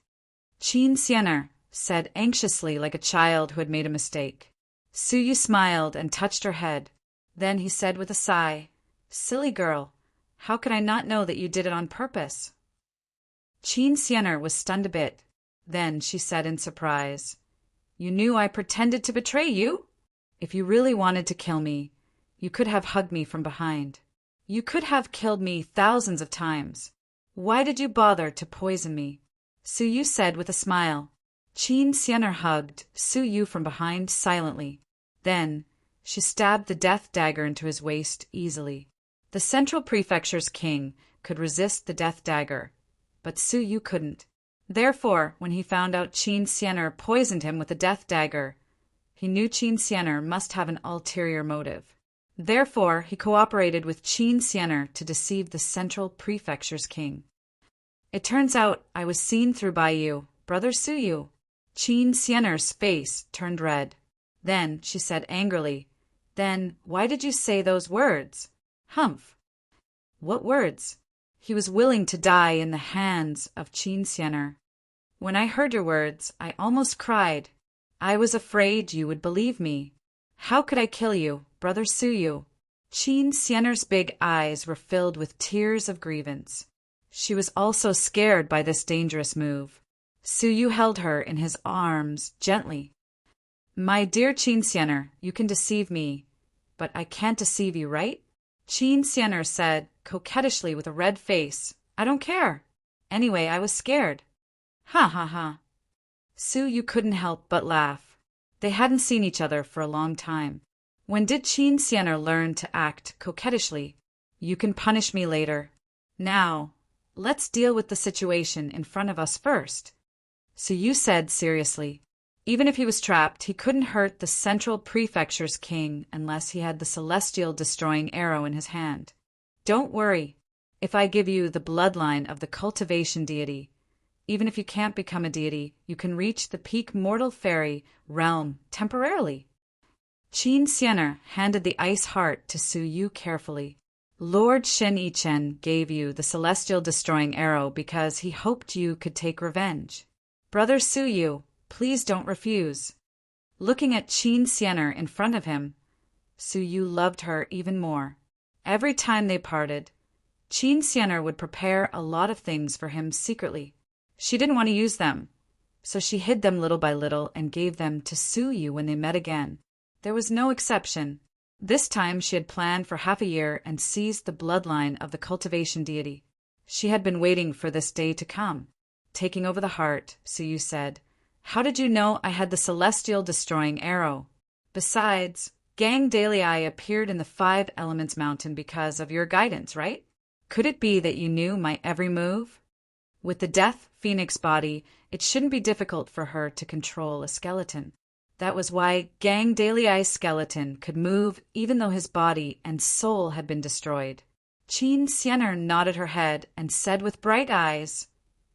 Qin Sienna said anxiously like a child who had made a mistake. Su Yu smiled and touched her head. Then he said with a sigh, "Silly girl, how could I not know that you did it on purpose?" Qin Sienna was stunned a bit. Then she said in surprise, "You knew I pretended to betray you? If you really wanted to kill me, you could have hugged me from behind. You could have killed me thousands of times. Why did you bother to poison me?" Su Yu said with a smile. Qin Sienna hugged Su Yu from behind silently. Then she stabbed the death dagger into his waist easily. The Central Prefecture's king could resist the death dagger, but Su Yu couldn't. Therefore, when he found out Qin Sienna poisoned him with the death dagger, he knew Qin Sienna must have an ulterior motive. Therefore, he cooperated with Qin Sienna to deceive the Central Prefecture's king. "It turns out I was seen through by you, Brother Su Yu." Qin Sienna's face turned red. Then she said angrily, "Then why did you say those words?" Humph! What words? He was willing to die in the hands of Qin Xianer. When I heard your words, I almost cried. I was afraid you would believe me. How could I kill you, Brother Suyu? Qin Xianer's big eyes were filled with tears of grievance. She was also scared by this dangerous move. Suyu held her in his arms gently. My dear Qin Xianer, you can deceive me, but I can't deceive you, right? Qin Xianer said, coquettishly with a red face. I don't care. Anyway, I was scared. Ha ha ha. Suyu couldn't help but laugh. They hadn't seen each other for a long time. When did Qin Xianer learn to act coquettishly? You can punish me later. Now, let's deal with the situation in front of us first. Suyu said seriously. Even if he was trapped, he couldn't hurt the Central Prefecture's king unless he had the celestial destroying arrow in his hand. Don't worry. If I give you the bloodline of the cultivation deity, even if you can't become a deity, you can reach the peak mortal fairy realm temporarily. Qin Xianer handed the ice heart to Suyu carefully. Lord Shen Yichen gave you the celestial destroying arrow because he hoped you could take revenge. Brother Suyu, please don't refuse. Looking at Qin Xianer in front of him, Suyu loved her even more. Every time they parted, Qin Xianer would prepare a lot of things for him secretly. She didn't want to use them, so she hid them little by little and gave them to Suyu when they met again. There was no exception. This time she had planned for half a year and seized the bloodline of the cultivation deity. She had been waiting for this day to come. Taking over the heart, Suyu said, How did you know I had the celestial destroying arrow? Besides, Gang Dalei appeared in the Five Elements Mountain because of your guidance, right? Could it be that you knew my every move? With the Death Phoenix body, it shouldn't be difficult for her to control a skeleton. That was why Gang Dalei's skeleton could move even though his body and soul had been destroyed. Qin Xianer nodded her head and said with bright eyes,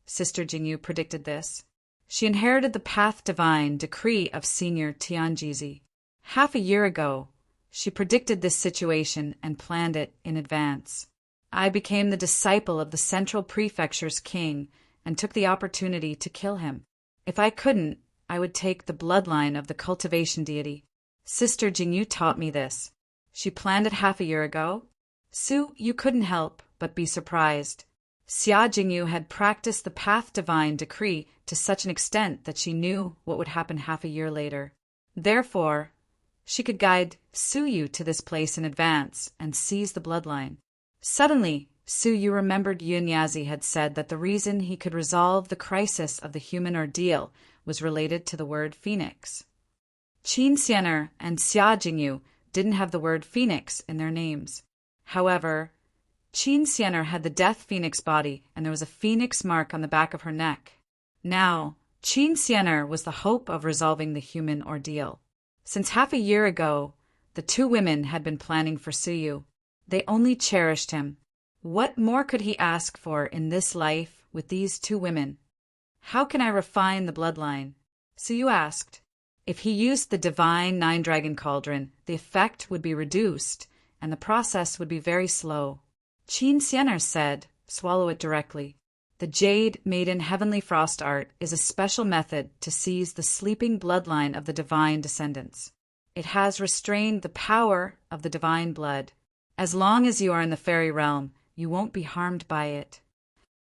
Sister Jingyu predicted this. She inherited the Path Divine decree of Senior Tianjizi. Half a year ago, she predicted this situation and planned it in advance. I became the disciple of the Central Prefecture's king and took the opportunity to kill him. If I couldn't, I would take the bloodline of the cultivation deity. Sister Jingyu taught me this. She planned it half a year ago. Su, you couldn't help but be surprised. Xia Jingyu had practiced the Path Divine decree to such an extent that she knew what would happen half a year later. Therefore, she could guide Suyu to this place in advance and seize the bloodline. Suddenly, Suyu remembered Yunyazi had said that the reason he could resolve the crisis of the human ordeal was related to the word phoenix. Qin Xianer and Xia Jingyu didn't have the word phoenix in their names. However, Qin Xianer had the death phoenix body and there was a phoenix mark on the back of her neck. Now, Qin Xianer was the hope of resolving the human ordeal. Since half a year ago, the two women had been planning for Suyu. They only cherished him. What more could he ask for in this life with these two women? How can I refine the bloodline? Suyu asked. If he used the divine nine-dragon cauldron, the effect would be reduced, and the process would be very slow. Qin Xianer said, swallow it directly. The Jade Maiden Heavenly Frost Art is a special method to seize the sleeping bloodline of the divine descendants. It has restrained the power of the divine blood. As long as you are in the fairy realm, you won't be harmed by it.